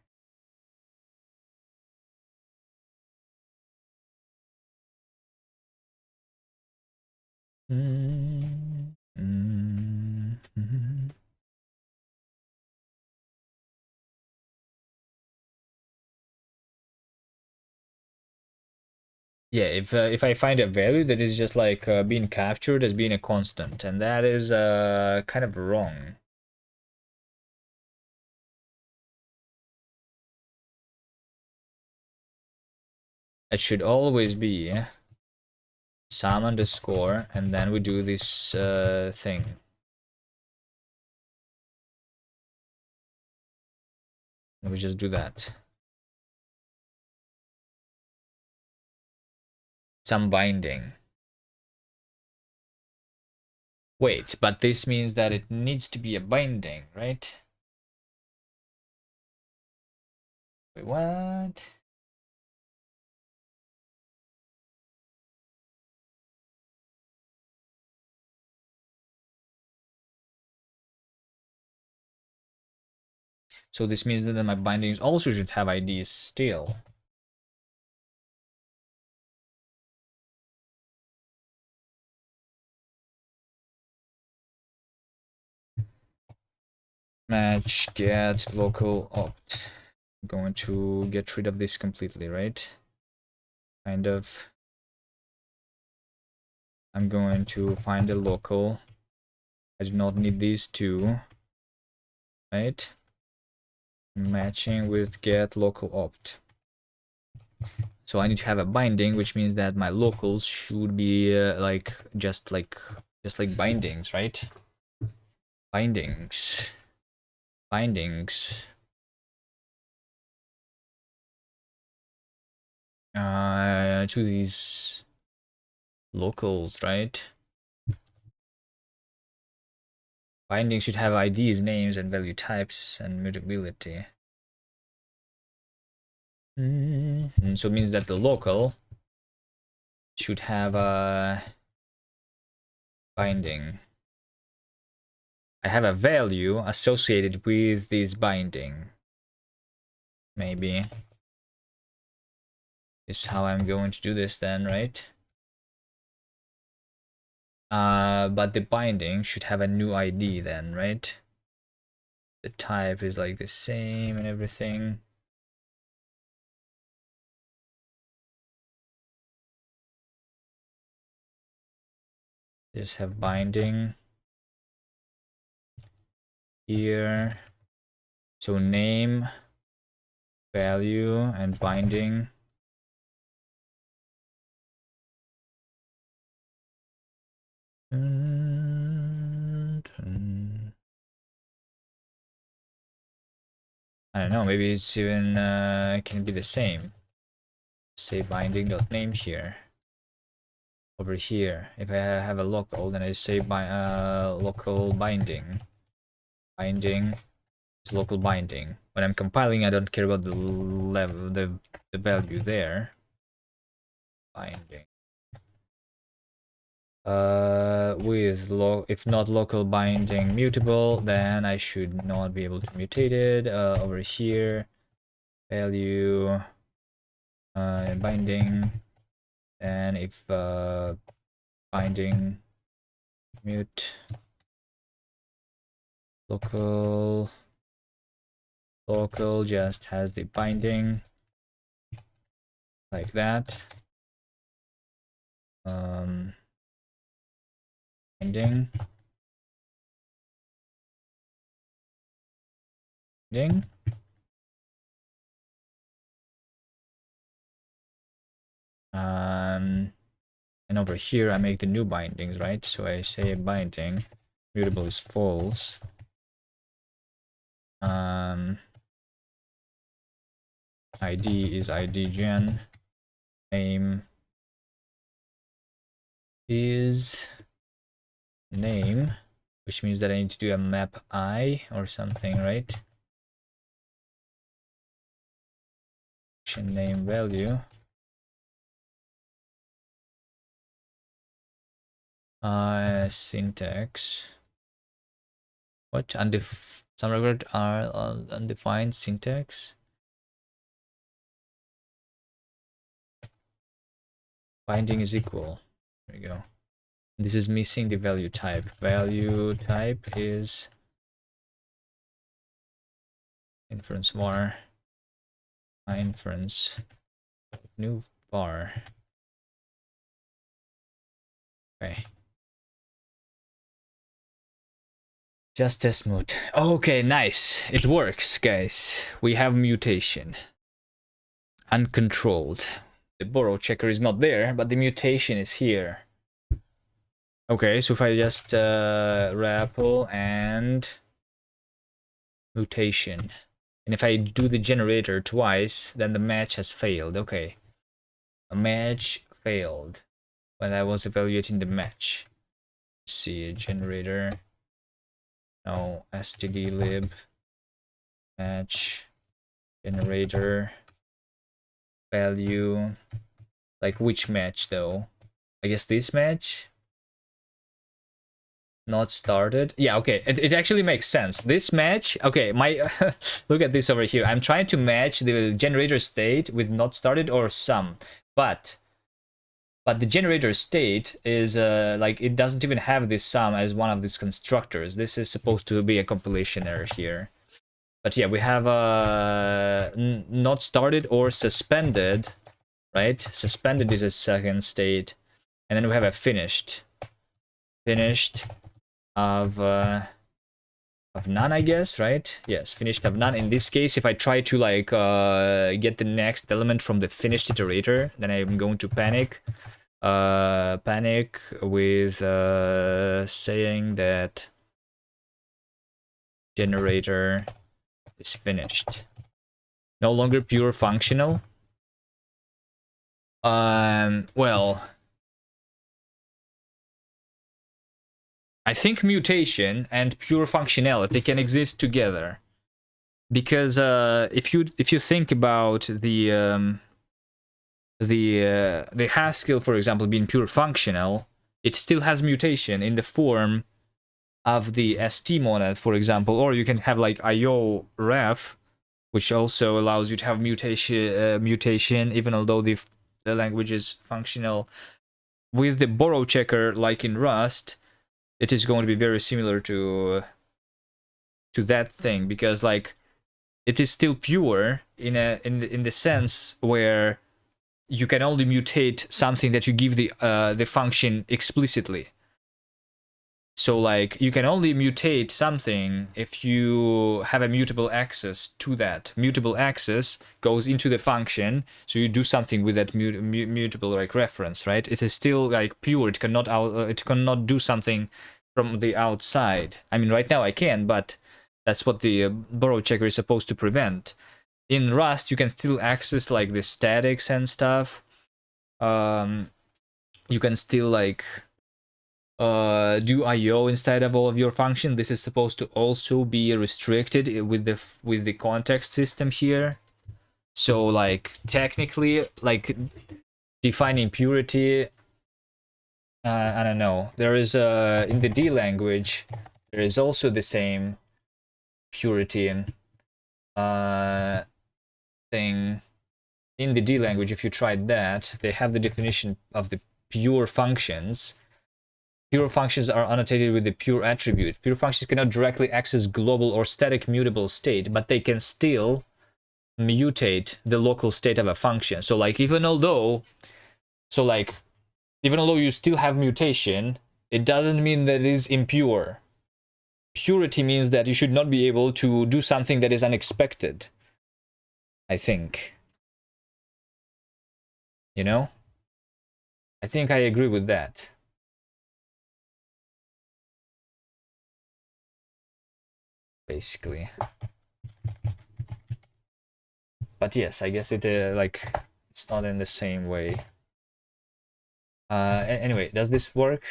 Yeah, if I find a value that is just like being captured as being a constant, and that is kind of wrong. It should always be sum underscore, and then we do this thing. And we just do that. Some binding. Wait, but this means that it needs to be a binding, right? Wait, what? So this means that my bindings also should have IDs still. Match get local opt. I'm going to get rid of this completely, right? Kind of. I'm going to find a local. I do not need these two, right? Matching with get local opt. So I need to have a binding, which means that my locals should be like just like bindings, right? Bindings. To these locals, right? Bindings should have IDs, names, and value types, and mutability. So it means that the local should have a binding. I have a value associated with this binding. Maybe is how I'm going to do this then, right? But the binding should have a new ID then, right? The type is like the same and everything. Just have binding here. So name, value, and binding. I don't know, maybe it's even can be the same. Say binding.name here. Over here, if I have a local, then I say local binding. Binding is local binding. When I'm compiling, I don't care about the level, the value there. Binding. With if not local binding mutable, then I should not be able to mutate it. Over here, value binding, and if binding mute local just has the binding like that. Binding ding. And over here I make the new bindings, right? So I say binding mutable is false. ID is ID gen. Name is name, which means that I need to do a map I or something, right? Name value. Syntax. What? Some record are undefined syntax. Binding is equal. There we go. This is missing the value type. Value type is inference var. Inference new var. Okay. Just test mode. Okay, nice. It works, guys. We have mutation. Uncontrolled. The borrow checker is not there, but the mutation is here. Okay, so if I just REPL and mutation, and if I do the generator twice, then the match has failed. Okay, a match failed when I was evaluating the match. Let's see, generator. No, stdlib match generator value. Like which match though? I guess this match. not started. Yeah, okay, it actually makes sense. This match, okay, my look at this over here. I'm trying to match the generator state with not started or some, but the generator state is like it doesn't even have this sum as one of these constructors. This is supposed to be a compilation error here. But yeah, we have not started or suspended, right? Suspended is a second state, and then we have a finished of none, I guess, right? Yes, finished of none. In this case, if I try to like get the next element from the finished iterator, then I'm going to panic with saying that generator is finished, no longer pure functional. Well, I think mutation and pure functionality can exist together, because if you think about the Haskell, for example, being pure functional, it still has mutation in the form of the st monad, for example, or you can have like io ref, which also allows you to have mutation even although the language is functional. With the borrow checker, like in Rust, it is going to be very similar to that thing, because like it is still pure in the sense where you can only mutate something that you give the function explicitly. So like you can only mutate something if you have a mutable access to that. Mutable access goes into the function, so you do something with that mutable like reference, right? It is still like pure. It cannot do something from the outside. I mean, right now I can, but that's what the borrow checker is supposed to prevent. In Rust, you can still access like the statics and stuff. You can still like do IO inside of all of your function. This is supposed to also be restricted with the context system here. So like technically, like defining purity, I don't know. There is in the D language, there is also the same purity thing. In the D language, if you tried that, they have the definition of the pure functions. Pure functions are annotated with the pure attribute. Pure functions cannot directly access global or static mutable state, but they can still mutate the local state of a function. So like even although you still have mutation, it doesn't mean that it is impure. Purity means that you should not be able to do something that is unexpected, I think. You know? I think I agree with that. Basically. But yes, I guess it like it's not in the same way. Anyway, does this work?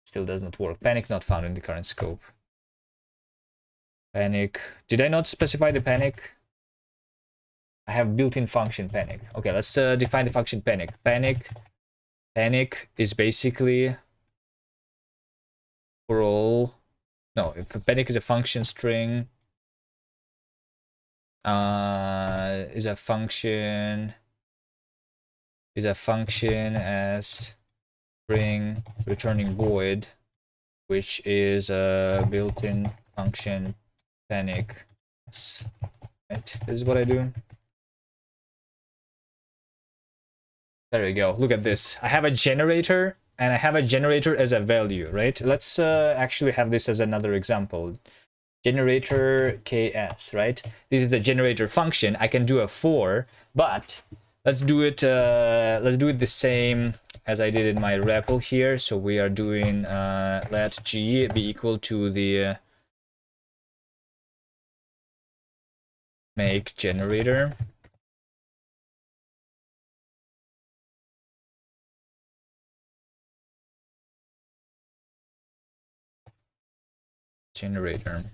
Still does not work. Panic not found in the current scope. Panic. Did I not specify the panic? I have built-in function panic. Okay, let's define the function panic. Panic is basically for all. No, if panic is a function string, is a function as string returning void, which is a built-in function panic. Right, this is what I do. There we go. Look at this. I have a generator, and I have a generator as a value, right? Let's actually have this as another example. Generator ks, right? This is a generator function. I can do a for, but let's do it the same as I did in my REPL here. So we are doing let g be equal to the make generator. Generator.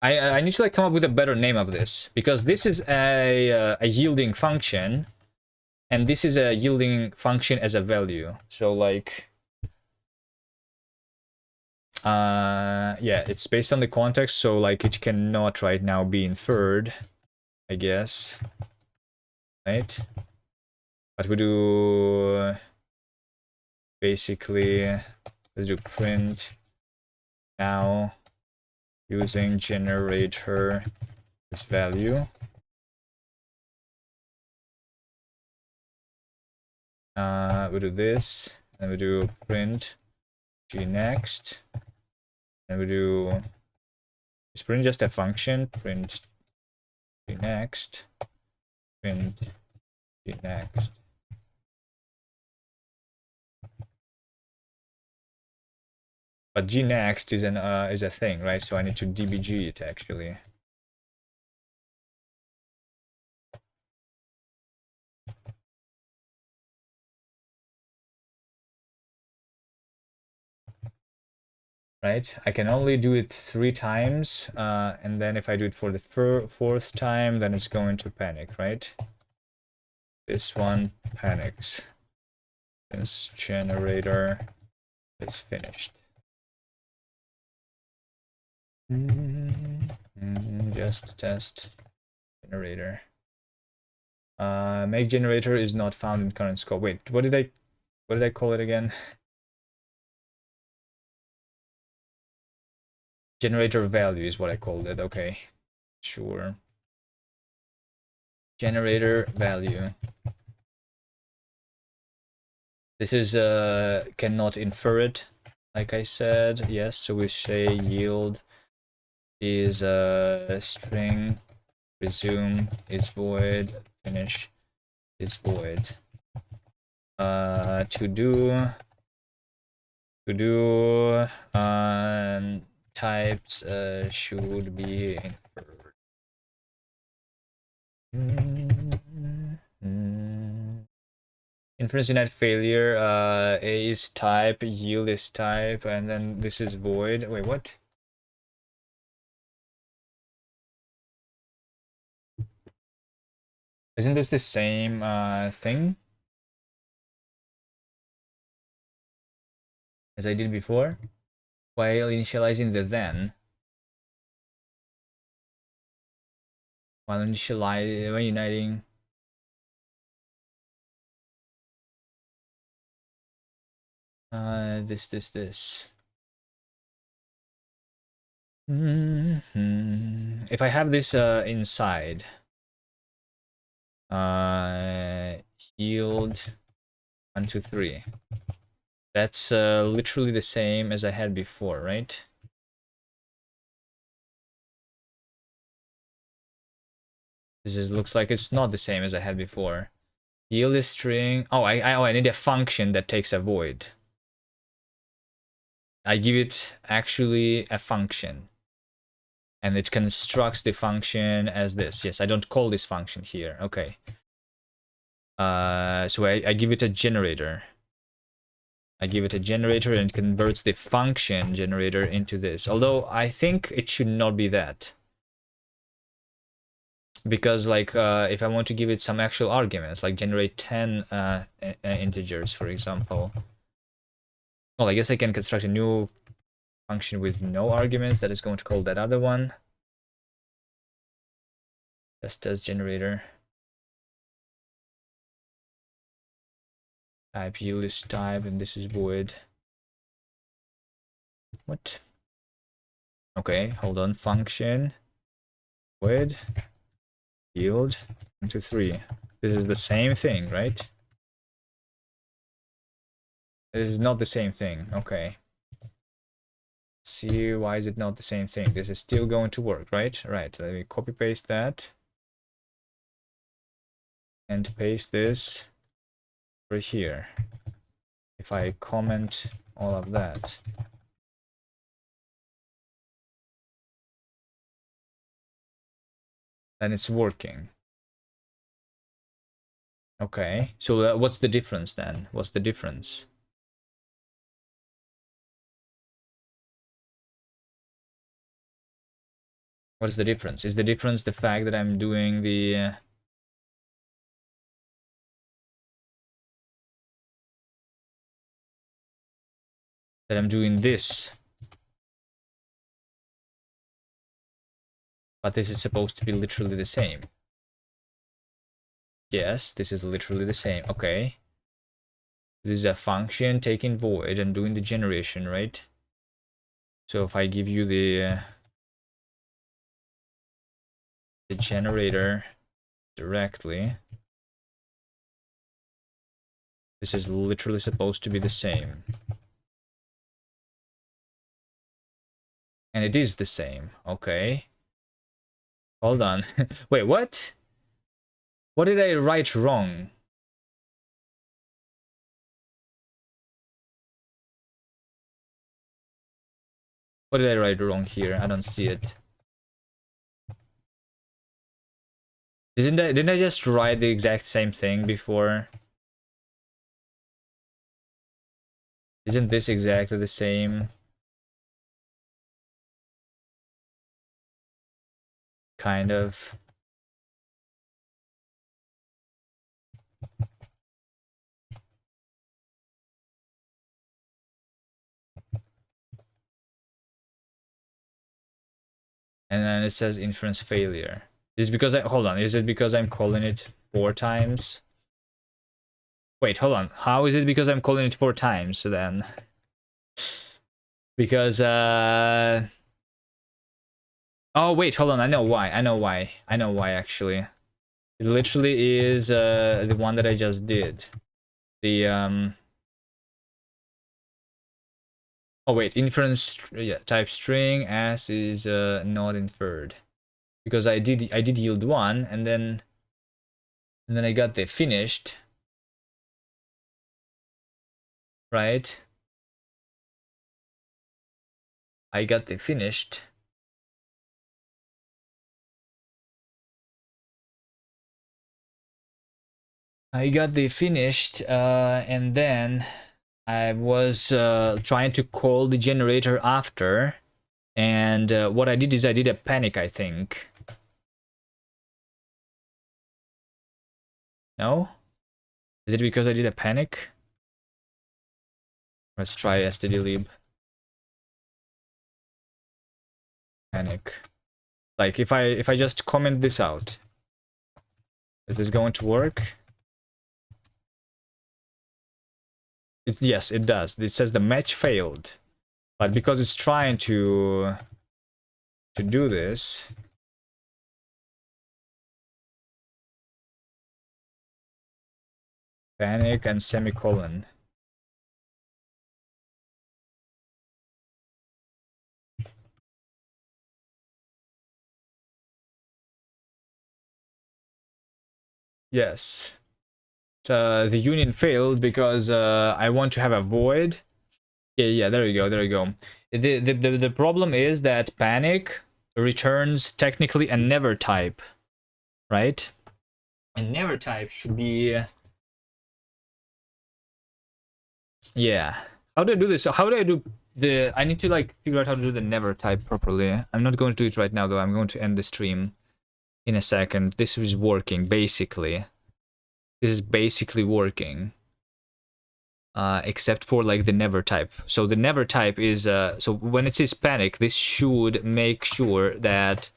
I need to like come up with a better name of this, because this is a yielding function, and this is a yielding function as a value. So like Yeah, it's based on the context, so like it cannot right now be inferred, I guess. Right? But we do basically, let's do print now using generator its value. We do this, and we do print g next, and we do is print just a function, print g next, print g next. But g next is a thing, right? So I need to dbg it actually. Right? I can only do it 3 times, and then if I do it for the 4th time, then it's going to panic, right? This one panics. This generator is finished. Just test generator. Make generator is not found in current scope. Wait, what did I call it again? Generator value is what I called it. Okay, sure. Generator value. This is cannot infer it, like I said. Yes, so we say yield is a string, resume is void, finish is void. To do types should be inferred. Inference net failure, A is type, yield is type, and then this is void. Wait, what? Isn't this the same thing as I did before? While initializing the then. While when uniting. This. If I have this inside, yield 1, 2, 3. That's literally the same as I had before, right? Looks like it's not the same as I had before. Yield is string. Oh, I need a function that takes a void. I give it actually a function. And it constructs the function as this. Yes, I don't call this function here. Okay. So I give it a generator. I give it a generator and it converts the function generator into this. Although I think it should not be that. Because like if I want to give it some actual arguments, like generate 10 integers, for example. Well, I guess I can construct a new function with no arguments that is going to call that other one. Just as generator. Type yield is type and this is void. What? Okay, hold on. Function void yield 1, 2, 3. This is the same thing, right? This is not the same thing. Okay. Let's see, why is it not the same thing? This is still going to work, right? Right. Let me copy paste that and paste this over here. If I comment all of that. Then it's working. Okay, so what's the difference then? What's the difference? What is the difference? Is the difference the fact that I'm doing the... that I'm doing this But this is supposed to be literally the same. Yes, this is literally the same. Okay. This is a function taking void and doing the generation, right? So if I give you the generator directly, this is literally supposed to be the same. And it is the same. Okay. Hold on. Wait, what? What did I write wrong? What did I write wrong here? I don't see it. Didn't I just write the exact same thing before? Isn't this exactly the same? Kind of. And then it says inference failure. Is it because hold on, is it because I'm calling it 4 times? Wait, hold on. How is it because I'm calling it 4 times then? Because oh wait, hold on. I know why. I know why actually. It literally is the one that I just did. The oh wait, inference yeah, type string as is not inferred. Because I did yield 1 and then I got the finished, right? I got the finished. And then I was trying to call the generator after, and what I did is I did a panic, I think. No? Is it because I did a panic? Let's try stdlib. Panic. Like if I just comment this out, is this going to work? Yes, it does. It says the match failed, but because it's trying to do this, panic and semicolon. Yes. The union failed because I want to have a void. Yeah, there you go. The problem is that panic returns technically a never type, right? And never type should be yeah. How do I do this? So how do I do the I need to like figure out how to do the never type properly. I'm not going to do it right now though. I'm going to end the stream in a second. This is working basically. This is basically working. Except for like the never type. So the never type is so when it says panic, this should make sure that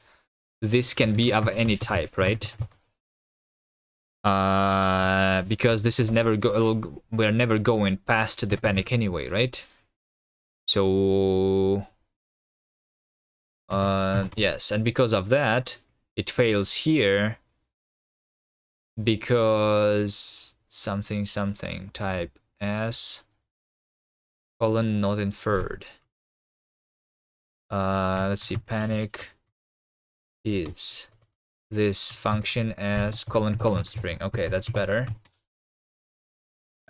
this can be of any type, right? Because this is we're never going past the panic anyway, right? So yes, and because of that, it fails here because something type as colon not inferred. Let's see, panic is this function as colon string. Okay, that's better.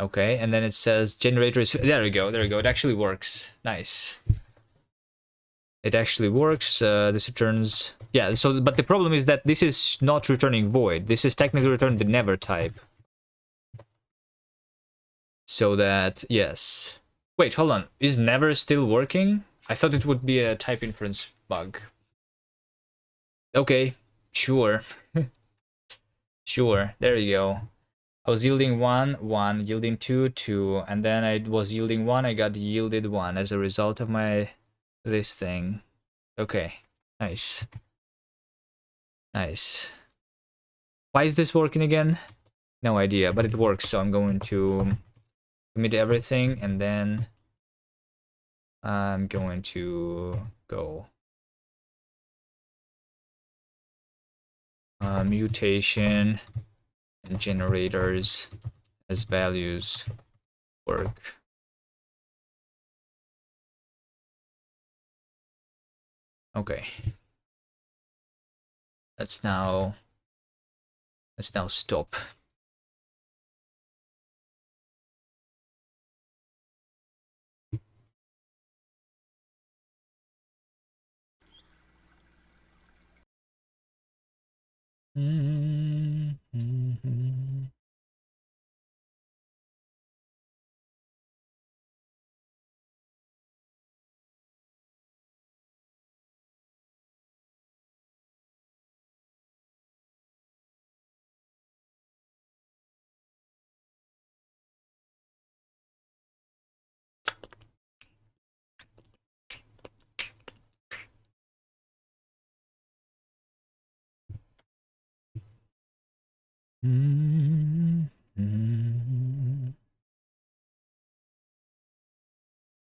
Okay, and then it says generator is there we go. It actually works. Nice. It actually works. This returns yeah, so but the problem is that this is not returning void. This is technically returning the never type. So that yes. Wait, hold on. Is never still working? I thought it would be a type inference bug. Okay, sure. Sure, there you go. I was yielding 1, yielding 2, 2, and then I was yielding 1, I got yielded 1 as a result of my this thing. Okay, nice. Nice. Why is this working again? No idea, but it works. So I'm going to commit everything, and then I'm going to go mutation and generators as values work. Okay. Let's now stop.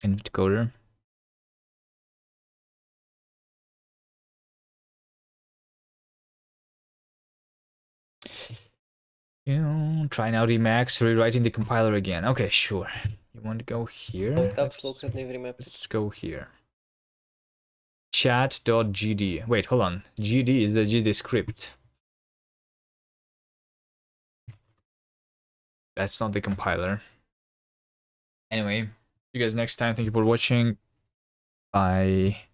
Input coder. Try now Remax, rewriting the compiler again. Okay, sure. You want to go here? Let's go here. Chat.gd. Wait, hold on. GD is the GD script. That's not the compiler. Anyway, see you guys next time. Thank you for watching. Bye.